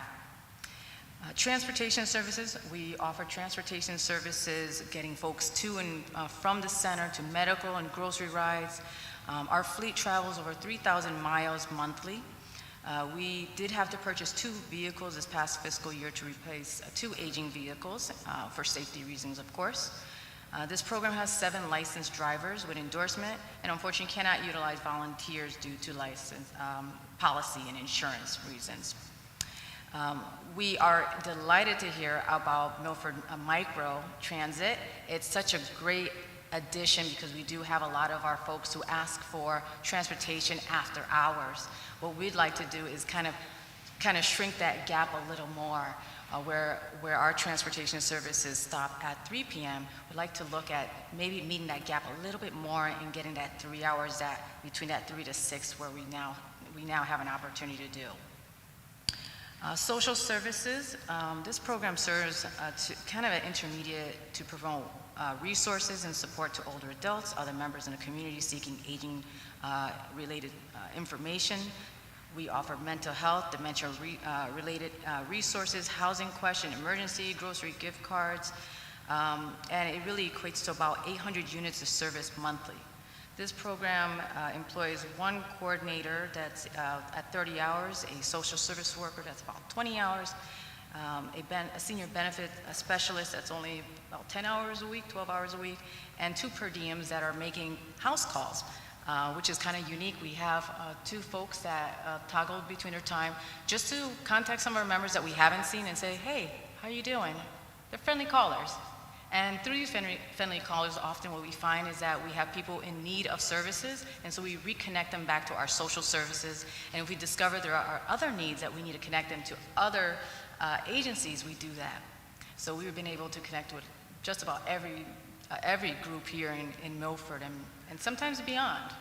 Speaker 2: Transportation services, we offer transportation services, getting folks to and from the center to medical and grocery rides. Our fleet travels over 3,000 miles monthly. We did have to purchase 2 vehicles this past fiscal year to replace 2 aging vehicles for safety reasons, of course. This program has 7 licensed drivers with endorsement and unfortunately cannot utilize volunteers due to license policy and insurance reasons. We are delighted to hear about Milford Micro Transit. It's such a great addition because we do have a lot of our folks who ask for transportation after hours. What we'd like to do is kind of shrink that gap a little more, where our transportation services stop at 3 p.m. We'd like to look at maybe meeting that gap a little bit more and getting that 3 hours between that 3 to 6 where we now have an opportunity to do. Social services, this program serves to kind of an intermediate to promote resources and support to older adults, other members in the community seeking aging related information. We offer mental health, dementia related resources, housing question, emergency, grocery gift cards, and it really equates to about 800 units of service monthly. This program employs 1 coordinator that's at 30 hours, a social service worker that's about 20 hours, a senior benefit specialist that's only about 10 hours a week, 12 hours a week, and 2 per diems that are making house calls, which is kind of unique. We have 2 folks that toggle between their time just to contact some of our members that we haven't seen and say, hey, how are you doing? They're friendly callers. And through these friendly callers, often what we find is that we have people in need of services, and so we reconnect them back to our social services. And if we discover there are other needs that we need to connect them to other agencies, we do that. So we've been able to connect with just about every group here in Milford and sometimes beyond.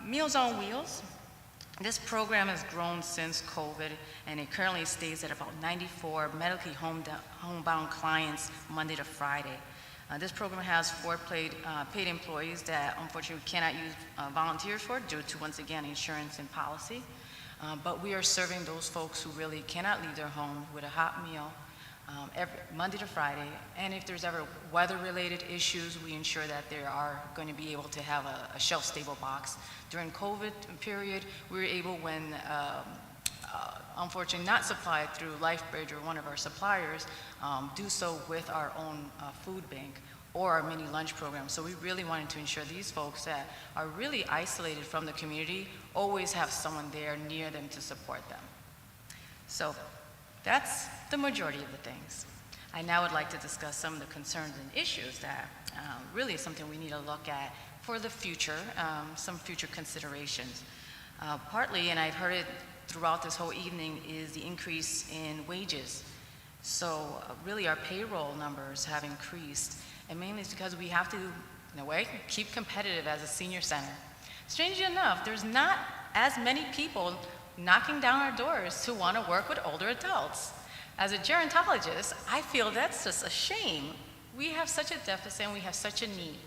Speaker 2: Meals on Wheels. This program has grown since COVID, and it currently stays at about 94 medically homebound clients Monday to Friday. This program has 4 paid employees that unfortunately we cannot use volunteers for due to, once again, insurance and policy. But we are serving those folks who really cannot leave their home with a hot meal every Monday to Friday. And if there's ever weather-related issues, we ensure that they are going to be able to have a shelf-stable box. During COVID period, we were able, when unfortunately not supplied through LifeBridge or one of our suppliers, do so with our own food bank or our mini lunch program. So we really wanted to ensure these folks that are really isolated from the community always have someone there near them to support them. So that's the majority of the things. I now would like to discuss some of the concerns and issues that really is something we need to look at for the future, some future considerations. Partly, and I've heard it throughout this whole evening, is the increase in wages. So really our payroll numbers have increased, and mainly it's because we have to, in a way, keep competitive as a senior center. Strangely enough, there's not as many people knocking down our doors who want to work with older adults. As a gerontologist, I feel that's just a shame. We have such a deficit and we have such a need.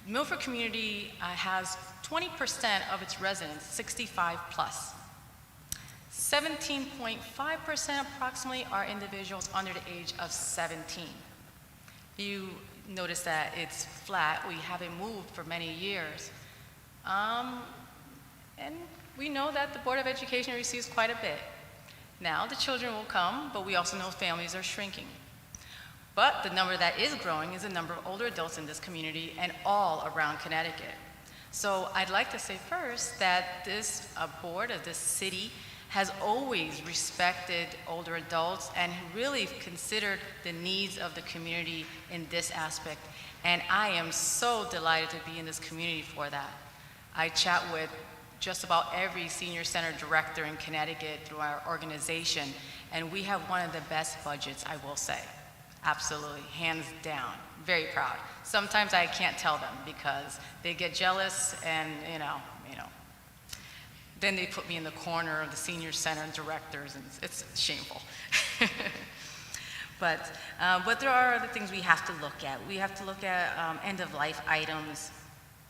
Speaker 2: Milford community has 20% of its residents 65 plus. 17.5% approximately are individuals under the age of 17. You notice that it's flat. We haven't moved for many years. And we know that the Board of Education receives quite a bit. Now the children will come, but we also know families are shrinking. But the number that is growing is the number of older adults in this community and all around Connecticut. So I'd like to say first that this board of this city has always respected older adults and really considered the needs of the community in this aspect. And I am so delighted to be in this community for that. I chat with just about every senior center director in Connecticut through our organization, and we have one of the best budgets, I will say. Absolutely, hands down, very proud. Sometimes I can't tell them because they get jealous and, you know, then they put me in the corner of the senior center directors, and it's shameful. But there are other things we have to look at. We have to look at end-of-life items.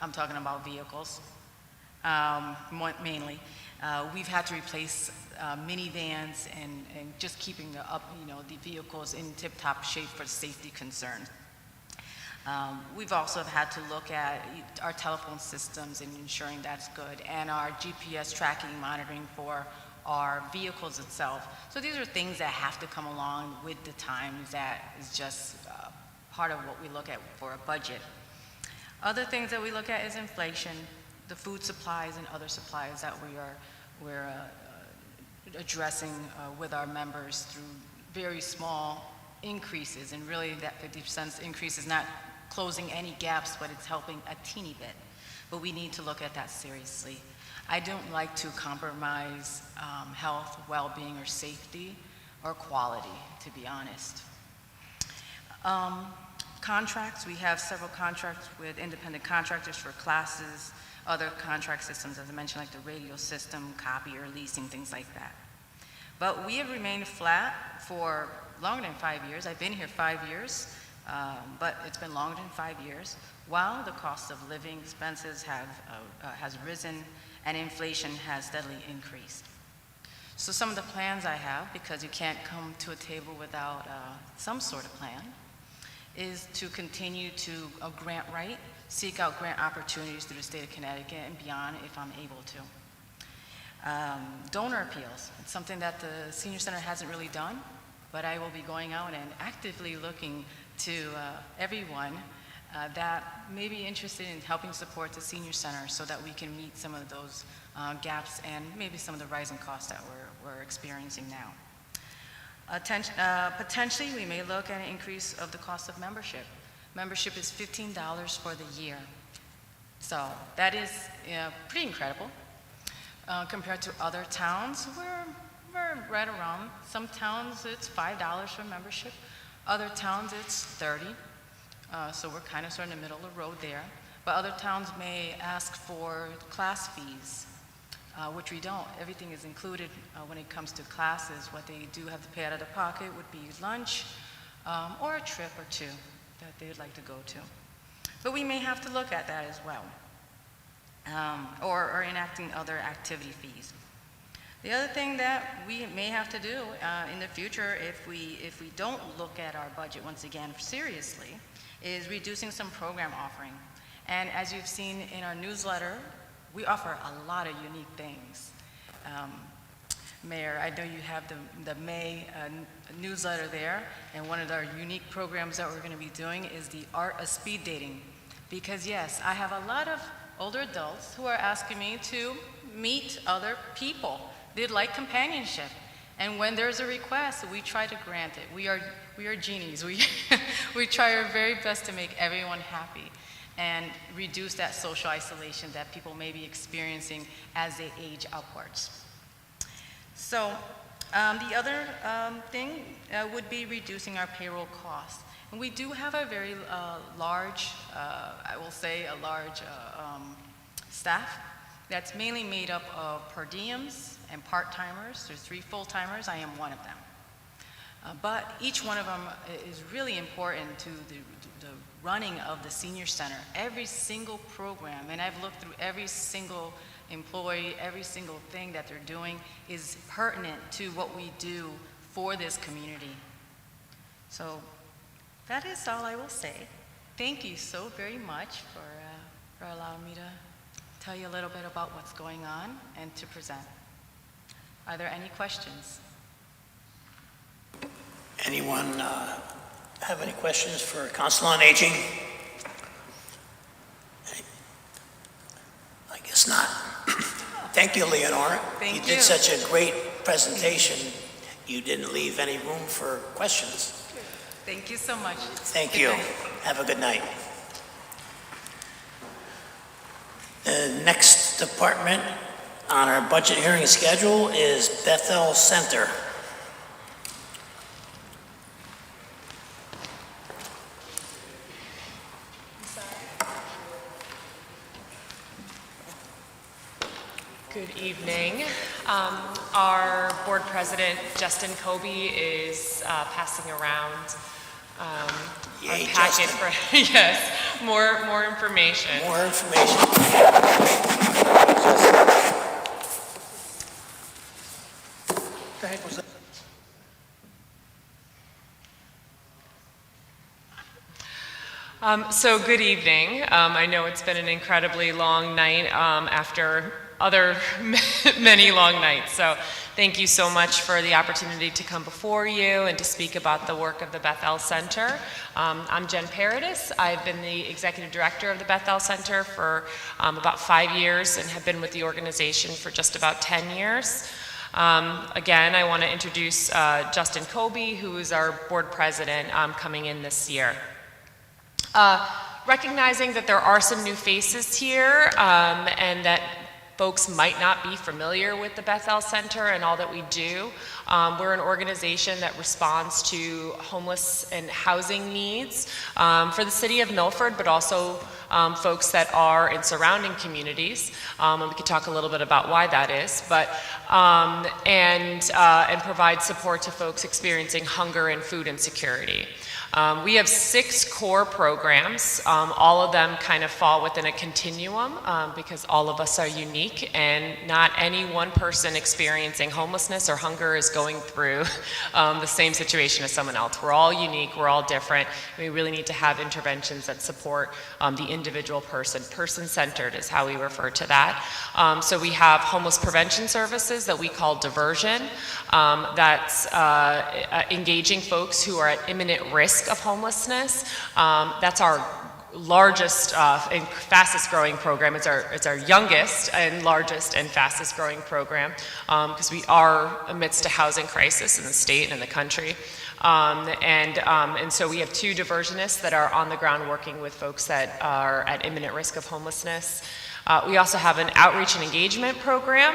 Speaker 2: I'm talking about vehicles, mainly. We've had to replace minivans and just keeping the vehicles in tip-top shape for safety concerns. We've also had to look at our telephone systems and ensuring that's good, and our GPS tracking monitoring for our vehicles itself. So these are things that have to come along with the times. That is just part of what we look at for a budget. Other things that we look at is inflation, the food supplies and other supplies that we're addressing with our members through very small increases, and really that 50% increase is not closing any gaps, but it's helping a teeny bit. But we need to look at that seriously. I don't like to compromise health, well-being, or safety, or quality, to be honest. Contracts, we have several contracts with independent contractors for classes, other contract systems, as I mentioned, like the radio system, copier, leasing, things like that. But we have remained flat for longer than 5 years. I've been here 5 years, but it's been longer than 5 years, while the cost of living expenses has risen and inflation has steadily increased. So some of the plans I have, because you can't come to a table without some sort of plan, is to continue to grant write, seek out grant opportunities through the state of Connecticut and beyond if I'm able to. Donor appeals, it's something that the Senior Center hasn't really done, but I will be going out and actively looking to everyone that may be interested in helping support the Senior Center so that we can meet some of those gaps and maybe some of the rising costs that we're experiencing now. Potentially, we may look at an increase of the cost of membership. Membership is $15 for the year. So that is pretty incredible. Compared to other towns, we're right around. Some towns, it's $5 for membership. Other towns, it's $30. So we're kind of sort of in the middle of the road there. But other towns may ask for class fees, which we don't. Everything is included when it comes to classes. What they do have to pay out of their pocket would be lunch or a trip or two that they would like to go to. But we may have to look at that as well, or enacting other activity fees. The other thing that we may have to do in the future, if we don't look at our budget once again seriously, is reducing some program offering. And as you've seen in our newsletter, we offer a lot of unique things. Mayor, I know you have the May newsletter there, and one of our unique programs that we're going to be doing is the art of speed dating. Because yes, I have a lot of older adults who are asking me to meet other people. They'd like companionship. And when there's a request, we try to grant it. We are genies. We try our very best to make everyone happy and reduce that social isolation that people may be experiencing as they age upwards. So the other thing would be reducing our payroll costs. And we do have a very large, I will say a large staff that's mainly made up of per diems and part-timers. There's 3 full-timers. I am one of them. But each one of them is really important to the running of the Senior Center. Every single program, and I've looked through every single employee, every single thing that they're doing is pertinent to what we do for this community. So that is all I will say. Thank you so very much for allowing me to tell you a little bit about what's going on and to present. Are there any questions?
Speaker 1: Anyone have any questions for Council on Aging? I guess not. Thank you, Lenora.
Speaker 2: Thank
Speaker 1: You did
Speaker 2: you.
Speaker 1: such a great presentation. You didn't leave any room for questions.
Speaker 2: Thank you so much.
Speaker 1: Thank
Speaker 2: Good
Speaker 1: you.
Speaker 2: night.
Speaker 1: Have a good night. The next department on our budget hearing schedule is Bethel Center.
Speaker 19: Good evening. Our board president, Justin Kobe, is passing around our
Speaker 1: Yay,
Speaker 19: packet
Speaker 1: Justin.
Speaker 19: for, yes, more information.
Speaker 1: More information. What the heck was that?
Speaker 19: So good evening. I know it's been an incredibly long night after other many long nights. So thank you so much for the opportunity to come before you and to speak about the work of the Bethel Center. I'm Jen Paradis. I've been the executive director of the Bethel Center for about 5 years and have been with the organization for just about 10 years. Again, I want to introduce Justin Kobe, who is our board president coming in this year. Recognizing that there are some new faces here and that folks might not be familiar with the Bethel Center and all that we do. We're an organization that responds to homeless and housing needs for the city of Milford, but also folks that are in surrounding communities. And we could talk a little bit about why that is, but and provide support to folks experiencing hunger and food insecurity. We have 6 core programs. All of them kind of fall within a continuum because all of us are unique and not any one person experiencing homelessness or hunger is going through the same situation as someone else. We're all unique, we're all different. We really need to have interventions that support the individual person. Person-centered is how we refer to that. So we have homeless prevention services that we call diversion. That's engaging folks who are at imminent risk of homelessness. That's our largest and fastest growing program. It's our youngest and largest and fastest growing program because we are amidst a housing crisis in the state and in the country. And so we have 2 diversionists that are on the ground working with folks that are at imminent risk of homelessness. We also have an outreach and engagement program.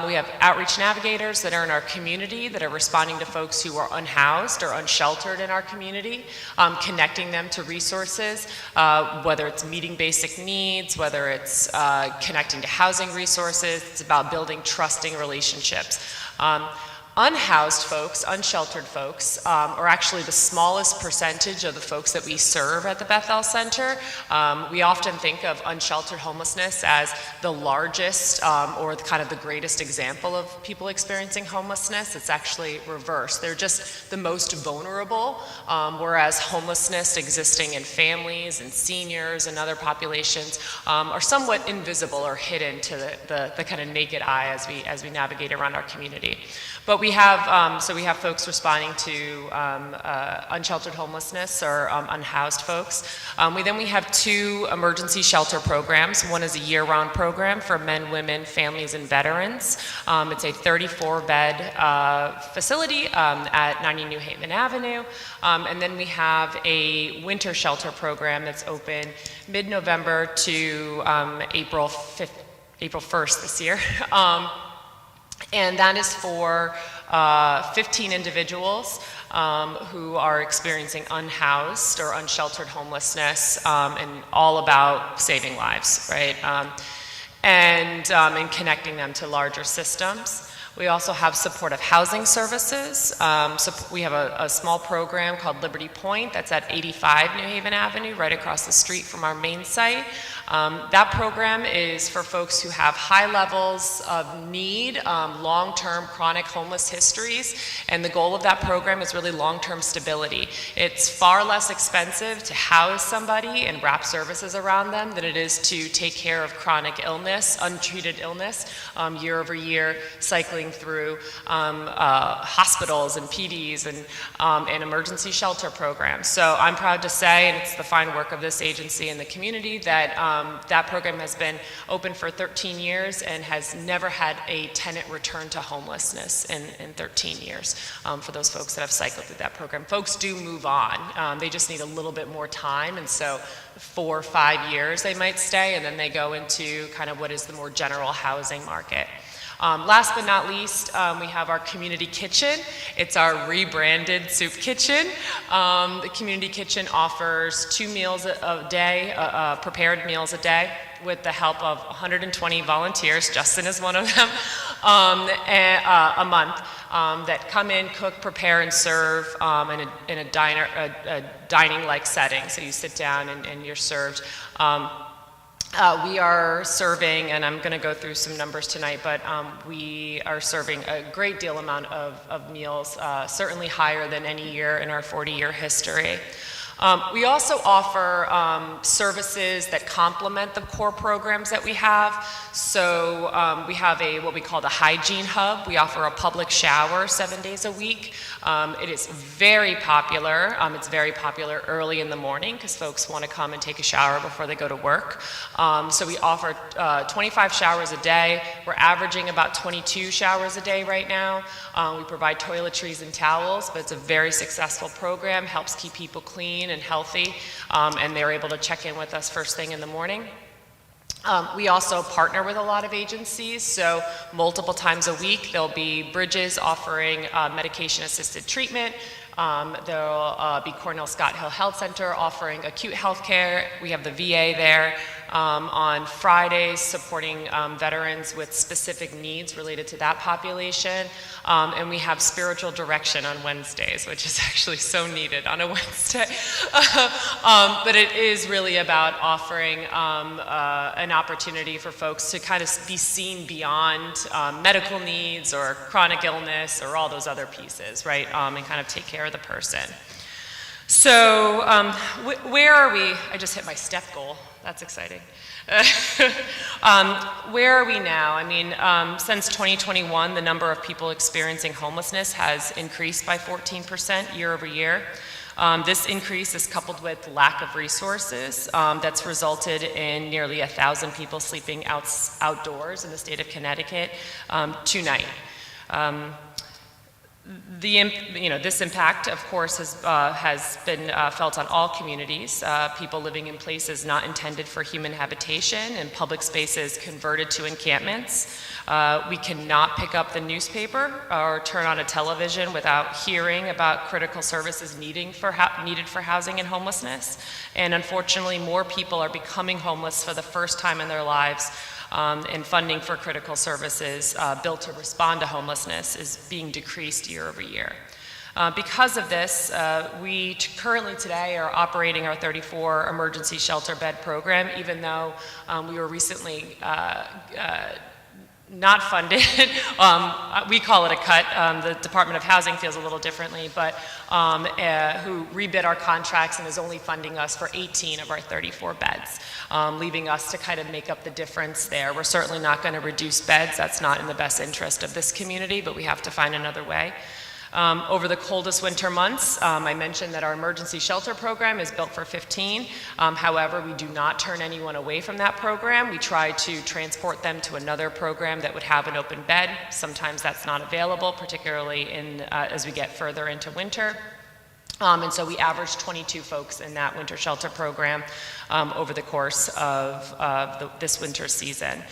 Speaker 19: We have outreach navigators that are in our community that are responding to folks who are unhoused or unsheltered in our community, connecting them to resources, whether it's meeting basic needs, whether it's connecting to housing resources. It's about building trusting relationships. Unhoused folks, unsheltered folks, are actually the smallest percentage of the folks that we serve at the Bethel Center. We often think of unsheltered homelessness as the largest or kind of the greatest example of people experiencing homelessness. It's actually reversed. They're just the most vulnerable, whereas homelessness existing in families and seniors and other populations are somewhat invisible or hidden to the kind of naked eye as we navigate around our community. But we have, we have folks responding to unsheltered homelessness or unhoused folks. We have 2 emergency shelter programs. One is a year-round program for men, women, families, and veterans. It's a 34-bed facility at 90 New Haven Avenue. And then we have a winter shelter program that's open mid-November to April 1st this year. And that is for 15 individuals who are experiencing unhoused or unsheltered homelessness and all about saving lives, right? And connecting them to larger systems. We also have supportive housing services. We have a small program called Liberty Point that's at 85 New Haven Avenue, right across the street from our main site. That program is for folks who have high levels of need, long-term chronic homeless histories, and the goal of that program is really long-term stability. It's far less expensive to house somebody and wrap services around them than it is to take care of chronic illness, untreated illness, year over year, cycling through hospitals and PDs and emergency shelter programs. So I'm proud to say, and it's the fine work of this agency and the community, that that program has been open for 13 years and has never had a tenant return to homelessness in 13 years for those folks that have cycled through that program. Folks do move on. They just need a little bit more time, and so 4 or 5 years they might stay, and then they go into kind of what is the more general housing market. Last but not least, we have our community kitchen. It's our rebranded soup kitchen. The community kitchen offers 2 meals a day, prepared meals a day, with the help of 120 volunteers, Justin is one of them, a month, that come in, cook, prepare, and serve in a dining-like setting. So you sit down and you're served. We are serving, and I'm going to go through some numbers tonight, but we are serving a great deal amount of meals, certainly higher than any year in our 40-year history. We also offer services that complement the core programs that we have. So we have what we call the hygiene hub. We offer a public shower 7 days a week. It is very popular. It's very popular early in the morning because folks want to come and take a shower before they go to work. So we offer 25 showers a day. We're averaging about 22 showers a day right now. We provide toiletries and towels, but it's a very successful program, helps keep people clean and healthy, and they're able to check in with us first thing in the morning. We also partner with a lot of agencies, so multiple times a week there'll be Bridges offering medication-assisted treatment. There'll be Cornell Scott Hill Health Center offering acute health care. We have the VA there on Fridays supporting veterans with specific needs related to that population. And we have spiritual direction on Wednesdays, which is actually so needed on a Wednesday. But it is really about offering an opportunity for folks to kind of be seen beyond medical needs or chronic illness or all those other pieces, right? And kind of take care of the person. So where are we? I just hit my step goal. That's exciting. Where are we now? I mean, since 2021, the number of people experiencing homelessness has increased by 14% year over year. This increase is coupled with lack of resources that's resulted in nearly 1,000 people sleeping outdoors in the state of Connecticut tonight. This impact, of course, has been felt on all communities. People living in places not intended for human habitation and public spaces converted to encampments. We cannot pick up the newspaper or turn on a television without hearing about critical services needed for housing and homelessness. And unfortunately, more people are becoming homeless for the first time in their lives. And funding for critical services built to respond to homelessness is being decreased year over year. Because of this, we currently today are operating our 34 emergency shelter bed program, even though we were recently not funded. We call it a cut. The Department of Housing feels a little differently, but who rebid our contracts and is only funding us for 18 of our 34 beds, leaving us to kind of make up the difference there. We're certainly not going to reduce beds. That's not in the best interest of this community, but we have to find another way. Over the coldest winter months, I mentioned that our emergency shelter program is built for 15. However, we do not turn anyone away from that program. We try to transport them to another program that would have an open bed. Sometimes that's not available, particularly as we get further into winter. And so we averaged 22 folks in that winter shelter program over the course of this winter season.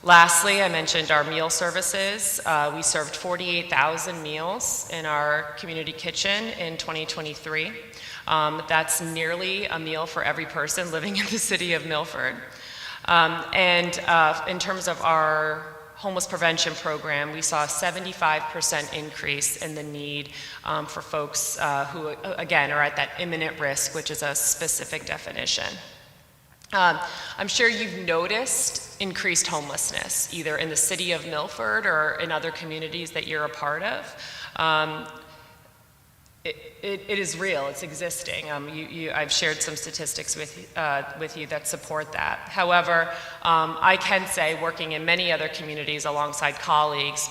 Speaker 19: Lastly, I mentioned our meal services. We served 48,000 meals in our community kitchen in 2023. That's nearly a meal for every person living in the city of Milford. And in terms of our homeless prevention program, we saw a 75% increase in the need for folks who, again, are at that imminent risk, which is a specific definition. I'm sure you've noticed increased homelessness, either in the city of Milford or in other communities that you're a part of. It is real, it's existing. I've shared some statistics with you that support that. However, I can say, working in many other communities alongside colleagues,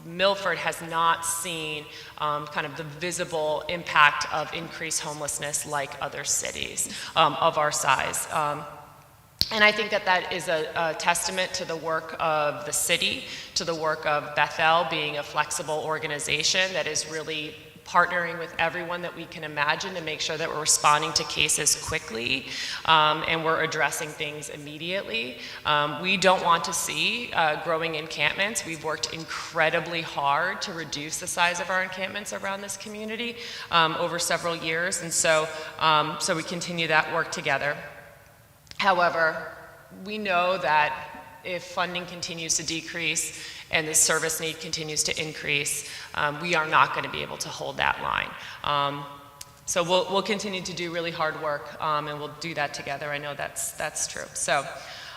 Speaker 19: Milford has not seen kind of the visible impact of increased homelessness like other cities of our size. And I think that that is a testament to the work of the city, to the work of Bethel being a flexible organization that is really partnering with everyone that we can imagine to make sure that we're responding to cases quickly and we're addressing things immediately. We don't want to see growing encampments. We've worked incredibly hard to reduce the size of our encampments around this community over several years, and so we continue that work together. However, we know that if funding continues to decrease and the service need continues to increase, we are not going to be able to hold that line. So we'll continue to do really hard work, and we'll do that together. I know that's true. So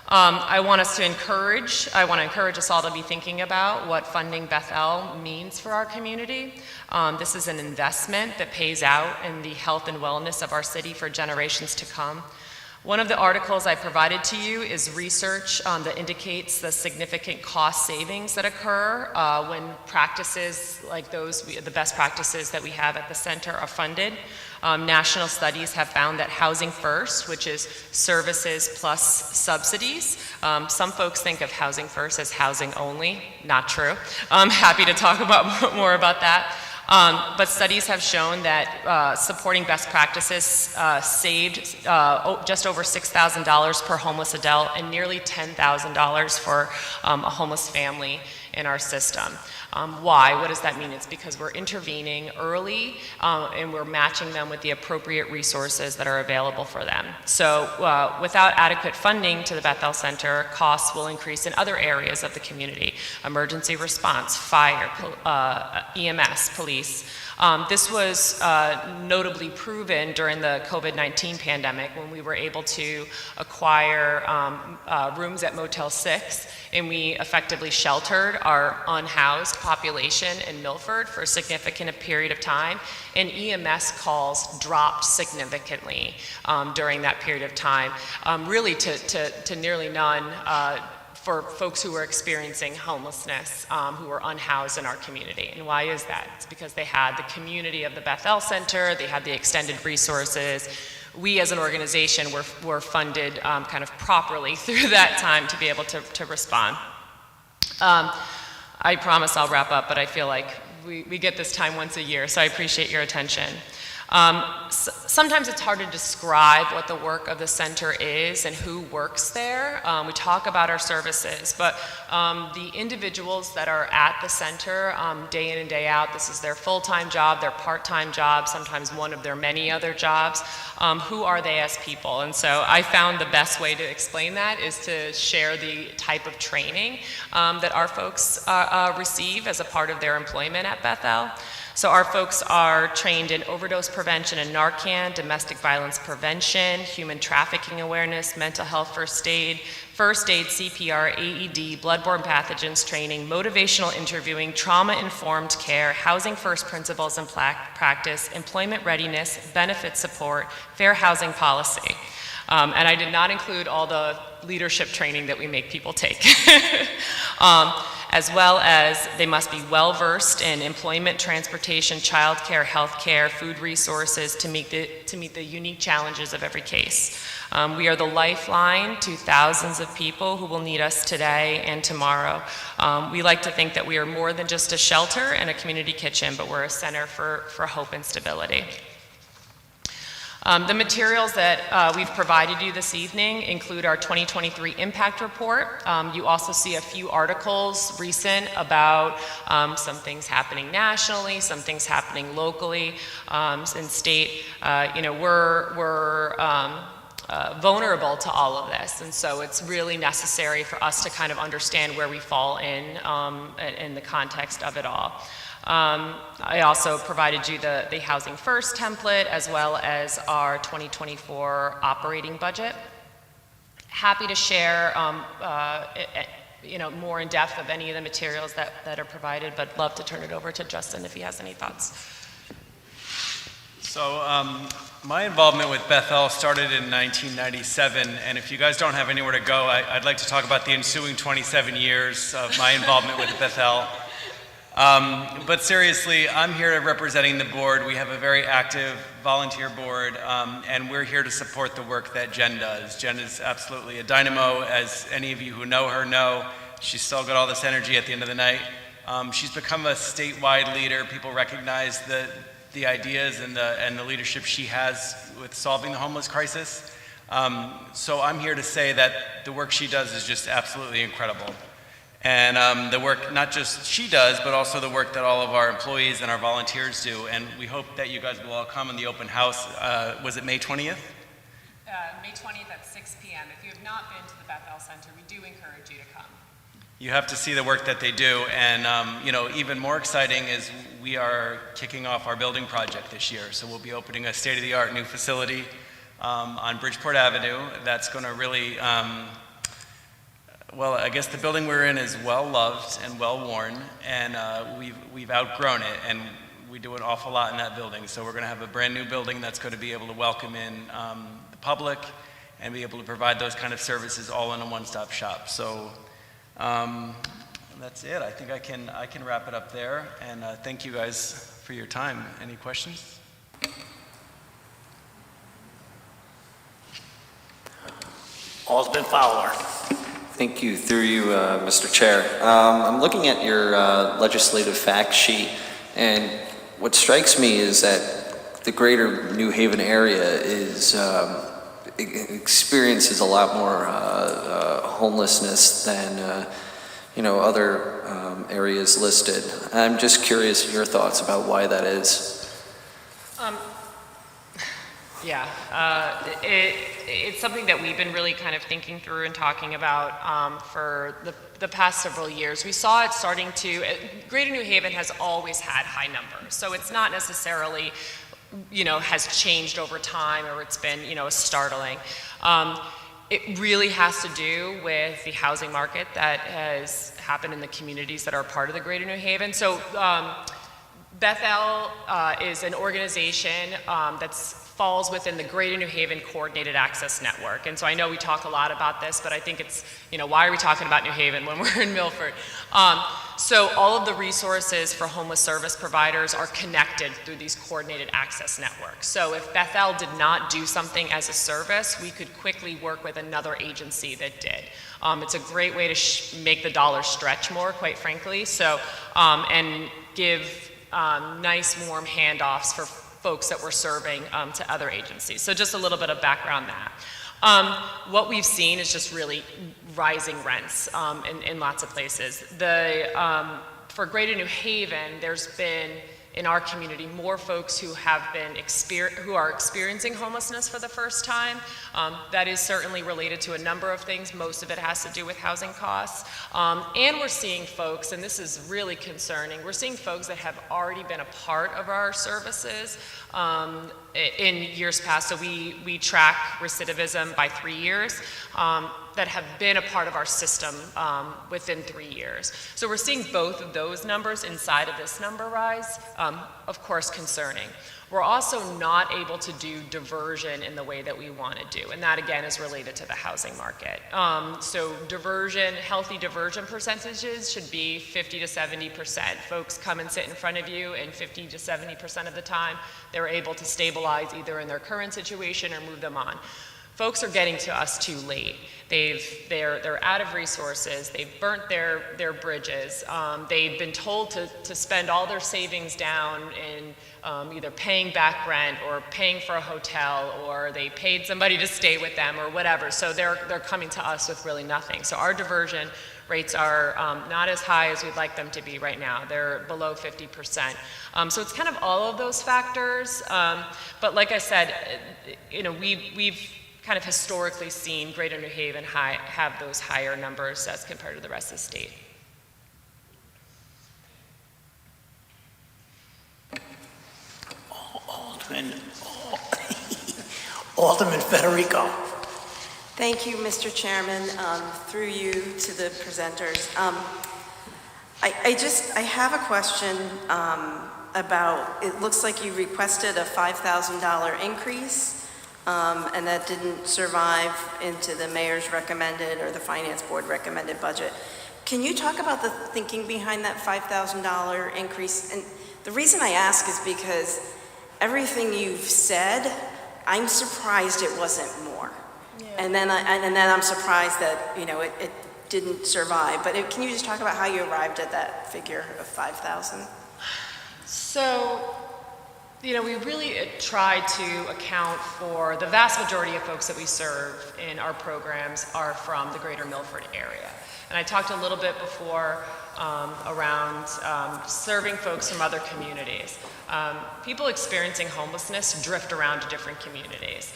Speaker 19: I want to encourage us all to be thinking about what funding Bethel means for our community. This is an investment that pays out in the health and wellness of our city for generations to come. One of the articles I provided to you is research that indicates the significant cost savings that occur when practices like those, the best practices that we have at the center, are funded. National studies have found that Housing First, which is services plus subsidies, some folks think of Housing First as housing only. Not true. I'm happy to talk more about that. But studies have shown that supporting best practices saved just over $6,000 per homeless adult and nearly $10,000 for a homeless family in our system. Why? What does that mean? It's because we're intervening early and we're matching them with the appropriate resources that are available for them. So without adequate funding to the Bethel Center, costs will increase in other areas of the community: emergency response, fire, EMS, police. This was notably proven during the COVID-19 pandemic, when we were able to acquire rooms at Motel 6, and we effectively sheltered our unhoused population in Milford for a significant period of time, and EMS calls dropped significantly during that period of time, really to nearly none for folks who were experiencing homelessness, who were unhoused in our community. And why is that? It's because they had the community of the Bethel Center, they had the extended resources. We as an organization were funded kind of properly through that time to be able to respond. I promise I'll wrap up, but I feel like we get this time once a year, so I appreciate your attention. Sometimes it's hard to describe what the work of the center is and who works there. We talk about our services, but the individuals that are at the center day in and day out, this is their full-time job, their part-time job, sometimes one of their many other jobs. Who are they as people? And so I found the best way to explain that is to share the type of training that our folks receive as a part of their employment at Bethel. So our folks are trained in overdose prevention and Narcan, domestic violence prevention, human trafficking awareness, mental health first aid, CPR, AED, bloodborne pathogens training, motivational interviewing, trauma-informed care, housing first principles and practice, employment readiness, benefit support, fair housing policy. And I did not include all the leadership training that we make people take. As well as they must be well-versed in employment, transportation, childcare, healthcare, food resources to meet the unique challenges of every case. We are the lifeline to thousands of people who will need us today and tomorrow. We like to think that we are more than just a shelter and a community kitchen, but we're a center for hope and stability. The materials that we've provided you this evening include our 2023 impact report. You also see a few articles recent about some things happening nationally, some things happening locally in state. We're vulnerable to all of this, and so it's really necessary for us to kind of understand where we fall in the context of it all. I also provided you the Housing First template as well as our 2024 operating budget. happy to share more in depth of any of the materials that are provided, but love to turn it over to Justin if he has any thoughts.
Speaker 14: So my involvement with Bethel started in 1997, and if you guys don't have anywhere to go, I'd like to talk about the ensuing 27 years of my involvement with Bethel. But seriously, I'm here representing the board. We have a very active volunteer board, and we're here to support the work that Jen does. Jen is absolutely a dynamo, as any of you who know her know. She's still got all this energy at the end of the night. She's become a statewide leader. People recognize the ideas and the leadership she has with solving the homeless crisis. So I'm here to say that the work she does is just absolutely incredible. And the work not just she does, but also the work that all of our employees and our volunteers do. And we hope that you guys will all come in the open house. Was it May 20th?
Speaker 19: May 20th at 6 p.m. If you have not been to the Bethel Center, we do encourage you to come.
Speaker 14: You have to see the work that they do. And even more exciting is we are kicking off our building project this year. So we'll be opening a state-of-the-art new facility on Bridgeport Avenue that's going to really well, I guess the building we're in is well-loved and well-worn, and we've outgrown it, and we do an awful lot in that building. So we're going to have a brand-new building that's going to be able to welcome in the public and be able to provide those kind of services all in a one-stop shop. So that's it. I think I can wrap it up there, and thank you guys for your time. Any questions?
Speaker 1: Alderman Fowler.
Speaker 15: Thank you. Through you, Mr. Chair. I'm looking at your legislative fact sheet, and what strikes me is that the greater New Haven area experiences a lot more homelessness than other areas listed. I'm just curious your thoughts about why that is.
Speaker 19: It's something that we've been really kind of thinking through and talking about for the past several years. We saw it starting to, Greater New Haven has always had high numbers, so it's not necessarily, has changed over time or it's been, startling. It really has to do with the housing market that has happened in the communities that are part of the Greater New Haven. So Bethel is an organization that falls within the Greater New Haven Coordinated Access Network. And so I know we talk a lot about this, but I think it's, why are we talking about New Haven when we're in Milford? So all of the resources for homeless service providers are connected through these coordinated access networks. So if Bethel did not do something as a service, we could quickly work with another agency that did. It's a great way to make the dollar stretch more, quite frankly. So, and give nice warm handoffs for folks that we're serving to other agencies. So just a little bit of background on that. What we've seen is just really rising rents in lots of places. For Greater New Haven, there's been in our community more folks who are experiencing homelessness for the first time. That is certainly related to a number of things. Most of it has to do with housing costs. And we're seeing folks, and this is really concerning, we're seeing folks that have already been a part of our services in years past. So we track recidivism by 3 years. That have been a part of our system within 3 years. So we're seeing both of those numbers inside of this number rise, of course concerning. We're also not able to do diversion in the way that we want to do, and that again is related to the housing market. So healthy diversion percentages should be 50 to 70%. Folks come and sit in front of you, and 50 to 70% of the time they're able to stabilize either in their current situation or move them on. Folks are getting to us too late. They're out of resources. They've burnt their bridges. They've been told to spend all their savings down in either paying back rent or paying for a hotel, or they paid somebody to stay with them or whatever. So they're coming to us with really nothing. So our diversion rates are not as high as we'd like them to be right now. They're below 50%. So it's kind of all of those factors. But like I said, we've kind of historically seen Greater New Haven have those higher numbers as compared to the rest of the state.
Speaker 1: Alderman Federico.
Speaker 6: Thank you, Mr. Chairman, through you to the presenters. I have a question about, it looks like you requested a $5,000 increase, and that didn't survive into the mayor's recommended or the finance board recommended budget. Can you talk about the thinking behind that $5,000 increase? And the reason I ask is because everything you've said, I'm surprised it wasn't more. Yeah. And then I'm surprised that, you know, it didn't survive. But can you just talk about how you arrived at that figure of 5,000?
Speaker 19: So, you know, we really tried to account for the vast majority of folks that we serve in our programs are from the greater Milford area. And I talked a little bit before around serving folks from other communities. People experiencing homelessness drift around to different communities.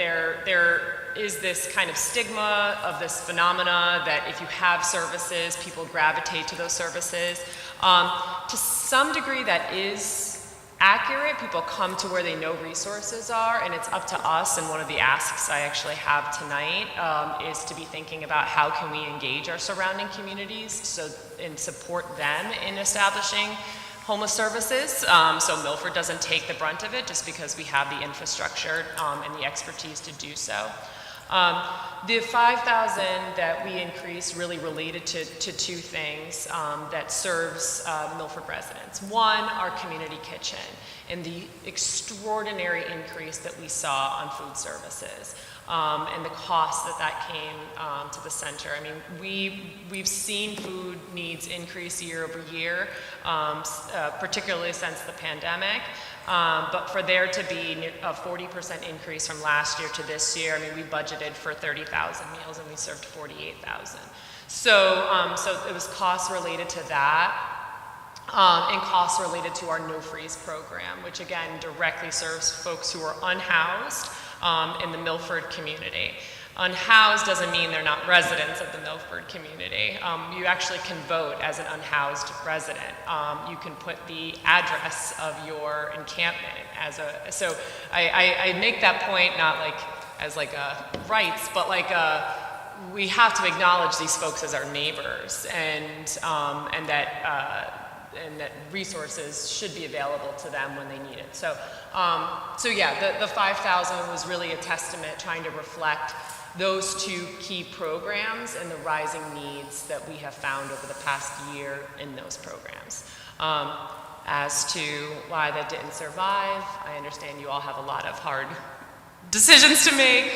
Speaker 19: There is this kind of stigma of this phenomena that if you have services, people gravitate to those services. To some degree, that is accurate. People come to where they know resources are, and it's up to us, and one of the asks I actually have tonight is to be thinking about how can we engage our surrounding communities and support them in establishing homeless services, so Milford doesn't take the brunt of it just because we have the infrastructure and the expertise to do so. The 5,000 that we increased really related to two things that serves Milford residents. One, our community kitchen and the extraordinary increase that we saw on food services and the cost that came to the center. I mean, we've seen food needs increase year over year, particularly since the pandemic. But for there to be a 40% increase from last year to this year, I mean, we budgeted for 30,000 meals and we served 48,000. So it was costs related to that. And costs related to our No Freeze program, which again directly serves folks who are unhoused in the Milford community. Unhoused doesn't mean they're not residents of the Milford community. You actually can vote as an unhoused resident. You can put the address of your encampment as a, so I make that point not like as like a rights, but like we have to acknowledge these folks as our neighbors and that resources should be available to them when they need it. So yeah, the 5,000 was really a testament trying to reflect those two key programs and the rising needs that we have found over the past year in those programs. As to why that didn't survive, I understand you all have a lot of hard decisions to make.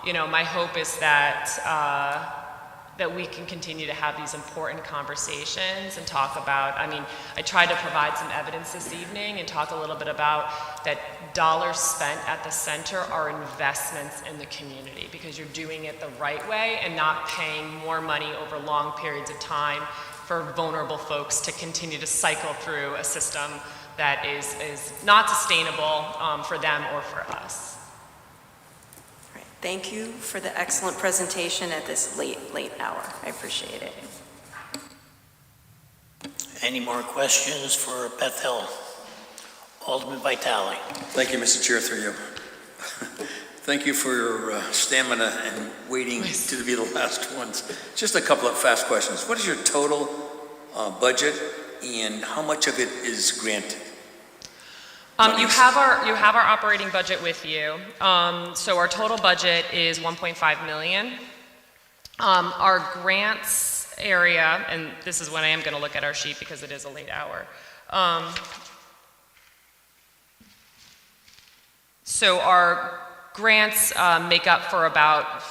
Speaker 19: You know, my hope is that that we can continue to have these important conversations and talk about, I mean, I tried to provide some evidence this evening and talk a little bit about that dollars spent at the center are investments in the community because you're doing it the right way and not paying more money over long periods of time for vulnerable folks to continue to cycle through a system that is not sustainable for them or for us.
Speaker 6: Thank you for the excellent presentation at this late hour. I appreciate it.
Speaker 1: Any more questions for Beth Hill? Alderman Vitale.
Speaker 3: Thank you, Mr. Chair, through you. Thank you for your stamina and waiting to be the last ones. Just a couple of fast questions. What is your total budget and how much of it is granted?
Speaker 19: You have our operating budget with you. So our total budget is 1.5 million. Our grants area, and this is when I am going to look at our sheet because it is a late hour. So our grants make up for about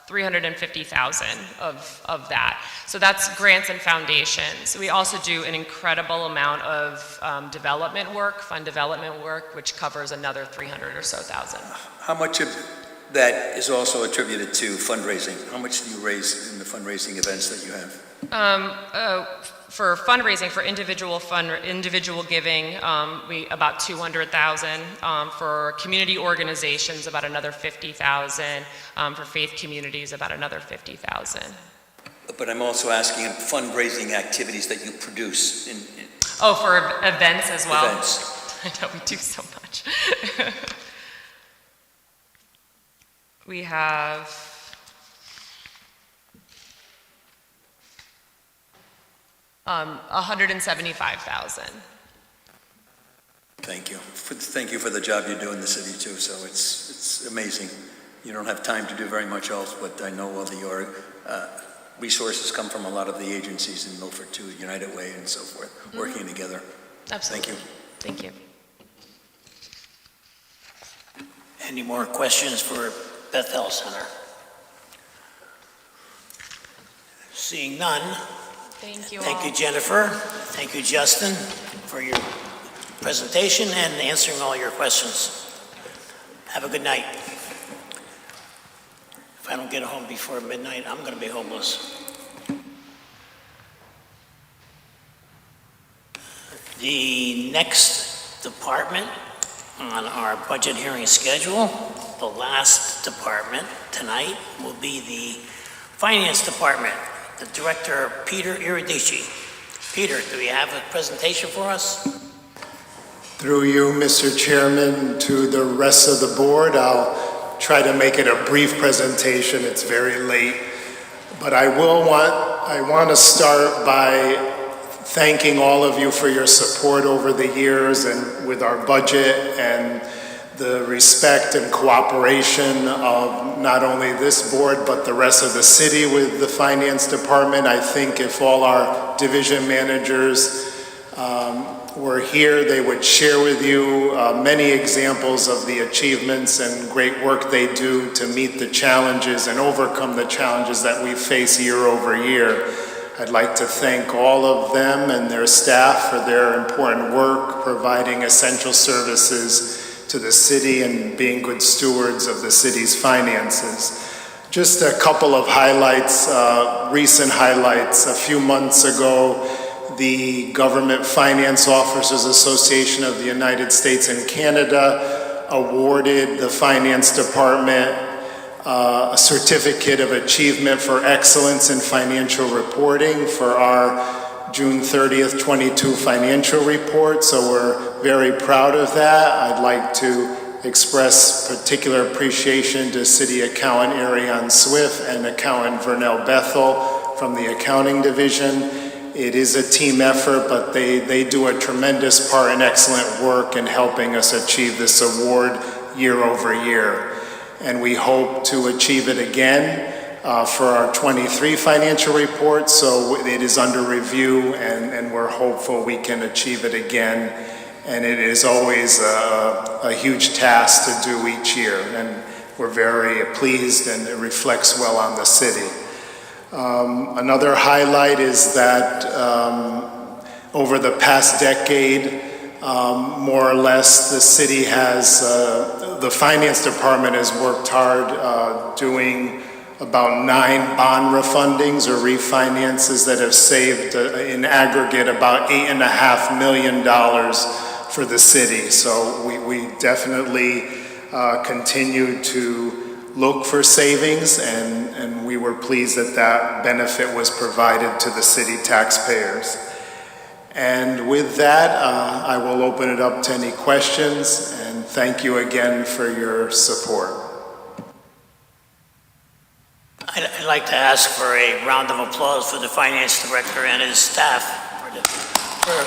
Speaker 19: 350,000 of that. So that's grants and foundations. We also do an incredible amount of development work, fund development work, which covers another 300 or so thousand.
Speaker 3: How much of that is also attributed to fundraising? How much do you raise in the fundraising events that you have?
Speaker 19: For fundraising, for individual giving, we about 200,000. For community organizations, about another 50,000. For faith communities, about another 50,000.
Speaker 3: But I'm also asking fundraising activities that you produce.
Speaker 19: Oh, for events as well?
Speaker 3: Events.
Speaker 19: I know, we do so much. We have $175,000.
Speaker 3: Thank you. Thank you for the job you do in the city too, so it's amazing. You don't have time to do very much else, but I know all your resources come from a lot of the agencies in Milford too, United Way and so forth, working together.
Speaker 19: Absolutely.
Speaker 3: Thank you.
Speaker 19: Thank you.
Speaker 1: Any more questions for Bethel Center? Seeing none.
Speaker 19: Thank you
Speaker 1: Thank
Speaker 19: all.
Speaker 1: you, Jennifer. Thank you, Justin, for your presentation and answering all your questions. Have a good night. If I don't get home before midnight, I'm going to be homeless. The next department on our budget hearing schedule, the last department tonight, will be the Finance Department. The Director, Peter Erodici. Peter, do you have a presentation for us?
Speaker 8: Through you, Mr. Chairman, to the rest of the board, I'll try to make it a brief presentation. It's very late, but I want to start by thanking all of you for your support over the years and with our budget and the respect and cooperation of not only this board but the rest of the city with the Finance Department. I think if all our division managers were here, they would share with you many examples of the achievements and great work they do to meet the challenges and overcome the challenges that we face year over year. I'd like to thank all of them and their staff for their important work, providing essential services to the city and being good stewards of the city's finances. Just a couple of highlights, recent highlights. A few months ago, the Government Finance Officers Association of the United States and Canada awarded the Finance Department a Certificate of Achievement for Excellence in Financial Reporting for our June 30th, 22 financial report. So we're very proud of that. I'd like to express particular appreciation to City Accountant Ariane Swift and Accountant Vernell Bethel from the Accounting Division. It is a team effort, but they do a tremendous part and excellent work in helping us achieve this award year over year. And we hope to achieve it again for our 23 financial report. So it is under review, and we're hopeful we can achieve it again. And it is always a huge task to do each year. And we're very pleased, and it reflects well on the city. Another highlight is that over the past decade, more or less, the city has, the Finance Department has worked hard doing about 9 bond refundings or refinances that have saved in aggregate about $8.5 million for the city. So we definitely continue to look for savings, and we were pleased that that benefit was provided to the city taxpayers. And with that, I will open it up to any questions, and thank you again for your support.
Speaker 1: I'd like to ask for a round of applause for the Finance Director and his staff for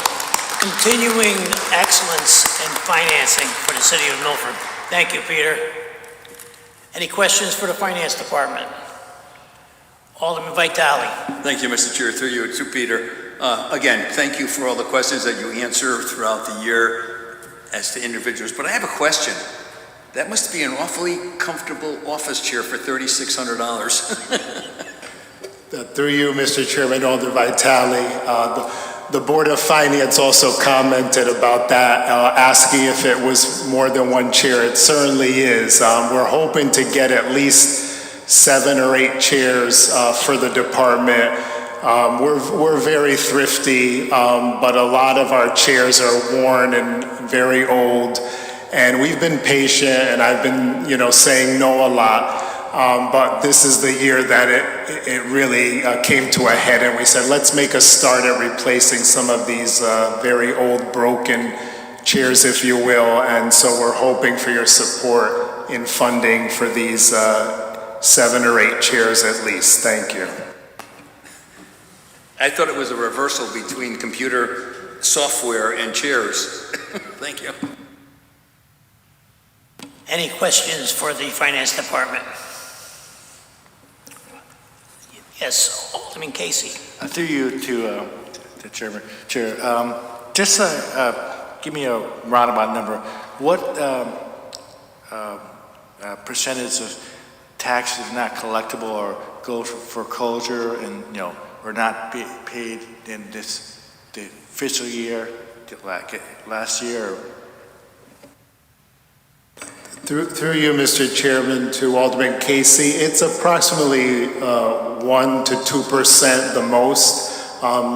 Speaker 1: continuing excellence in financing for the City of Milford. Thank you, Peter. Any questions for the Finance Department? Alderman Vitale.
Speaker 3: Thank you, Mr. Chair. Through you to Peter. Again, thank you for all the questions that you answer throughout the year as to individuals. But I have a question. That must be an awfully comfortable office chair for $3,600.
Speaker 8: Through you, Mr. Chairman, Alderman Vitale. The Board of Finance also commented about that, asking if it was more than one chair. It certainly is. We're hoping to get at least 7 or 8 chairs for the department. We're very thrifty, but a lot of our chairs are worn and very old. And we've been patient, and I've been, saying no a lot. But this is the year that it really came to a head, and we said, let's make a start at replacing some of these very old, broken chairs, if you will. And so we're hoping for your support in funding for these 7 or 8 chairs at least. Thank you.
Speaker 3: I thought it was a reversal between computer software and chairs. Thank you.
Speaker 1: Any questions for the Finance Department? Yes, Alderman Casey.
Speaker 21: Through you to the Chair. Just give me a roundabout number. What percentage of taxes not collectible or go for closure and, you know, or not paid in the fiscal year, like last year?
Speaker 8: Through you, Mr. Chairman, to Alderman Casey, it's approximately 1 to 2% the most,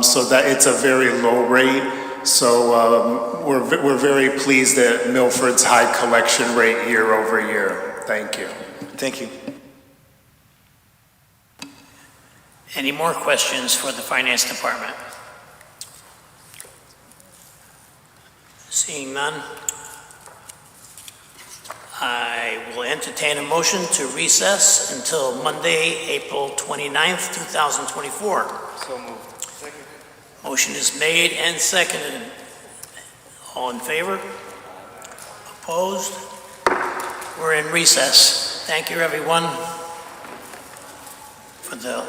Speaker 8: so that it's a very low rate. So we're very pleased at Milford's high collection rate year over year. Thank you.
Speaker 21: Thank you.
Speaker 1: Any more questions for the Finance Department? Seeing none, I will entertain a motion to recess until Monday, April 29th, 2024.
Speaker 21: So moved. Second.
Speaker 1: Motion is made and seconded. All in favor? Opposed? We're in recess. Thank you, everyone, for the